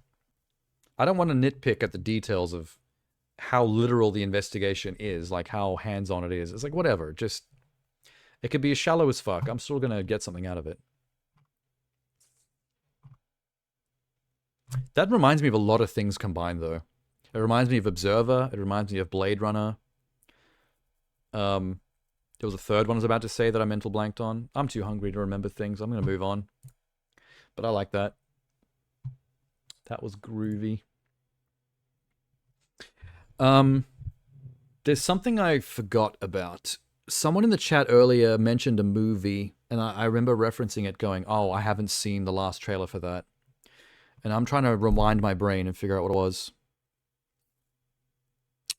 I don't want to nitpick at the details of how literal the investigation is, like how hands-on it is. It's like, whatever. Just, it could be as shallow as fuck. I'm still going to get something out of it. That reminds me of a lot of things combined, though. It reminds me of Observer. It reminds me of Blade Runner. There was a third one I was about to say that I mental blanked on. I'm too hungry to remember things. I'm going to move on. But I like that. That was groovy. There's something I forgot about. Someone in the chat earlier mentioned a movie, and I remember referencing it going, oh, I haven't seen the last trailer for that. And I'm trying to rewind my brain and figure out what it was.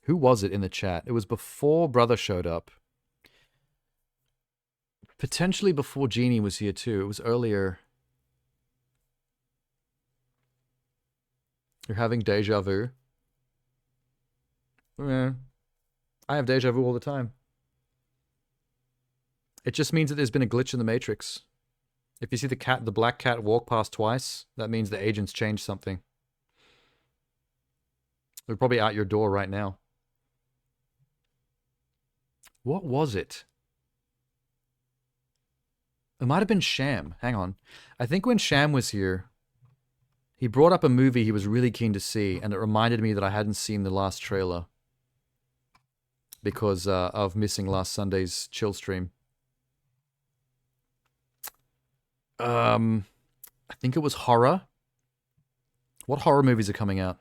Who was it in the chat? It was before Brother showed up. Potentially before Jeannie was here too. It was earlier. You're having deja vu? Yeah. I have deja vu all the time. It just means that there's been a glitch in the Matrix. If you see the black cat walk past twice, that means the agent's changed something. They're probably out your door right now. What was it? It might have been Sham. Hang on. I think when Sham was here, he brought up a movie he was really keen to see, and it reminded me that I hadn't seen the last trailer because of missing last Sunday's chill stream. I think it was horror. What horror movies are coming out?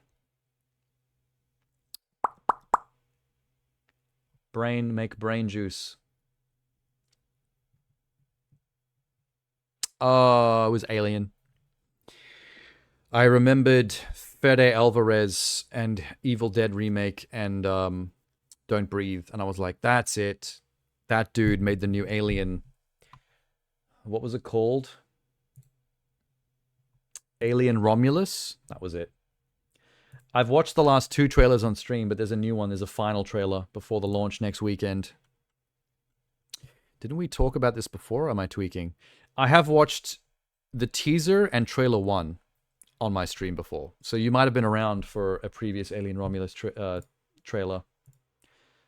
Make brain juice. Oh, it was Alien. I remembered Fede Alvarez and Evil Dead remake and Don't Breathe, and I was like, that's it. That dude made the new Alien. What was it called? Alien Romulus? That was it. I've watched the last 2 trailers on stream, but there's a new one. There's a final trailer before the launch next weekend. Didn't we talk about this before, or am I tweaking? I have watched the teaser and trailer 1. on my stream before. So you might have been around for a previous Alien Romulus trailer.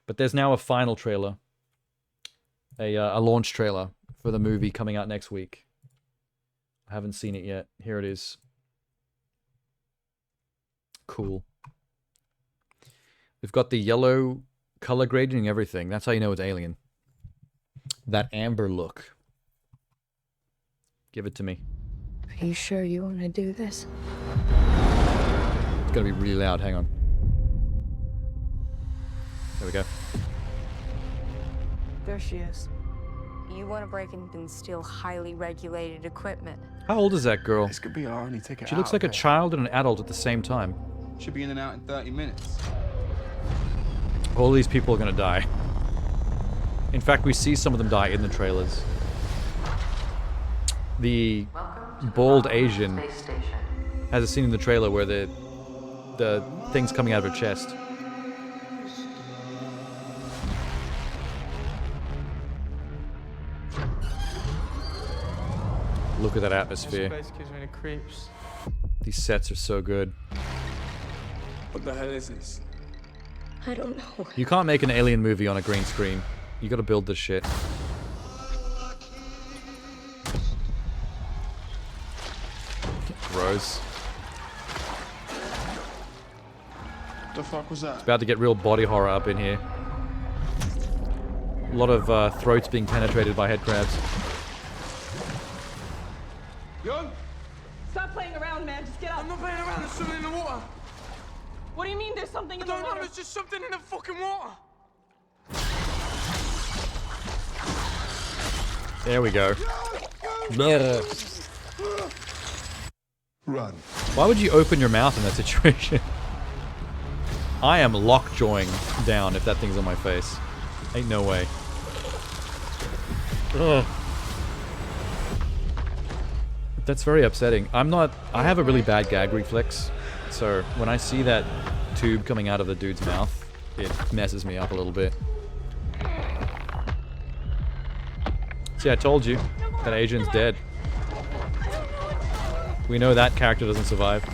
But there's now a final trailer. A launch trailer for the movie coming out next week. I haven't seen it yet. Here it is. Cool. We've got the yellow color grading and everything. That's how you know it's Alien. That amber look. Give it to me. Are you sure you want to do this? It's gonna be really loud. Hang on. There we go. There she is. You want to break in and steal highly regulated equipment. How old is that girl? This could be our only ticket. She looks like a child and an adult at the same time. Should be in and out in 30 minutes. All these people are gonna die. In fact, we see some of them die in the trailers. The bald Asian has a scene in the trailer where the thing's coming out of her chest. Look at that atmosphere. Space kids are in the creeps. These sets are so good. What the hell is this? I don't know. You can't make an Alien movie on a green screen. You gotta build this shit. Rose. What the fuck was that? It's about to get real body horror up in here. A lot of throats being penetrated by head crabs. Yo! Stop playing around, man. Just get up. I'm not playing around. There's something in the water. What do you mean there's something in the I don't know. water? There's just something in the fucking water. There we go. Run. Why would you open your mouth in that situation? I am lockjawing down if that thing's on my face. Ain't no way. Ugh. That's very upsetting. I have a really bad gag reflex, so when I see that tube coming out of the dude's mouth, it messes me up a little bit. See, I told you, that agent's dead. We know that character doesn't survive.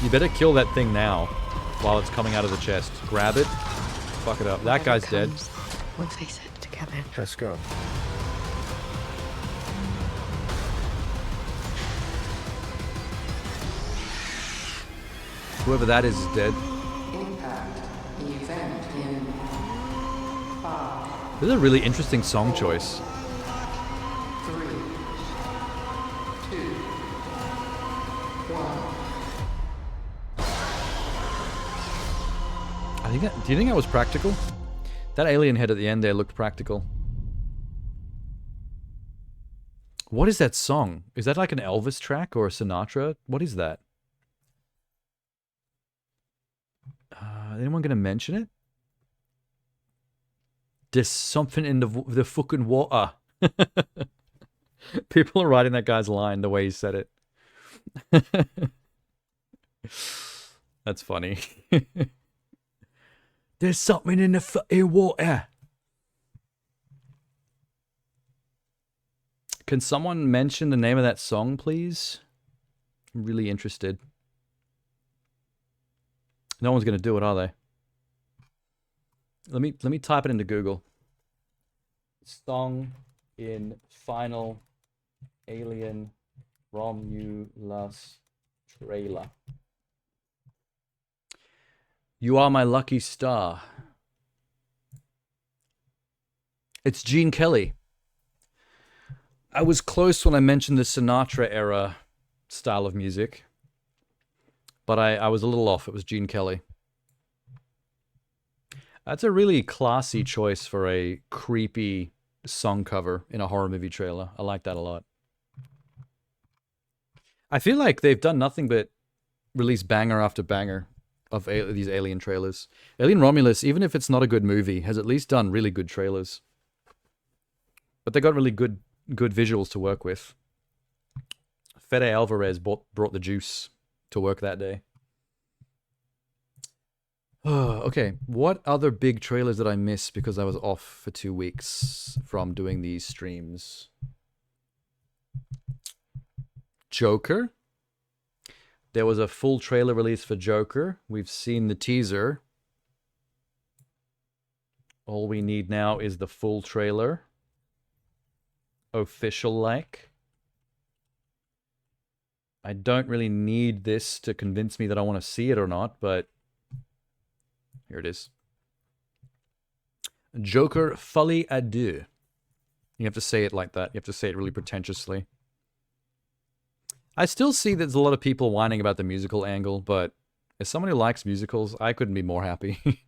You better kill that thing now, while it's coming out of the chest. Grab it, fuck it up. That guy's dead. We'll face it together. Let's go. Whoever that is dead. Impact. Event in 5, This is a really interesting song choice. 3, 2, 1. I think do you think that was practical? That alien head at the end there looked practical. What is that song? Is that like an Elvis track or a Sinatra? What is that? Anyone gonna mention it? There's something in the fucking water. People are writing that guy's line the way he said it. That's funny. There's something in the fucking water. Can someone mention the name of that song, please? I'm really interested. No one's gonna do it, are they? Let me type it into Google. Song in final Alien Romulus trailer. You Are My Lucky Star. It's Gene Kelly. I was close when I mentioned the Sinatra era style of music, but I was a little off. It was Gene Kelly. That's a really classy choice for a creepy song cover in a horror movie trailer. I like that a lot. I feel like they've done nothing but release banger after banger of these Alien trailers. Alien Romulus, even if it's not a good movie, has at least done really good trailers. But they got really good visuals to work with. Fede Alvarez brought the juice to work that day. Okay, what other big trailers did I miss because I was off for 2 weeks from doing these streams? Joker. There was a full trailer release for Joker. We've seen the teaser. All we need now is the full trailer. Official-like. I don't really need this to convince me that I want to see it or not, but here it is. Joker Folie à Deux. You have to say it like that. You have to say it really pretentiously. I still see there's a lot of people whining about the musical angle, but as someone who likes musicals, I couldn't be more happy.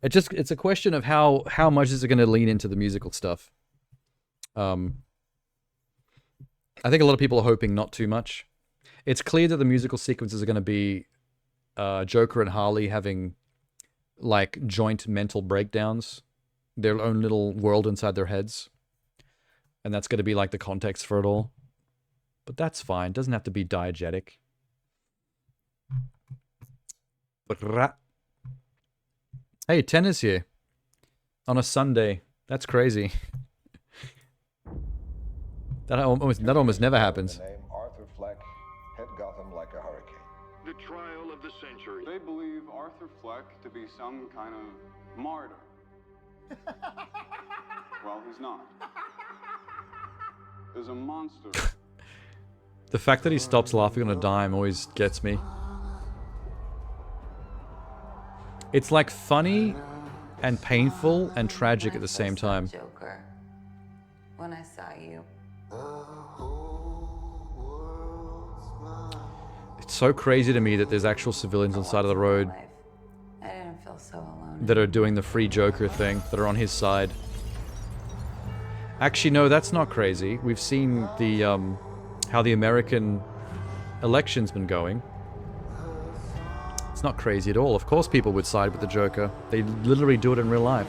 It's a question of how much is it going to lean into the musical stuff. I think a lot of people are hoping not too much. It's clear that the musical sequences are going to be Joker and Harley having like joint mental breakdowns, their own little world inside their heads. And that's going to be like the context for it all. But that's fine. It doesn't have to be diegetic. Hey, tennis here. On a Sunday. That's crazy. That almost never happens. The name Arthur Fleck hit Gotham like a hurricane. The trial of the century. They believe Arthur Fleck to be some kind of martyr. Well, he's not. There's a monster. The fact that he stops laughing on a dime always gets me. It's like funny and painful and tragic at the same time. Joker, when I saw you. It's so crazy to me that there's actual civilians on the side of the road I didn't feel so alone. that are doing the free Joker thing, that are on his side. Actually, no, that's not crazy. We've seen the how the American election's been going. It's not crazy at all. Of course people would side with the Joker. They literally do it in real life.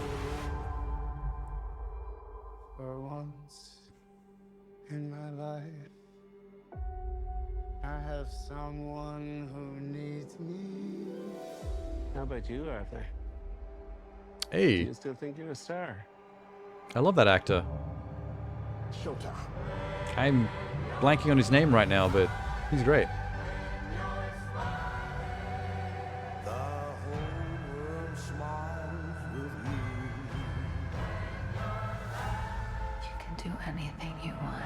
For once in my life, I have someone who needs me. How about you, Arthur? Hey. Do you still think you're a star? I love that actor. Showtime. I'm blanking on his name right now, but he's great. You can do anything you want.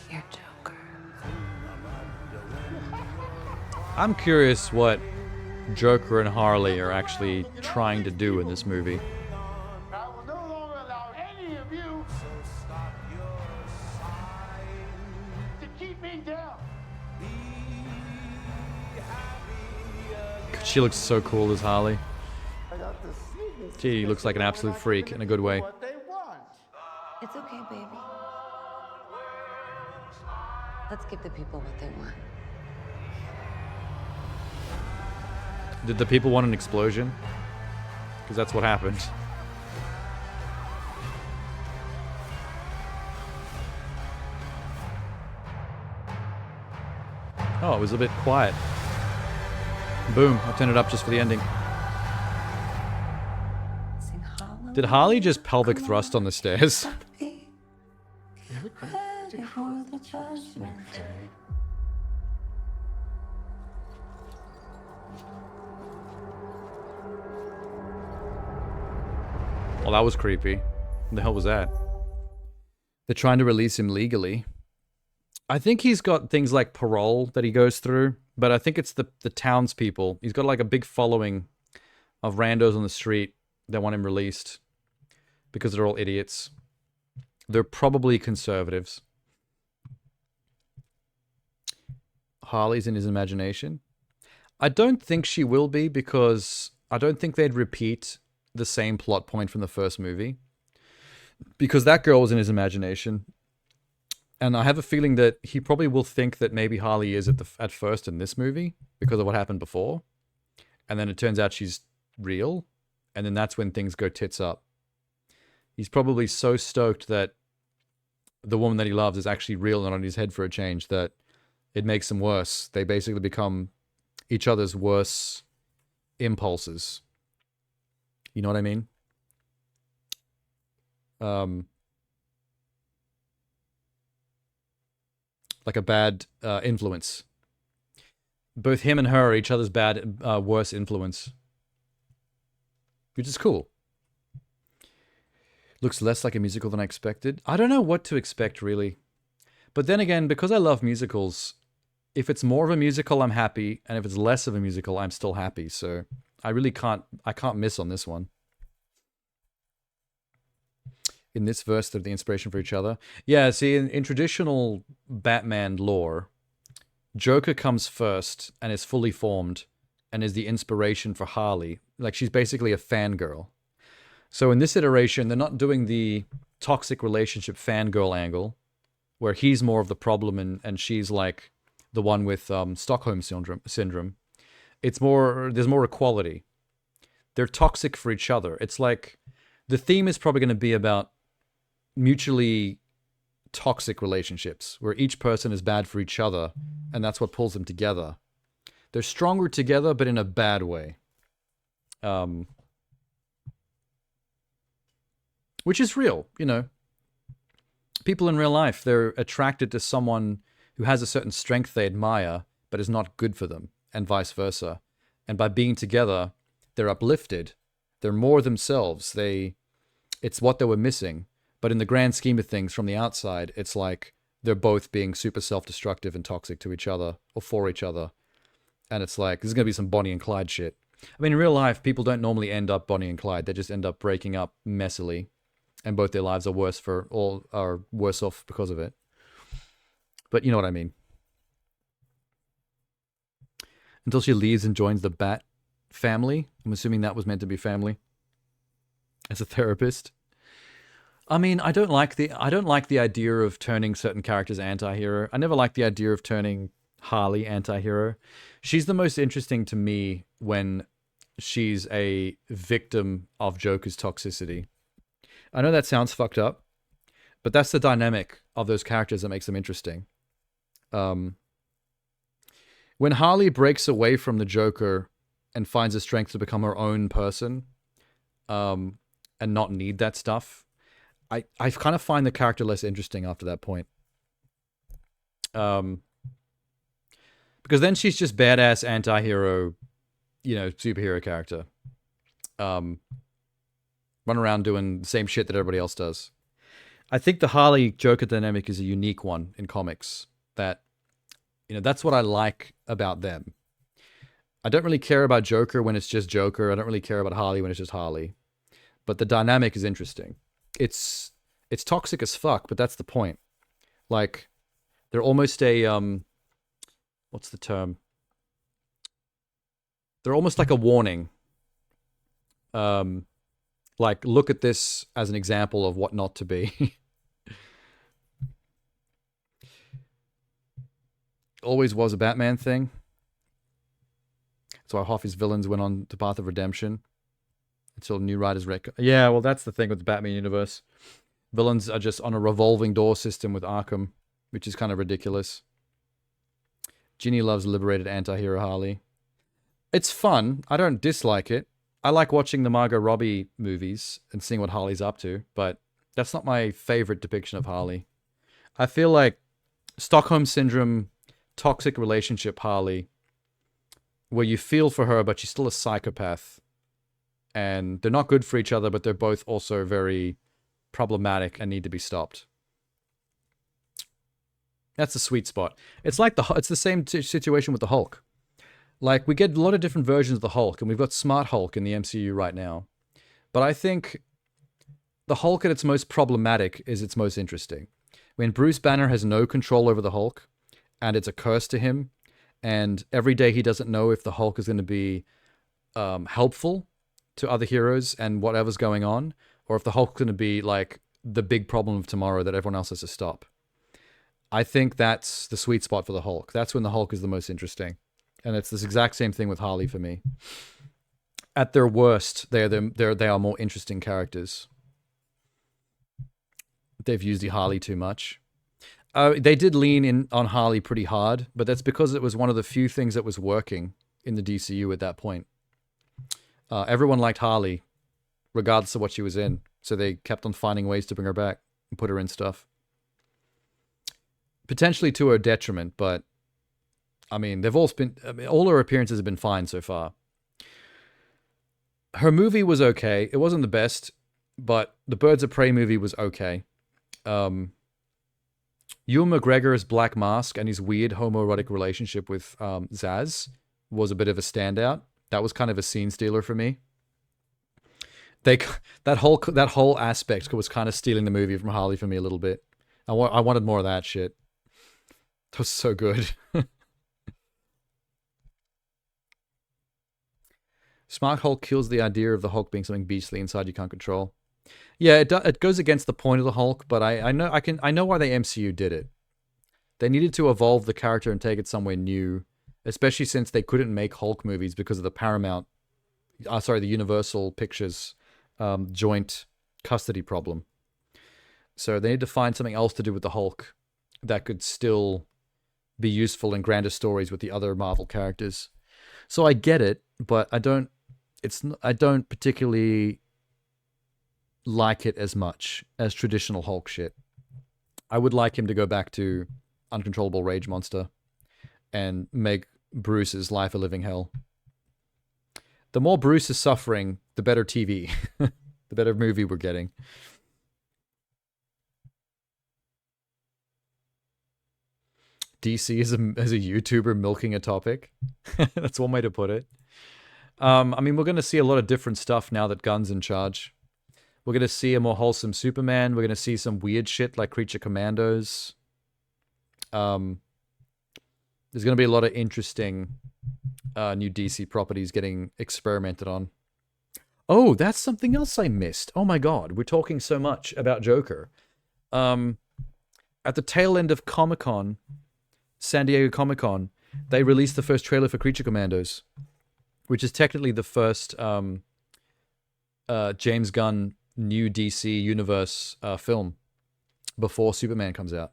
You're Joker. I'm curious what Joker and Harley are actually trying to do in this movie. I will no longer allow any of you to keep me down. She looks so cool as Harley. I got this sneaking She looks like an absolute freak in a good way. what they want. It's okay, baby. Let's give the people what they want. Did the people want an explosion? Because that's what happened. Oh, it was a bit quiet. Boom, I turned it up just for the ending. Did Harley just pelvic thrust on the stairs? Before the judgment day. Well, that was creepy. What the hell was that? They're trying to release him legally. I think he's got things like parole that he goes through, but I think it's the townspeople. He's got like a big following of randos on the street that want him released because they're all idiots. They're probably conservatives. Harley's in his imagination. I don't think she will be because I don't think they'd repeat the same plot point from the first movie. Because that girl was in his imagination. And I have a feeling that he probably will think that maybe Harley is at first in this movie because of what happened before. And then it turns out she's real. And then that's when things go tits up. He's probably so stoked that the woman that he loves is actually real and on his head for a change that it makes them worse. They basically become each other's worse impulses. You know what I mean? like a bad influence. Both him and her are each other's bad, worse influence. Which is cool. Looks less like a musical than I expected. I don't know what to expect, really. But then again, because I love musicals, if it's more of a musical, I'm happy. And if it's less of a musical, I'm still happy. So I really can't miss on this one. In this verse, they're the inspiration for each other. Yeah, see, in traditional Batman lore, Joker comes first and is fully formed and is the inspiration for Harley. Like, she's basically a fangirl. So in this iteration, they're not doing the toxic relationship fangirl angle, where he's more of the problem and she's like the one with Stockholm syndrome. It's more, there's more equality. They're toxic for each other. It's like, the theme is probably going to be about mutually toxic relationships, where each person is bad for each other, and that's what pulls them together. They're stronger together, but in a bad way. Which is real, you know. People in real life, they're attracted to someone who has a certain strength they admire, but is not good for them, and vice versa. And by being together, they're uplifted. They're more themselves. It's what they were missing. But in the grand scheme of things, from the outside, it's like they're both being super self-destructive and toxic to each other, or for each other. And it's like, this is going to be some Bonnie and Clyde shit. I mean, in real life, people don't normally end up Bonnie and Clyde. They just end up breaking up messily. And both their lives are worse off because of it. But you know what I mean. Until she leaves and joins the Bat family. I'm assuming that was meant to be family. As a therapist. I mean, I don't like the idea of turning certain characters anti-hero. I never liked the idea of turning Harley anti-hero. She's the most interesting to me when she's a victim of Joker's toxicity. I know that sounds fucked up, but that's the dynamic of those characters that makes them interesting. When Harley breaks away from the Joker and finds the strength to become her own person, and not need that stuff, I kind of find the character less interesting after that point. Because then she's just badass anti-hero, you know, superhero character. Run around doing the same shit that everybody else does. I think the Harley Joker dynamic is a unique one in comics. That, you know, that's what I like about them. I don't really care about Joker when it's just Joker. I don't really care about Harley when it's just Harley. But the dynamic is interesting. It's toxic as fuck, but that's the point. Like, they're almost a what's the term? They're almost like a warning. Like, look at this as an example of what not to be. Always was a Batman thing. That's why half his villains went on the path of redemption. Until new writers yeah, well, that's the thing with the Batman universe. Villains are just on a revolving door system with Arkham, which is kind of ridiculous. Ginny loves liberated anti-hero Harley. It's fun. I don't dislike it. I like watching the Margot Robbie movies and seeing what Harley's up to, but that's not my favorite depiction of Harley. I feel like Stockholm Syndrome, toxic relationship Harley, where you feel for her, but she's still a psychopath. And they're not good for each other, but they're both also very problematic and need to be stopped. That's the sweet spot. It's like it's the same situation with the Hulk. Like, we get a lot of different versions of the Hulk, and we've got Smart Hulk in the MCU right now. But I think the Hulk at its most problematic is its most interesting. When Bruce Banner has no control over the Hulk, and it's a curse to him, and every day he doesn't know if the Hulk is going to be helpful to other heroes and whatever's going on, or if the Hulk's going to be like the big problem of tomorrow that everyone else has to stop. I think that's the sweet spot for the Hulk. That's when the Hulk is the most interesting. And it's this exact same thing with Harley for me. At their worst, they are more interesting characters. They've used the Harley too much. They did lean in on Harley pretty hard, but that's because it was one of the few things that was working in the DCU at that point. Everyone liked Harley, regardless of what she was in. So they kept on finding ways to bring her back and put her in stuff. Potentially to her detriment, but I mean, all her appearances have been fine so far. Her movie was okay. It wasn't the best, but the Birds of Prey movie was okay. Ewan McGregor's Black Mask and his weird homoerotic relationship with Zaz was a bit of a standout. That was kind of a scene stealer for me. That whole aspect was kind of stealing the movie from Harley for me a little bit. I wanted more of that shit. That was so good. Smart Hulk kills the idea of the Hulk being something beastly inside you can't control. Yeah, it goes against the point of the Hulk, but I know why the MCU did it. They needed to evolve the character and take it somewhere new, especially since they couldn't make Hulk movies because of the the Universal Pictures joint custody problem. So they need to find something else to do with the Hulk that could still be useful in grander stories with the other Marvel characters. So I get it, but I don't particularly like it as much as traditional Hulk shit. I would like him to go back to Uncontrollable Rage Monster and make Bruce's life a living hell. The more Bruce is suffering, the better TV. The better movie we're getting. DC as a YouTuber milking a topic. That's one way to put it. I mean, we're going to see a lot of different stuff now that Gunn's in charge. We're going to see a more wholesome Superman. We're going to see some weird shit like Creature Commandos. There's going to be a lot of interesting new DC properties getting experimented on. Oh, that's something else I missed. Oh my god, we're talking so much about Joker. At the tail end of Comic-Con, San Diego Comic-Con, they released the first trailer for Creature Commandos, which is technically the first James Gunn new DC universe film before Superman comes out.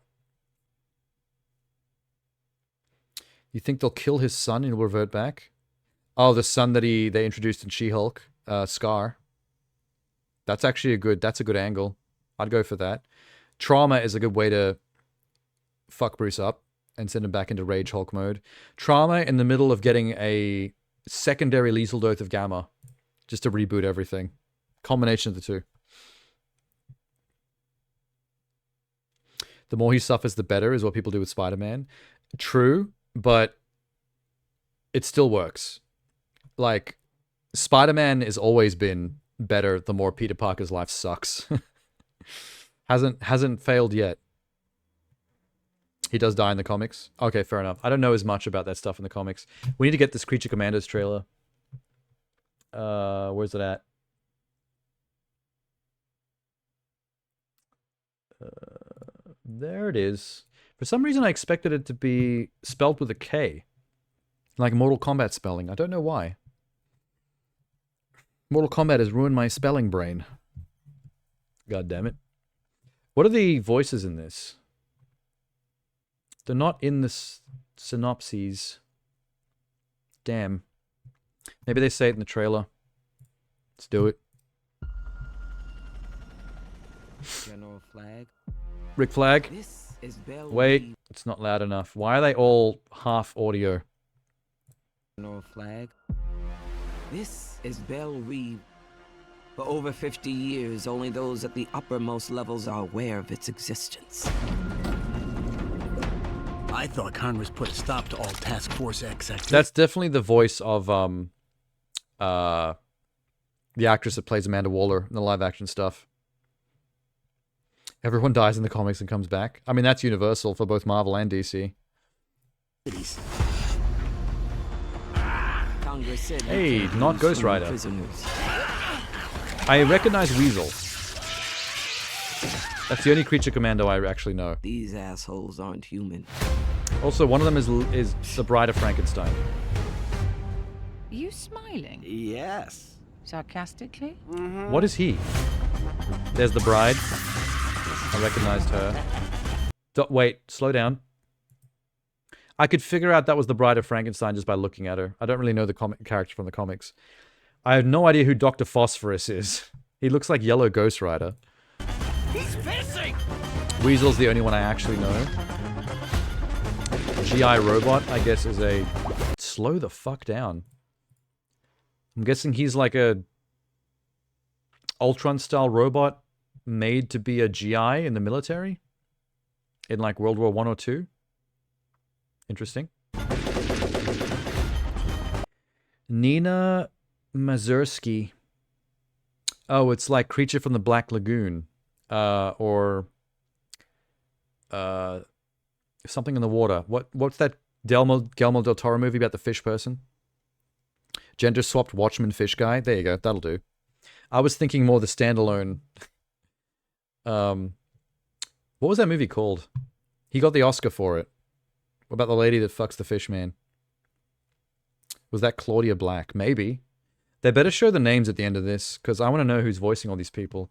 You think they'll kill his son and he'll revert back? Oh, the son that they introduced in She-Hulk, Scar. That's actually a good angle. I'd go for that. Trauma is a good way to fuck Bruce up and send him back into Rage Hulk mode. Trauma in the middle of getting a secondary lethal dose of Gamma, just to reboot everything. Combination of the two. The more he suffers, the better, is what people do with Spider-Man. True, but it still works. Like, Spider-Man has always been better the more Peter Parker's life sucks. Hasn't failed yet. He does die in the comics. Okay, fair enough. I don't know as much about that stuff in the comics. We need to get this Creature Commandos trailer. Where's it at? There it is. For some reason, I expected it to be spelled with a K. Like Mortal Kombat spelling. I don't know why. Mortal Kombat has ruined my spelling brain. God damn it. What are the voices in this? They're not in the synopses. Damn. Maybe they say it in the trailer. Let's do it. General Flag. Rick Flag. This is Bell Wait, Reeve. it's not loud enough. Why are they all half audio? General Flag. This is Bell Reeve. For over 50 years, only those at the uppermost levels are aware of its existence. I thought Congress put a stop to all Task Force X activity. That's definitely the voice of the actress that plays Amanda Waller in the live action stuff. Everyone dies in the comics and comes back. I mean, that's universal for both Marvel and DC. Congress said Hey, not Ghost Rider. I recognize Weasel. That's the only Creature Commando I actually know. These assholes aren't human. Also, one of them is the Bride of Frankenstein. You smiling? Yes. Sarcastically? What is he? There's the bride. I recognized her. Wait, slow down. I could figure out that was the Bride of Frankenstein just by looking at her. I don't really know the comic character from the comics. I have no idea who Dr. Phosphorus is. He looks like Yellow Ghost Rider. He's pissing! Weasel's the only one I actually know. GI robot, I guess, is a... Slow the fuck down. I'm guessing he's like a Ultron-style robot made to be a GI in the military? In like World War I or II? Interesting. Nina Mazursky. Oh, it's like Creature from the Black Lagoon. Or something in the water. What's that Guillermo del Toro movie about the fish person? Gender-swapped Watchman fish guy. There you go. That'll do. I was thinking more the standalone. What was that movie called? He got the Oscar for it. What about the lady that fucks the fish man? Was that Claudia Black? Maybe. They better show the names at the end of this, because I want to know who's voicing all these people.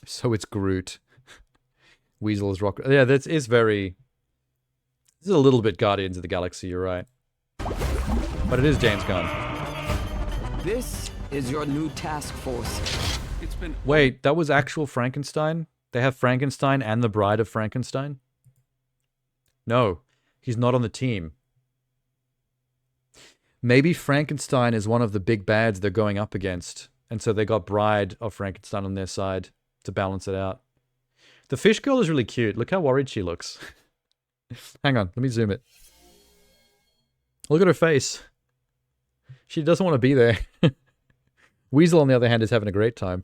So it's Groot. Weasel is Rock. Yeah, that is very... This is a little bit Guardians of the Galaxy, you're right. But it is James Gunn. This is your new task force. It's been... Wait, that was actual Frankenstein? They have Frankenstein and the Bride of Frankenstein? No, he's not on the team. Maybe Frankenstein is one of the big bads they're going up against, and so they got Bride of Frankenstein on their side to balance it out. The fish girl is really cute. Look how worried she looks. Hang on, let me zoom it. Look at her face. She doesn't want to be there. Weasel, on the other hand, is having a great time.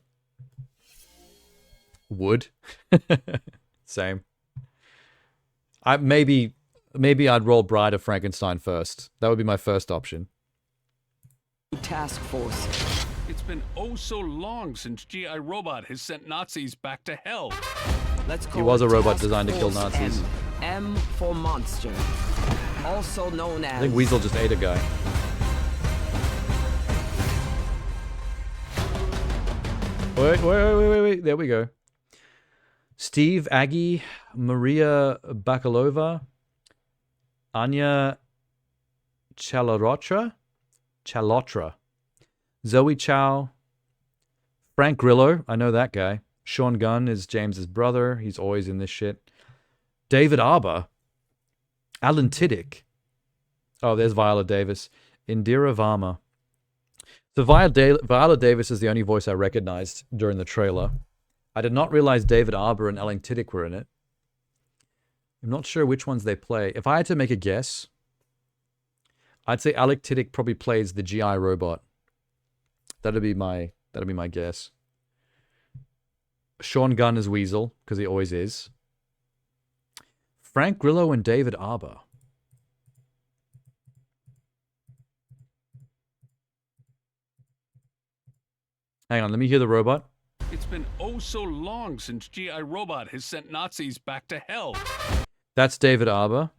Would. Same. Maybe I'd roll Bride of Frankenstein first. That would be my first option. Task force. It's been oh so long since G.I. Robot has sent Nazis back to hell. Let's call He was a robot Task designed to kill Force Nazis. M for monster. Also known as... I think Weasel just ate a guy. Wait. There we go. Steve Aggie, Maria Bakalova, Anya Chalotra, Zoe Chow, Frank Grillo, I know that guy. Sean Gunn is James's brother. He's always in this shit. David Arbor, Alan Tiddick. Oh, there's Viola Davis. Indira Varma. So Viola Davis is the only voice I recognized during the trailer. I did not realize David Arbor and Alan Tiddick were in it. I'm not sure which ones they play. If I had to make a guess, I'd say Alec Tiddick probably plays the GI robot. That'd be my guess. Sean Gunn is Weasel, because he always is. Frank Grillo and David Arbor. Hang on, let me hear the robot. It's been oh so long since G.I. Robot has sent Nazis back to hell. That's David Arbor.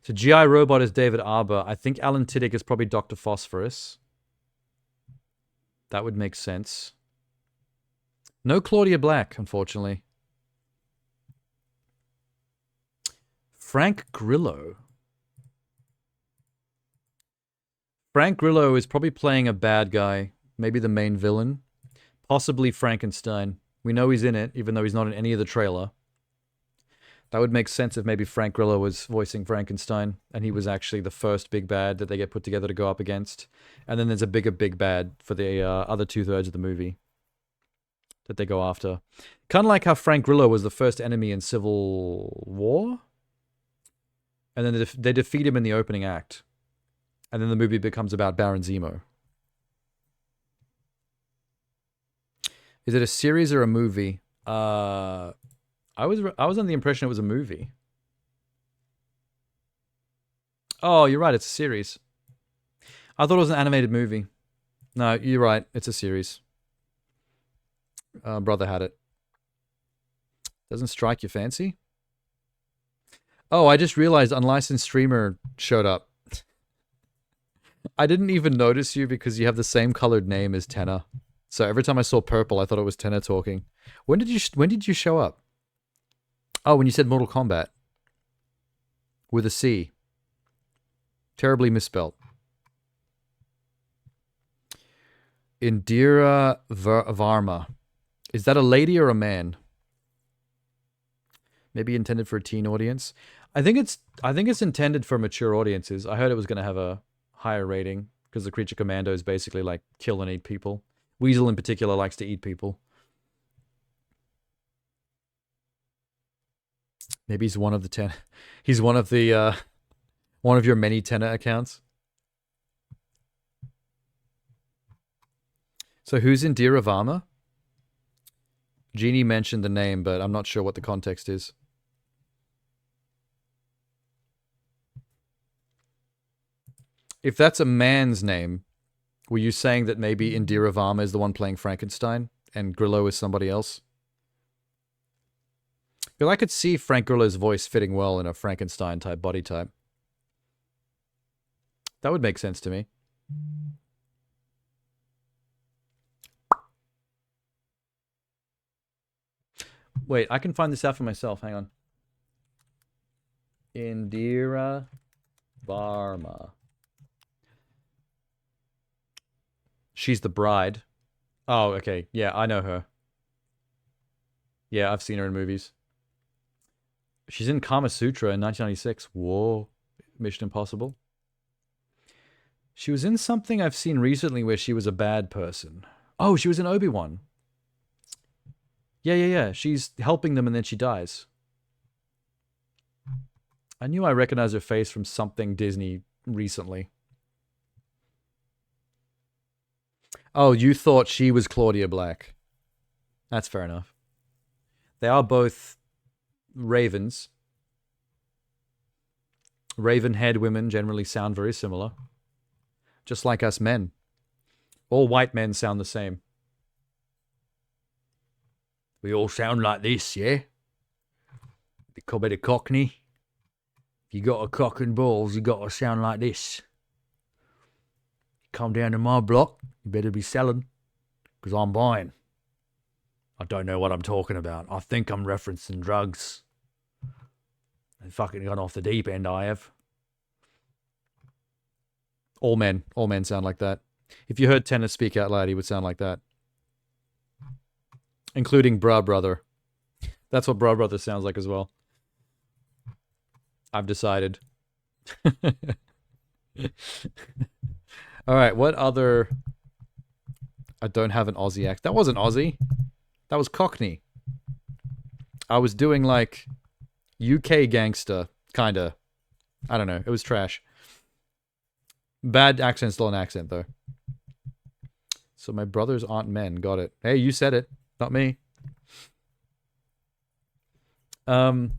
So GI Robot is David Arbor. I think Alan Tiddick is probably Dr. Phosphorus. That would make sense. No Claudia Black, unfortunately. Frank Grillo. Frank Grillo is probably playing a bad guy. Maybe the main villain. Possibly Frankenstein. We know he's in it, even though he's not in any of the trailer. That would make sense if maybe Frank Grillo was voicing Frankenstein, and he was actually the first big bad that they get put together to go up against. And then there's a bigger big bad for the other two-thirds of the movie that they go after. Kind of like how Frank Grillo was the first enemy in Civil War. And then they defeat him in the opening act. And then the movie becomes about Baron Zemo. Is it a series or a movie? I was under the impression it was a movie. Oh, you're right. It's a series. I thought it was an animated movie. No, you're right. It's a series. Brother had it. Doesn't strike your fancy? Oh, I just realized Unlicensed Streamer showed up. I didn't even notice you because you have the same colored name as Tenor. So every time I saw purple, I thought it was Tenor talking. When did you show up? Oh, when you said Mortal Kombat. With a C. Terribly misspelled. Indira Varma. Is that a lady or a man? Maybe intended for a teen audience. I think it's intended for mature audiences. I heard it was going to have a higher rating because the creature commandos basically like kill and eat people. Weasel in particular likes to eat people. Maybe he's one of the 10. He's one of the one of your many tenor accounts. So who's Indira Varma? Jeannie mentioned the name, but I'm not sure what the context is. If that's a man's name, were you saying that maybe Indira Varma is the one playing Frankenstein and Grillo is somebody else? Because I could see Frank Grillo's voice fitting well in a Frankenstein type body type. That would make sense to me. Wait, I can find this out for myself. Hang on. Indira Varma. She's the bride. Oh, okay. Yeah, I know her. Yeah, I've seen her in movies. She's in Kama Sutra in 1996. Whoa. Mission Impossible. She was in something I've seen recently where she was a bad person. Oh, she was in Obi-Wan. Yeah. She's helping them and then she dies. I knew I recognized her face from something Disney recently. Oh, you thought she was Claudia Black. That's fair enough. They are both ravens. Raven-haired women generally sound very similar. Just like us men. All white men sound the same. We all sound like this, yeah? They call it a cockney. If you got a cock and balls, you got to sound like this. Come down to my block, you better be selling, because I'm buying. I don't know what I'm talking about. I think I'm referencing drugs. I fucking gone off the deep end, I have. All men sound like that. If you heard Tennis speak out loud, he would sound like that. Including Bra Brother. That's what Bra Brother sounds like as well. I've decided. Alright, what other... I don't have an Aussie act. That wasn't Aussie. That was Cockney. I was doing like UK gangster, kinda. I don't know. It was trash. Bad accent, still an accent though. So my brothers aren't men. Got it. Hey, you said it. Not me. Alright,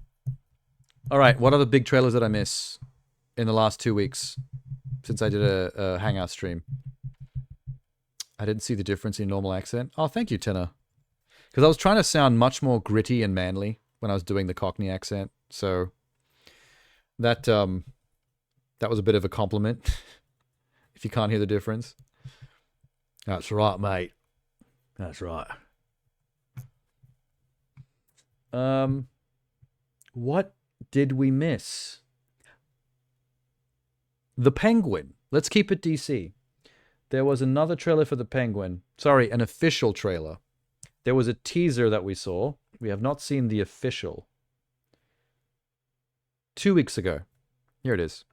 what other big trailers did I miss in the last 2 weeks since I did a Hangout stream? I didn't see the difference in normal accent. Oh, thank you, Tina. Because I was trying to sound much more gritty and manly when I was doing the Cockney accent. So that was a bit of a compliment. If you can't hear the difference. That's right, mate. That's right. What did we miss? The Penguin. Let's keep it DC. There was another trailer for The Penguin. Sorry, an official trailer. There was a teaser that we saw. We have not seen the official. 2 weeks ago. Here it is.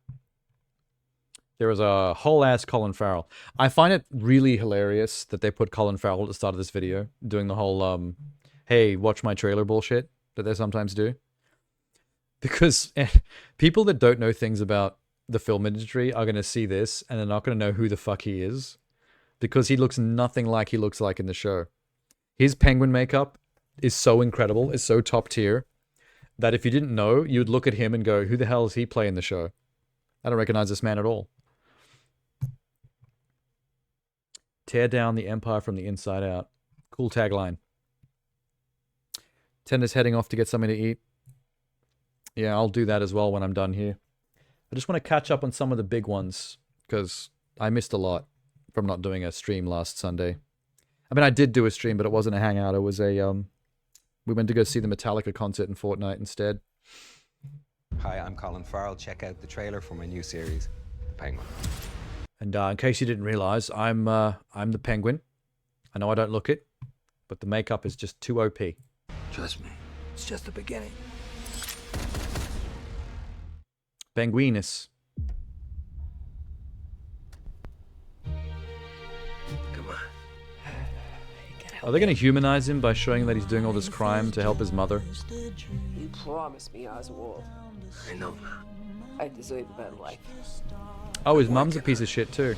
There was a whole-ass Colin Farrell. I find it really hilarious that they put Colin Farrell at the start of this video, doing the whole, hey, watch my trailer bullshit that they sometimes do. Because people that don't know things about the film industry are going to see this, and they're not going to know who the fuck he is. Because he looks nothing like he looks like in the show. His penguin makeup is so incredible, is so top tier, that if you didn't know, you'd look at him and go, who the hell is he playing in the show? I don't recognize this man at all. Tear down the empire from the inside out. Cool tagline. Tender's heading off to get something to eat. Yeah, I'll do that as well when I'm done here. I just want to catch up on some of the big ones, because I missed a lot from not doing a stream last Sunday. I mean, I did do a stream, but it wasn't a hangout. It was a, we went to go see the Metallica concert in Fortnite instead. Hi, I'm Colin Farrell. Check out the trailer for my new series, The Penguin. And in case you didn't realize, I'm the Penguin. I know I don't look it, but the makeup is just too OP. Trust me, it's just the beginning. Penguinus. Come on. Are they going to humanize him by showing that he's doing all this crime to help his mother? You promised me, Oswald. I know. I deserve a better life. Oh, his mum's a piece of shit too.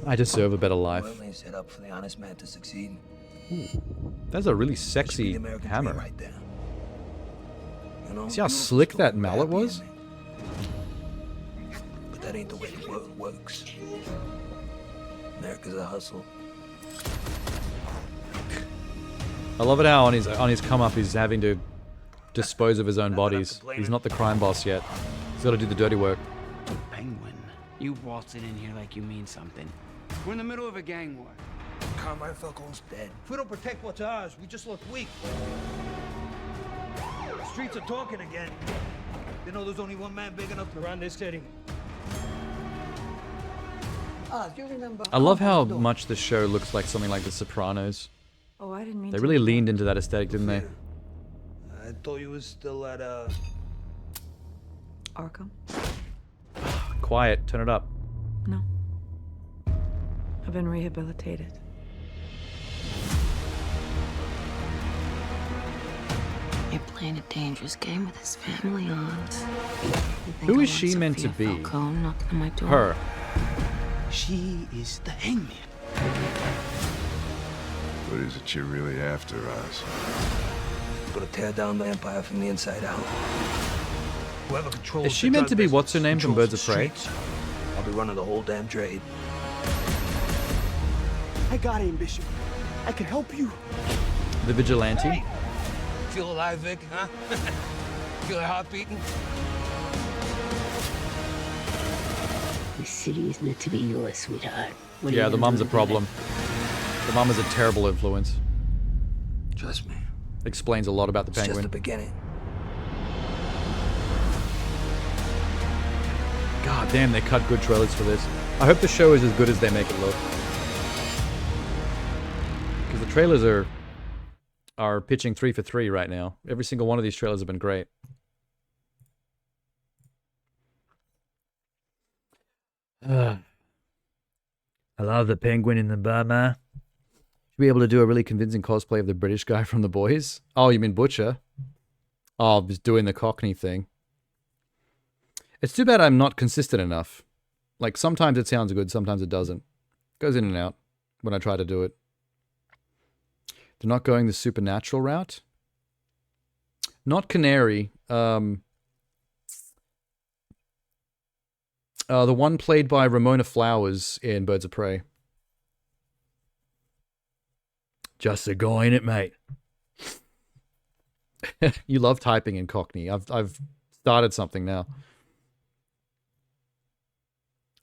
I deserve a better life. Well, they set up for the honest man to succeed. Ooh, that's a really sexy The American hammer. dream right there. You know, See how slick that mallet was? but that ain't the way the world works. America's a hustle. I love it how on his come up he's having to dispose of his own bodies. He's not the crime boss yet. He's got to do the dirty work. Penguin, you waltzing in here like you mean something. We're in the middle of a gang war. Carmine Falcone's dead. If we don't protect what's ours, we just look weak. The streets are talking again. They know there's only one man big enough to run this city. Do you remember? I love how much the show looks like something like The Sopranos. Oh, I didn't mean They to. really leaned into that aesthetic, didn't they? I thought you was still at Arkham? Quiet, turn it up. No. I've been rehabilitated. You're playing a dangerous game with his family, Hans. Who is she meant to be? Falcone knocking on my door. Her. She is the hangman. What is it you're really after, Oz? Gonna tear down the empire from the inside out. Whoever controls Is she meant to be what's her name from Birds of Prey? I'll be running the whole damn trade. I got ambition. I can help you. The vigilante? Hey. Feel alive, Vic, huh? Feel your heart beating? The city is meant to be yours, sweetheart. What are Yeah, you the gonna mum's do a about problem. The mum is a terrible influence. Trust me. Explains a lot about the It's penguin. just the beginning. God damn, they cut good trailers for this. I hope the show is as good as they make it look. Because the trailers are pitching 3 for 3 right now. Every single one of these trailers have been great. I love the penguin in the Burma. Should be able to do a really convincing cosplay of the British guy from The Boys. Oh, you mean Butcher? Oh, just doing the Cockney thing. It's too bad I'm not consistent enough. Like, sometimes it sounds good, sometimes it doesn't. Goes in and out when I try to do it. They're not going the supernatural route. Not Canary. The one played by Ramona Flowers in Birds of Prey. Just a guy in it, mate. You love typing in Cockney. I've started something now.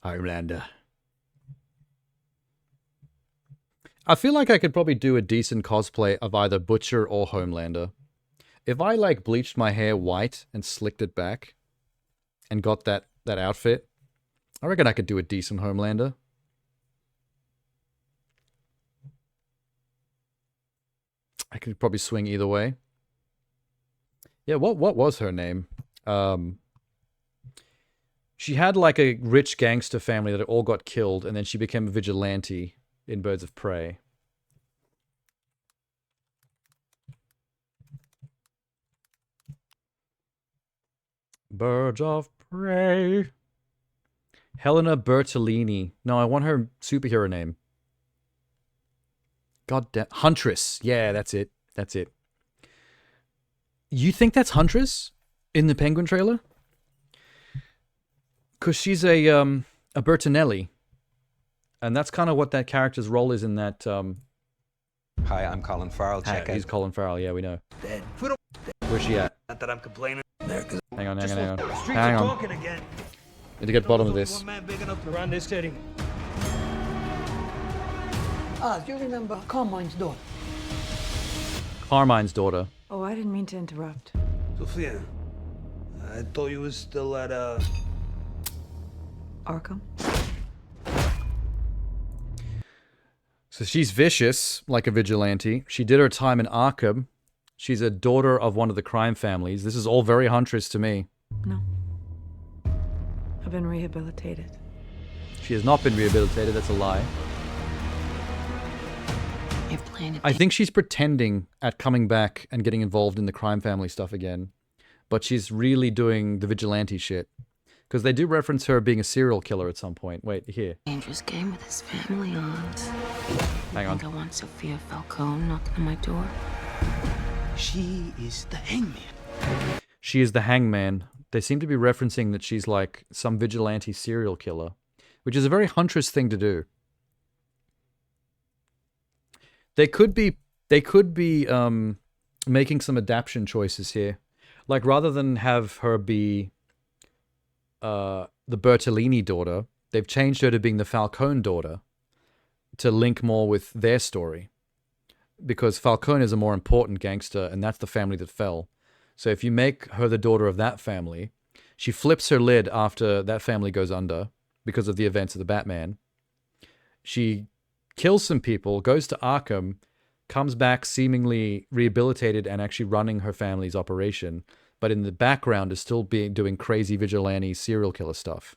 Homelander. I feel like I could probably do a decent cosplay of either Butcher or Homelander. If I, like, bleached my hair white and slicked it back and got that outfit, I reckon I could do a decent Homelander. I could probably swing either way. Yeah, what was her name? She had, like, a rich gangster family that all got killed, and then she became a vigilante in Birds of Prey. Birds of Prey. Helena Bertolini. No, I want her superhero name. God damn. Huntress. Yeah, that's it. That's it. You think that's Huntress in the Penguin trailer? Because she's a Bertinelli. And that's kind of what that character's role is in that... Hi, I'm Colin Farrell. Check out. He's Colin Farrell, yeah, we know. Dead. Where's she at? Not that I'm complaining. America's Hang on. The streets Hang are on. talking again. Need to get bottom of There's this. only one man big enough to run this city. Do you remember Carmine's daughter? Carmine's daughter. Oh, I didn't mean to interrupt. Sophia, I thought you was still at Arkham? So she's vicious, like a vigilante. She did her time in Arkham. She's a daughter of one of the crime families. This is all very Huntress to me. No. I've been rehabilitated. She has not been rehabilitated. That's a lie. You're playing I think she's pretending at coming back and getting involved in the crime family stuff again. But she's really doing the vigilante shit. Because they do reference her being a serial killer at some point. Wait, here. dangerous game with his family on. Hang on. I think I want Sophia Falcone knocking on my door. She is the hangman. She is the hangman. They seem to be referencing that she's like some vigilante serial killer. Which is a very Huntress thing to do. They could be making some adaptation choices here. Like, rather than have her be the Bertolini daughter, they've changed her to being the Falcone daughter to link more with their story. Because Falcone is a more important gangster, and that's the family that fell. So if you make her the daughter of that family, she flips her lid after that family goes under because of the events of the Batman. She kills some people, goes to Arkham, comes back seemingly rehabilitated and actually running her family's operation, but in the background is still doing crazy vigilante serial killer stuff.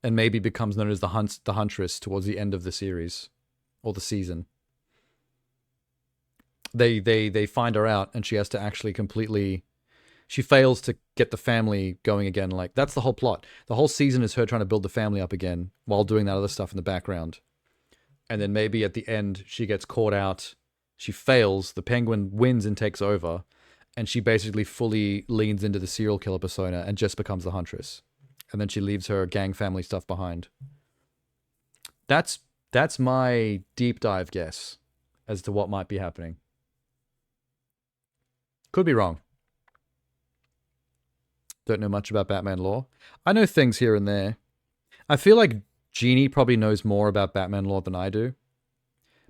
And maybe becomes known as the Huntress towards the end of the series or the season. They find her out and she has to actually completely... She fails to get the family going again. Like, that's the whole plot. The whole season is her trying to build the family up again while doing that other stuff in the background. And then maybe at the end, she gets caught out. She fails. The Penguin wins and takes over. And she basically fully leans into the serial killer persona and just becomes the Huntress. And then she leaves her gang family stuff behind. That's my deep dive guess as to what might be happening. Could be wrong. Don't know much about Batman lore. I know things here and there. I feel like Jeannie probably knows more about Batman lore than I do.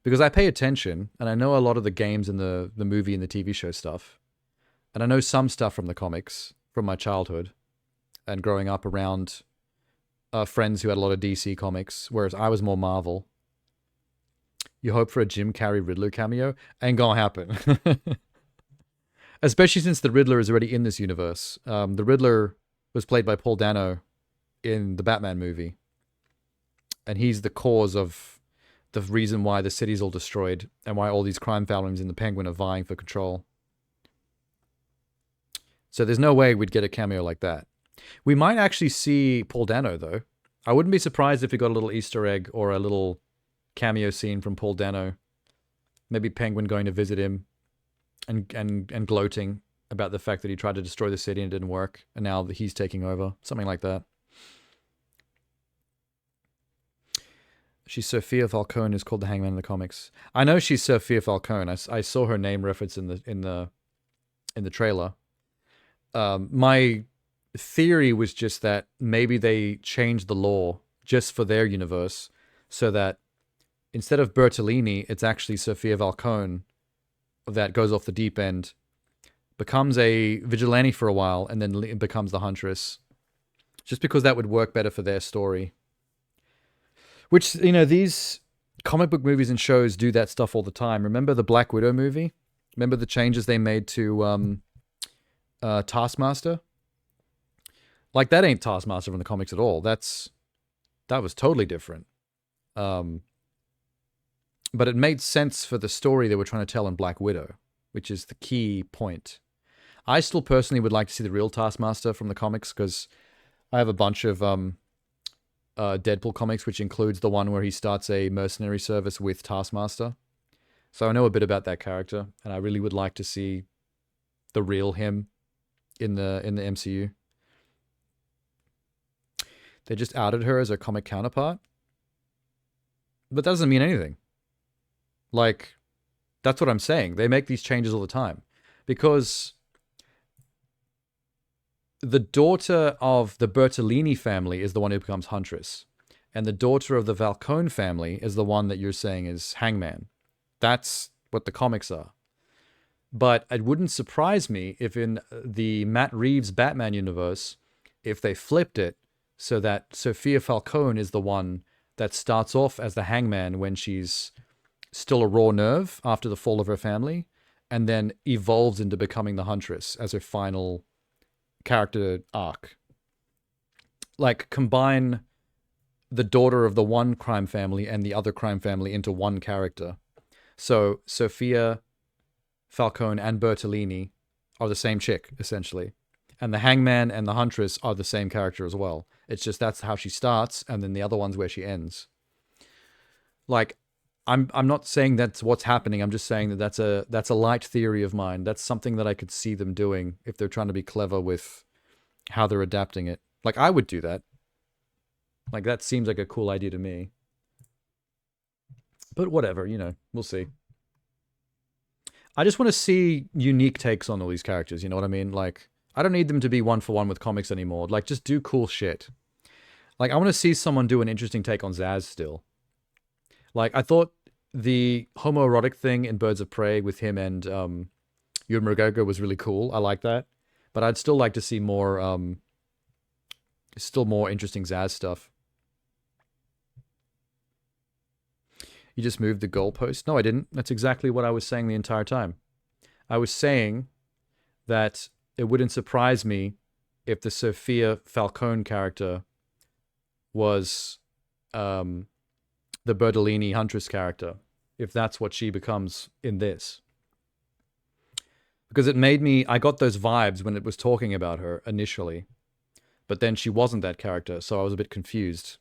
Because I pay attention, and I know a lot of the games and the movie and the TV show stuff. And I know some stuff from the comics, from my childhood, and growing up around friends who had a lot of DC comics, whereas I was more Marvel. You hope for a Jim Carrey Riddler cameo? Ain't gonna happen. Especially since the Riddler is already in this universe. The Riddler was played by Paul Dano in the Batman movie. And he's the cause of the reason why the city's all destroyed and why all these crime families in the Penguin are vying for control. So there's no way we'd get a cameo like that. We might actually see Paul Dano, though. I wouldn't be surprised if we got a little Easter egg or a little cameo scene from Paul Dano. Maybe Penguin going to visit him. And gloating about the fact that he tried to destroy the city and it didn't work, and now that he's taking over. Something like that. She's Sophia Falcone, who's called the Hangman in the comics. I know she's Sophia Falcone. I saw her name referenced in the trailer. My theory was just that maybe they changed the lore just for their universe, so that instead of Bertolini, it's actually Sophia Falcone that goes off the deep end, becomes a vigilante for a while, and then becomes the Huntress. Just because that would work better for their story. Which, you know, these comic book movies and shows do that stuff all the time. Remember the Black Widow movie? Remember the changes they made to Taskmaster? Like, that ain't Taskmaster from the comics at all. That was totally different. But it made sense for the story they were trying to tell in Black Widow, which is the key point. I still personally would like to see the real Taskmaster from the comics, because I have a bunch of Deadpool comics, which includes the one where he starts a mercenary service with Taskmaster. So I know a bit about that character, and I really would like to see the real him in the MCU. They just outed her as a comic counterpart. But that doesn't mean anything. Like, that's what I'm saying. They make these changes all the time. Because the daughter of the Bertolini family is the one who becomes Huntress. And the daughter of the Falcone family is the one that you're saying is Hangman. That's what the comics are. But it wouldn't surprise me if in the Matt Reeves Batman universe, if they flipped it so that Sophia Falcone is the one that starts off as the Hangman when she's still a raw nerve after the fall of her family, and then evolves into becoming the Huntress as her final character arc. Like, combine the daughter of the one crime family and the other crime family into one character. So Sophia, Falcone, and Bertolini are the same chick, essentially. And the Hangman and the Huntress are the same character as well. It's just that's how she starts, and then the other one's where she ends. Like, I'm not saying that's what's happening. I'm just saying that that's a light theory of mine. That's something that I could see them doing if they're trying to be clever with how they're adapting it. Like, I would do that. Like, that seems like a cool idea to me. But whatever, you know, we'll see. I just want to see unique takes on all these characters, you know what I mean? Like, I don't need them to be one for one with comics anymore. Like, just do cool shit. Like, I want to see someone do an interesting take on Zaz still. Like, I thought the homoerotic thing in Birds of Prey with him and Ewan McGregor was really cool. I like that. But I'd still like to see more, still more interesting Zaz stuff. You just moved the goalpost? No, I didn't. That's exactly what I was saying the entire time. I was saying that it wouldn't surprise me if the Sophia Falcone character was the Bertolini Huntress character, if that's what she becomes in this. Because it made me... I got those vibes when it was talking about her initially. But then she wasn't that character, so I was a bit confused.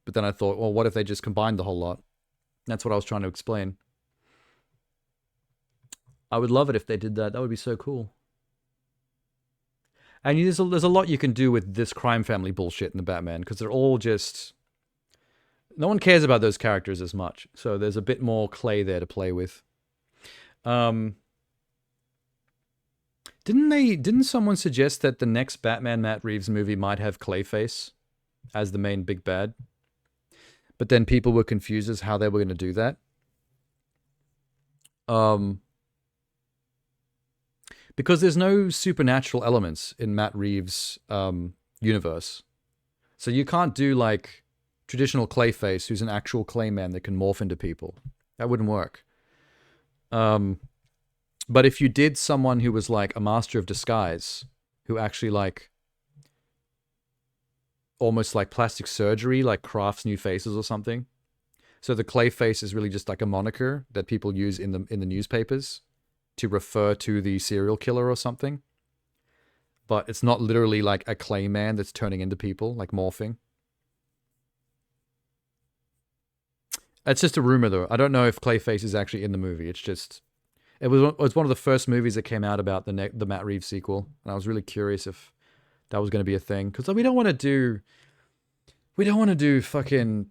But then I thought, well, what if they just combined the whole lot? That's what I was trying to explain. I would love it if they did that. That would be so cool. And there's a lot you can do with this crime family bullshit in the Batman, because they're all just... No one cares about those characters as much, so there's a bit more clay there to play with. Didn't someone suggest that the next Batman Matt Reeves movie might have Clayface as the main big bad? But then people were confused as how they were going to do that. Because there's no supernatural elements in Matt Reeves' universe. So you can't do, like, traditional Clayface, who's an actual Clayman that can morph into people. That wouldn't work. But if you did someone who was, like, a master of disguise, who actually, like... almost like plastic surgery, like crafts new faces or something. So the Clayface is really just like a moniker that people use in the newspapers to refer to the serial killer or something. But it's not literally like a Clayman that's turning into people, like morphing. It's just a rumor though. I don't know if Clayface is actually in the movie. It's just... It was one of the first movies that came out about the Matt Reeves sequel. And I was really curious if that was going to be a thing. Because we don't want to do fucking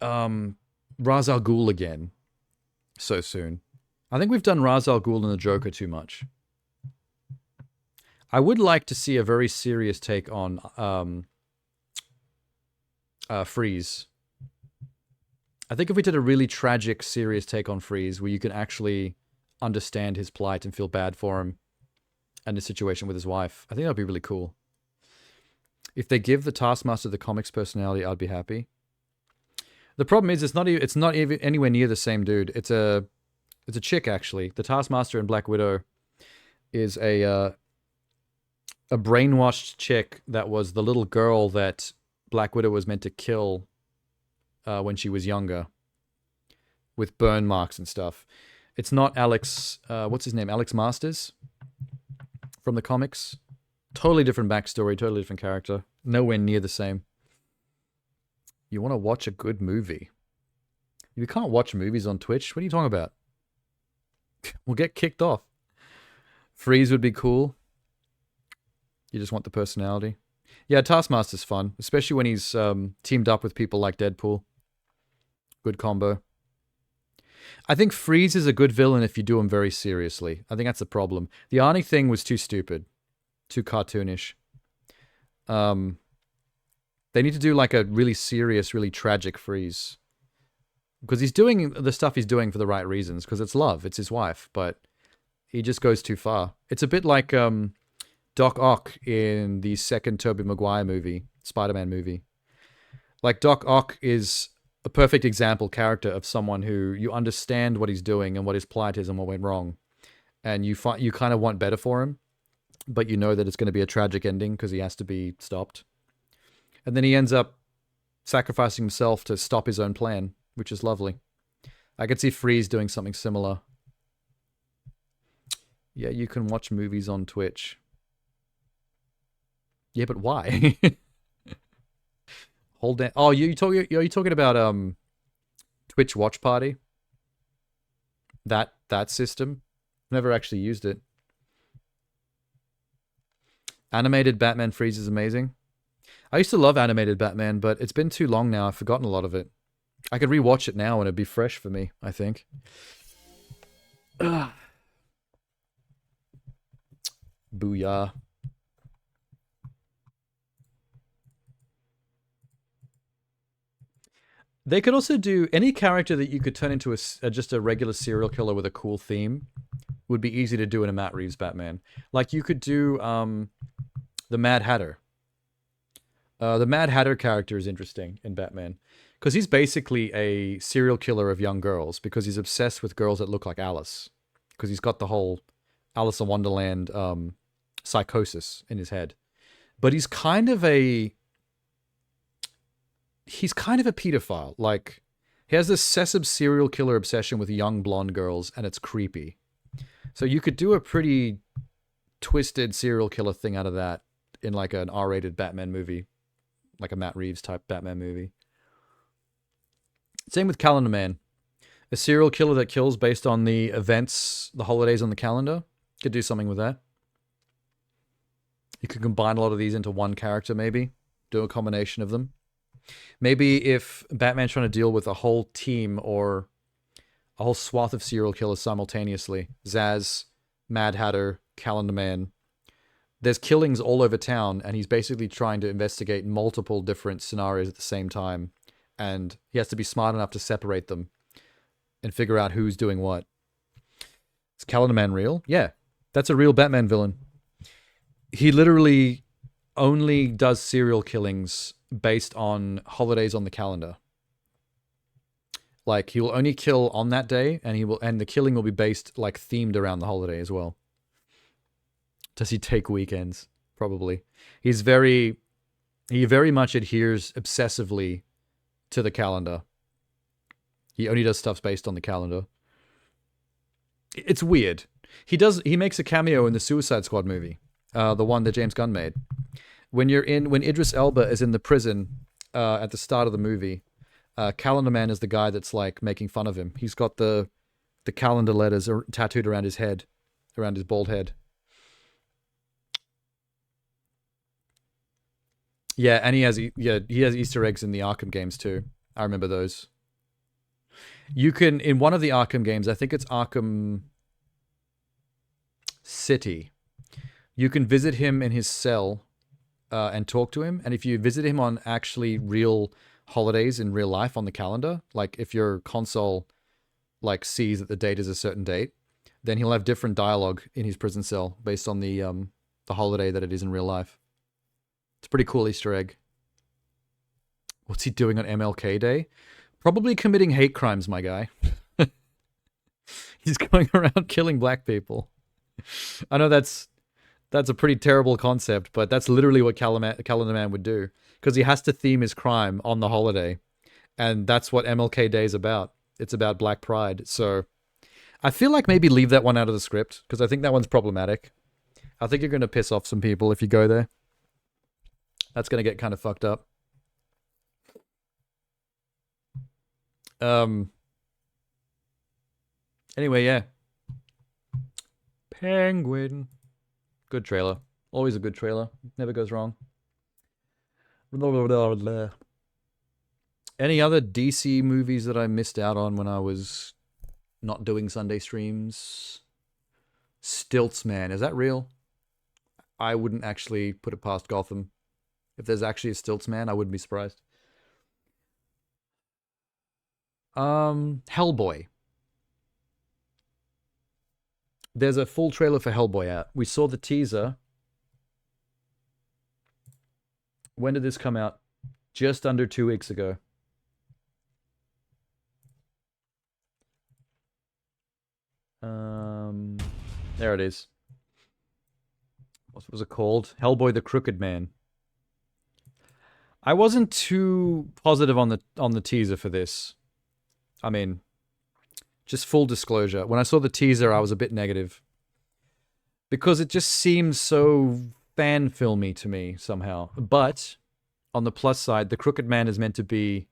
Ra's al Ghul again so soon. I think we've done Ra's al Ghul and the Joker too much. I would like to see a very serious take on Freeze. I think if we did a really tragic, serious take on Freeze, where you can actually understand his plight and feel bad for him and his situation with his wife, I think that would be really cool. If they give the Taskmaster the comics personality, I'd be happy. The problem is, it's not even anywhere near the same dude. It's a chick, actually. The Taskmaster in Black Widow is a brainwashed chick that was the little girl that Black Widow was meant to kill when she was younger, with burn marks and stuff. It's not Alex... what's his name? Alex Masters from the comics. Totally different backstory, totally different character. Nowhere near the same. You want to watch a good movie? You can't watch movies on Twitch. What are you talking about? We'll get kicked off. Freeze would be cool. You just want the personality. Yeah, Taskmaster's fun, especially when he's teamed up with people like Deadpool. Good combo. I think Freeze is a good villain if you do him very seriously. I think that's the problem. The Arnie thing was too stupid. Too cartoonish. They need to do like a really serious, really tragic Freeze. Because he's doing the stuff he's doing for the right reasons. Because it's love. It's his wife. But he just goes too far. It's a bit like Doc Ock in the second Tobey Maguire movie. Spider-Man movie. Like Doc Ock is a perfect example character of someone who you understand what he's doing and what his plight is and what went wrong. and you kind of want better for him, but you know that it's going to be a tragic ending because he has to be stopped. And then he ends up sacrificing himself to stop his own plan, which is lovely. I could see Freeze doing something similar. Yeah, you can watch movies on Twitch. Yeah, but why? Hold down. Oh, you talking about Twitch Watch Party? That system? Never actually used it. Animated Batman Freeze is amazing. I used to love animated Batman, but it's been too long now. I've forgotten a lot of it. I could rewatch it now and it'd be fresh for me, I think. Ugh. Booyah. They could also do any character that you could turn into just a regular serial killer with a cool theme would be easy to do in a Matt Reeves Batman. Like you could do the Mad Hatter. The Mad Hatter character is interesting in Batman because he's basically a serial killer of young girls because he's obsessed with girls that look like Alice because he's got the whole Alice in Wonderland psychosis in his head. But he's kind of a pedophile. Like, he has this obsessive serial killer obsession with young blonde girls, and it's creepy. So you could do a pretty twisted serial killer thing out of that in like an R-rated Batman movie, like a Matt Reeves type Batman movie. Same with Calendar Man. A serial killer that kills based on the events, the holidays on the calendar. Could do something with that. You could combine a lot of these into one character, maybe. Do a combination of them. Maybe if Batman's trying to deal with a whole team or a whole swath of serial killers simultaneously, Zaz, Mad Hatter, Calendar Man, there's killings all over town, and he's basically trying to investigate multiple different scenarios at the same time, and he has to be smart enough to separate them and figure out who's doing what. Is Calendar Man real? Yeah, that's a real Batman villain. He literally only does serial killings based on holidays on the calendar. Like, he will only kill on that day, and the killing will be based, like, themed around the holiday as well. Does he take weekends? Probably. He very much adheres obsessively to the calendar. He only does stuff based on the calendar. It's weird. He makes a cameo in the Suicide Squad movie, the one that James Gunn made. When Idris Elba is in the prison at the start of the movie, Calendar Man is the guy that's like making fun of him. He's got the calendar letters tattooed around his head, around his bald head. Yeah, and he has Easter eggs in the Arkham games too. I remember those. You can, in one of the Arkham games, I think it's Arkham City, you can visit him in his cell and talk to him. And if you visit him on actually real holidays in real life on the calendar, like if your console like sees that the date is a certain date, then he'll have different dialogue in his prison cell based on the holiday that it is in real life. It's a pretty cool Easter egg. What's he doing on MLK Day? Probably committing hate crimes, my guy. He's going around killing black people. I know that's a pretty terrible concept, but that's literally what Calendar Man would do. Because he has to theme his crime on the holiday. And that's what MLK Day is about. It's about black pride. So I feel like maybe leave that one out of the script, because I think that one's problematic. I think you're going to piss off some people if you go there. That's going to get kind of fucked up. Anyway, yeah. Penguin. Good trailer. Always a good trailer. Never goes wrong. Any other DC movies that I missed out on when I was not doing Sunday streams? Stilts Man. Is that real? I wouldn't actually put it past Gotham. If there's actually a Stilts Man, I wouldn't be surprised. Hellboy. There's a full trailer for Hellboy out. We saw the teaser. When did this come out? Just under 2 weeks ago. There it is. What was it called? Hellboy the Crooked Man. I wasn't too positive on the teaser for this. I mean, just full disclosure. When I saw the teaser, I was a bit negative. Because it just seems so fan filmy to me, somehow. But, on the plus side, the Crooked Man is meant to be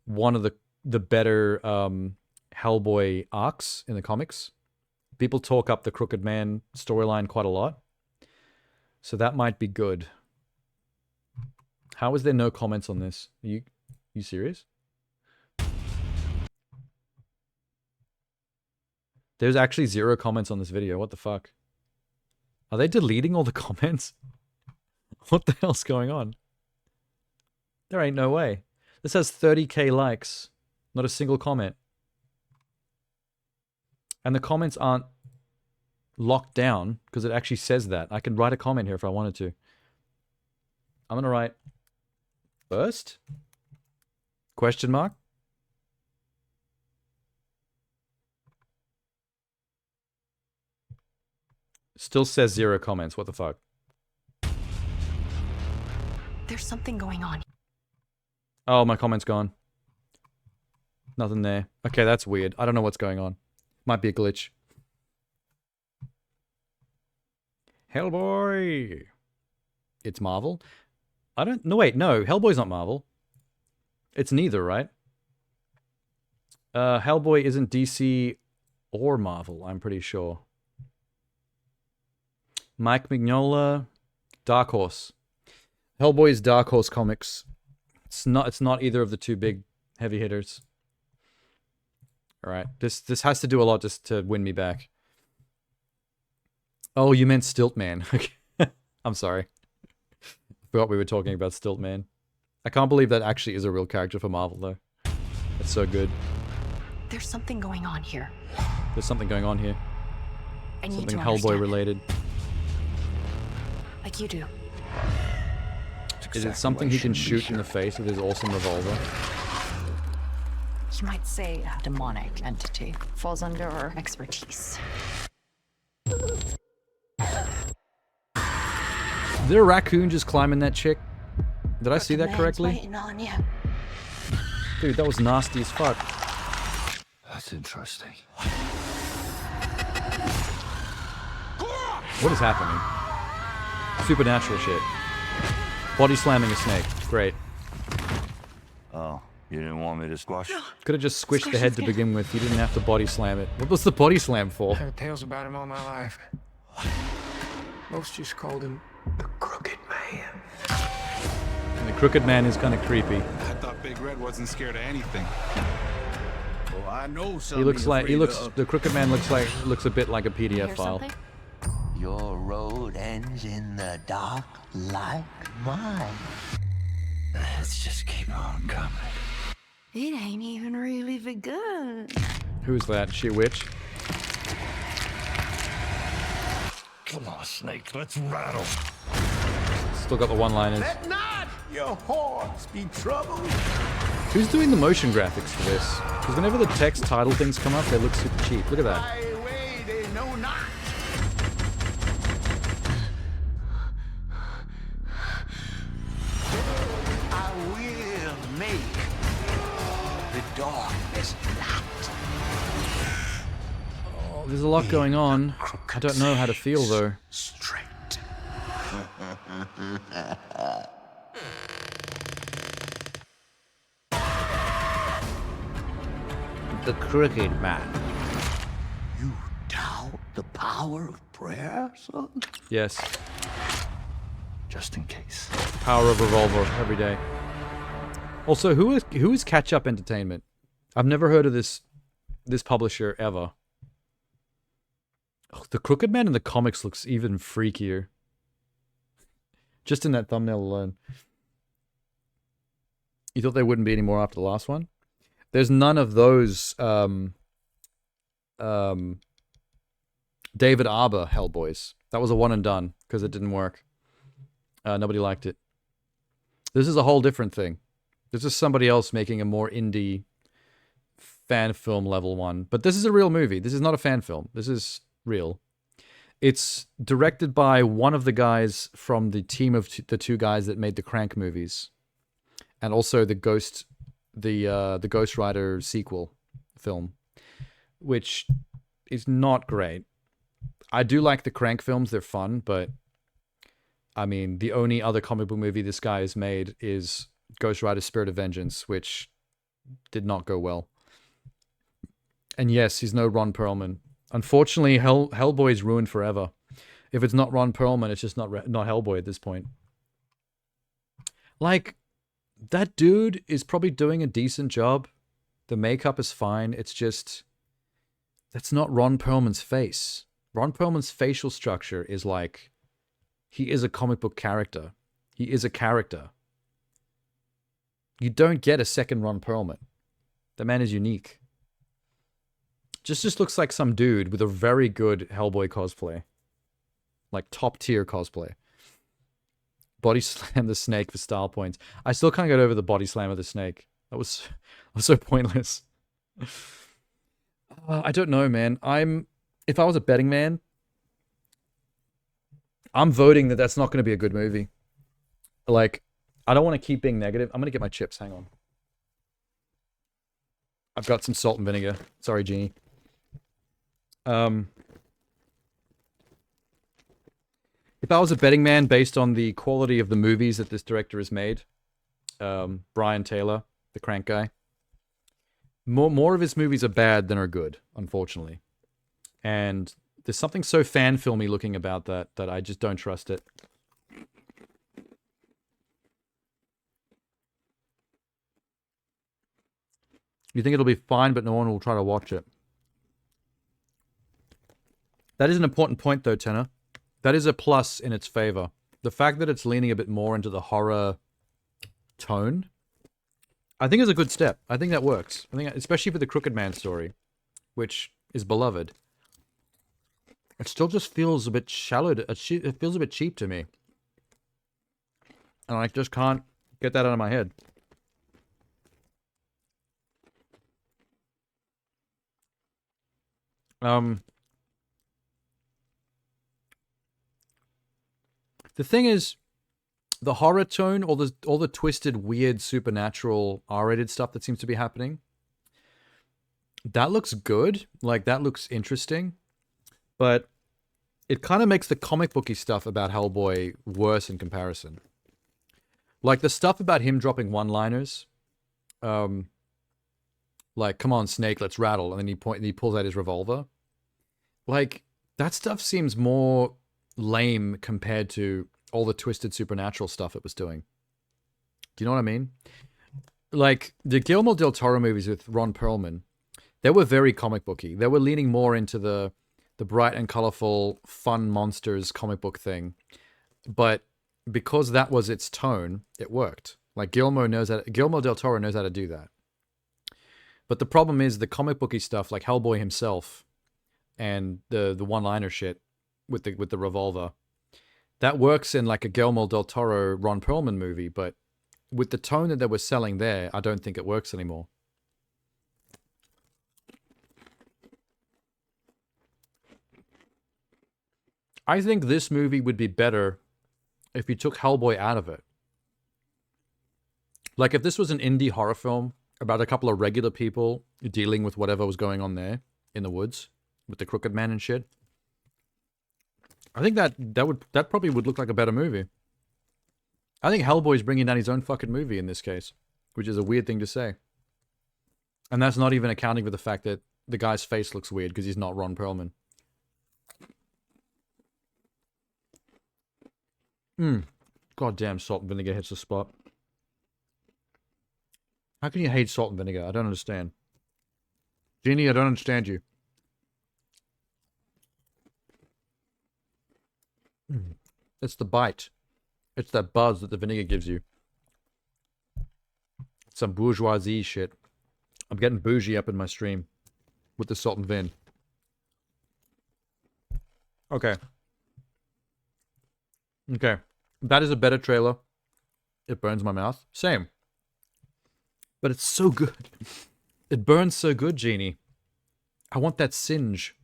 one of the better Hellboy arcs in the comics. People talk up the Crooked Man storyline quite a lot. So that might be good. How is there no comments on this? Are you serious? There's actually 0 comments on this video. What the fuck? Are they deleting all the comments? What the hell's going on? There ain't no way. This has 30k likes. Not a single comment. And the comments aren't locked down because it actually says that. I can write a comment here if I wanted to. I'm going to write first? Question mark? Still says 0 comments. What the fuck? There's something going on. Oh, my comment's gone. Nothing there. Okay, that's weird. I don't know what's going on. Might be a glitch. Hellboy! It's Marvel? I don't... No, wait, no. Hellboy's not Marvel. It's neither, right? Hellboy isn't DC or Marvel, I'm pretty sure. Mike Mignola, Dark Horse. Hellboy is Dark Horse Comics. It's not either of the two big heavy hitters. Alright, this has to do a lot just to win me back. Oh, you meant Stiltman. I'm sorry. Forgot we were talking about Stiltman. I can't believe that actually is a real character for Marvel, though. It's so good. There's something going on here. There's something going on here. I need Something to Hellboy understand. related. Like you do. Is it something he can shoot in the face with his awesome revolver? You might say a demonic entity falls under our expertise. Is there a raccoon just climbing that chick? Did I see that correctly? Waiting on you. Dude, that was nasty as fuck. That's interesting. What is happening? Supernatural shit. Body slamming a snake. Great. Oh, you didn't want me to squash? Could have just squished the head to begin with. You didn't have to body slam it. What was the body slam for? I heard tales about him all my life. Most just called him the Crooked Man. And the Crooked Man is kind of creepy. I thought Big Red wasn't scared of anything. Well, I know He looks like the Crooked Man looks a bit like a PDF file. Your road ends in the dark like mine. Let's just keep on coming. It ain't even really begun. Who's that? She a witch? Come on, Snake, let's rattle. Still got the one-liners. Let not your horns be troubled. Who's doing the motion graphics for this? Because whenever the text title things come up, they look super cheap. Look at that. By way they know not. I will make the darkness light. Oh, there's a lot going on. I don't know how to feel, though. Straight. The Crooked Man. You doubt the power of prayer, son? Yes. Just in case. Power of revolver every day. Also, who is Catch Up Entertainment? I've never heard of this publisher ever. Oh, the Crooked Man in the comics looks even freakier. Just in that thumbnail alone. You thought there wouldn't be any more after the last one? There's none of those David Arbor Hellboys. That was a one and done because it didn't work. Nobody liked it. This is a whole different thing. This is somebody else making a more indie fan film level one. But this is a real movie. This is not a fan film. This is real. It's directed by one of the guys from the team of the two guys that made the Crank movies, and also the Ghost Rider sequel film, which is not great. I do like the Crank films; they're fun, but I mean, the only other comic book movie this guy has made is Ghost Rider: Spirit of Vengeance, which did not go well. And yes, he's no Ron Perlman. Unfortunately, Hellboy is ruined forever. If it's not Ron Perlman, it's just not Hellboy at this point. Like, that dude is probably doing a decent job. The makeup is fine. It's just, that's not Ron Perlman's face. Ron Perlman's facial structure is like, he is a comic book character. He is a character. You don't get a second Ron Perlman. The man is unique. Just looks like some dude with a very good Hellboy cosplay. Like top tier cosplay. Body slam the snake for style points. I still can't get over the body slam of the snake. That was so pointless. I don't know, man. If I was a betting man, I'm voting that that's not going to be a good movie. Like, I don't want to keep being negative. I'm going to get my chips. Hang on. I've got some salt and vinegar. Sorry, Jeannie. If I was a betting man based on the quality of the movies that this director has made, Brian Taylor, the Crank guy, more of his movies are bad than are good, unfortunately. And there's something so fan-filmy looking about that I just don't trust it. You think it'll be fine, but no one will try to watch it. That is an important point, though, Tenor. That is a plus in its favor. The fact that it's leaning a bit more into the horror tone, I think is a good step. I think that works. I think, especially for the Crooked Man story, which is beloved. It still just feels a bit shallow. It feels a bit cheap to me. And I just can't get that out of my head. The thing is, the horror tone, all the twisted, weird, supernatural, R-rated stuff that seems to be happening, that looks good. Like, that looks interesting. But it kind of makes the comic booky stuff about Hellboy worse in comparison. Like, the stuff about him dropping one-liners, like, come on, Snake, let's rattle, and then he pulls out his revolver. Like, that stuff seems more lame compared to all the twisted supernatural stuff it was doing. Do you know what I mean? Like, the Guillermo del Toro movies with Ron Perlman, they were very comic booky. They were leaning more into the bright and colorful, fun monsters comic book thing. But because that was its tone, it worked. Like, Guillermo del Toro knows how to do that. But the problem is the comic booky stuff, like Hellboy himself, and the one-liner shit with the revolver, that works in like a Guillermo del Toro Ron Perlman movie, but with the tone that they were selling there, I don't think it works anymore. I think this movie would be better if you took Hellboy out of it. Like, if this was an indie horror film about a couple of regular people dealing with whatever was going on there in the woods with the Crooked Man and shit, I think that probably would look like a better movie. I think Hellboy's bringing down his own fucking movie in this case, which is a weird thing to say. And that's not even accounting for the fact that the guy's face looks weird because he's not Ron Perlman. Goddamn, salt and vinegar hits the spot. How can you hate salt and vinegar? I don't understand. Jeannie, I don't understand you. It's the bite. It's that buzz that the vinegar gives you. Some bourgeoisie shit. I'm getting bougie up in my stream with the salt and vin. Okay. Okay. That is a better trailer. It burns my mouth. Same. But it's so good. It burns so good, Jeannie. I want that singe.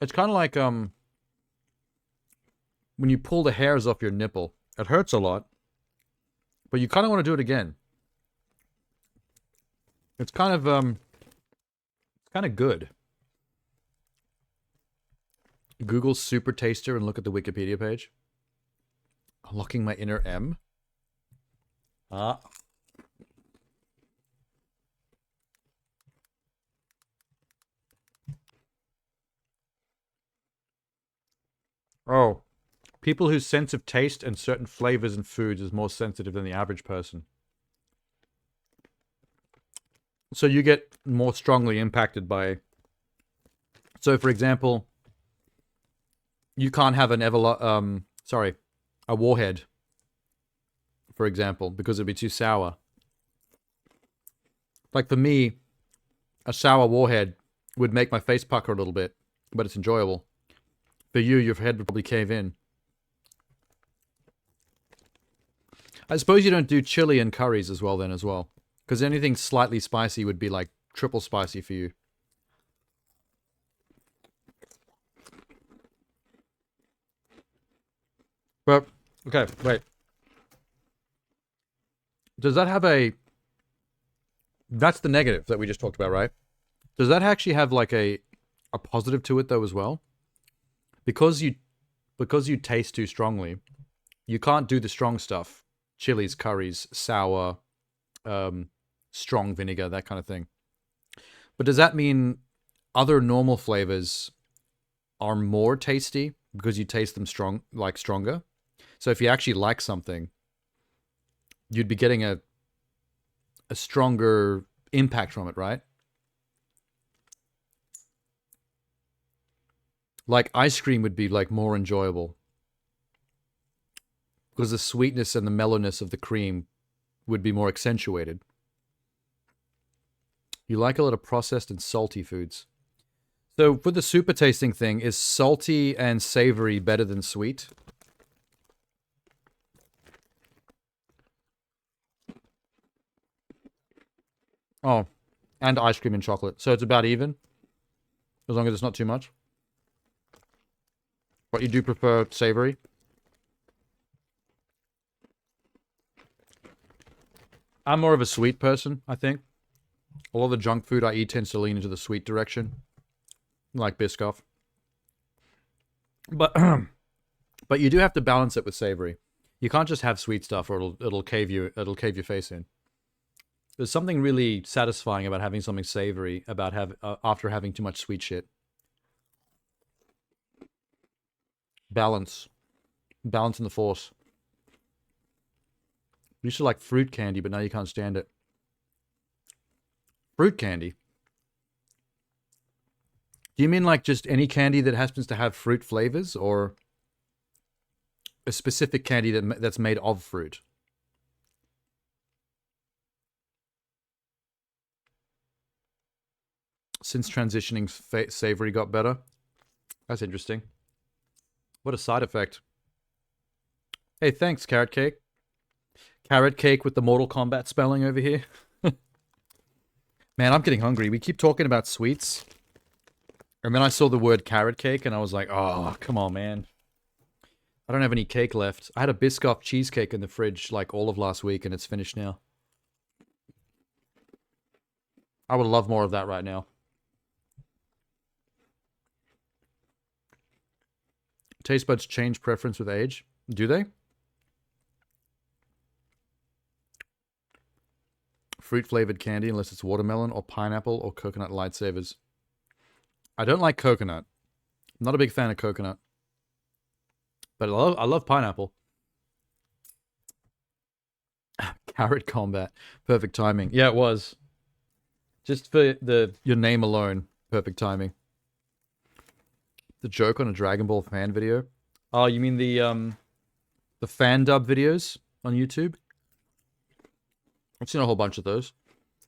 It's kind of like when you pull the hairs off your nipple. It hurts a lot, but you kind of want to do it again. It's kind of good. Google super taster and look at the Wikipedia page. Unlocking my inner M. Ah. Oh. People whose sense of taste and certain flavors and foods is more sensitive than the average person. So you get more strongly impacted by... So, for example, you can't have an a warhead, for example, because it'd be too sour. Like for me, a sour warhead would make my face pucker a little bit, but it's enjoyable. For you, your head would probably cave in. I suppose you don't do chili and curries as well then as well. Because anything slightly spicy would be like triple spicy for you. But, okay, wait. Does that have a... That's the negative that we just talked about, right? Does that actually have like a positive to it though as well? Because you taste too strongly, you can't do the strong stuff. Chilies, curries, sour, strong vinegar, that kind of thing. But does that mean other normal flavors are more tasty because you taste them stronger? So if you actually like something, you'd be getting a stronger impact from it, right? Like ice cream would be like more enjoyable because the sweetness and the mellowness of the cream would be more accentuated. You like a lot of processed and salty foods. So for the super tasting thing, is salty and savory better than sweet? Oh, and ice cream and chocolate. So it's about even, as long as it's not too much. But you do prefer savory? I'm more of a sweet person, I think. A lot of the junk food I eat tends to lean into the sweet direction. Like Biscoff. But but you do have to balance it with savory. You can't just have sweet stuff or it'll cave your face in. There's something really satisfying about having something savory about after having too much sweet shit. Balance. Balance in the force. You used to like fruit candy, but now you can't stand it. Fruit candy? Do you mean like just any candy that happens to have fruit flavors, or a specific candy that's made of fruit? Since transitioning, savory got better? That's interesting. What a side effect. Hey, thanks, Carrot Cake. Carrot Cake with the Mortal Kombat spelling over here. Man, I'm getting hungry. We keep talking about sweets. And then I saw the word carrot cake and I was like, oh, come on, man. I don't have any cake left. I had a Biscoff cheesecake in the fridge like all of last week and it's finished now. I would love more of that right now. Taste buds change preference with age. Do they? Fruit-flavored candy unless it's watermelon or pineapple or coconut lightsavers. I don't like coconut. I'm not a big fan of coconut. But I love pineapple. Carrot combat. Perfect timing. Yeah, it was. Just for your name alone. Perfect timing. The joke on a Dragon Ball fan video. Oh, you mean the fan dub videos on YouTube? I've seen a whole bunch of those.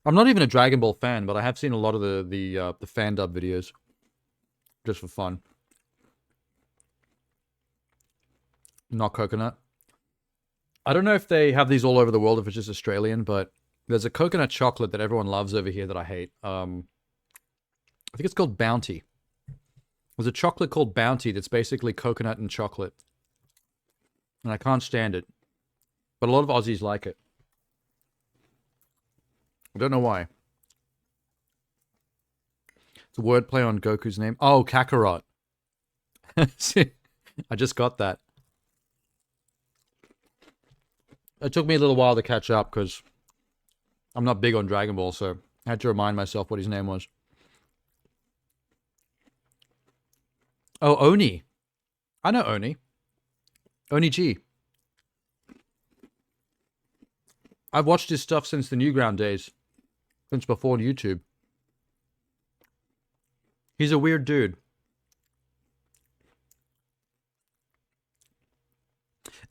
I'm not even a Dragon Ball fan, but I have seen a lot of the fan dub videos. Just for fun. Not coconut. I don't know if they have these all over the world, if it's just Australian, but there's a coconut chocolate that everyone loves over here that I hate. I think it's called Bounty. There's a chocolate called Bounty that's basically coconut and chocolate. And I can't stand it. But a lot of Aussies like it. I don't know why. It's a wordplay on Goku's name. Oh, Kakarot. I just got that. It took me a little while to catch up because I'm not big on Dragon Ball, so I had to remind myself what his name was. Oh, Oni. I know Oni. Oni G. I've watched his stuff since the Newground days. Since before YouTube. He's a weird dude.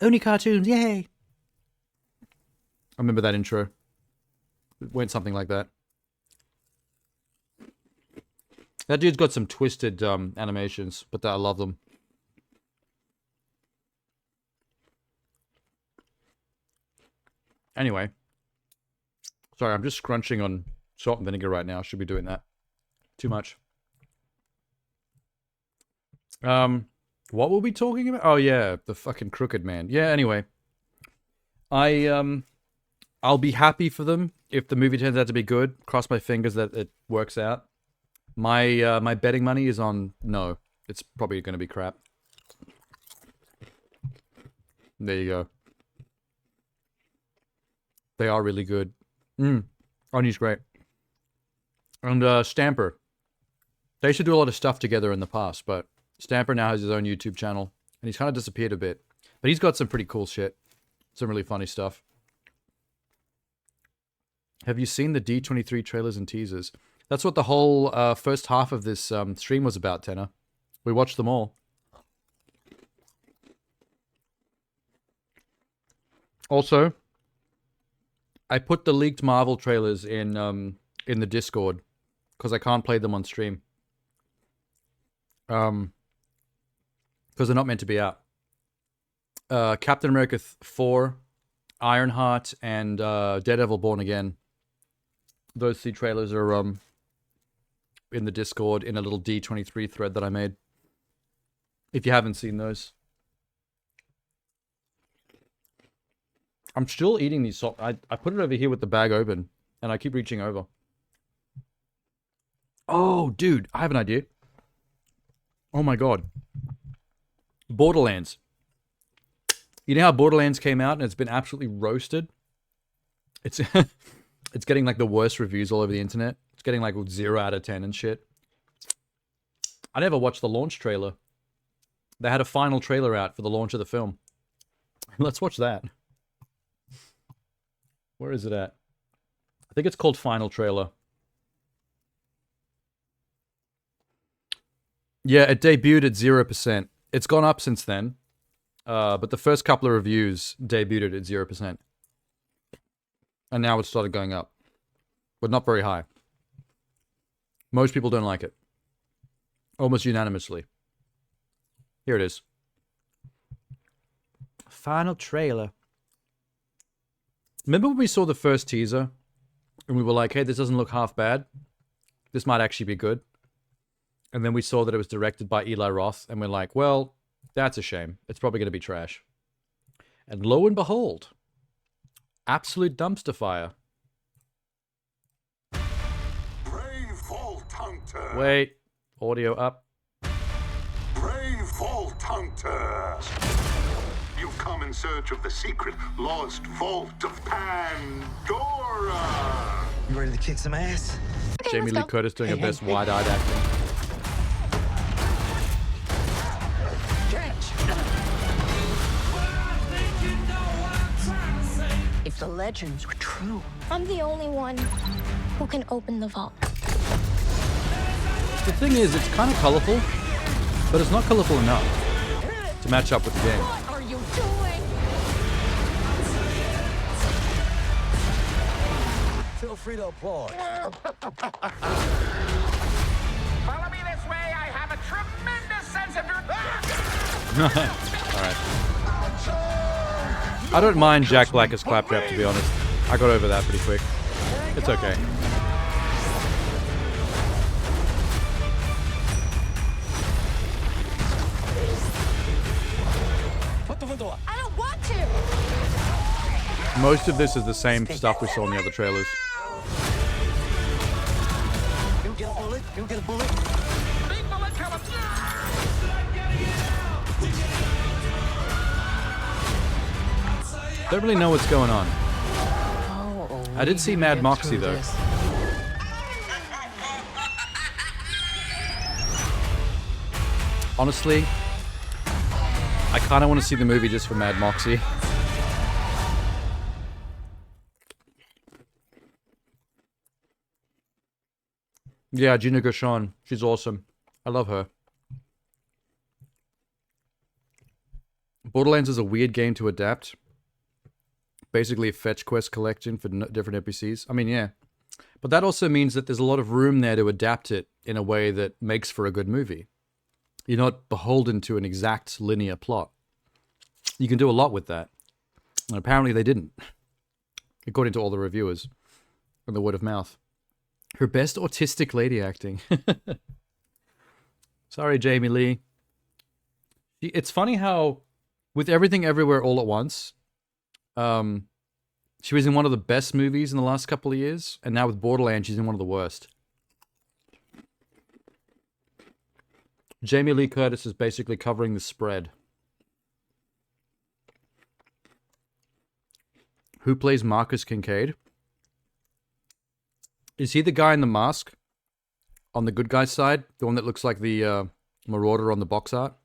Oni cartoons, yay! I remember that intro. It went something like that. That dude's got some twisted animations, but I love them. Anyway. Sorry, I'm just scrunching on salt and vinegar right now. Should be doing that. Too much. What were we talking about? Oh yeah, the fucking crooked man. Yeah, anyway. I'll be happy for them if the movie turns out to be good. Cross my fingers that it works out. My betting money is on no. It's probably going to be crap. There you go. They are really good. Oni's great. And Stamper. They used to do a lot of stuff together in the past, but Stamper now has his own YouTube channel. And he's kind of disappeared a bit. But he's got some pretty cool shit. Some really funny stuff. Have you seen the D23 trailers and teasers? That's what the whole first half of this stream was about, Tenor. We watched them all. Also, I put the leaked Marvel trailers in the Discord because I can't play them on stream. Because they're not meant to be out. Captain America 4, Ironheart, and Daredevil Born Again. Those 3 trailers are in the Discord in a little D23 thread that I made. If you haven't seen those. I'm still eating these salt. I put it over here with the bag open, and I keep reaching over. Oh, dude, I have an idea. Oh my god. Borderlands. You know how Borderlands came out and it's been absolutely roasted? It's it's getting like the worst reviews all over the internet. It's getting like 0 out of 10 and shit. I never watched the launch trailer. They had a final trailer out for the launch of the film. Let's watch that. Where is it at? I think it's called Final Trailer. Yeah, it debuted at 0%. It's gone up since then. But the first couple of reviews debuted at 0%. And now it's started going up. But not very high. Most people don't like it. Almost unanimously. Here it is. Final trailer. Remember when we saw the first teaser? And we were like, hey, this doesn't look half bad. This might actually be good. And then we saw that it was directed by Eli Roth. And we're like, well, that's a shame. It's probably going to be trash. And lo and behold. Absolute dumpster fire. Brave Vault Hunter. Wait. Audio up. Brave Vault Hunter. You've come in search of the secret lost vault of Pandora. You ready to kick some ass? Okay, Jamie Lee Curtis doing her best wide-eyed acting. If the legends were true, I'm the only one who can open the vault. The thing is, it's kind of colorful, but it's not colorful enough to match up with the game. What are you doing? Feel free to applaud. Follow me this way. I have a tremendous sense of Alright. I don't mind Jack Black as Claptrap, to be honest. I got over that pretty quick. It's okay. Most of this is the same stuff we saw in the other trailers. You get a bullet? You get a bullet? Big bullet coming! Don't really know what's going on. I did see Mad Moxie though. Honestly, I kind of want to see the movie just for Mad Moxie. Yeah, Gina Gershon. She's awesome. I love her. Borderlands is a weird game to adapt. Basically a fetch quest collection for different NPCs. I mean, yeah. But that also means that there's a lot of room there to adapt it in a way that makes for a good movie. You're not beholden to an exact linear plot. You can do a lot with that. And apparently they didn't. According to all the reviewers. And the word of mouth. Her best autistic lady acting. Sorry, Jamie Lee. It's funny how, with Everything Everywhere All at Once, she was in one of the best movies in the last couple of years, and now with Borderlands, she's in one of the worst. Jamie Lee Curtis is basically covering the spread. Who plays Marcus Kincaid? Is he the guy in the mask? On the good guy's side? The one that looks like the Marauder on the box art?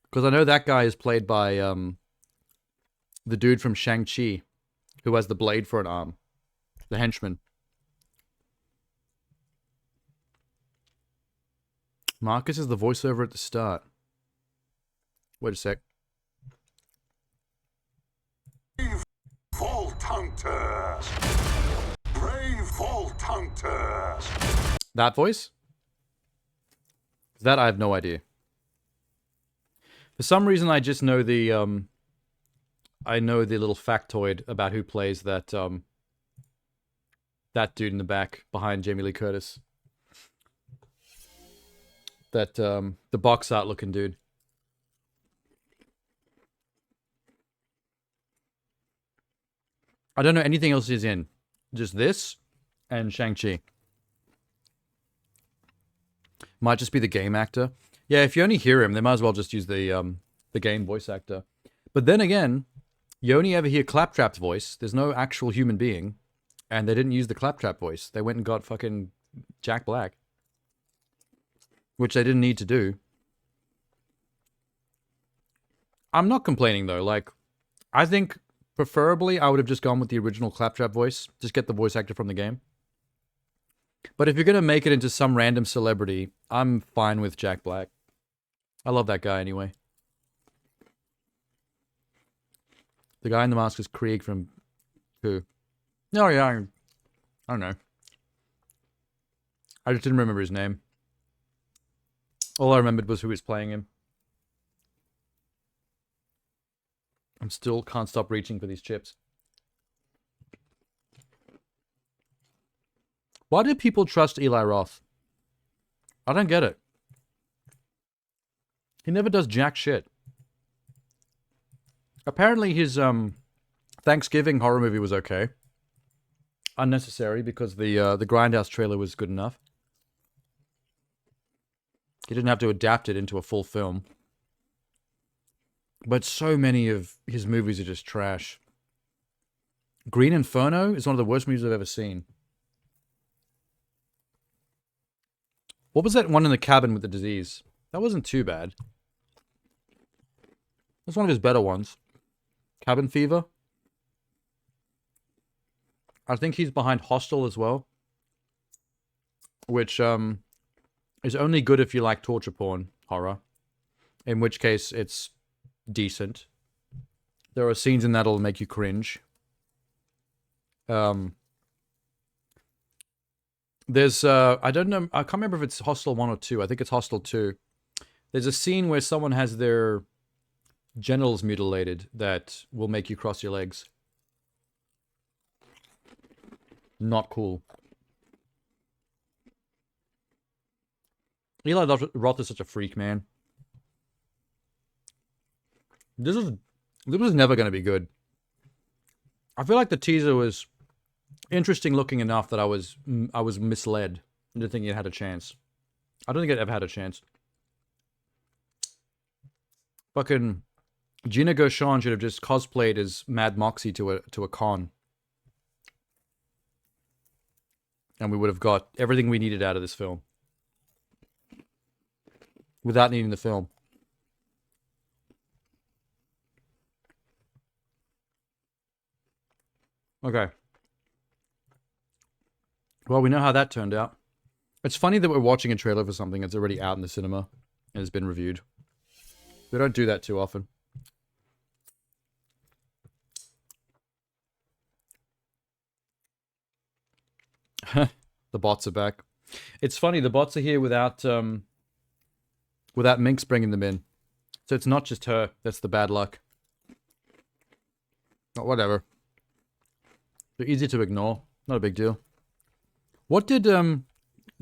Because I know that guy is played by the dude from Shang-Chi, who has the blade for an arm. The henchman. Marcus is the voiceover at the start. Wait a sec. Brave Vault Hunters! Brave Vault Hunters! That voice? That I have no idea. For some reason, I just know the I know the little factoid about who plays that that dude in the back behind Jamie Lee Curtis. That the box art looking dude. I don't know anything else he's in. Just this and Shang-Chi. Might just be the game actor. Yeah, if you only hear him, they might as well just use the game voice actor. But then again, you only ever hear Claptrap's voice. There's no actual human being. And they didn't use the Claptrap voice. They went and got fucking Jack Black. Which they didn't need to do. I'm not complaining though. Like, I think preferably I would have just gone with the original Claptrap voice. Just get the voice actor from the game. But if you're going to make it into some random celebrity, I'm fine with Jack Black. I love that guy anyway. The guy in the mask is Krieg from who? Oh yeah, I don't know. I just didn't remember his name. All I remembered was who was playing him. I'm still can't stop reaching for these chips. Why do people trust Eli Roth? I don't get it. He never does jack shit. Apparently his Thanksgiving horror movie was okay. Unnecessary because the Grindhouse trailer was good enough. He didn't have to adapt it into a full film. But so many of his movies are just trash. Green Inferno is one of the worst movies I've ever seen. What was that one in the cabin with the disease? That wasn't too bad. That's one of his better ones. Cabin Fever. I think he's behind Hostel as well. Which is only good if you like torture porn horror. In which case it's decent. There are scenes in that'll make you cringe. There's, I don't know, I can't remember if it's Hostel 1 or 2. I think it's Hostel 2. There's a scene where someone has their genitals mutilated that will make you cross your legs. Not cool. Eli Roth is such a freak, man. This is This was never going to be good. I feel like the teaser was interesting looking enough that I was misled into thinking it had a chance. I don't think it ever had a chance. Fucking Gina Gershon should have just cosplayed as Mad Moxie to a con. And we would have got everything we needed out of this film. Without needing the film. Okay. Well, we know how that turned out. It's funny that we're watching a trailer for something that's already out in the cinema and has been reviewed. We don't do that too often. The bots are back. It's funny, the bots are here without Minx bringing them in. So it's not just her that's the bad luck. But whatever. They're easy to ignore. Not a big deal. What did,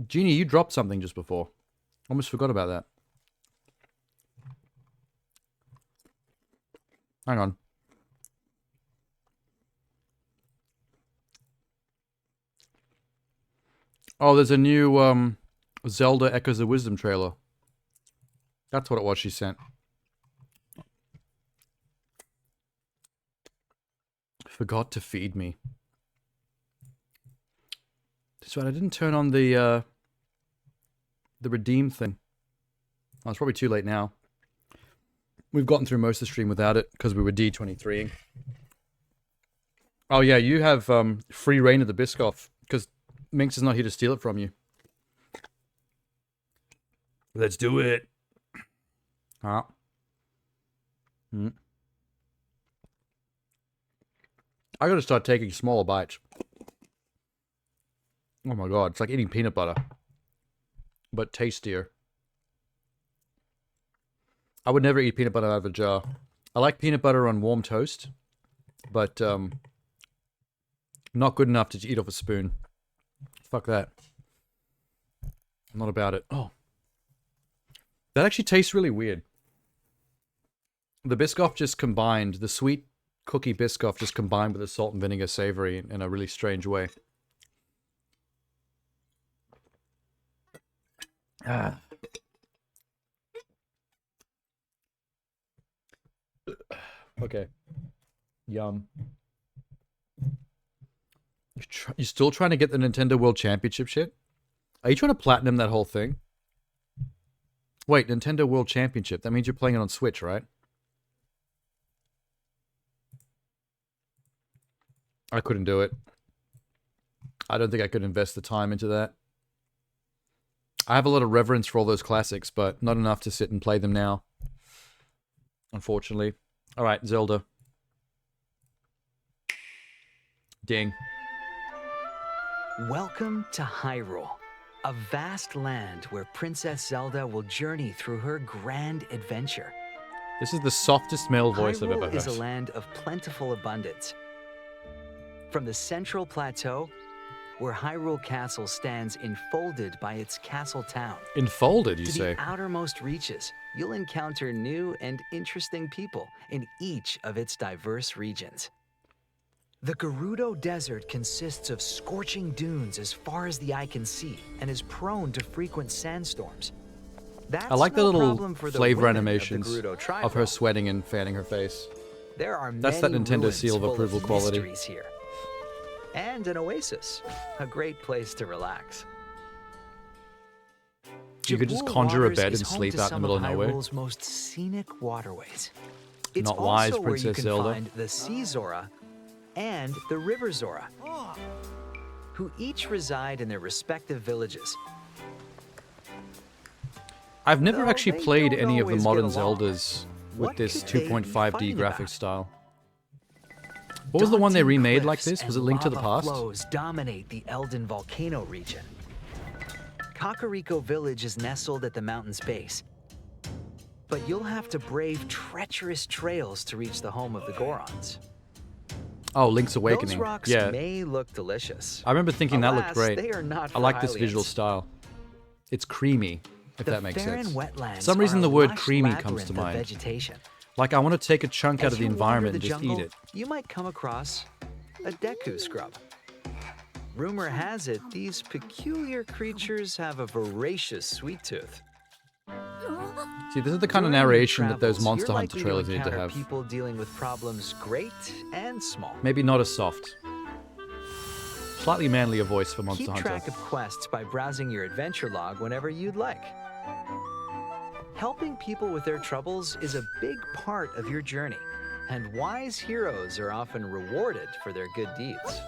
Jeannie, you dropped something just before. Almost forgot about that. Hang on. Oh, there's a new, Zelda Echoes of Wisdom trailer. That's what it was she sent. Forgot to feed me. That's right, I didn't turn on the redeem thing. Oh, it's probably too late now. We've gotten through most of the stream without it, because we were D23ing. Oh yeah, you have free reign of the Biscoff, because Minx is not here to steal it from you. Let's do it. Ah. I gotta start taking smaller bites. Oh my god, it's like eating peanut butter. But tastier. I would never eat peanut butter out of a jar. I like peanut butter on warm toast, but not good enough to eat off a spoon. Fuck that. I'm not about it. Oh. That actually tastes really weird. The Biscoff just combined, the sweet cookie Biscoff just combined with the salt and vinegar savory in a really strange way. Ah. Okay. Yum. You're still trying to get the Nintendo World Championship shit? Are you trying to platinum that whole thing? Wait, Nintendo World Championship. That means you're playing it on Switch, right? I couldn't do it. I don't think I could invest the time into that. I have a lot of reverence for all those classics, but not enough to sit and play them now. Unfortunately. Alright, Zelda. Ding. Welcome to Hyrule, a vast land where Princess Zelda will journey through her grand adventure. This is the softest male voice I've ever heard. Hyrule is a land of plentiful abundance. From the central plateau, where Hyrule Castle stands enfolded by its castle town. Enfolded, you say? To the outermost reaches, you'll encounter new and interesting people in each of its diverse regions. The Gerudo Desert consists of scorching dunes as far as the eye can see and is prone to frequent sandstorms. I like the little flavor animations of her sweating and fanning her face. There are That's that many Nintendo ruins seal of full approval quality. mysteries here. And an oasis, a great place to relax. You could just Jabul conjure a Waters bed is and home sleep to out in the some middle of nowhere. Hyrule's most scenic waterways. It's Not also wise, where Princess you can Zelda. find the Sea Zora and the River Zora, who each reside in their respective villages. I've never Though actually they played don't any of the always modern get along. Zeldas with What this could they be 2.5D fighting graphic about? style. What was the one they Daunting remade like cliffs this? Was it and Link to the lava Past? flows dominate the Elden Volcano region. Kakariko Village is nestled at the mountain's base, but you'll have to brave treacherous trails to reach the home of the Gorons. Oh, Link's Awakening. Those rocks Yeah. may look delicious. I remember thinking that looked Alas, great. they are not I for like this visual Hylians. style. It's creamy, if The that makes barren sense. wetlands For some reason are the a word lush creamy comes to labyrinth of mind. vegetation, Like, I want to take a chunk out As of the you wander environment the and just jungle, eat it. You might come across a Deku scrub. Rumor has it these peculiar creatures have a voracious sweet tooth. See, this is the kind of During your narration that those travels, Monster you're Hunter likely trailers need to encounter have. People dealing with problems great and small. Maybe not as soft. Slightly manlier voice for Monster Keep Hunter. track of quests by browsing your adventure log whenever you'd like. Helping people with their troubles is a big part of your journey, and wise heroes are often rewarded for their good deeds.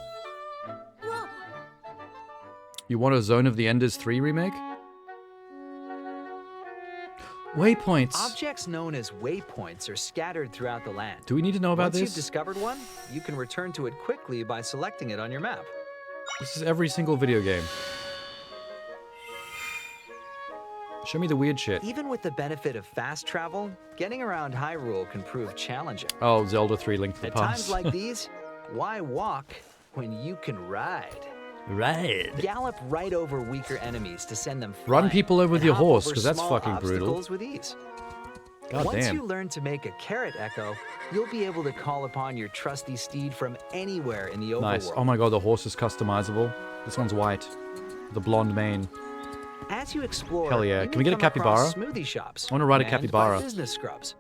You want a Zone of the Enders 3 remake? Waypoints. Objects known as waypoints are scattered throughout the land. Do we need to know about Once this? you've discovered one, you can return to it quickly by selecting it on your map. This is every single video game. Show me the weird shit. Even with the benefit of fast travel, getting around Hyrule can prove challenging. Oh, Zelda 3 Link to the At Past. times like these, why walk when you can ride? Ride. Gallop right over weaker enemies to send them Run flying, people over with and your hop horse, over 'cause that's small fucking brutal. obstacles with ease. God Once damn. you learn to make a carrot echo, you'll be able to call upon your trusty steed from anywhere in the overworld. Nice. Oh my god, the horse is customizable. This one's white. The blonde mane. As you explore, Hell yeah. you Can we may get a come across capybara? Smoothie shops. I wanna ride a manned by capybara. Business scrubs.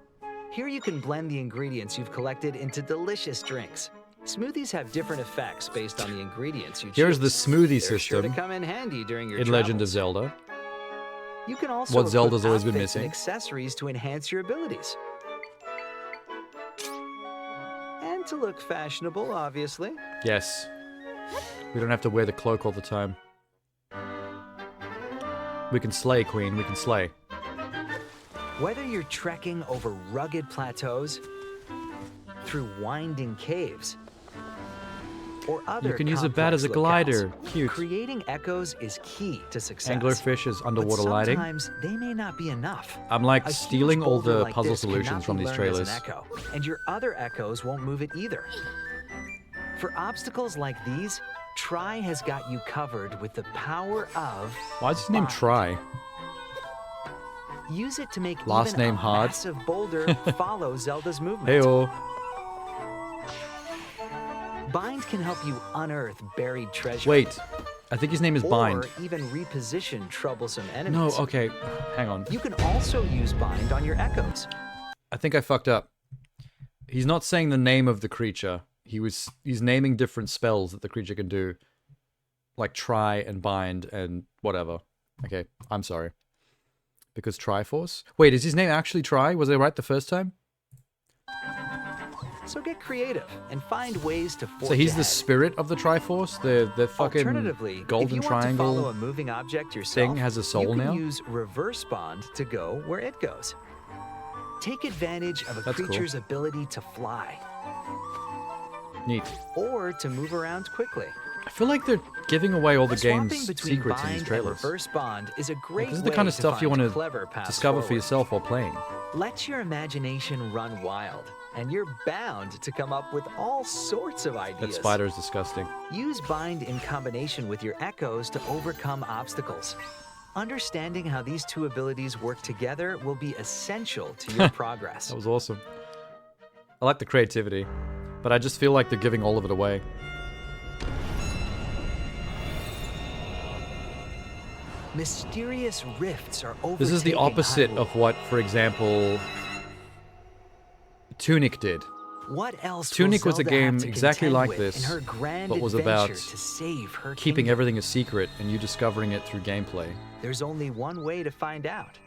Here you can blend the ingredients you've collected into delicious drinks. Smoothies have different effects based on the ingredients you choose. Here's the smoothie They're sure to system come in handy during your in Legend of travels. Zelda. You can also What equip Zelda's always been outfits and missing. accessories to enhance your abilities. And to look fashionable, obviously. Yes. We don't have to wear the cloak all the time. We can slay, Queen. We can slay. Whether you're trekking over rugged plateaus, through winding caves, or other You can use a bat as a complex glider. locales, Cute. creating echoes is key to success. Anglerfish is underwater but lighting. sometimes they may not be enough. I'm like A huge stealing all boulder the like puzzle this cannot solutions be from these learned trailers. as an echo, and your other echoes won't move it either. For obstacles like these, Try has got you covered with the power of Why is his name Bind. Try? Use it to make Last even name a hard. massive boulder follow Zelda's movement. Heyo. Bind can help you unearth buried treasure. Wait. I think his name is Bind. Or even reposition troublesome No, enemies. okay. Hang on. You can also use Bind on your echoes. I think I fucked up. He's not saying the name of the creature. He's naming different spells that the creature can do. Like try and bind and whatever. Okay, I'm sorry. Because Triforce? Wait, is his name actually Try? Was I right the first time? So get creative and find ways to forge So he's the ahead. spirit of the Triforce? The fucking Alternatively, golden if you triangle want to follow a moving object yourself, thing has a soul you can now? use reverse bond to go where it goes. Take advantage of a That's cool. creature's ability to fly Neat. or to move around quickly. I feel like they're giving away all the Swapping game's between secrets in these bind and trailers. reverse bond is a great This is the way kind of to stuff you find want clever to paths discover for forward. yourself while playing. Let your imagination run wild, and you're bound to come up with all sorts of ideas. That spider is disgusting. Use bind in combination with your echoes to overcome obstacles. Understanding how these two abilities work together will be essential to your progress. That was awesome. I like the creativity, but I just feel like they're giving all of it away. Mysterious rifts are overtaking This is the opposite Hyrule. of what, for example, Tunic did. What else Tunic will was a Zelda have game to exactly contend like with this, in her grand but was adventure about to save her keeping kingdom? everything a secret and you discovering it through gameplay. There's only one way to find out.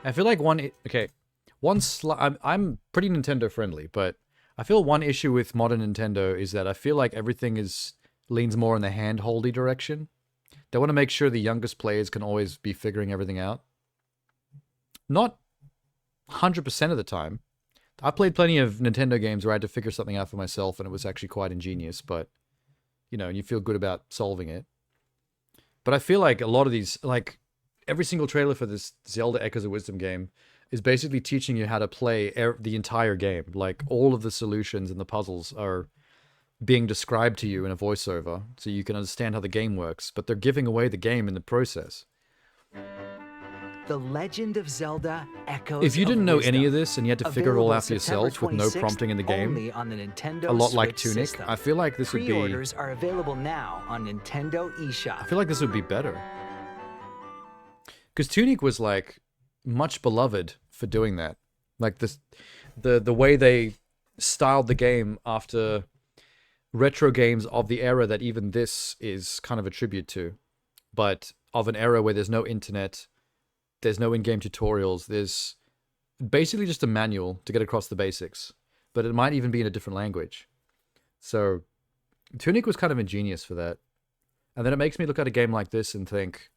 I feel like I'm pretty Nintendo friendly, but I feel one issue with modern Nintendo is that I feel like everything leans more in the hand-holdy direction. They want to make sure the youngest players can always be figuring everything out. Not 100% of the time. I played plenty of Nintendo games where I had to figure something out for myself and it was actually quite ingenious, but, you know, and you feel good about solving it. But I feel like a lot of these, like, every single trailer for this Zelda Echoes of Wisdom game is basically teaching you how to play the entire game. Like, all of the solutions and the puzzles are being described to you in a voiceover, so you can understand how the game works, but they're giving away the game in the process. The Legend of Zelda: Echoes If you of didn't know Wisdom. any of this and you had to figure it all Available out for September yourself with no 26th prompting in the game, only on the Nintendo a lot like Switch Tunic, system. I feel like this would be... Pre-orders are available now on Nintendo eShop. I feel like this would be better. Because Tunic was like much beloved for doing that. Like this, the way they styled the game after retro games of the era that even this is kind of a tribute to, but of an era where there's no internet, there's no in-game tutorials, there's basically just a manual to get across the basics, but it might even be in a different language. So Tunic was kind of ingenious for that. And then it makes me look at a game like this and think,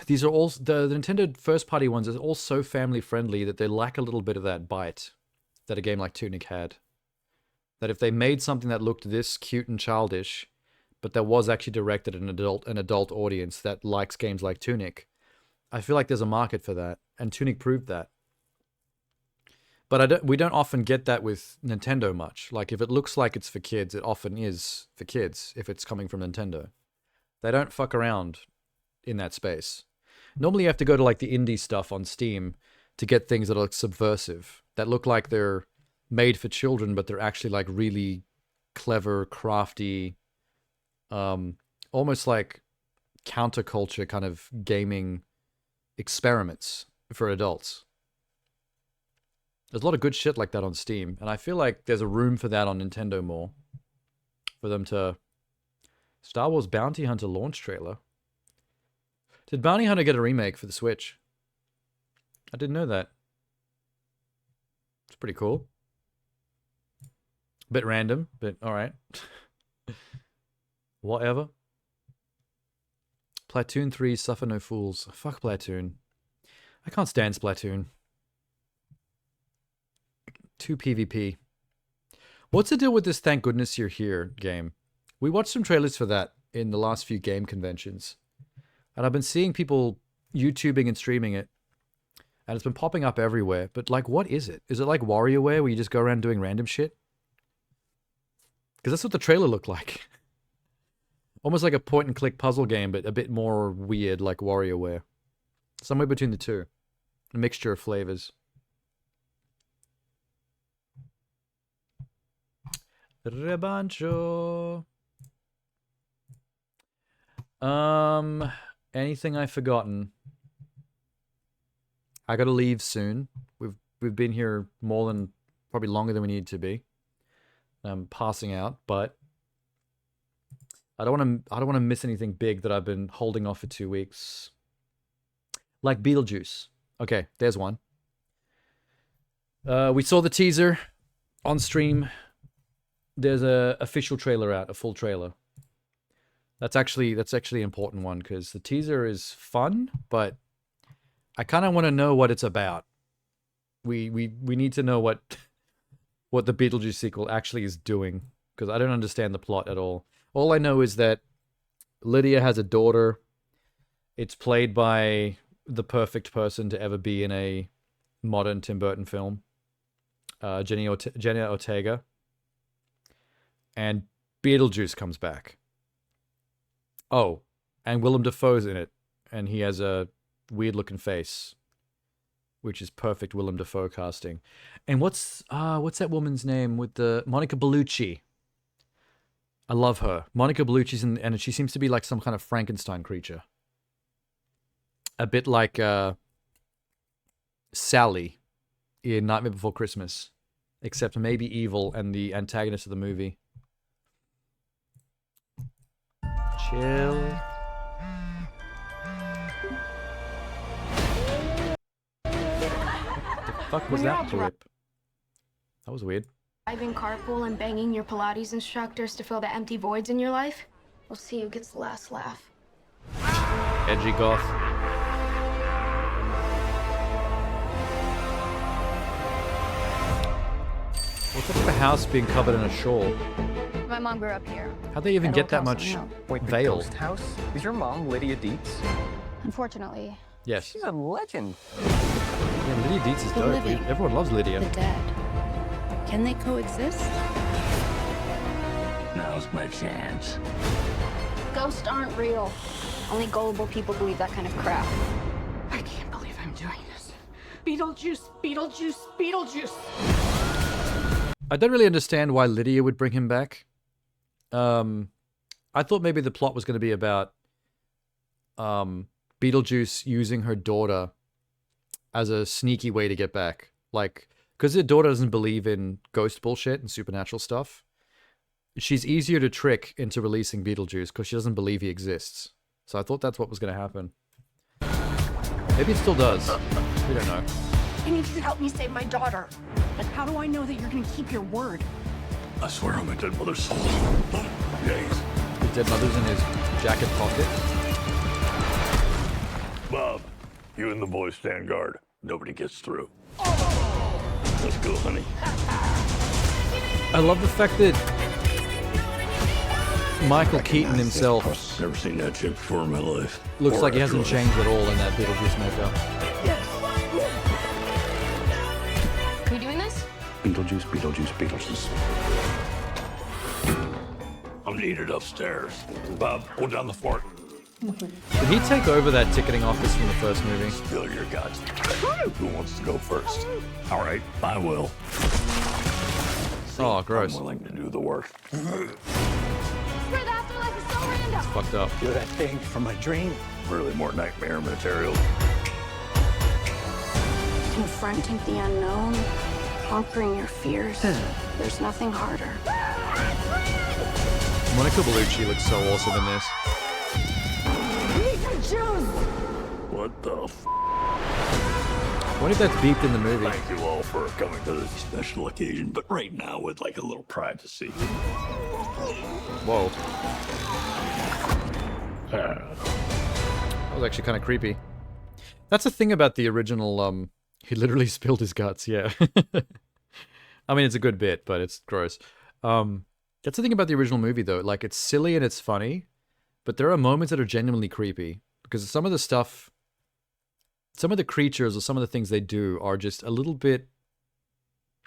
these are all, the Nintendo first-party ones are all so family-friendly that they lack a little bit of that bite that a game like Tunic had. That if they made something that looked this cute and childish, but that was actually directed at an adult audience that likes games like Tunic, I feel like there's a market for that, and Tunic proved that. But we don't often get that with Nintendo much. Like, if it looks like it's for kids, it often is for kids, if it's coming from Nintendo. They don't fuck around in that space. Normally you have to go to, like, the indie stuff on Steam to get things that are subversive, that look like they're made for children, but they're actually, like, really clever, crafty, almost like counterculture kind of gaming experiments for adults. There's a lot of good shit like that on Steam, and I feel like there's a room for that on Nintendo more. For them to... Star Wars Bounty Hunter launch trailer. Did Bounty Hunter get a remake for the Switch? I didn't know that. It's pretty cool. Bit random, but alright. Whatever. Splatoon 3, Suffer No Fools. Fuck Splatoon. I can't stand Splatoon. 2 PvP. What's the deal with this Thank Goodness You're Here game? We watched some trailers for that in the last few game conventions. And I've been seeing people YouTubing and streaming it. And it's been popping up everywhere. But, like, what is it? Is it like WarioWare where you just go around doing random shit? Because that's what the trailer looked like. Almost like a point-and-click puzzle game, but a bit more weird like WarioWare. Somewhere between the two. A mixture of flavors. Rebancho. Anything I've forgotten? I gotta leave soon. We've been here more than, probably longer than we need to be. I'm passing out, but I don't want to miss anything big that I've been holding off for 2 weeks. Like Beetlejuice. Okay, there's one. We saw the teaser on stream. There's a official trailer out, a full trailer. That's actually an important one because the teaser is fun, but I kind of want to know what it's about. We need to know what the Beetlejuice sequel actually is doing because I don't understand the plot at all. All I know is that Lydia has a daughter. It's played by the perfect person to ever be in a modern Tim Burton film. Jenna Ortega. And Beetlejuice comes back. Oh, and Willem Dafoe's in it. And he has a weird-looking face, which is perfect Willem Dafoe casting. And what's that woman's name with the... Monica Bellucci. I love her. Monica Bellucci's in... And she seems to be like some kind of Frankenstein creature. A bit like Sally in Nightmare Before Christmas. Except maybe evil and the antagonist of the movie. Chill. What the fuck was that blip? That was weird. Driving carpool and banging your Pilates instructors to fill the empty voids in your life? We'll see who gets the last laugh. Edgy goth. What's up with the house being covered in a shawl? My mom grew up here. How'd they even get that much veil? Ghost house? Is your mom Lydia Dietz? Unfortunately. Yes. She's a legend. Yeah, Lydia Dietz is The dope. living, Everyone loves Lydia. The dead. Can they coexist? Now's my chance. Ghosts aren't real. Only gullible people believe that kind of crap. Beetlejuice, Beetlejuice, Beetlejuice. I don't really understand why Lydia would bring him back. I thought maybe the plot was going to be about Beetlejuice using her daughter as a sneaky way to get back. Like, because her daughter doesn't believe in ghost bullshit and supernatural stuff, she's easier to trick into releasing Beetlejuice because she doesn't believe he exists. So I thought that's what was going to happen. Maybe it still does. We don't know. I need you to help me save my daughter. But how do I know that you're going to keep your word? I swear on my dead mother's soul. Days. His dead mother's in his jacket pocket. Bob, you and the boys stand guard. Nobody gets through. Let's go, honey. I love the fact that Michael Keaton himself Never seen that chick before in my life. looks Or like he hasn't after changed at all in that Beetlejuice makeup. Are we doing this? Beetlejuice, Beetlejuice, Beetlejuice. I'm needed upstairs. Bob, hold down the fort. Did he take over that ticketing office from the first movie? Spill your guts. Who wants to go first? All right, I will. Oh, gross. I'm willing to do the work. It's fucked up. Do that thing from my dream. Really more nightmare material. Confronting the unknown, conquering your fears. There's nothing harder. Monica Bellucci looks so awesome in this. What the f? What if that's beeped in the movie? Thank you all for coming to this special occasion, but right now with like a little privacy. Whoa. That was actually kind of creepy. That's the thing about the original, he literally spilled his guts, yeah. I mean, it's a good bit, but it's gross. That's the thing about the original movie, though. Like, it's silly and it's funny, but there are moments that are genuinely creepy. Because some of the stuff, some of the creatures or some of the things they do are just a little bit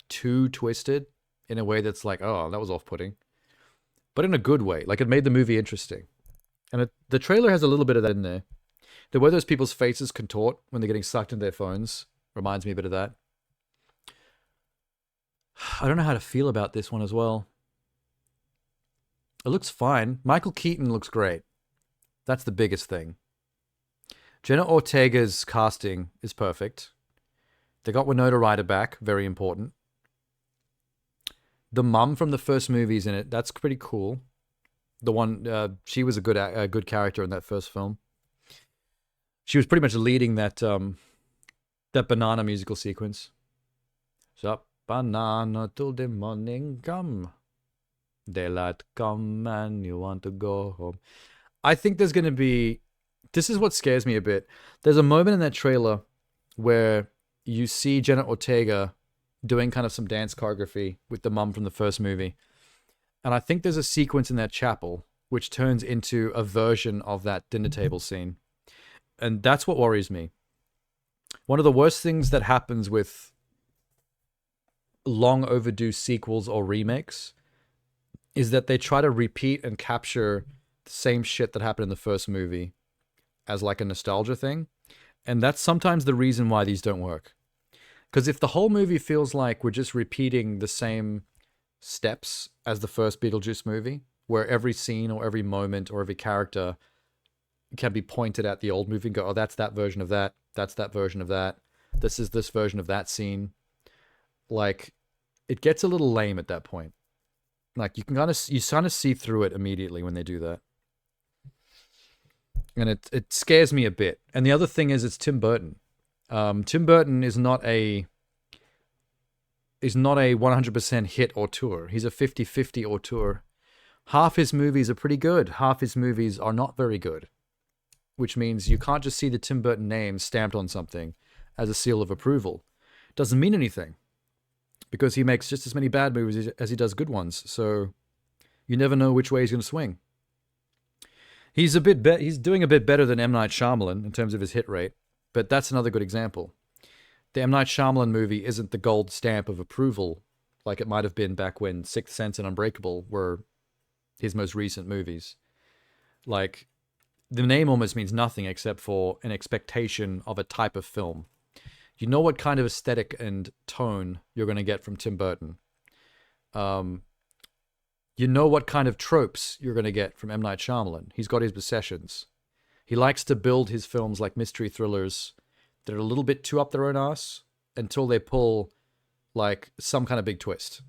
too twisted in a way that's like, oh, that was off-putting. But in a good way. Like, it made the movie interesting. And the trailer has a little bit of that in there. The way those people's faces contort when they're getting sucked into their phones reminds me a bit of that. I don't know how to feel about this one as well. It looks fine. Michael Keaton looks great. That's the biggest thing. Jenna Ortega's casting is perfect. They got Winona Ryder back, very important. The mum from the first movie's in it. That's pretty cool. The one, she was a good character in that first film. She was pretty much leading that that banana musical sequence. Sup, banana till the morning come. Daylight come and you want to go home. I think there's going to be... This is what scares me a bit. There's a moment in that trailer where you see Jenna Ortega doing kind of some dance choreography with the mum from the first movie. And I think there's a sequence in that chapel which turns into a version of that dinner table scene. And that's what worries me. One of the worst things that happens with long overdue sequels or remakes is that they try to repeat and capture the same shit that happened in the first movie as like a nostalgia thing. And that's sometimes the reason why these don't work. Because if the whole movie feels like we're just repeating the same steps as the first Beetlejuice movie, where every scene or every moment or every character can be pointed at the old movie and go, oh, that's that version of that. That's that version of that. This is this version of that scene. Like, it gets a little lame at that point. Like, you kind of see through it immediately when they do that. And it scares me a bit. And the other thing is, it's Tim Burton. Tim Burton is not a 100% hit auteur. He's a 50-50 auteur. Half his movies are pretty good. Half his movies are not very good. Which means you can't just see the Tim Burton name stamped on something as a seal of approval. It doesn't mean anything. Because he makes just as many bad movies as he does good ones. So you never know which way he's going to swing. He's doing a bit better than M. Night Shyamalan in terms of his hit rate. But that's another good example. The M. Night Shyamalan movie isn't the gold stamp of approval like it might have been back when Sixth Sense and Unbreakable were his most recent movies. Like, the name almost means nothing except for an expectation of a type of film. You know what kind of aesthetic and tone you're going to get from Tim Burton. You know what kind of tropes you're going to get from M. Night Shyamalan. He's got his obsessions. He likes to build his films like mystery thrillers that are a little bit too up their own ass until they pull like some kind of big twist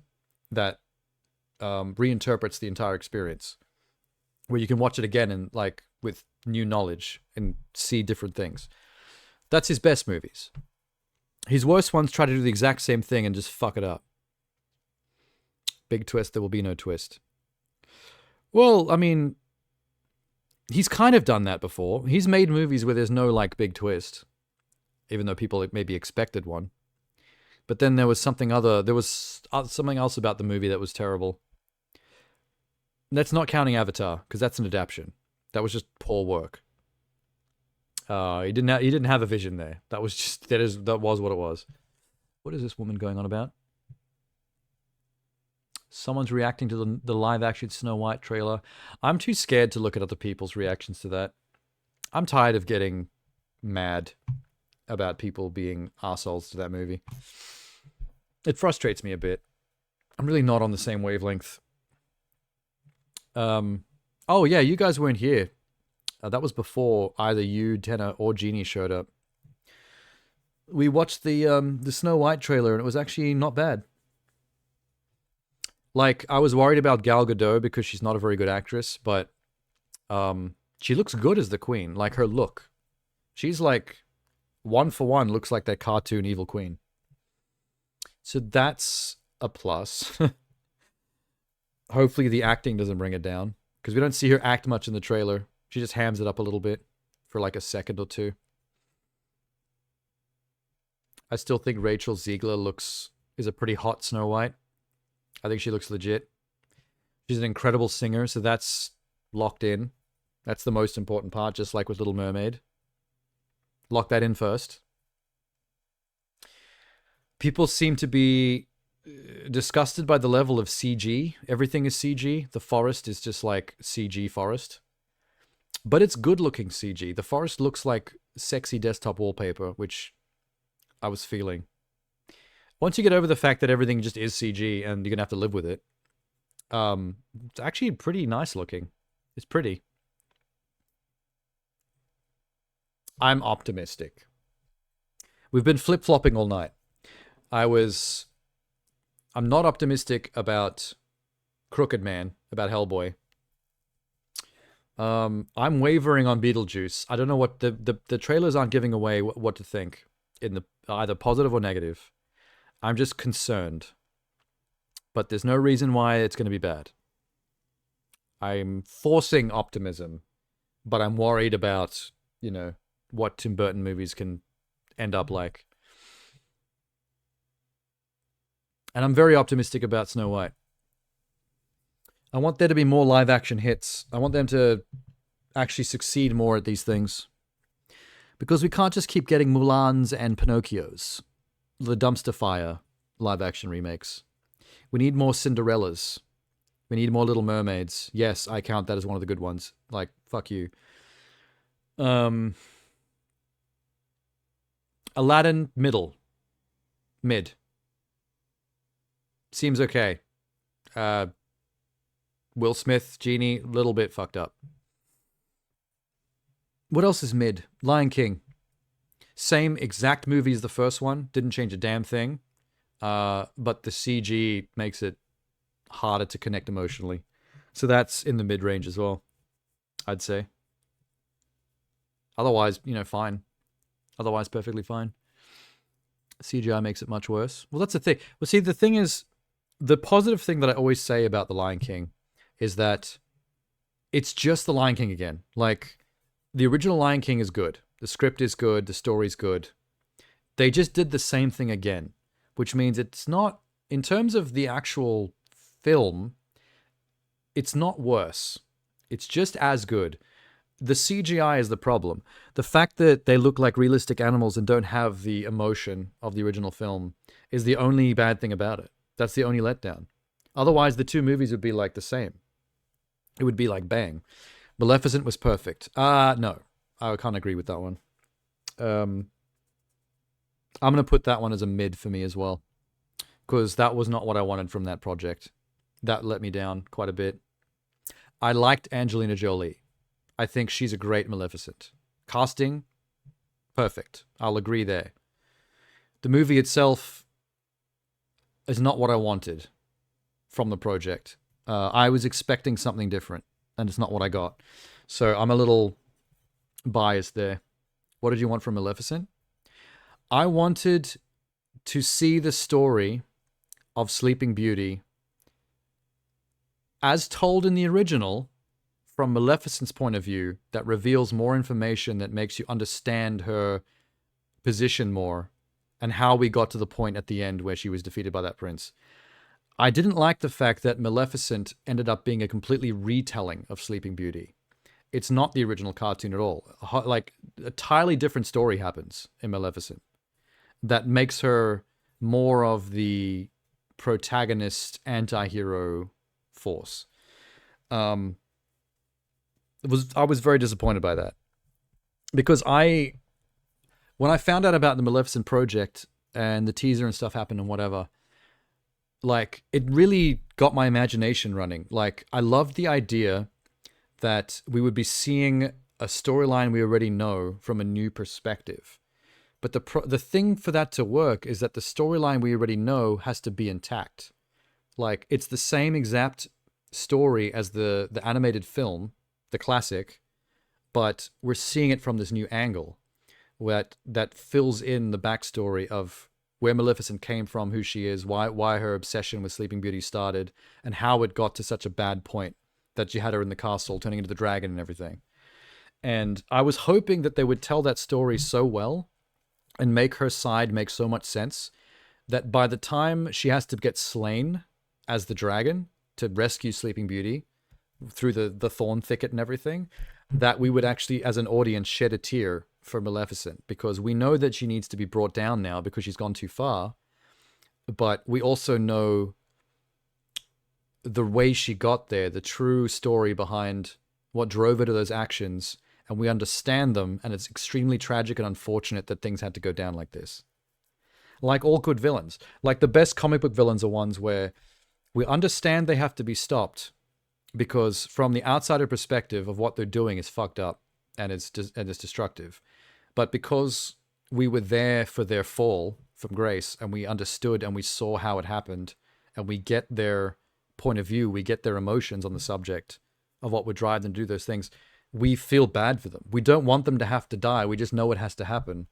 that reinterprets the entire experience, where you can watch it again and like with new knowledge and see different things. That's his best movies. His worst ones try to do the exact same thing and just fuck it up. Big twist, there will be no twist. Well, I mean, he's kind of done that before. He's made movies where there's no like big twist, even though people maybe expected one. But then there was something else about the movie that was terrible. That's not counting Avatar, because that's an adaptation. That was just poor work. He didn't have a vision there. That was what it was. What is this woman going on about? Someone's reacting to the live-action Snow White trailer. I'm too scared to look at other people's reactions to that. I'm tired of getting mad about people being assholes to that movie. It frustrates me a bit. I'm really not on the same wavelength. Oh yeah, you guys weren't here. That was before either you, Tenor, or Jeannie showed up. We watched the Snow White trailer, and it was actually not bad. Like, I was worried about Gal Gadot because she's not a very good actress, but she looks good as the Queen. Like, her look. She's like, one for one, looks like that cartoon Evil Queen. So that's a plus. Hopefully the acting doesn't bring it down, because we don't see her act much in the trailer. She just hams it up a little bit for like a second or two. I still think Rachel Zegler is a pretty hot Snow White. I think she looks legit. She's an incredible singer, so that's locked in. That's the most important part, just like with Little Mermaid. Lock that in first. People seem to be disgusted by the level of CG. Everything is CG. The forest is just like CG forest. But it's good-looking CG. The forest looks like sexy desktop wallpaper, which I was feeling. Once you get over the fact that everything just is CG and you're going to have to live with it, it's actually pretty nice looking. It's pretty. I'm optimistic. We've been flip-flopping all night. I'm not optimistic about Crooked Man, about Hellboy. I'm wavering on Beetlejuice. I don't know what the trailers aren't giving away what to think in the either positive or negative. I'm just concerned. But there's no reason why it's going to be bad. I'm forcing optimism, but I'm worried about, what Tim Burton movies can end up like. And I'm very optimistic about Snow White. I want there to be more live-action hits. I want them to actually succeed more at these things. Because we can't just keep getting Mulans and Pinocchios. The dumpster fire live-action remakes. We need more Cinderellas. We need more Little Mermaids. Yes, I count that as one of the good ones. Like, fuck you. Aladdin, mid. Seems okay. Will Smith, Genie, little bit fucked up. What else is mid? Lion King. Same exact movie as the first one. Didn't change a damn thing. But the CG makes it harder to connect emotionally. So that's in the mid-range as well, I'd say. Otherwise, fine. Otherwise, perfectly fine. CGI makes it much worse. Well, that's the thing. Well, see, the thing is, the positive thing that I always say about The Lion King is that it's just The Lion King again. Like, the original Lion King is good. The script is good. The story's good. They just did the same thing again, which means it's not, in terms of the actual film, it's not worse. It's just as good. The CGI is the problem. The fact that they look like realistic animals and don't have the emotion of the original film is the only bad thing about it. That's the only letdown. Otherwise, the two movies would be like the same. It would be like bang. Maleficent was perfect. No, I can't agree with that one. I'm going to put that one as a mid for me as well. Because that was not what I wanted from that project. That let me down quite a bit. I liked Angelina Jolie. I think she's a great Maleficent. Casting, perfect. I'll agree there. The movie itself is not what I wanted from the project. I was expecting something different, and it's not what I got. So I'm a little biased there. What did you want from Maleficent? I wanted to see the story of Sleeping Beauty as told in the original from Maleficent's point of view, that reveals more information, that makes you understand her position more, and how we got to the point at the end where she was defeated by that prince. I didn't like the fact that Maleficent ended up being a completely retelling of Sleeping Beauty. It's not the original cartoon at all. Like, a entirely different story happens in Maleficent that makes her more of the protagonist anti-hero force. I was very disappointed by that, because when I found out about the Maleficent project and the teaser and stuff happened and whatever, like, it really got my imagination running. Like, I loved the idea that we would be seeing a storyline we already know from a new perspective. But the thing for that to work is that the storyline we already know has to be intact. Like, it's the same exact story as the animated film, the classic, but we're seeing it from this new angle that fills in the backstory of where Maleficent came from, who she is, why her obsession with Sleeping Beauty started, and how it got to such a bad point that you had her in the castle turning into the dragon and everything. And I was hoping that they would tell that story so well and make her side make so much sense that by the time she has to get slain as the dragon to rescue Sleeping Beauty through the thorn thicket and everything, that we would actually, as an audience, shed a tear for Maleficent, because we know that she needs to be brought down now because she's gone too far. But we also know the way she got there, the true story behind what drove her to those actions, and we understand them, and it's extremely tragic and unfortunate that things had to go down like this. Like all good villains. Like, the best comic book villains are ones where we understand they have to be stopped, because from the outsider perspective of what they're doing is fucked up and it's destructive. But because we were there for their fall from grace, and we understood and we saw how it happened, and we get their point of view, we get their emotions on the subject of what would drive them to do those things, we feel bad for them. We don't want them to have to die. We just know it has to happen.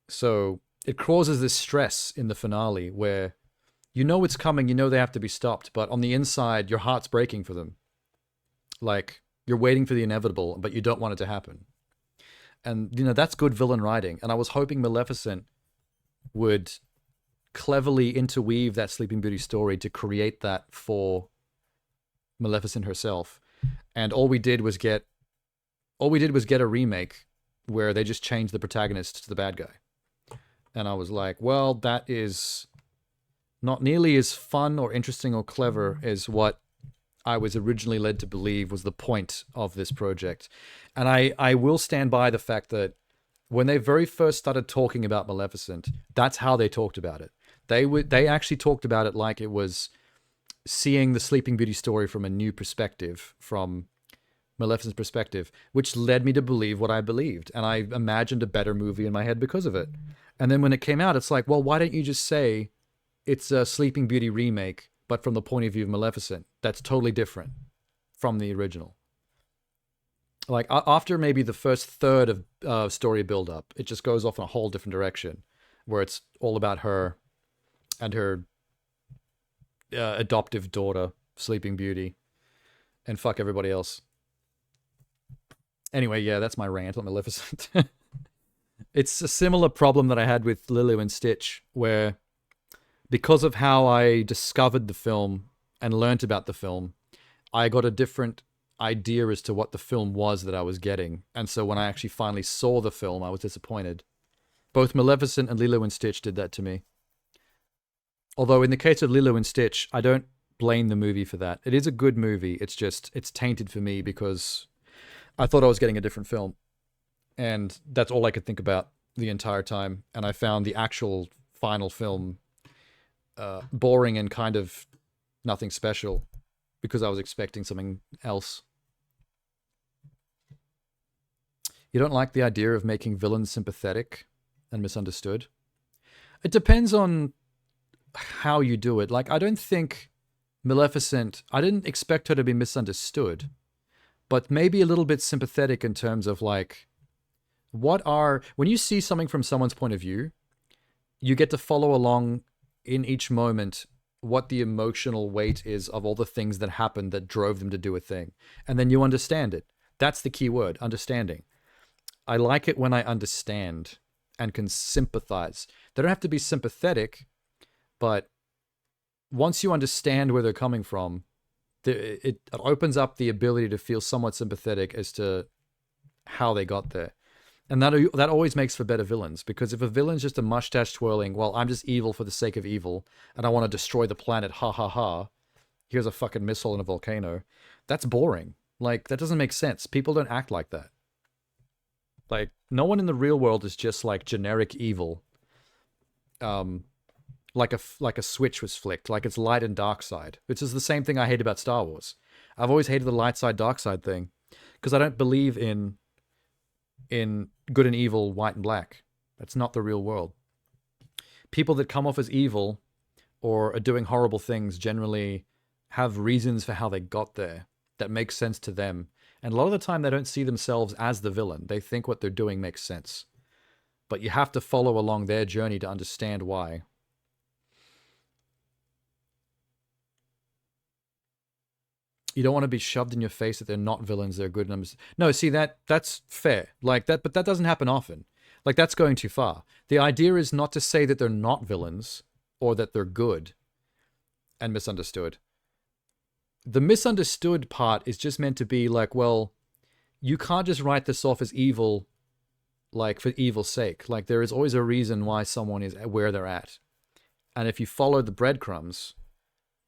So it causes this stress in the finale where you know it's coming, you know they have to be stopped, but on the inside, your heart's breaking for them. Like, you're waiting for the inevitable, but you don't want it to happen. And, you know, that's good villain writing. And I was hoping Maleficent would cleverly interweave that Sleeping Beauty story to create that for Maleficent herself. And all we did was get a remake where they just changed the protagonist to the bad guy. And I was like, well, that is not nearly as fun or interesting or clever as what I was originally led to believe was the point of this project. And I will stand by the fact that when they very first started talking about Maleficent, that's how they talked about it. They actually talked about it like it was seeing the Sleeping Beauty story from a new perspective, from Maleficent's perspective, which led me to believe what I believed. And I imagined a better movie in my head because of it. And then when it came out, it's like, well, why don't you just say it's a Sleeping Beauty remake, but from the point of view of Maleficent? That's totally different from the original. Like, after maybe the first third of story build-up, it just goes off in a whole different direction, where it's all about her and her adoptive daughter, Sleeping Beauty, and fuck everybody else. Anyway, yeah, that's my rant on Maleficent. It's a similar problem that I had with Lilo and Stitch, where because of how I discovered the film and learnt about the film, I got a different idea as to what the film was that I was getting. And so when I actually finally saw the film, I was disappointed. Both Maleficent and Lilo and Stitch did that to me. Although in the case of Lilo and Stitch, I don't blame the movie for that. It is a good movie. It's just, it's tainted for me because I thought I was getting a different film. And that's all I could think about the entire time, and I found the actual final film boring and kind of nothing special because I was expecting something else. You don't like the idea of making villains sympathetic and misunderstood? It depends on how you do it. Like, I don't think Maleficent, I didn't expect her to be misunderstood, but maybe a little bit sympathetic in terms of like, when you see something from someone's point of view, you get to follow along in each moment what the emotional weight is of all the things that happened that drove them to do a thing. And then you understand it. That's the key word, understanding. I like it when I understand and can sympathize. They don't have to be sympathetic, but once you understand where they're coming from, it opens up the ability to feel somewhat sympathetic as to how they got there. And that always makes for better villains, because if a villain's just a mustache twirling, well, I'm just evil for the sake of evil, and I want to destroy the planet, ha ha ha, here's a fucking missile in a volcano, that's boring. Like, that doesn't make sense. People don't act like that. Like, no one in the real world is just like generic evil. Like a switch was flicked, like it's light and dark side, which is the same thing I hate about Star Wars. I've always hated the light side, dark side thing, because I don't believe in good and evil, white and black. That's not the real world. People that come off as evil or are doing horrible things generally have reasons for how they got there that make sense to them. And a lot of the time, they don't see themselves as the villain. They think what they're doing makes sense. But you have to follow along their journey to understand why. You don't want to be shoved in your face that they're not villains, they're good. No, see, that's fair. Like that, but that doesn't happen often. Like, that's going too far. The idea is not to say that they're not villains or that they're good and misunderstood. The misunderstood part is just meant to be like, well, you can't just write this off as evil, like, for evil's sake. Like, there is always a reason why someone is where they're at. And if you follow the breadcrumbs,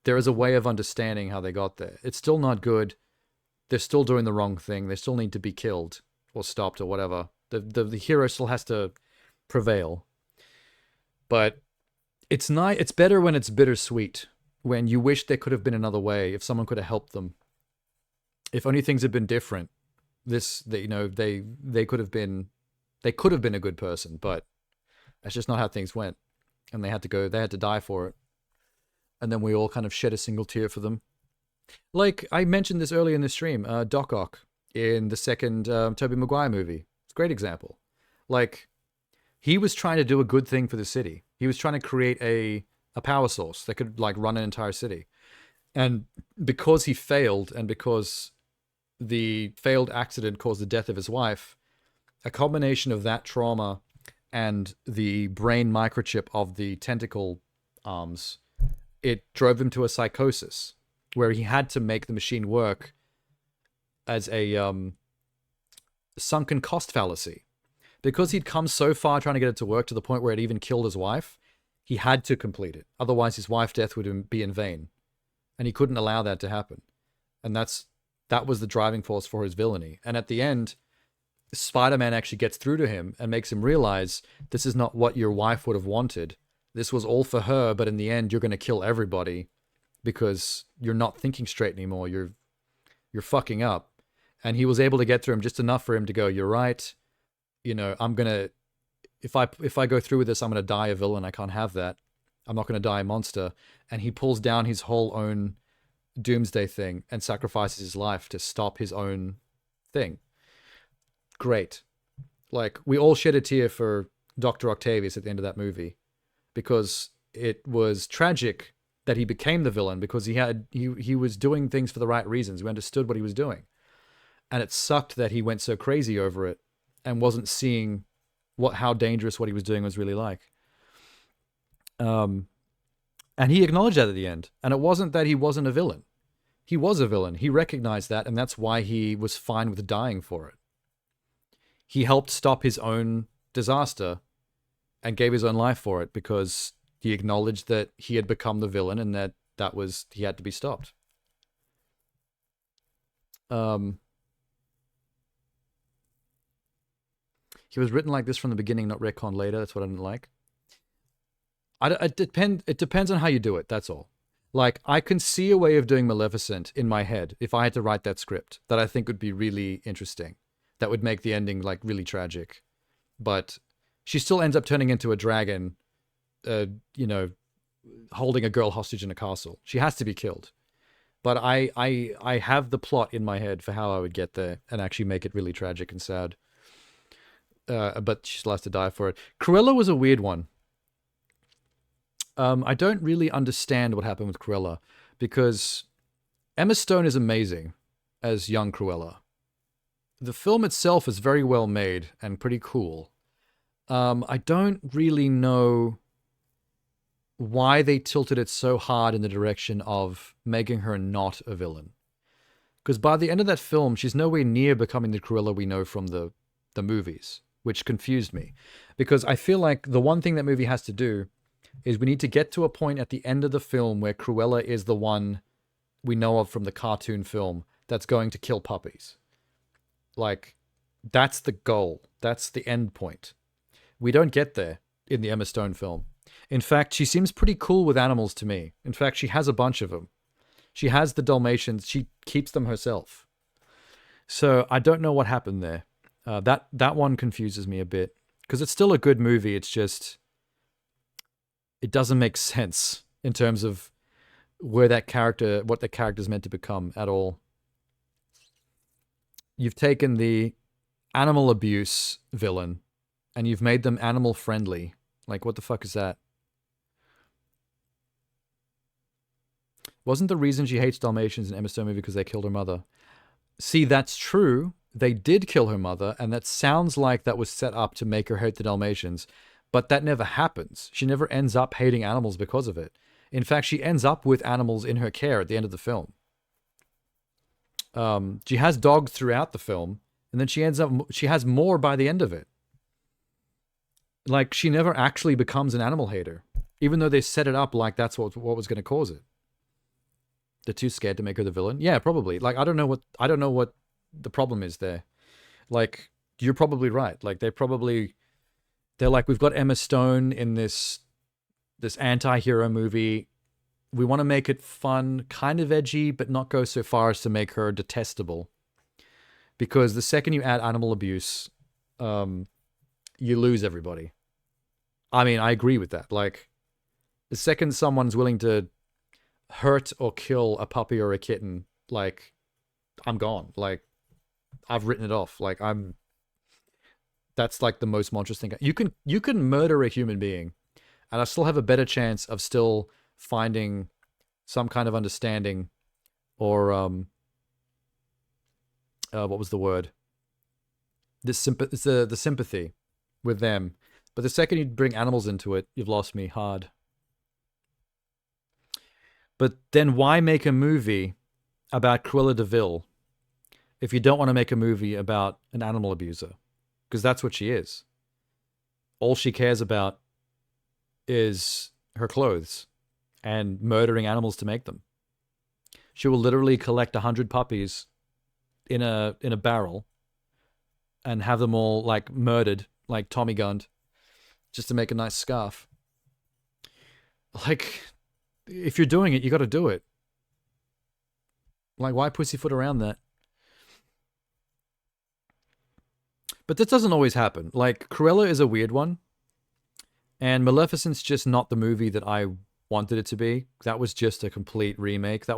there is a way of understanding how they got there. It's still not good. They're still doing the wrong thing. They still need to be killed or stopped or whatever. The hero still has to prevail. But it's better when it's bittersweet, when you wish there could have been another way, if someone could have helped them. If only things had been different, they could have been a good person, but that's just not how things went. And they had to die for it. And then we all kind of shed a single tear for them. Like, I mentioned this earlier in the stream, Doc Ock in the second Tobey Maguire movie. It's a great example. Like, he was trying to do a good thing for the city. He was trying to create a power source that could, like, run an entire city. And because he failed, and because the failed accident caused the death of his wife, a combination of that trauma and the brain microchip of the tentacle arms, it drove him to a psychosis where he had to make the machine work as a sunken cost fallacy. Because he'd come so far trying to get it to work to the point where it even killed his wife, he had to complete it. Otherwise, his wife's death would be in vain. And he couldn't allow that to happen. And that was the driving force for his villainy. And at the end, Spider-Man actually gets through to him and makes him realize this is not what your wife would have wanted. This was all for her, but in the end, you're going to kill everybody because you're not thinking straight anymore. You're fucking up. And he was able to get through him just enough for him to go, you're right. I'm going to, if I go through with this, I'm going to die a villain. I can't have that. I'm not going to die a monster. And he pulls down his whole own doomsday thing and sacrifices his life to stop his own thing. Great. Like, we all shed a tear for Dr. Octavius at the end of that movie because it was tragic that he became the villain because he was doing things for the right reasons. We understood what he was doing. And it sucked that he went so crazy over it and wasn't seeing how dangerous what he was doing was really like. And he acknowledged that at the end. And it wasn't that he wasn't a villain. He was a villain. He recognized that, and that's why he was fine with dying for it. He helped stop his own disaster and gave his own life for it because he acknowledged that he had become the villain and that he had to be stopped. he was written like this from the beginning, not retcon later. That's what I didn't like. It depends on how you do it, that's all. Like, I can see a way of doing Maleficent in my head if I had to write that script that I think would be really interesting. That would make the ending, like, really tragic. But she still ends up turning into a dragon, you know, holding a girl hostage in a castle. She has to be killed. But I have the plot in my head for how I would get there and actually make it really tragic and sad. But she still has to die for it. Cruella was a weird one. I don't really understand what happened with Cruella, because Emma Stone is amazing as young Cruella. The film itself is very well made and pretty cool. I don't really know why they tilted it so hard in the direction of making her not a villain. Because by the end of that film, she's nowhere near becoming the Cruella we know from the movies, which confused me. Because I feel like the one thing that movie has to do is we need to get to a point at the end of the film where Cruella is the one we know of from the cartoon film that's going to kill puppies. Like, that's the goal. That's the end point. We don't get there in the Emma Stone film. In fact, she seems pretty cool with animals to me. In fact, she has a bunch of them. She has the Dalmatians. She keeps them herself. So I don't know what happened there. That one confuses me a bit, because it's still a good movie. It's just, it doesn't make sense in terms of where that character, what the character's meant to become at all. You've taken the animal abuse villain and you've made them animal friendly. Like, what the fuck is that? Wasn't the reason she hates Dalmatians in Emma Stone movie because they killed her mother? See, that's true. They did kill her mother, and that sounds like that was set up to make her hate the Dalmatians, but that never happens. She never ends up hating animals because of it. In fact, she ends up with animals in her care at the end of the film. She has dogs throughout the film, and then she has more by the end of it. Like, she never actually becomes an animal hater, even though they set it up like that's what was going to cause it. They're too scared to make her the villain. Yeah, probably. Like, I don't know what the problem is there. Like, you're probably right. Like, they're like, we've got Emma Stone in this anti-hero movie. We want to make it fun, kind of edgy, but not go so far as to make her detestable. Because the second you add animal abuse, you lose everybody. I mean, I agree with that. Like, the second someone's willing to hurt or kill a puppy or a kitten, like, I'm gone. Like, I've written it off. Like, that's like the most monstrous thing. You can murder a human being, and I still have a better chance of still finding some kind of understanding, or what was the word? The sympathy with them. But the second you bring animals into it, you've lost me hard. But then why make a movie about Cruella de Vil if you don't want to make a movie about an animal abuser? Because that's what she is. All she cares about is her clothes and murdering animals to make them. She will literally collect 100 puppies in a barrel and have them all, like, murdered, like Tommy gunned, just to make a nice scarf. Like, if you're doing it, you got to do it. Like, why pussyfoot around that? But this doesn't always happen. Like, Cruella is a weird one. And Maleficent's just not the movie that I wanted it to be. That was just a complete remake. That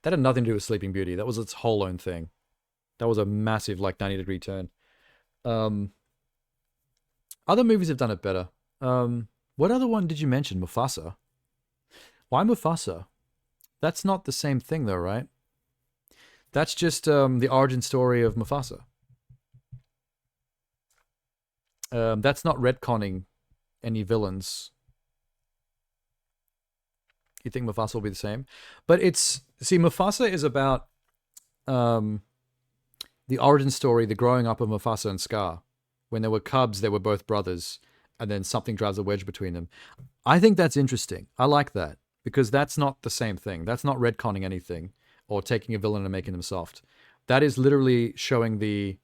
had nothing to do with Sleeping Beauty. That was its whole own thing. That was a massive, like, 90-degree turn. Other movies have done it better. What other one did you mention? Mufasa? Why Mufasa? That's not the same thing, though, right? That's just the origin story of Mufasa. That's not retconning any villains. You think Mufasa will be the same? But Mufasa is about the origin story, the growing up of Mufasa and Scar. When they were cubs, they were both brothers, and then something drives a wedge between them. I think that's interesting. I like that, because that's not the same thing. That's not retconning anything or taking a villain and making them soft. That is literally showing the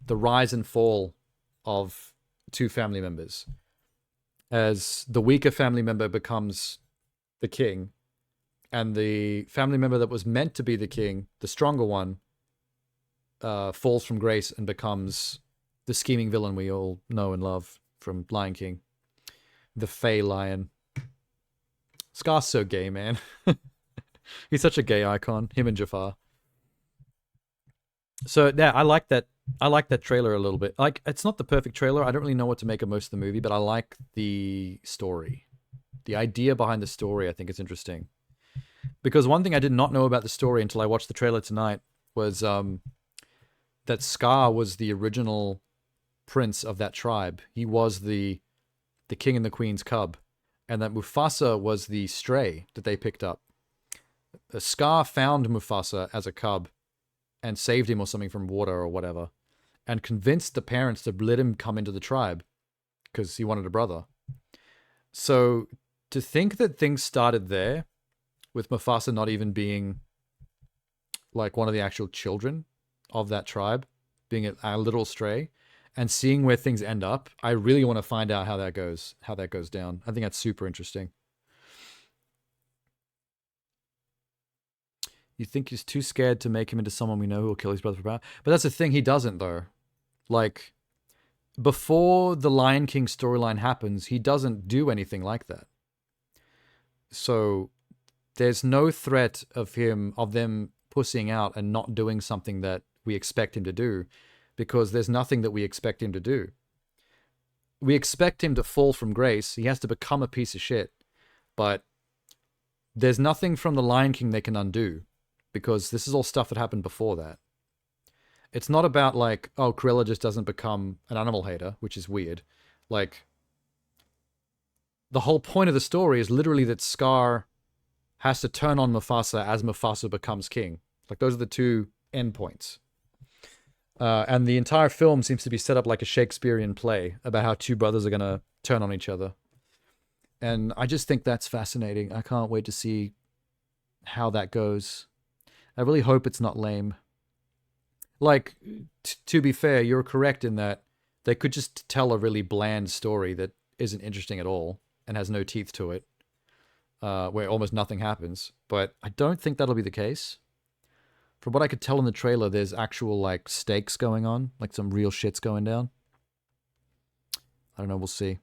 rise and fall of two family members. As the weaker family member becomes the king, and the family member that was meant to be the king, the stronger one, falls from grace and becomes the scheming villain we all know and love from Lion King. The Fey Lion. Scar's so gay, man. He's such a gay icon. Him and Jafar. So yeah, I like that. I like that trailer a little bit. Like, it's not the perfect trailer. I don't really know what to make of most of the movie, but I like the story. The idea behind the story, I think, is interesting. Because one thing I did not know about the story until I watched the trailer tonight was that Scar was the original prince of that tribe. He was the king and the queen's cub. And that Mufasa was the stray that they picked up. Scar found Mufasa as a cub and saved him or something from water or whatever, and convinced the parents to let him come into the tribe because he wanted a brother. So to think that things started there, with Mufasa not even being like one of the actual children of that tribe, being a literal stray, and seeing where things end up, I really want to find out how that goes down. I think that's super interesting. You think he's too scared to make him into someone we know who will kill his brother for power? But that's the thing, he doesn't, though. Like, before the Lion King storyline happens, he doesn't do anything like that. So, there's no threat of them pussying out and not doing something that we expect him to do, because there's nothing that we expect him to do. We expect him to fall from grace. He has to become a piece of shit. But there's nothing from the Lion King they can undo, because this is all stuff that happened before that. It's not about like, oh, Cruella just doesn't become an animal hater, which is weird. Like, the whole point of the story is literally that Scar has to turn on Mufasa as Mufasa becomes king. Like, those are the two endpoints. And the entire film seems to be set up like a Shakespearean play about how two brothers are going to turn on each other. And I just think that's fascinating. I can't wait to see how that goes. I really hope it's not lame. Like, to be fair, you're correct in that they could just tell a really bland story that isn't interesting at all and has no teeth to it, where almost nothing happens. But I don't think that'll be the case. From what I could tell in the trailer, there's actual, like, stakes going on. Like, some real shit's going down. I don't know, we'll see.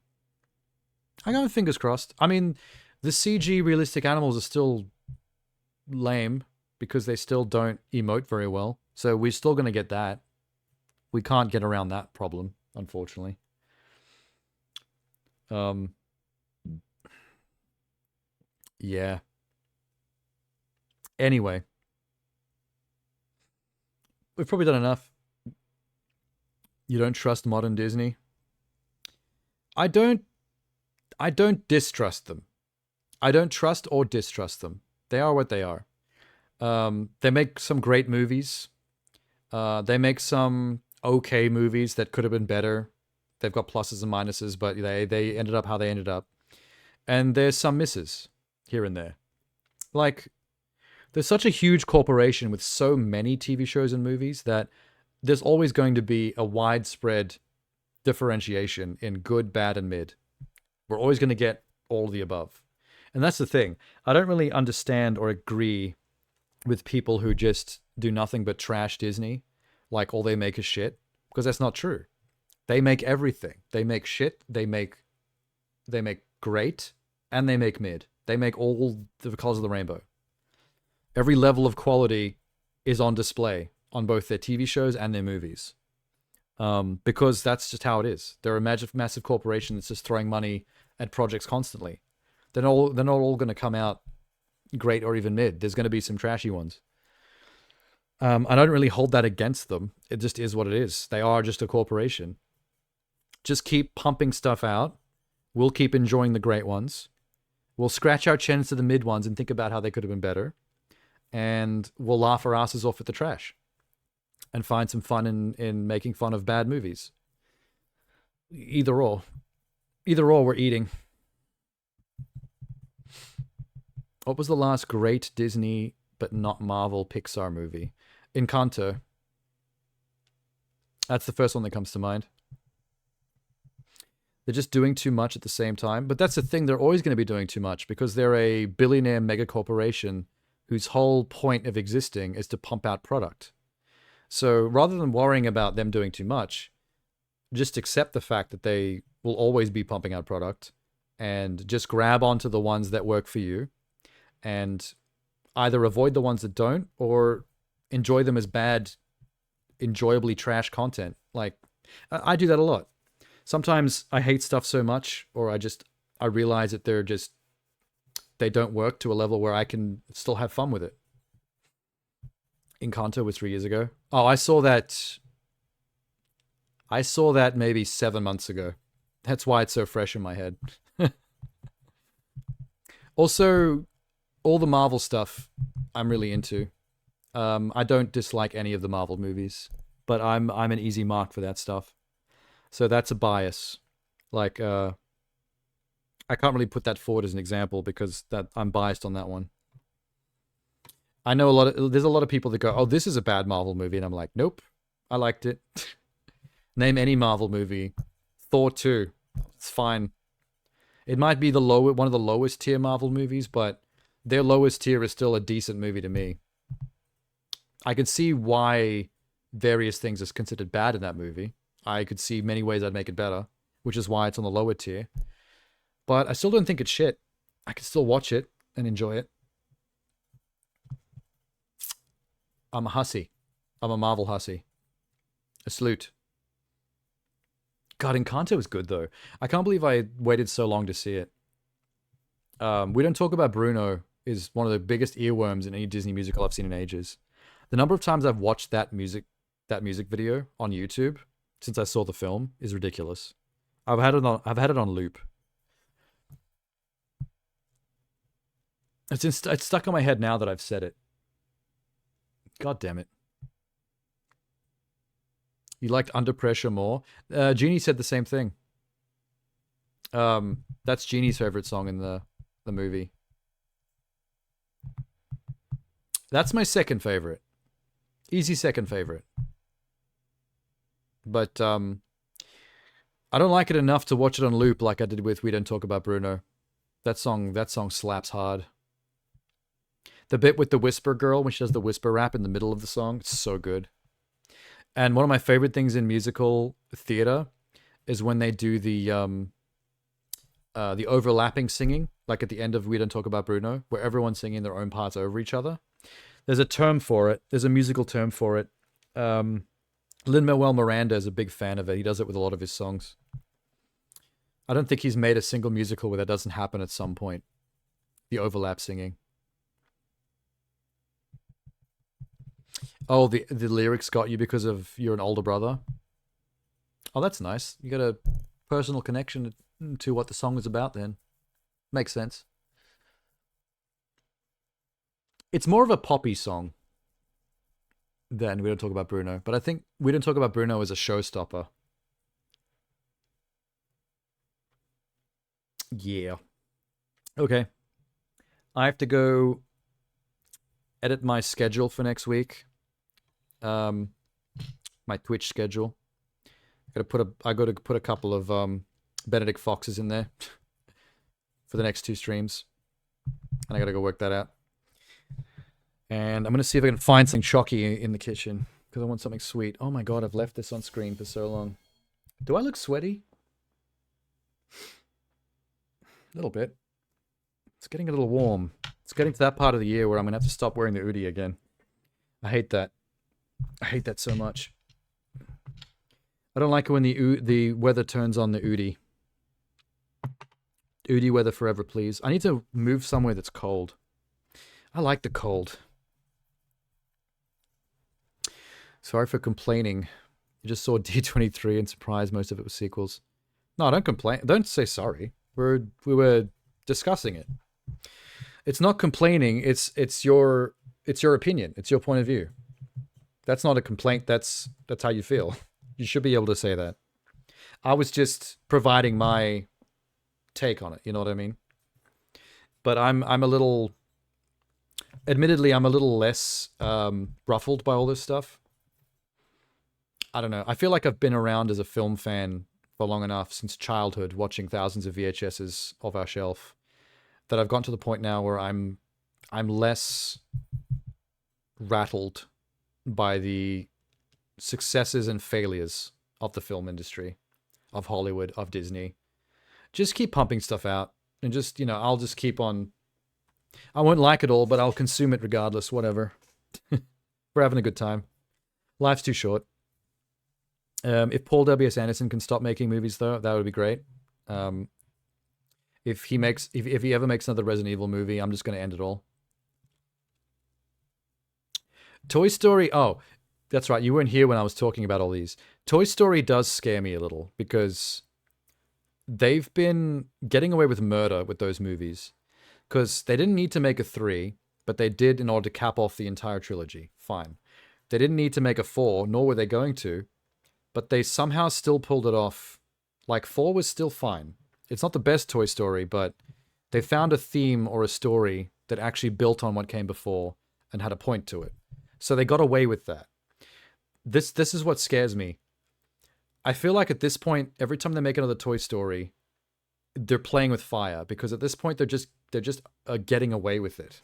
I got my fingers crossed. I mean, the CG realistic animals are still lame because they still don't emote very well. So we're still going to get that. We can't get around that problem, unfortunately. Yeah. Anyway. We've probably done enough. You don't trust modern Disney? I don't distrust them. I don't trust or distrust them. They are what they are. They make some great movies. They make some okay movies that could have been better. They've got pluses and minuses, but they ended up how they ended up. And there's some misses here and there. Like, there's such a huge corporation with so many TV shows and movies that there's always going to be a widespread differentiation in good, bad, and mid. We're always going to get all of the above. And that's the thing. I don't really understand or agree with people who just do nothing but trash Disney, like all they make is shit, because that's not true. They make everything. They make shit, they make great, and they make mid. They make all the colors of the rainbow. Every level of quality is on display on both their TV shows and their movies. Because that's just how it is. They're a massive corporation that's just throwing money at projects constantly. They're not all going to come out great or even mid. There's going to be some trashy ones. I don't really hold that against them. It just is what it is. They are just a corporation. Just keep pumping stuff out. We'll keep enjoying the great ones. We'll scratch our chins to the mid ones and think about how they could have been better. And we'll laugh our asses off at the trash. And find some fun in making fun of bad movies. Either or. Either or, we're eating. What was the last great Disney, but not Marvel, Pixar movie? Encanto. That's the first one that comes to mind. They're just doing too much at the same time. But that's the thing, they're always going to be doing too much because they're a billionaire mega corporation whose whole point of existing is to pump out product. So rather than worrying about them doing too much, just accept the fact that they will always be pumping out product and just grab onto the ones that work for you and either avoid the ones that don't or enjoy them as bad, enjoyably trash content. Like, I do that a lot. Sometimes I hate stuff so much, or I realize that they don't work to a level where I can still have fun with it. Encanto was 3 years ago. Oh, I saw that maybe 7 months ago. That's why it's so fresh in my head. Also, all the Marvel stuff I'm really into. I don't dislike any of the Marvel movies, but I'm an easy mark for that stuff. So that's a bias. Like, I can't really put that forward as an example because I'm biased on that one. I know there's a lot of people that go, oh, this is a bad Marvel movie. And I'm like, nope, I liked it. Name any Marvel movie. Thor 2. It's fine. It might be one of the lowest tier Marvel movies, but their lowest tier is still a decent movie to me. I could see why various things is considered bad in that movie. I could see many ways I'd make it better, which is why it's on the lower tier. But I still don't think it's shit. I can still watch it and enjoy it. I'm a hussy. I'm a Marvel hussy. A salute. God, Encanto was good, though. I can't believe I waited so long to see it. We Don't Talk About Bruno is one of the biggest earworms in any Disney musical I've seen in ages. The number of times I've watched that music video on YouTube since I saw the film is ridiculous. I've had it on loop. It's stuck in my head now that I've said it. God damn it. You liked Under Pressure more? Jeannie said the same thing. That's Jeannie's favorite song in the movie. That's my second favorite. Easy second favorite. But I don't like it enough to watch it on loop like I did with We Don't Talk About Bruno. That song slaps hard. The bit with the Whisper Girl when she does the whisper rap in the middle of the song, it's so good. And one of my favorite things in musical theater is when they do the overlapping singing, like at the end of We Don't Talk About Bruno, where everyone's singing their own parts over each other. There's a term for it. There's a musical term for it. Lin-Manuel Miranda is a big fan of it. He does it with a lot of his songs. I don't think he's made a single musical where that doesn't happen at some point. The overlap singing. Oh, the lyrics got you because of you're an older brother? Oh, that's nice. You got a personal connection to what the song is about then. Makes sense. It's more of a poppy song than We Don't Talk About Bruno. But I think We Don't Talk About Bruno is a showstopper. Yeah. Okay. I have to go edit my schedule for next week. My Twitch schedule. I got to put a couple of Benedict Foxes in there for the next 2 streams. And I got to go work that out. And I'm going to see if I can find something shocky in the kitchen because I want something sweet. Oh my god, I've left this on screen for so long. Do I look sweaty? A little bit. It's getting a little warm. It's getting to that part of the year where I'm going to have to stop wearing the Oodie again. I hate that. I hate that so much. I don't like it when the weather turns on the Oodie. Oodie weather forever, please. I need to move somewhere that's cold. I like the cold. Sorry for complaining. I just saw D23 and surprised most of it was sequels. No, don't complain. Don't say sorry. We were discussing it. It's not complaining. It's your opinion. It's your point of view. That's not a complaint. That's how you feel. You should be able to say that. I was just providing my take on it. You know what I mean? But I'm a little. Admittedly, I'm a little less ruffled by all this stuff. I don't know. I feel like I've been around as a film fan for long enough since childhood, watching thousands of VHSs off our shelf, that I've gotten to the point now where I'm less rattled by the successes and failures of the film industry, of Hollywood, of Disney. Just keep pumping stuff out, and just, you know, I'll just keep on. I won't like it all, but I'll consume it regardless, whatever. We're having a good time. Life's too short. If Paul W.S. Anderson can stop making movies, though, that would be great. If he ever makes another Resident Evil movie, I'm just going to end it all. Toy Story. Oh, that's right. You weren't here when I was talking about all these. Toy Story does scare me a little because they've been getting away with murder with those movies. Because they didn't need to make a 3, but they did in order to cap off the entire trilogy. Fine. They didn't need to make a 4, nor were they going to, but they somehow still pulled it off. Like, 4 was still fine. It's not the best Toy Story, but they found a theme or a story that actually built on what came before and had a point to it. So they got away with that. This is what scares me. I feel like at this point, every time they make another Toy Story, they're playing with fire, because at this point they're just getting away with it.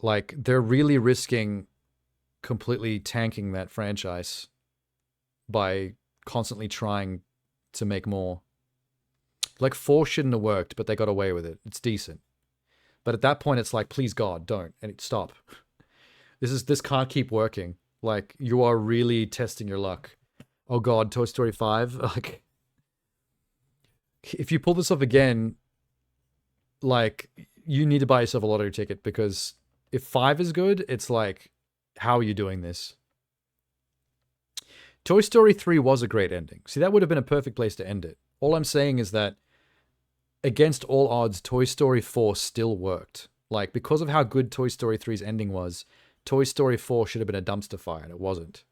Like, they're really risking completely tanking that franchise by constantly trying to make more. Like, 4 shouldn't have worked, but they got away with it. It's decent. But at that point, it's like, please God, don't. And stop. This can't keep working. Like, you are really testing your luck. Oh God, Toy Story 5? Like, if you pull this off again, like, you need to buy yourself a lottery ticket, because if 5 is good, it's like, how are you doing this? Toy Story 3 was a great ending. See, that would have been a perfect place to end it. All I'm saying is that, against all odds, Toy Story 4 still worked. Like, because of how good Toy Story 3's ending was, Toy Story 4 should have been a dumpster fire, and it wasn't.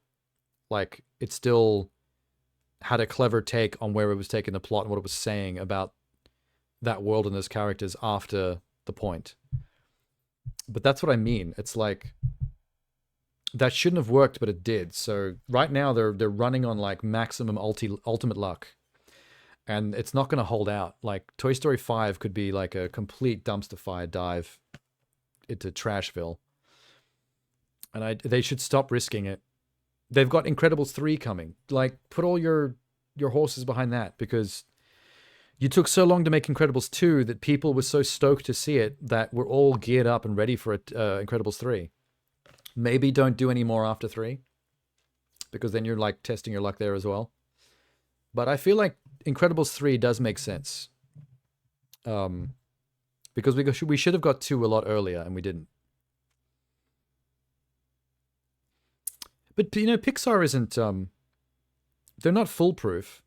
Like, it still had a clever take on where it was taking the plot and what it was saying about that world and those characters after the point. But that's what I mean. It's like, that shouldn't have worked, but it did. So right now they're running on like maximum ultimate luck. And it's not going to hold out. Like, Toy Story 5 could be like a complete dumpster fire dive into Trashville. And they should stop risking it. They've got Incredibles 3 coming. Like, put all your horses behind that, because you took so long to make Incredibles 2 that people were so stoked to see it that we're all geared up and ready for it, Incredibles 3. Maybe don't do any more after 3, because then you're like testing your luck there as well. But I feel like Incredibles 3 does make sense. Because we should have got 2 a lot earlier, and we didn't. But, you know, Pixar isn't, they're not foolproof.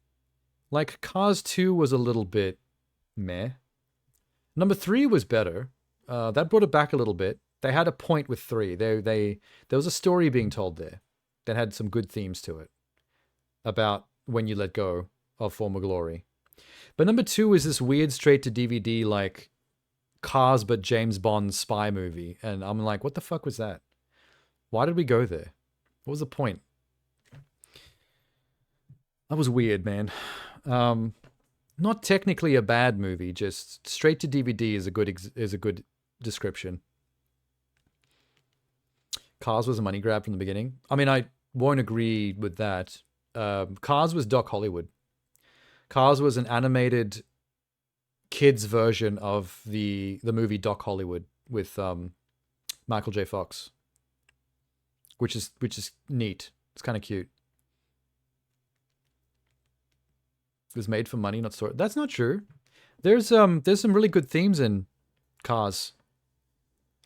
Like, Cars 2 was a little bit meh. Number 3 was better. That brought it back a little bit. They had a point with 3. There was a story being told there that had some good themes to it about when you let go of former glory. But number 2 is this weird straight-to-DVD, like, Cars but James Bond spy movie. And I'm like, what the fuck was that? Why did we go there? What was the point? That was weird, man. Not technically a bad movie, just straight to DVD is a good description. Cars was a money grab from the beginning. I mean, I won't agree with that. Cars was Doc Hollywood. Cars was an animated kids version of the movie Doc Hollywood with Michael J. Fox. Which is neat. It's kind of cute. It was made for money, not story. That's not true. There's some really good themes in Cars.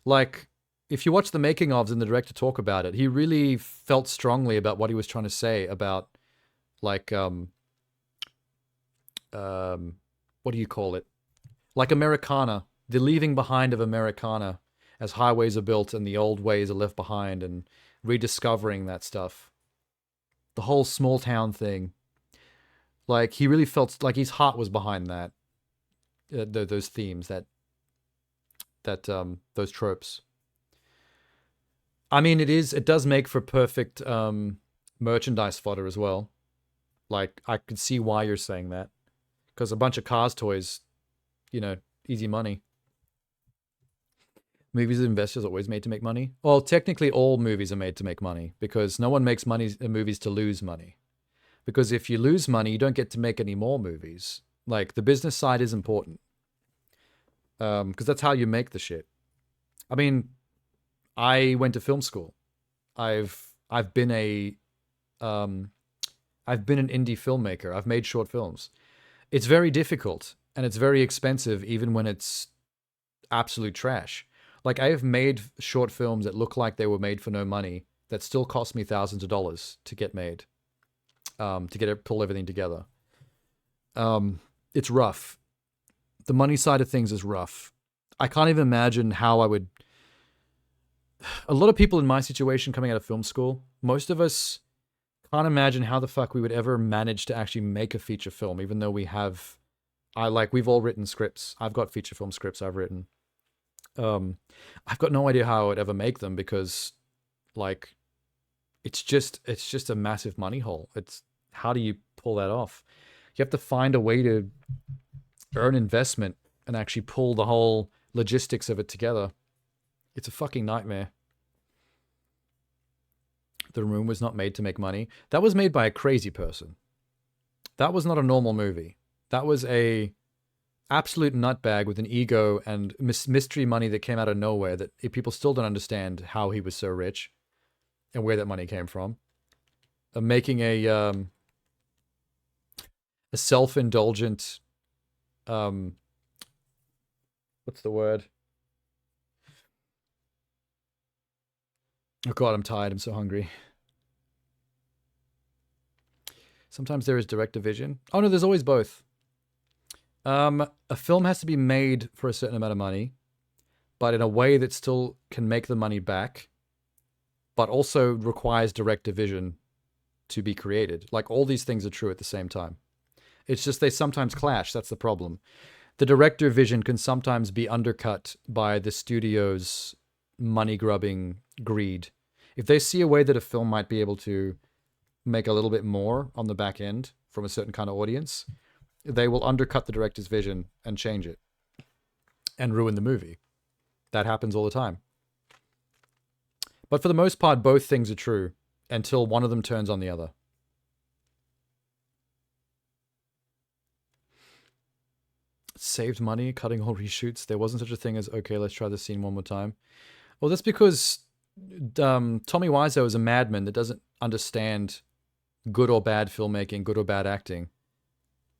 Like, if you watch the making ofs and the director talk about it, he really felt strongly about what he was trying to say about, like, what do you call it? Like Americana, the leaving behind of Americana, as highways are built and the old ways are left behind, and rediscovering that stuff. The whole small town thing. Like, he really felt like his heart was behind that. Those themes, those tropes. I mean, it does make for perfect merchandise fodder as well. Like, I could see why you're saying that. Because a bunch of Cars toys, you know, easy money. Movies and investors are always made to make money. Well, technically all movies are made to make money because no one makes movies to lose money. Because if you lose money, you don't get to make any more movies. Like, the business side is important. Because that's how you make the shit. I mean, I went to film school. I've been an indie filmmaker. I've made short films. It's very difficult and it's very expensive even when it's absolute trash. Like, I have made short films that look like they were made for no money that still cost me thousands of dollars to get made, pull everything together. It's rough. The money side of things is rough. I can't even imagine how I would... A lot of people in my situation coming out of film school, most of us can't imagine how the fuck we would ever manage to actually make a feature film, even though we have... we've all written scripts. I've got feature film scripts I've written. I've got no idea how I would ever make them because, like, it's just a massive money hole. It's, how do you pull that off? You have to find a way to earn investment and actually pull the whole logistics of it together. It's a fucking nightmare. The Room was not made to make money. That was made by a crazy person. That was not a normal movie. That was a absolute nutbag with an ego and mystery money that came out of nowhere that people still don't understand how he was so rich and where that money came from. Making a self-indulgent, what's the word? Oh God, I'm tired. I'm so hungry. Sometimes there is director vision. Oh no, there's always both. A film has to be made for a certain amount of money, but in a way that still can make the money back, but also requires director vision to be created. Like, all these things are true at the same time. It's just they sometimes clash. That's the problem. The director vision can sometimes be undercut by the studio's money-grubbing greed. If they see a way that a film might be able to make a little bit more on the back end from a certain kind of audience, they will undercut the director's vision and change it and ruin the movie. That happens all the time. But for the most part, both things are true until one of them turns on the other. Saved money, cutting all reshoots. There wasn't such a thing as, okay, let's try this scene one more time. Well, that's because Tommy Wiseau is a madman that doesn't understand good or bad filmmaking, good or bad acting.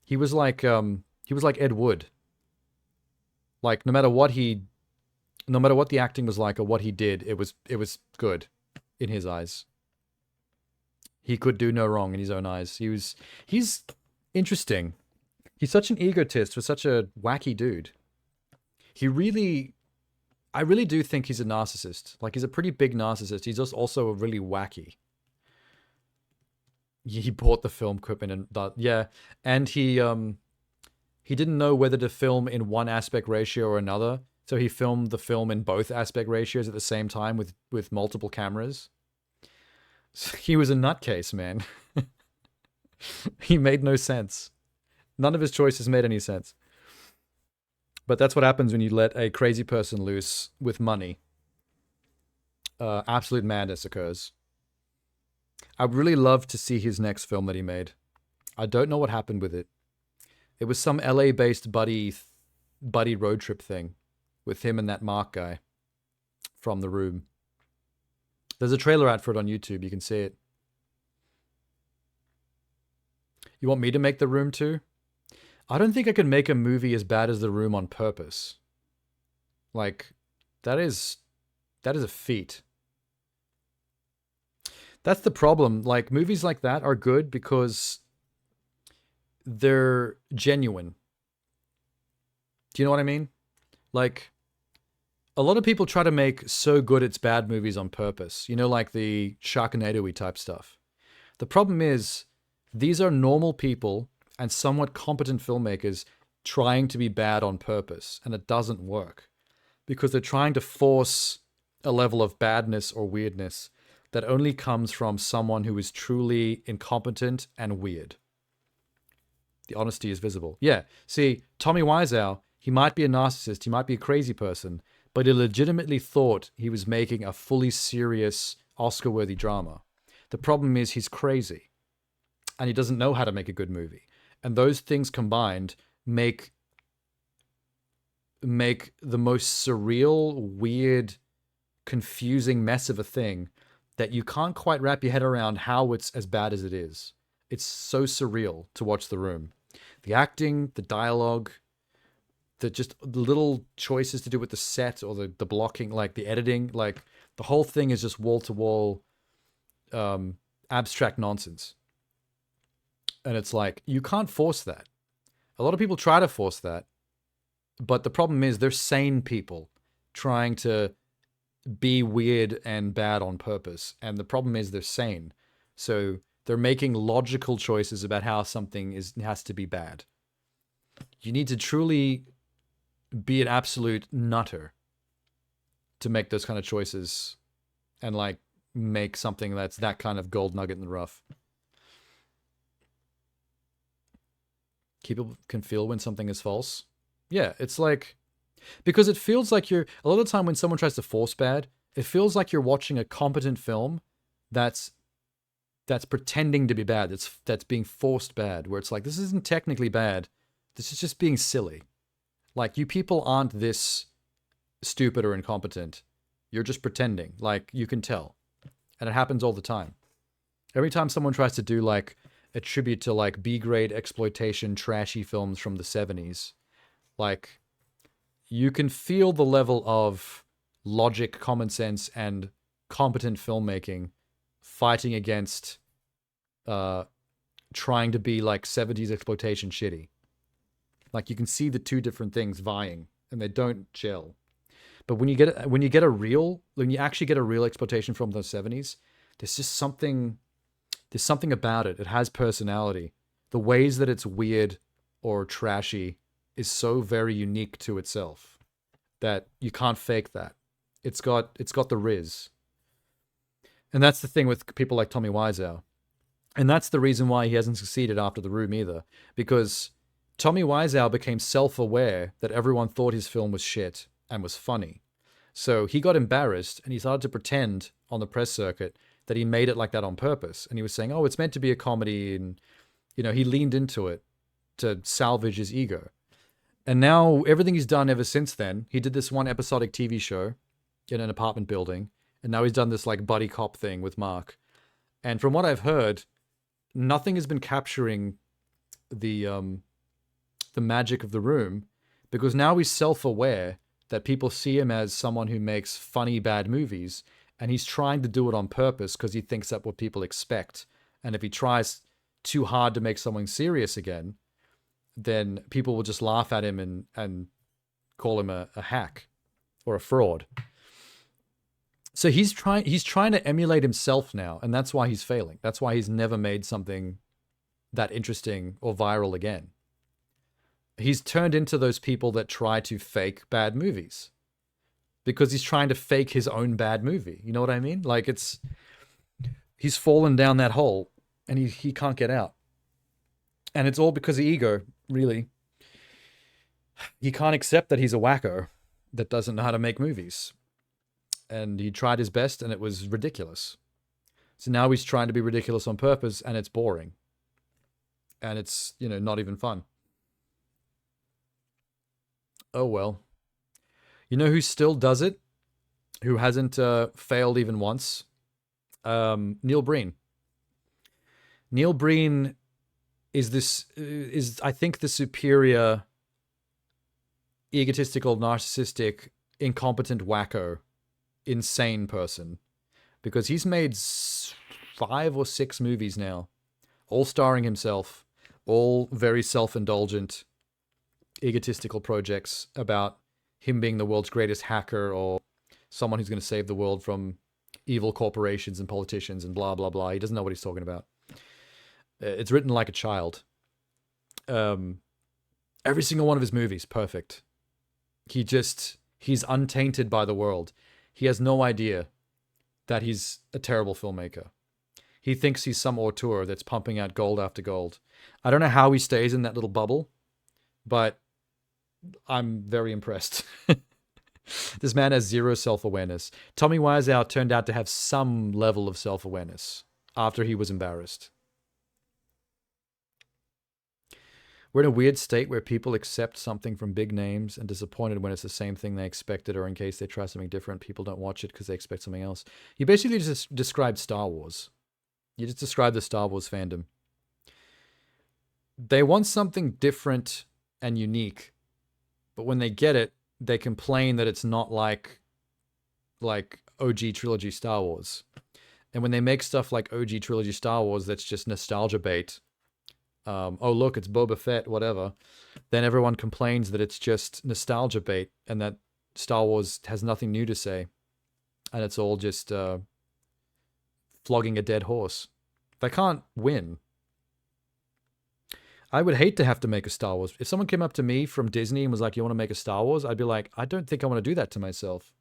He was like Ed Wood. Like, no matter what the acting was like or what he did, it was good in his eyes. He could do no wrong in his own eyes. He's interesting. He's such an egotist for such a wacky dude. I really do think he's a narcissist. Like, he's a pretty big narcissist. He's just also a really wacky. He bought the film equipment and and he didn't know whether to film in one aspect ratio or another, so he filmed the film in both aspect ratios at the same time with multiple cameras. So he was a nutcase, man. He made no sense. None of his choices made any sense. But that's what happens when you let a crazy person loose with money. Absolute madness occurs. I'd really love to see his next film that he made. I don't know what happened with it. It was some LA-based buddy road trip thing with him and that Mark guy from The Room. There's a trailer out for it on YouTube. You can see it. You want me to make The Room too? I don't think I can make a movie as bad as The Room on purpose. Like, that is a feat. That's the problem. Like, movies like that are good because they're genuine. Do you know what I mean? Like, a lot of people try to make so good it's bad movies on purpose. You know, like the Sharknado-y type stuff. The problem is, these are normal people and somewhat competent filmmakers trying to be bad on purpose, and it doesn't work. Because they're trying to force a level of badness or weirdness that only comes from someone who is truly incompetent and weird. The honesty is visible. Yeah. See, Tommy Wiseau, he might be a narcissist, he might be a crazy person, but he legitimately thought he was making a fully serious Oscar-worthy drama. The problem is he's crazy, and he doesn't know how to make a good movie. And those things combined make the most surreal, weird, confusing mess of a thing that you can't quite wrap your head around how it's as bad as it is. It's so surreal to watch The Room. The acting, the dialogue, the little choices to do with the set or the blocking, like the editing, like the whole thing is just wall-to-wall abstract nonsense. And it's like, you can't force that. A lot of people try to force that, but the problem is they're sane people trying to be weird and bad on purpose. And the problem is they're sane. So they're making logical choices about how something has to be bad. You need to truly be an absolute nutter to make those kind of choices and like make something that's that kind of gold nugget in the rough. People can feel when something is false. Yeah, it's like, because it feels like a lot of the time when someone tries to force bad, it feels like you're watching a competent film that's pretending to be bad, that's being forced bad, where it's like, this isn't technically bad, this is just being silly. Like, you people aren't this stupid or incompetent. You're just pretending. Like, you can tell. And it happens all the time. Every time someone tries to do, like, a tribute to, like, B-grade exploitation trashy films from the 70s, like, you can feel the level of logic, common sense, and competent filmmaking fighting against trying to be like 70s exploitation shitty. Like, you can see the two different things vying, and they don't gel. But when you actually get a real exploitation from the 70s, there's just something about it. It has personality. The ways that it's weird or trashy is so very unique to itself that you can't fake that. It's got the riz. And that's the thing with people like Tommy Wiseau. And that's the reason why he hasn't succeeded after The Room either. Because Tommy Wiseau became self-aware that everyone thought his film was shit and was funny. So he got embarrassed and he started to pretend on the press circuit that he made it like that on purpose. And he was saying, oh, it's meant to be a comedy. And, you know, he leaned into it to salvage his ego. And now everything he's done ever since then, he did this one episodic TV show in an apartment building. And now he's done this like buddy cop thing with Mark. And from what I've heard, nothing has been capturing the magic of The Room, because now he's self-aware that people see him as someone who makes funny, bad movies, and he's trying to do it on purpose because he thinks that's what people expect. And if he tries too hard to make something serious again, then people will just laugh at him and call him a hack or a fraud. So he's trying to emulate himself now, and that's why he's failing. That's why he's never made something that interesting or viral again. He's turned into those people that try to fake bad movies because he's trying to fake his own bad movie. You know what I mean? Like, he's fallen down that hole and he can't get out. And it's all because of ego, really. He can't accept that he's a wacko that doesn't know how to make movies. And he tried his best and it was ridiculous. So now he's trying to be ridiculous on purpose and it's boring. And it's, you know, not even fun. Oh well. You know who still does it? Who hasn't failed even once? Neil Breen. Neil Breen is I think the superior egotistical, narcissistic, incompetent wacko, insane person, because he's made 5 or 6 movies now, all starring himself, all very self-indulgent, egotistical projects about him being the world's greatest hacker or someone who's going to save the world from evil corporations and politicians and blah, blah, blah. He doesn't know what he's talking about. It's written like a child. Every single one of his movies, perfect. He's untainted by the world. He has no idea that he's a terrible filmmaker. He thinks he's some auteur that's pumping out gold after gold. I don't know how he stays in that little bubble, but I'm very impressed. This man has zero self-awareness. Tommy Wiseau turned out to have some level of self-awareness after he was embarrassed. We're in a weird state where people accept something from big names and disappointed when it's the same thing they expected, or in case they try something different, people don't watch it because they expect something else. You basically just described Star Wars. You just described the Star Wars fandom. They want something different and unique, but when they get it, they complain that it's not like OG Trilogy Star Wars. And when they make stuff like OG Trilogy Star Wars that's just nostalgia bait, oh look, it's Boba Fett, whatever, then everyone complains that it's just nostalgia bait and that Star Wars has nothing new to say. And it's all just flogging a dead horse. They can't win. I would hate to have to make a Star Wars. If someone came up to me from Disney and was like, you want to make a Star Wars? I'd be like, I don't think I want to do that to myself.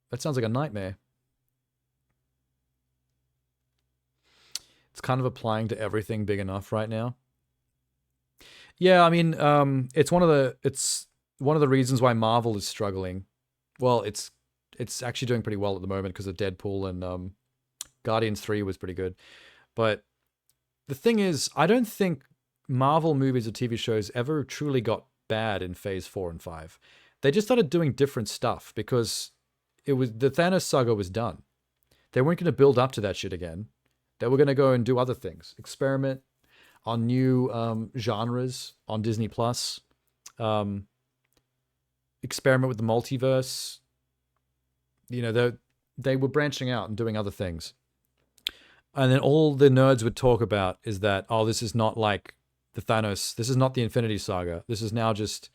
That sounds like a nightmare. It's kind of applying to everything big enough right now. Yeah, I mean, it's one of the reasons why Marvel is struggling. Well, it's actually doing pretty well at the moment because of Deadpool, and Guardians 3 was pretty good. But the thing is, I don't think Marvel movies or TV shows ever truly got bad in Phase 4 and 5. They just started doing different stuff because the Thanos saga was done. They weren't going to build up to that shit again. They were going to go and do other things, experiment on new genres on Disney Plus, experiment with the multiverse. You know, they were branching out and doing other things. And then all the nerds would talk about is that, oh, this is not like the Thanos, this is not the Infinity Saga. This is now just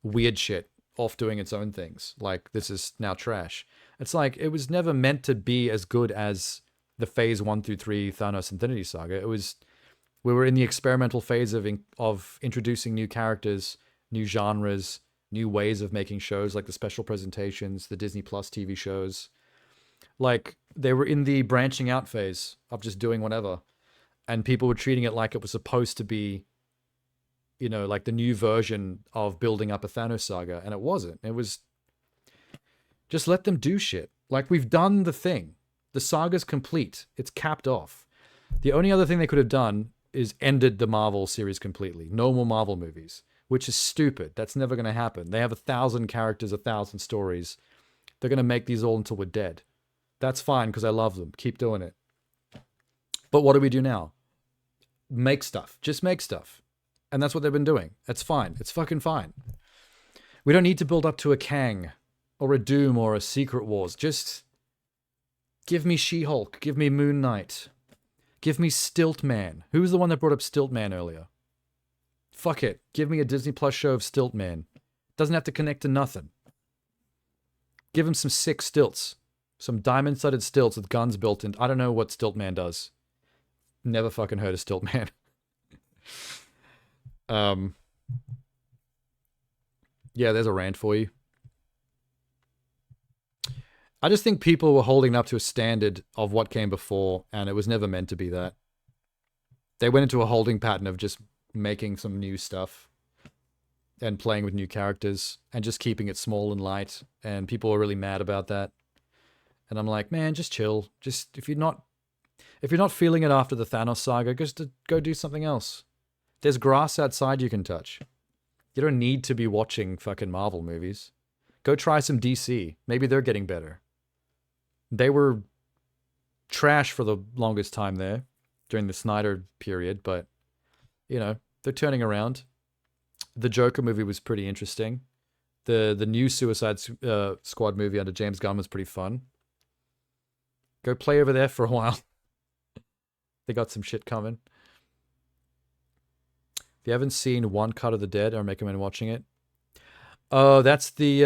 weird shit off doing its own things. Like, this is now trash. It's like, it was never meant to be as good as the Phase 1 through 3 Thanos Infinity Saga. We were in the experimental phase of introducing new characters, new genres, new ways of making shows, like the special presentations, the Disney Plus TV shows. Like, they were in the branching out phase of just doing whatever. And people were treating it like it was supposed to be, you know, like the new version of building up a Thanos saga. And it wasn't. It was just let them do shit. Like, we've done the thing. The saga's complete. It's capped off. The only other thing they could have done is ended the Marvel series completely. No more Marvel movies, which is stupid. That's never going to happen. They have 1,000 characters, 1,000 stories. They're going to make these all until we're dead. That's fine because I love them. Keep doing it. But what do we do now? Make stuff. Just make stuff. And that's what they've been doing. That's fine. It's fucking fine. We don't need to build up to a Kang or a Doom or a Secret Wars. Just give me She-Hulk. Give me Moon Knight. Give me Stiltman. Who was the one that brought up Stiltman earlier? Fuck it. Give me a Disney Plus show of Stiltman. Doesn't have to connect to nothing. Give him some sick stilts. Some diamond-studded stilts with guns built in. I don't know what Stiltman does. Never fucking heard of Stiltman. Yeah, there's a rant for you. I just think people were holding up to a standard of what came before, and it was never meant to be that. They went into a holding pattern of just making some new stuff and playing with new characters and just keeping it small and light, and people were really mad about that. And I'm like, man, just chill. Just if you're not feeling it after the Thanos saga, just go do something else. There's grass outside you can touch. You don't need to be watching fucking Marvel movies. Go try some DC. Maybe they're getting better. They were trash for the longest time there during the Snyder period, but you know, they're turning around. The Joker movie was pretty interesting. The new Suicide Squad movie under James Gunn was pretty fun. Go play over there for a while. They got some shit coming. If you haven't seen One Cut of the Dead, I recommend watching it. Oh, that's the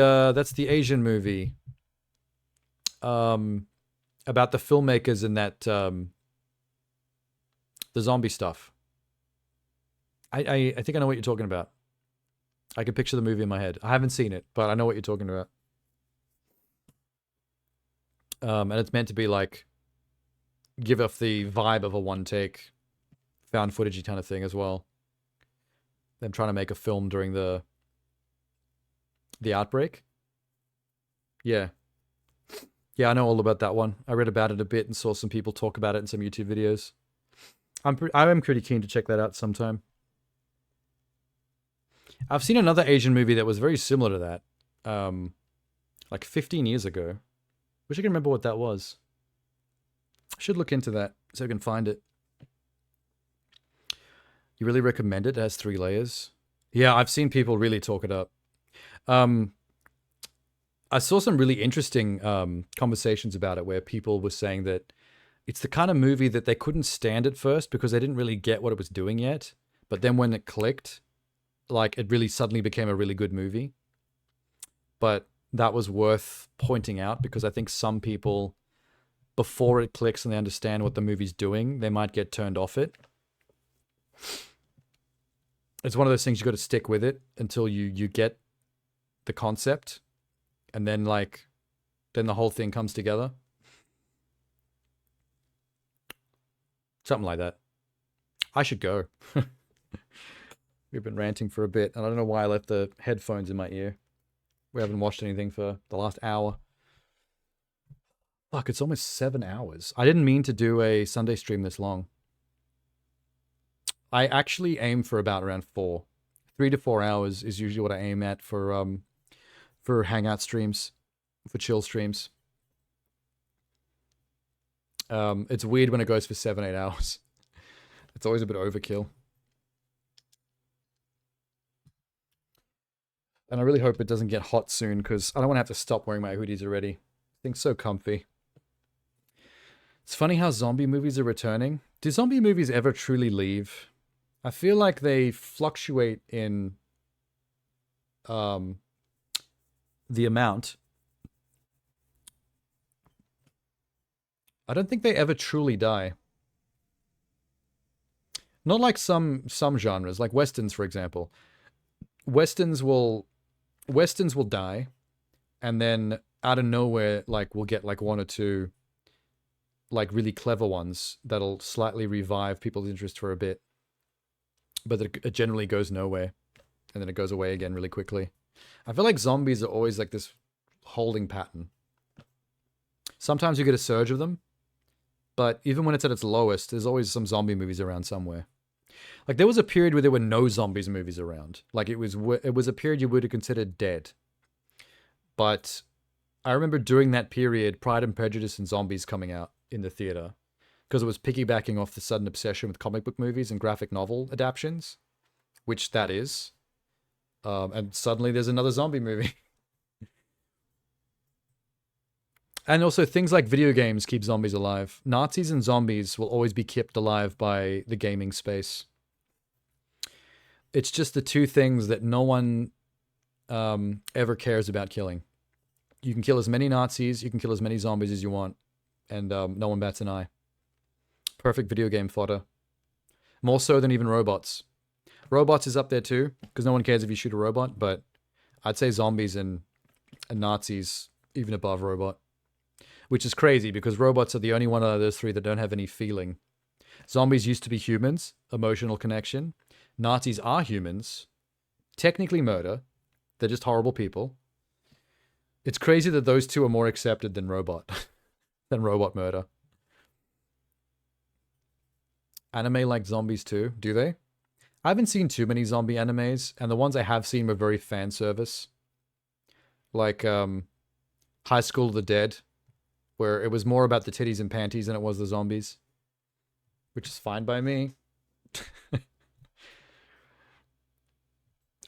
Asian movie. About the filmmakers and that the zombie stuff. I think I know what you're talking about. I can picture the movie in my head. I haven't seen it, but I know what you're talking about. And it's meant to be like give off the vibe of a one-take found footagey kind of thing as well. Them trying to make a film during the outbreak. Yeah. Yeah, I know all about that one. I read about it a bit and saw some people talk about it in some YouTube videos. I am pretty keen to check that out sometime. I've seen another Asian movie that was very similar to that. Like 15 years ago. Wish I can remember what that was. I should look into that so I can find it. You really recommend it? It has 3 layers. Yeah, I've seen people really talk it up. I saw some really interesting conversations about it where people were saying that it's the kind of movie that they couldn't stand at first because they didn't really get what it was doing yet. But then when it clicked, like it really suddenly became a really good movie. But that was worth pointing out because I think some people, before it clicks and they understand what the movie's doing, they might get turned off it. It's one of those things you got to stick with it until you get the concept, and then then the whole thing comes together. Something like that. I should go. We've been ranting for a bit, and I don't know why I left the headphones in my ear. We haven't watched anything for the last hour. Fuck, it's almost 7 hours. I didn't mean to do a Sunday stream this long. I actually aim for about around 4. 3 to 4 hours is usually what I aim at for hangout streams, for chill streams. It's weird when it goes for 7-8 hours. It's always a bit overkill. And I really hope it doesn't get hot soon because I don't want to have to stop wearing my hoodies already. Thing's so comfy. It's funny how zombie movies are returning. Do zombie movies ever truly leave? I feel like they fluctuate in the amount. I don't think they ever truly die. Not like some genres, like Westerns, for example. Westerns will die, and then out of nowhere, we'll get 1 or 2 really clever ones that'll slightly revive people's interest for a bit. But it generally goes nowhere, and then it goes away again really quickly. I feel like zombies are always this holding pattern. Sometimes you get a surge of them, but even when it's at its lowest, there's always some zombie movies around somewhere. There was a period where there were no zombies movies around. It was a period you would have considered dead. But I remember during that period, Pride and Prejudice and zombies coming out in the theater. Because it was piggybacking off the sudden obsession with comic book movies and graphic novel adaptions, which that is. And suddenly there's another zombie movie. And also things like video games keep zombies alive. Nazis and zombies will always be kept alive by the gaming space. It's just the 2 things that no one ever cares about killing. You can kill as many Nazis, you can kill as many zombies as you want, and no one bats an eye. Perfect video game fodder. More so than even robots. Robots is up there too, because no one cares if you shoot a robot, but I'd say zombies and Nazis even above robot. Which is crazy, because robots are the only one of those 3 that don't have any feeling. Zombies used to be humans, emotional connection. Nazis are humans, technically murder. They're just horrible people. It's crazy that those 2 are more accepted than robot murder. Anime like zombies too, do they? I haven't seen too many zombie animes, and the ones I have seen were very fan service. Like High School of the Dead, where it was more about the titties and panties than it was the zombies. Which is fine by me.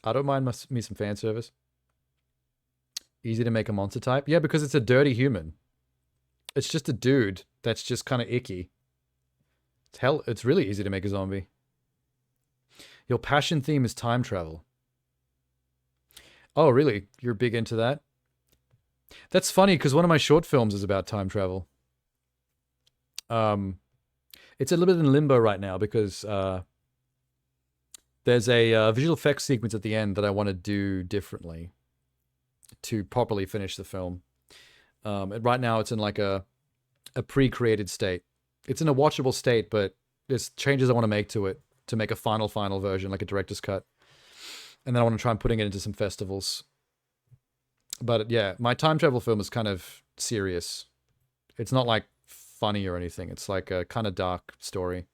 I don't mind me some fan service. Easy to make a monster type? Yeah, because it's a dirty human. It's just a dude that's just kind of icky. It's really easy to make a zombie. Your passion theme is time travel. Oh, really? You're big into that? That's funny, because one of my short films is about time travel. It's a little bit in limbo right now, because there's a visual effects sequence at the end that I want to do differently to properly finish the film. Right now, it's in a pre-created state. It's in a watchable state, but there's changes I want to make to it to make a final version, like a director's cut. And then I want to try and putting it into some festivals. But yeah, my time travel film is kind of serious. It's not like funny or anything. It's like a kind of dark story.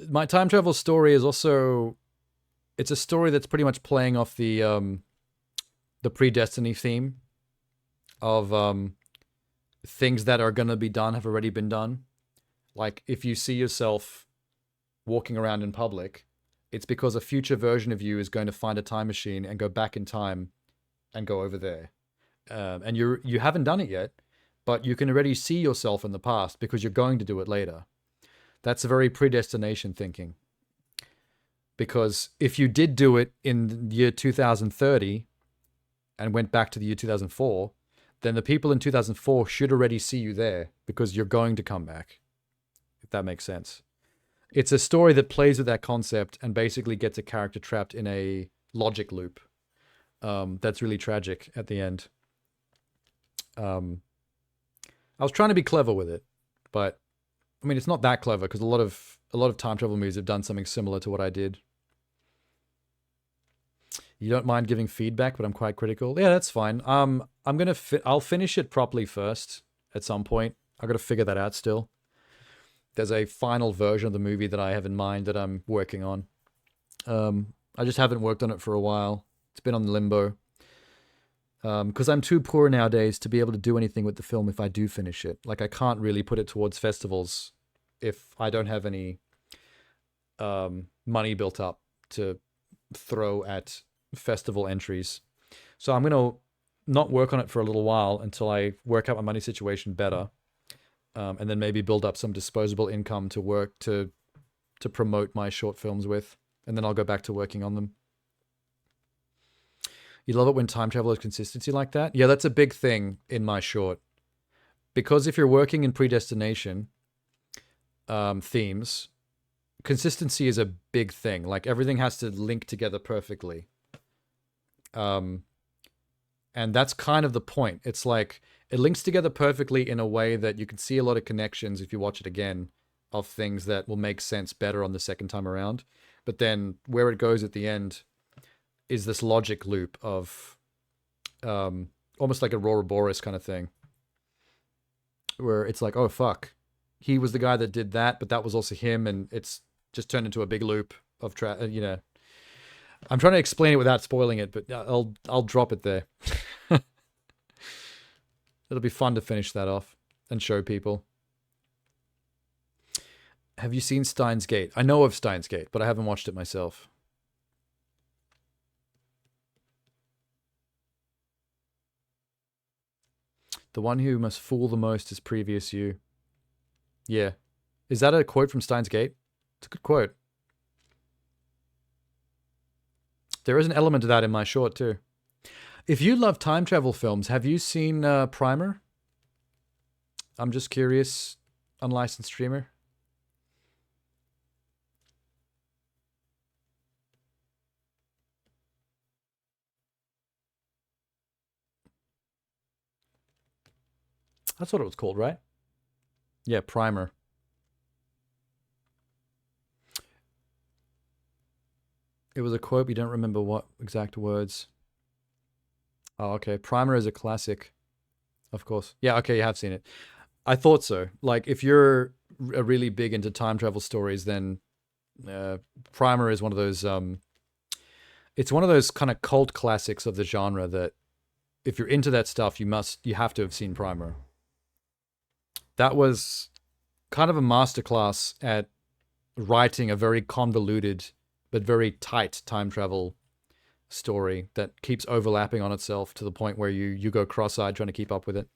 My time travel story is also, it's a story that's pretty much playing off the predestiny theme of things that are going to be done have already been done. Like if you see yourself walking around in public, it's because a future version of you is going to find a time machine and go back in time and go over there. And you haven't done it yet, but you can already see yourself in the past because you're going to do it later. That's a very predestination thinking. Because if you did do it in the year 2030 and went back to the year 2004, then the people in 2004 should already see you there because you're going to come back, if that makes sense. It's a story that plays with that concept and basically gets a character trapped in a logic loop that's really tragic at the end. I was trying to be clever with it, but I mean, it's not that clever because a lot of time travel movies have done something similar to what I did. You don't mind giving feedback, but I'm quite critical. Yeah, that's fine. I'll finish it properly first at some point. I've got to figure that out still. There's a final version of the movie that I have in mind that I'm working on. I just haven't worked on it for a while. It's been on limbo. Because I'm too poor nowadays to be able to do anything with the film if I do finish it. Like, I can't really put it towards festivals if I don't have any money built up to throw at festival entries. So I'm going to not work on it for a little while until I work out my money situation better. And then maybe build up some disposable income to work to promote my short films with. And then I'll go back to working on them. You love it when time travel has consistency like that? Yeah, that's a big thing in my short. Because if you're working in predestination themes, consistency is a big thing. Like, everything has to link together perfectly. And that's kind of the point. It's like, it links together perfectly in a way that you can see a lot of connections if you watch it again of things that will make sense better on the second time around. But then where it goes at the end is this logic loop of almost like a Ouroboros kind of thing. Where it's like, oh, fuck. He was the guy that did that, but that was also him, and it's just turned into a big loop of, I'm trying to explain it without spoiling it, but I'll drop it there. It'll be fun to finish that off and show people. Have you seen Steins Gate? I know of Steins Gate, but I haven't watched it myself. The one who must fool the most is previous you. Yeah. Is that a quote from Steins Gate? It's a good quote. There is an element of that in my short too. If you love time travel films, have you seen Primer? I'm just curious. Unlicensed streamer. That's what it was called, right? Yeah, Primer. It was a quote, you don't remember what exact words. Oh, okay. Primer is a classic. Of course. Yeah, okay, you have seen it. I thought so. Like, if you're really big into time travel stories, then Primer is one of those... it's one of those kind of cult classics of the genre that if you're into that stuff, you have to have seen Primer. That was kind of a masterclass at writing a very convoluted but very tight time travel story that keeps overlapping on itself to the point where you go cross-eyed trying to keep up with it.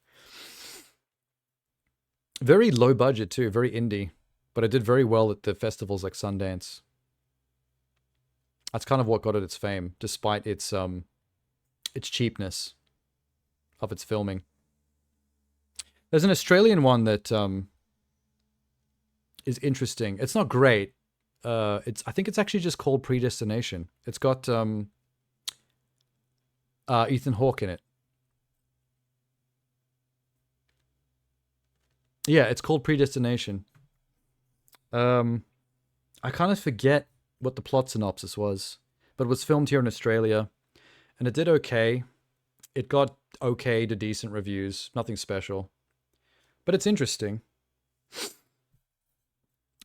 Very low budget too, very indie, but it did very well at the festivals like Sundance. That's kind of what got it its fame, despite its cheapness of its filming. There's an Australian one that is interesting. It's not great. I think it's actually just called Predestination. It's got Ethan Hawke in it. Yeah, it's called Predestination. I kind of forget what the plot synopsis was, but it was filmed here in Australia, and it did okay. It got okay to decent reviews, nothing special, but it's interesting.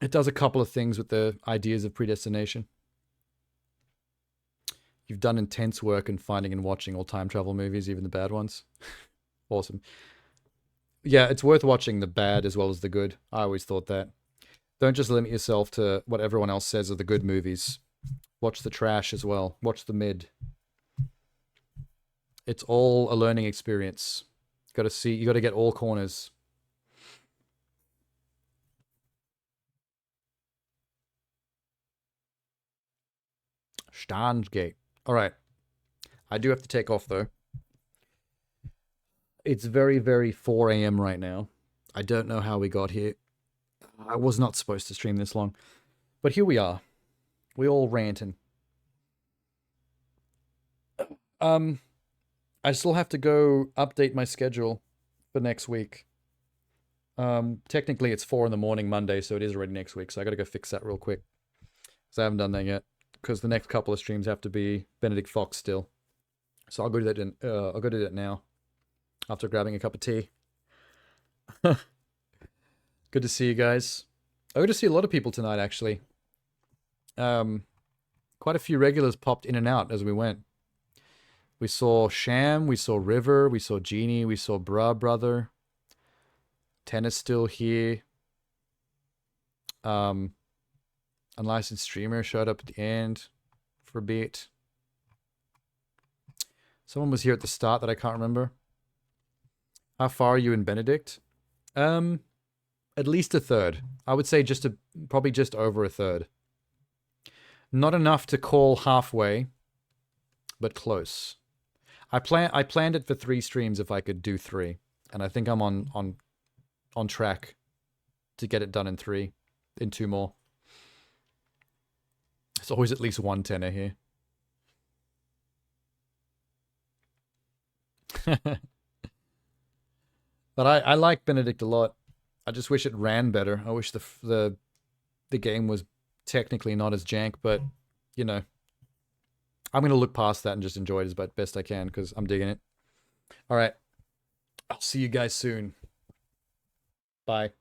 It does a couple of things with the ideas of predestination. You've done intense work in finding and watching all time travel movies, even the bad ones. Awesome. Yeah, it's worth watching the bad as well as the good. I always thought that. Don't just limit yourself to what everyone else says are the good movies. Watch the trash as well. Watch the mid. It's all a learning experience. You got to get all corners. Stargate. All right. I do have to take off though. It's very, very 4 a.m. right now. I don't know how we got here. I was not supposed to stream this long. But here we are. We all ranting. I still have to go update my schedule for next week. Technically it's 4 in the morning Monday, so it is already next week. So I gotta go fix that real quick. Because I haven't done that yet. Because the next couple of streams have to be Benedict Fox still. So I'll go do that. I'll go do that now. After grabbing a cup of tea. Good to see you guys. I got to see a lot of people tonight, actually. Quite a few regulars popped in and out as we went. We saw Sham, we saw River, we saw Genie, we saw Brother. Tennis still here. Unlicensed streamer showed up at the end for a bit. Someone was here at the start that I can't remember. How far are you in Benedict? At least a third. I would say probably just over a third. Not enough to call halfway, but close. I planned it for 3 streams if I could do 3, and I think I'm on track to get it done in 2 more. There's always at least one tenor here. But I like Benedict a lot. I just wish it ran better. I wish the game was technically not as jank, but you know, I'm gonna look past that and just enjoy it as best I can because I'm digging it. All right, I'll see you guys soon. Bye.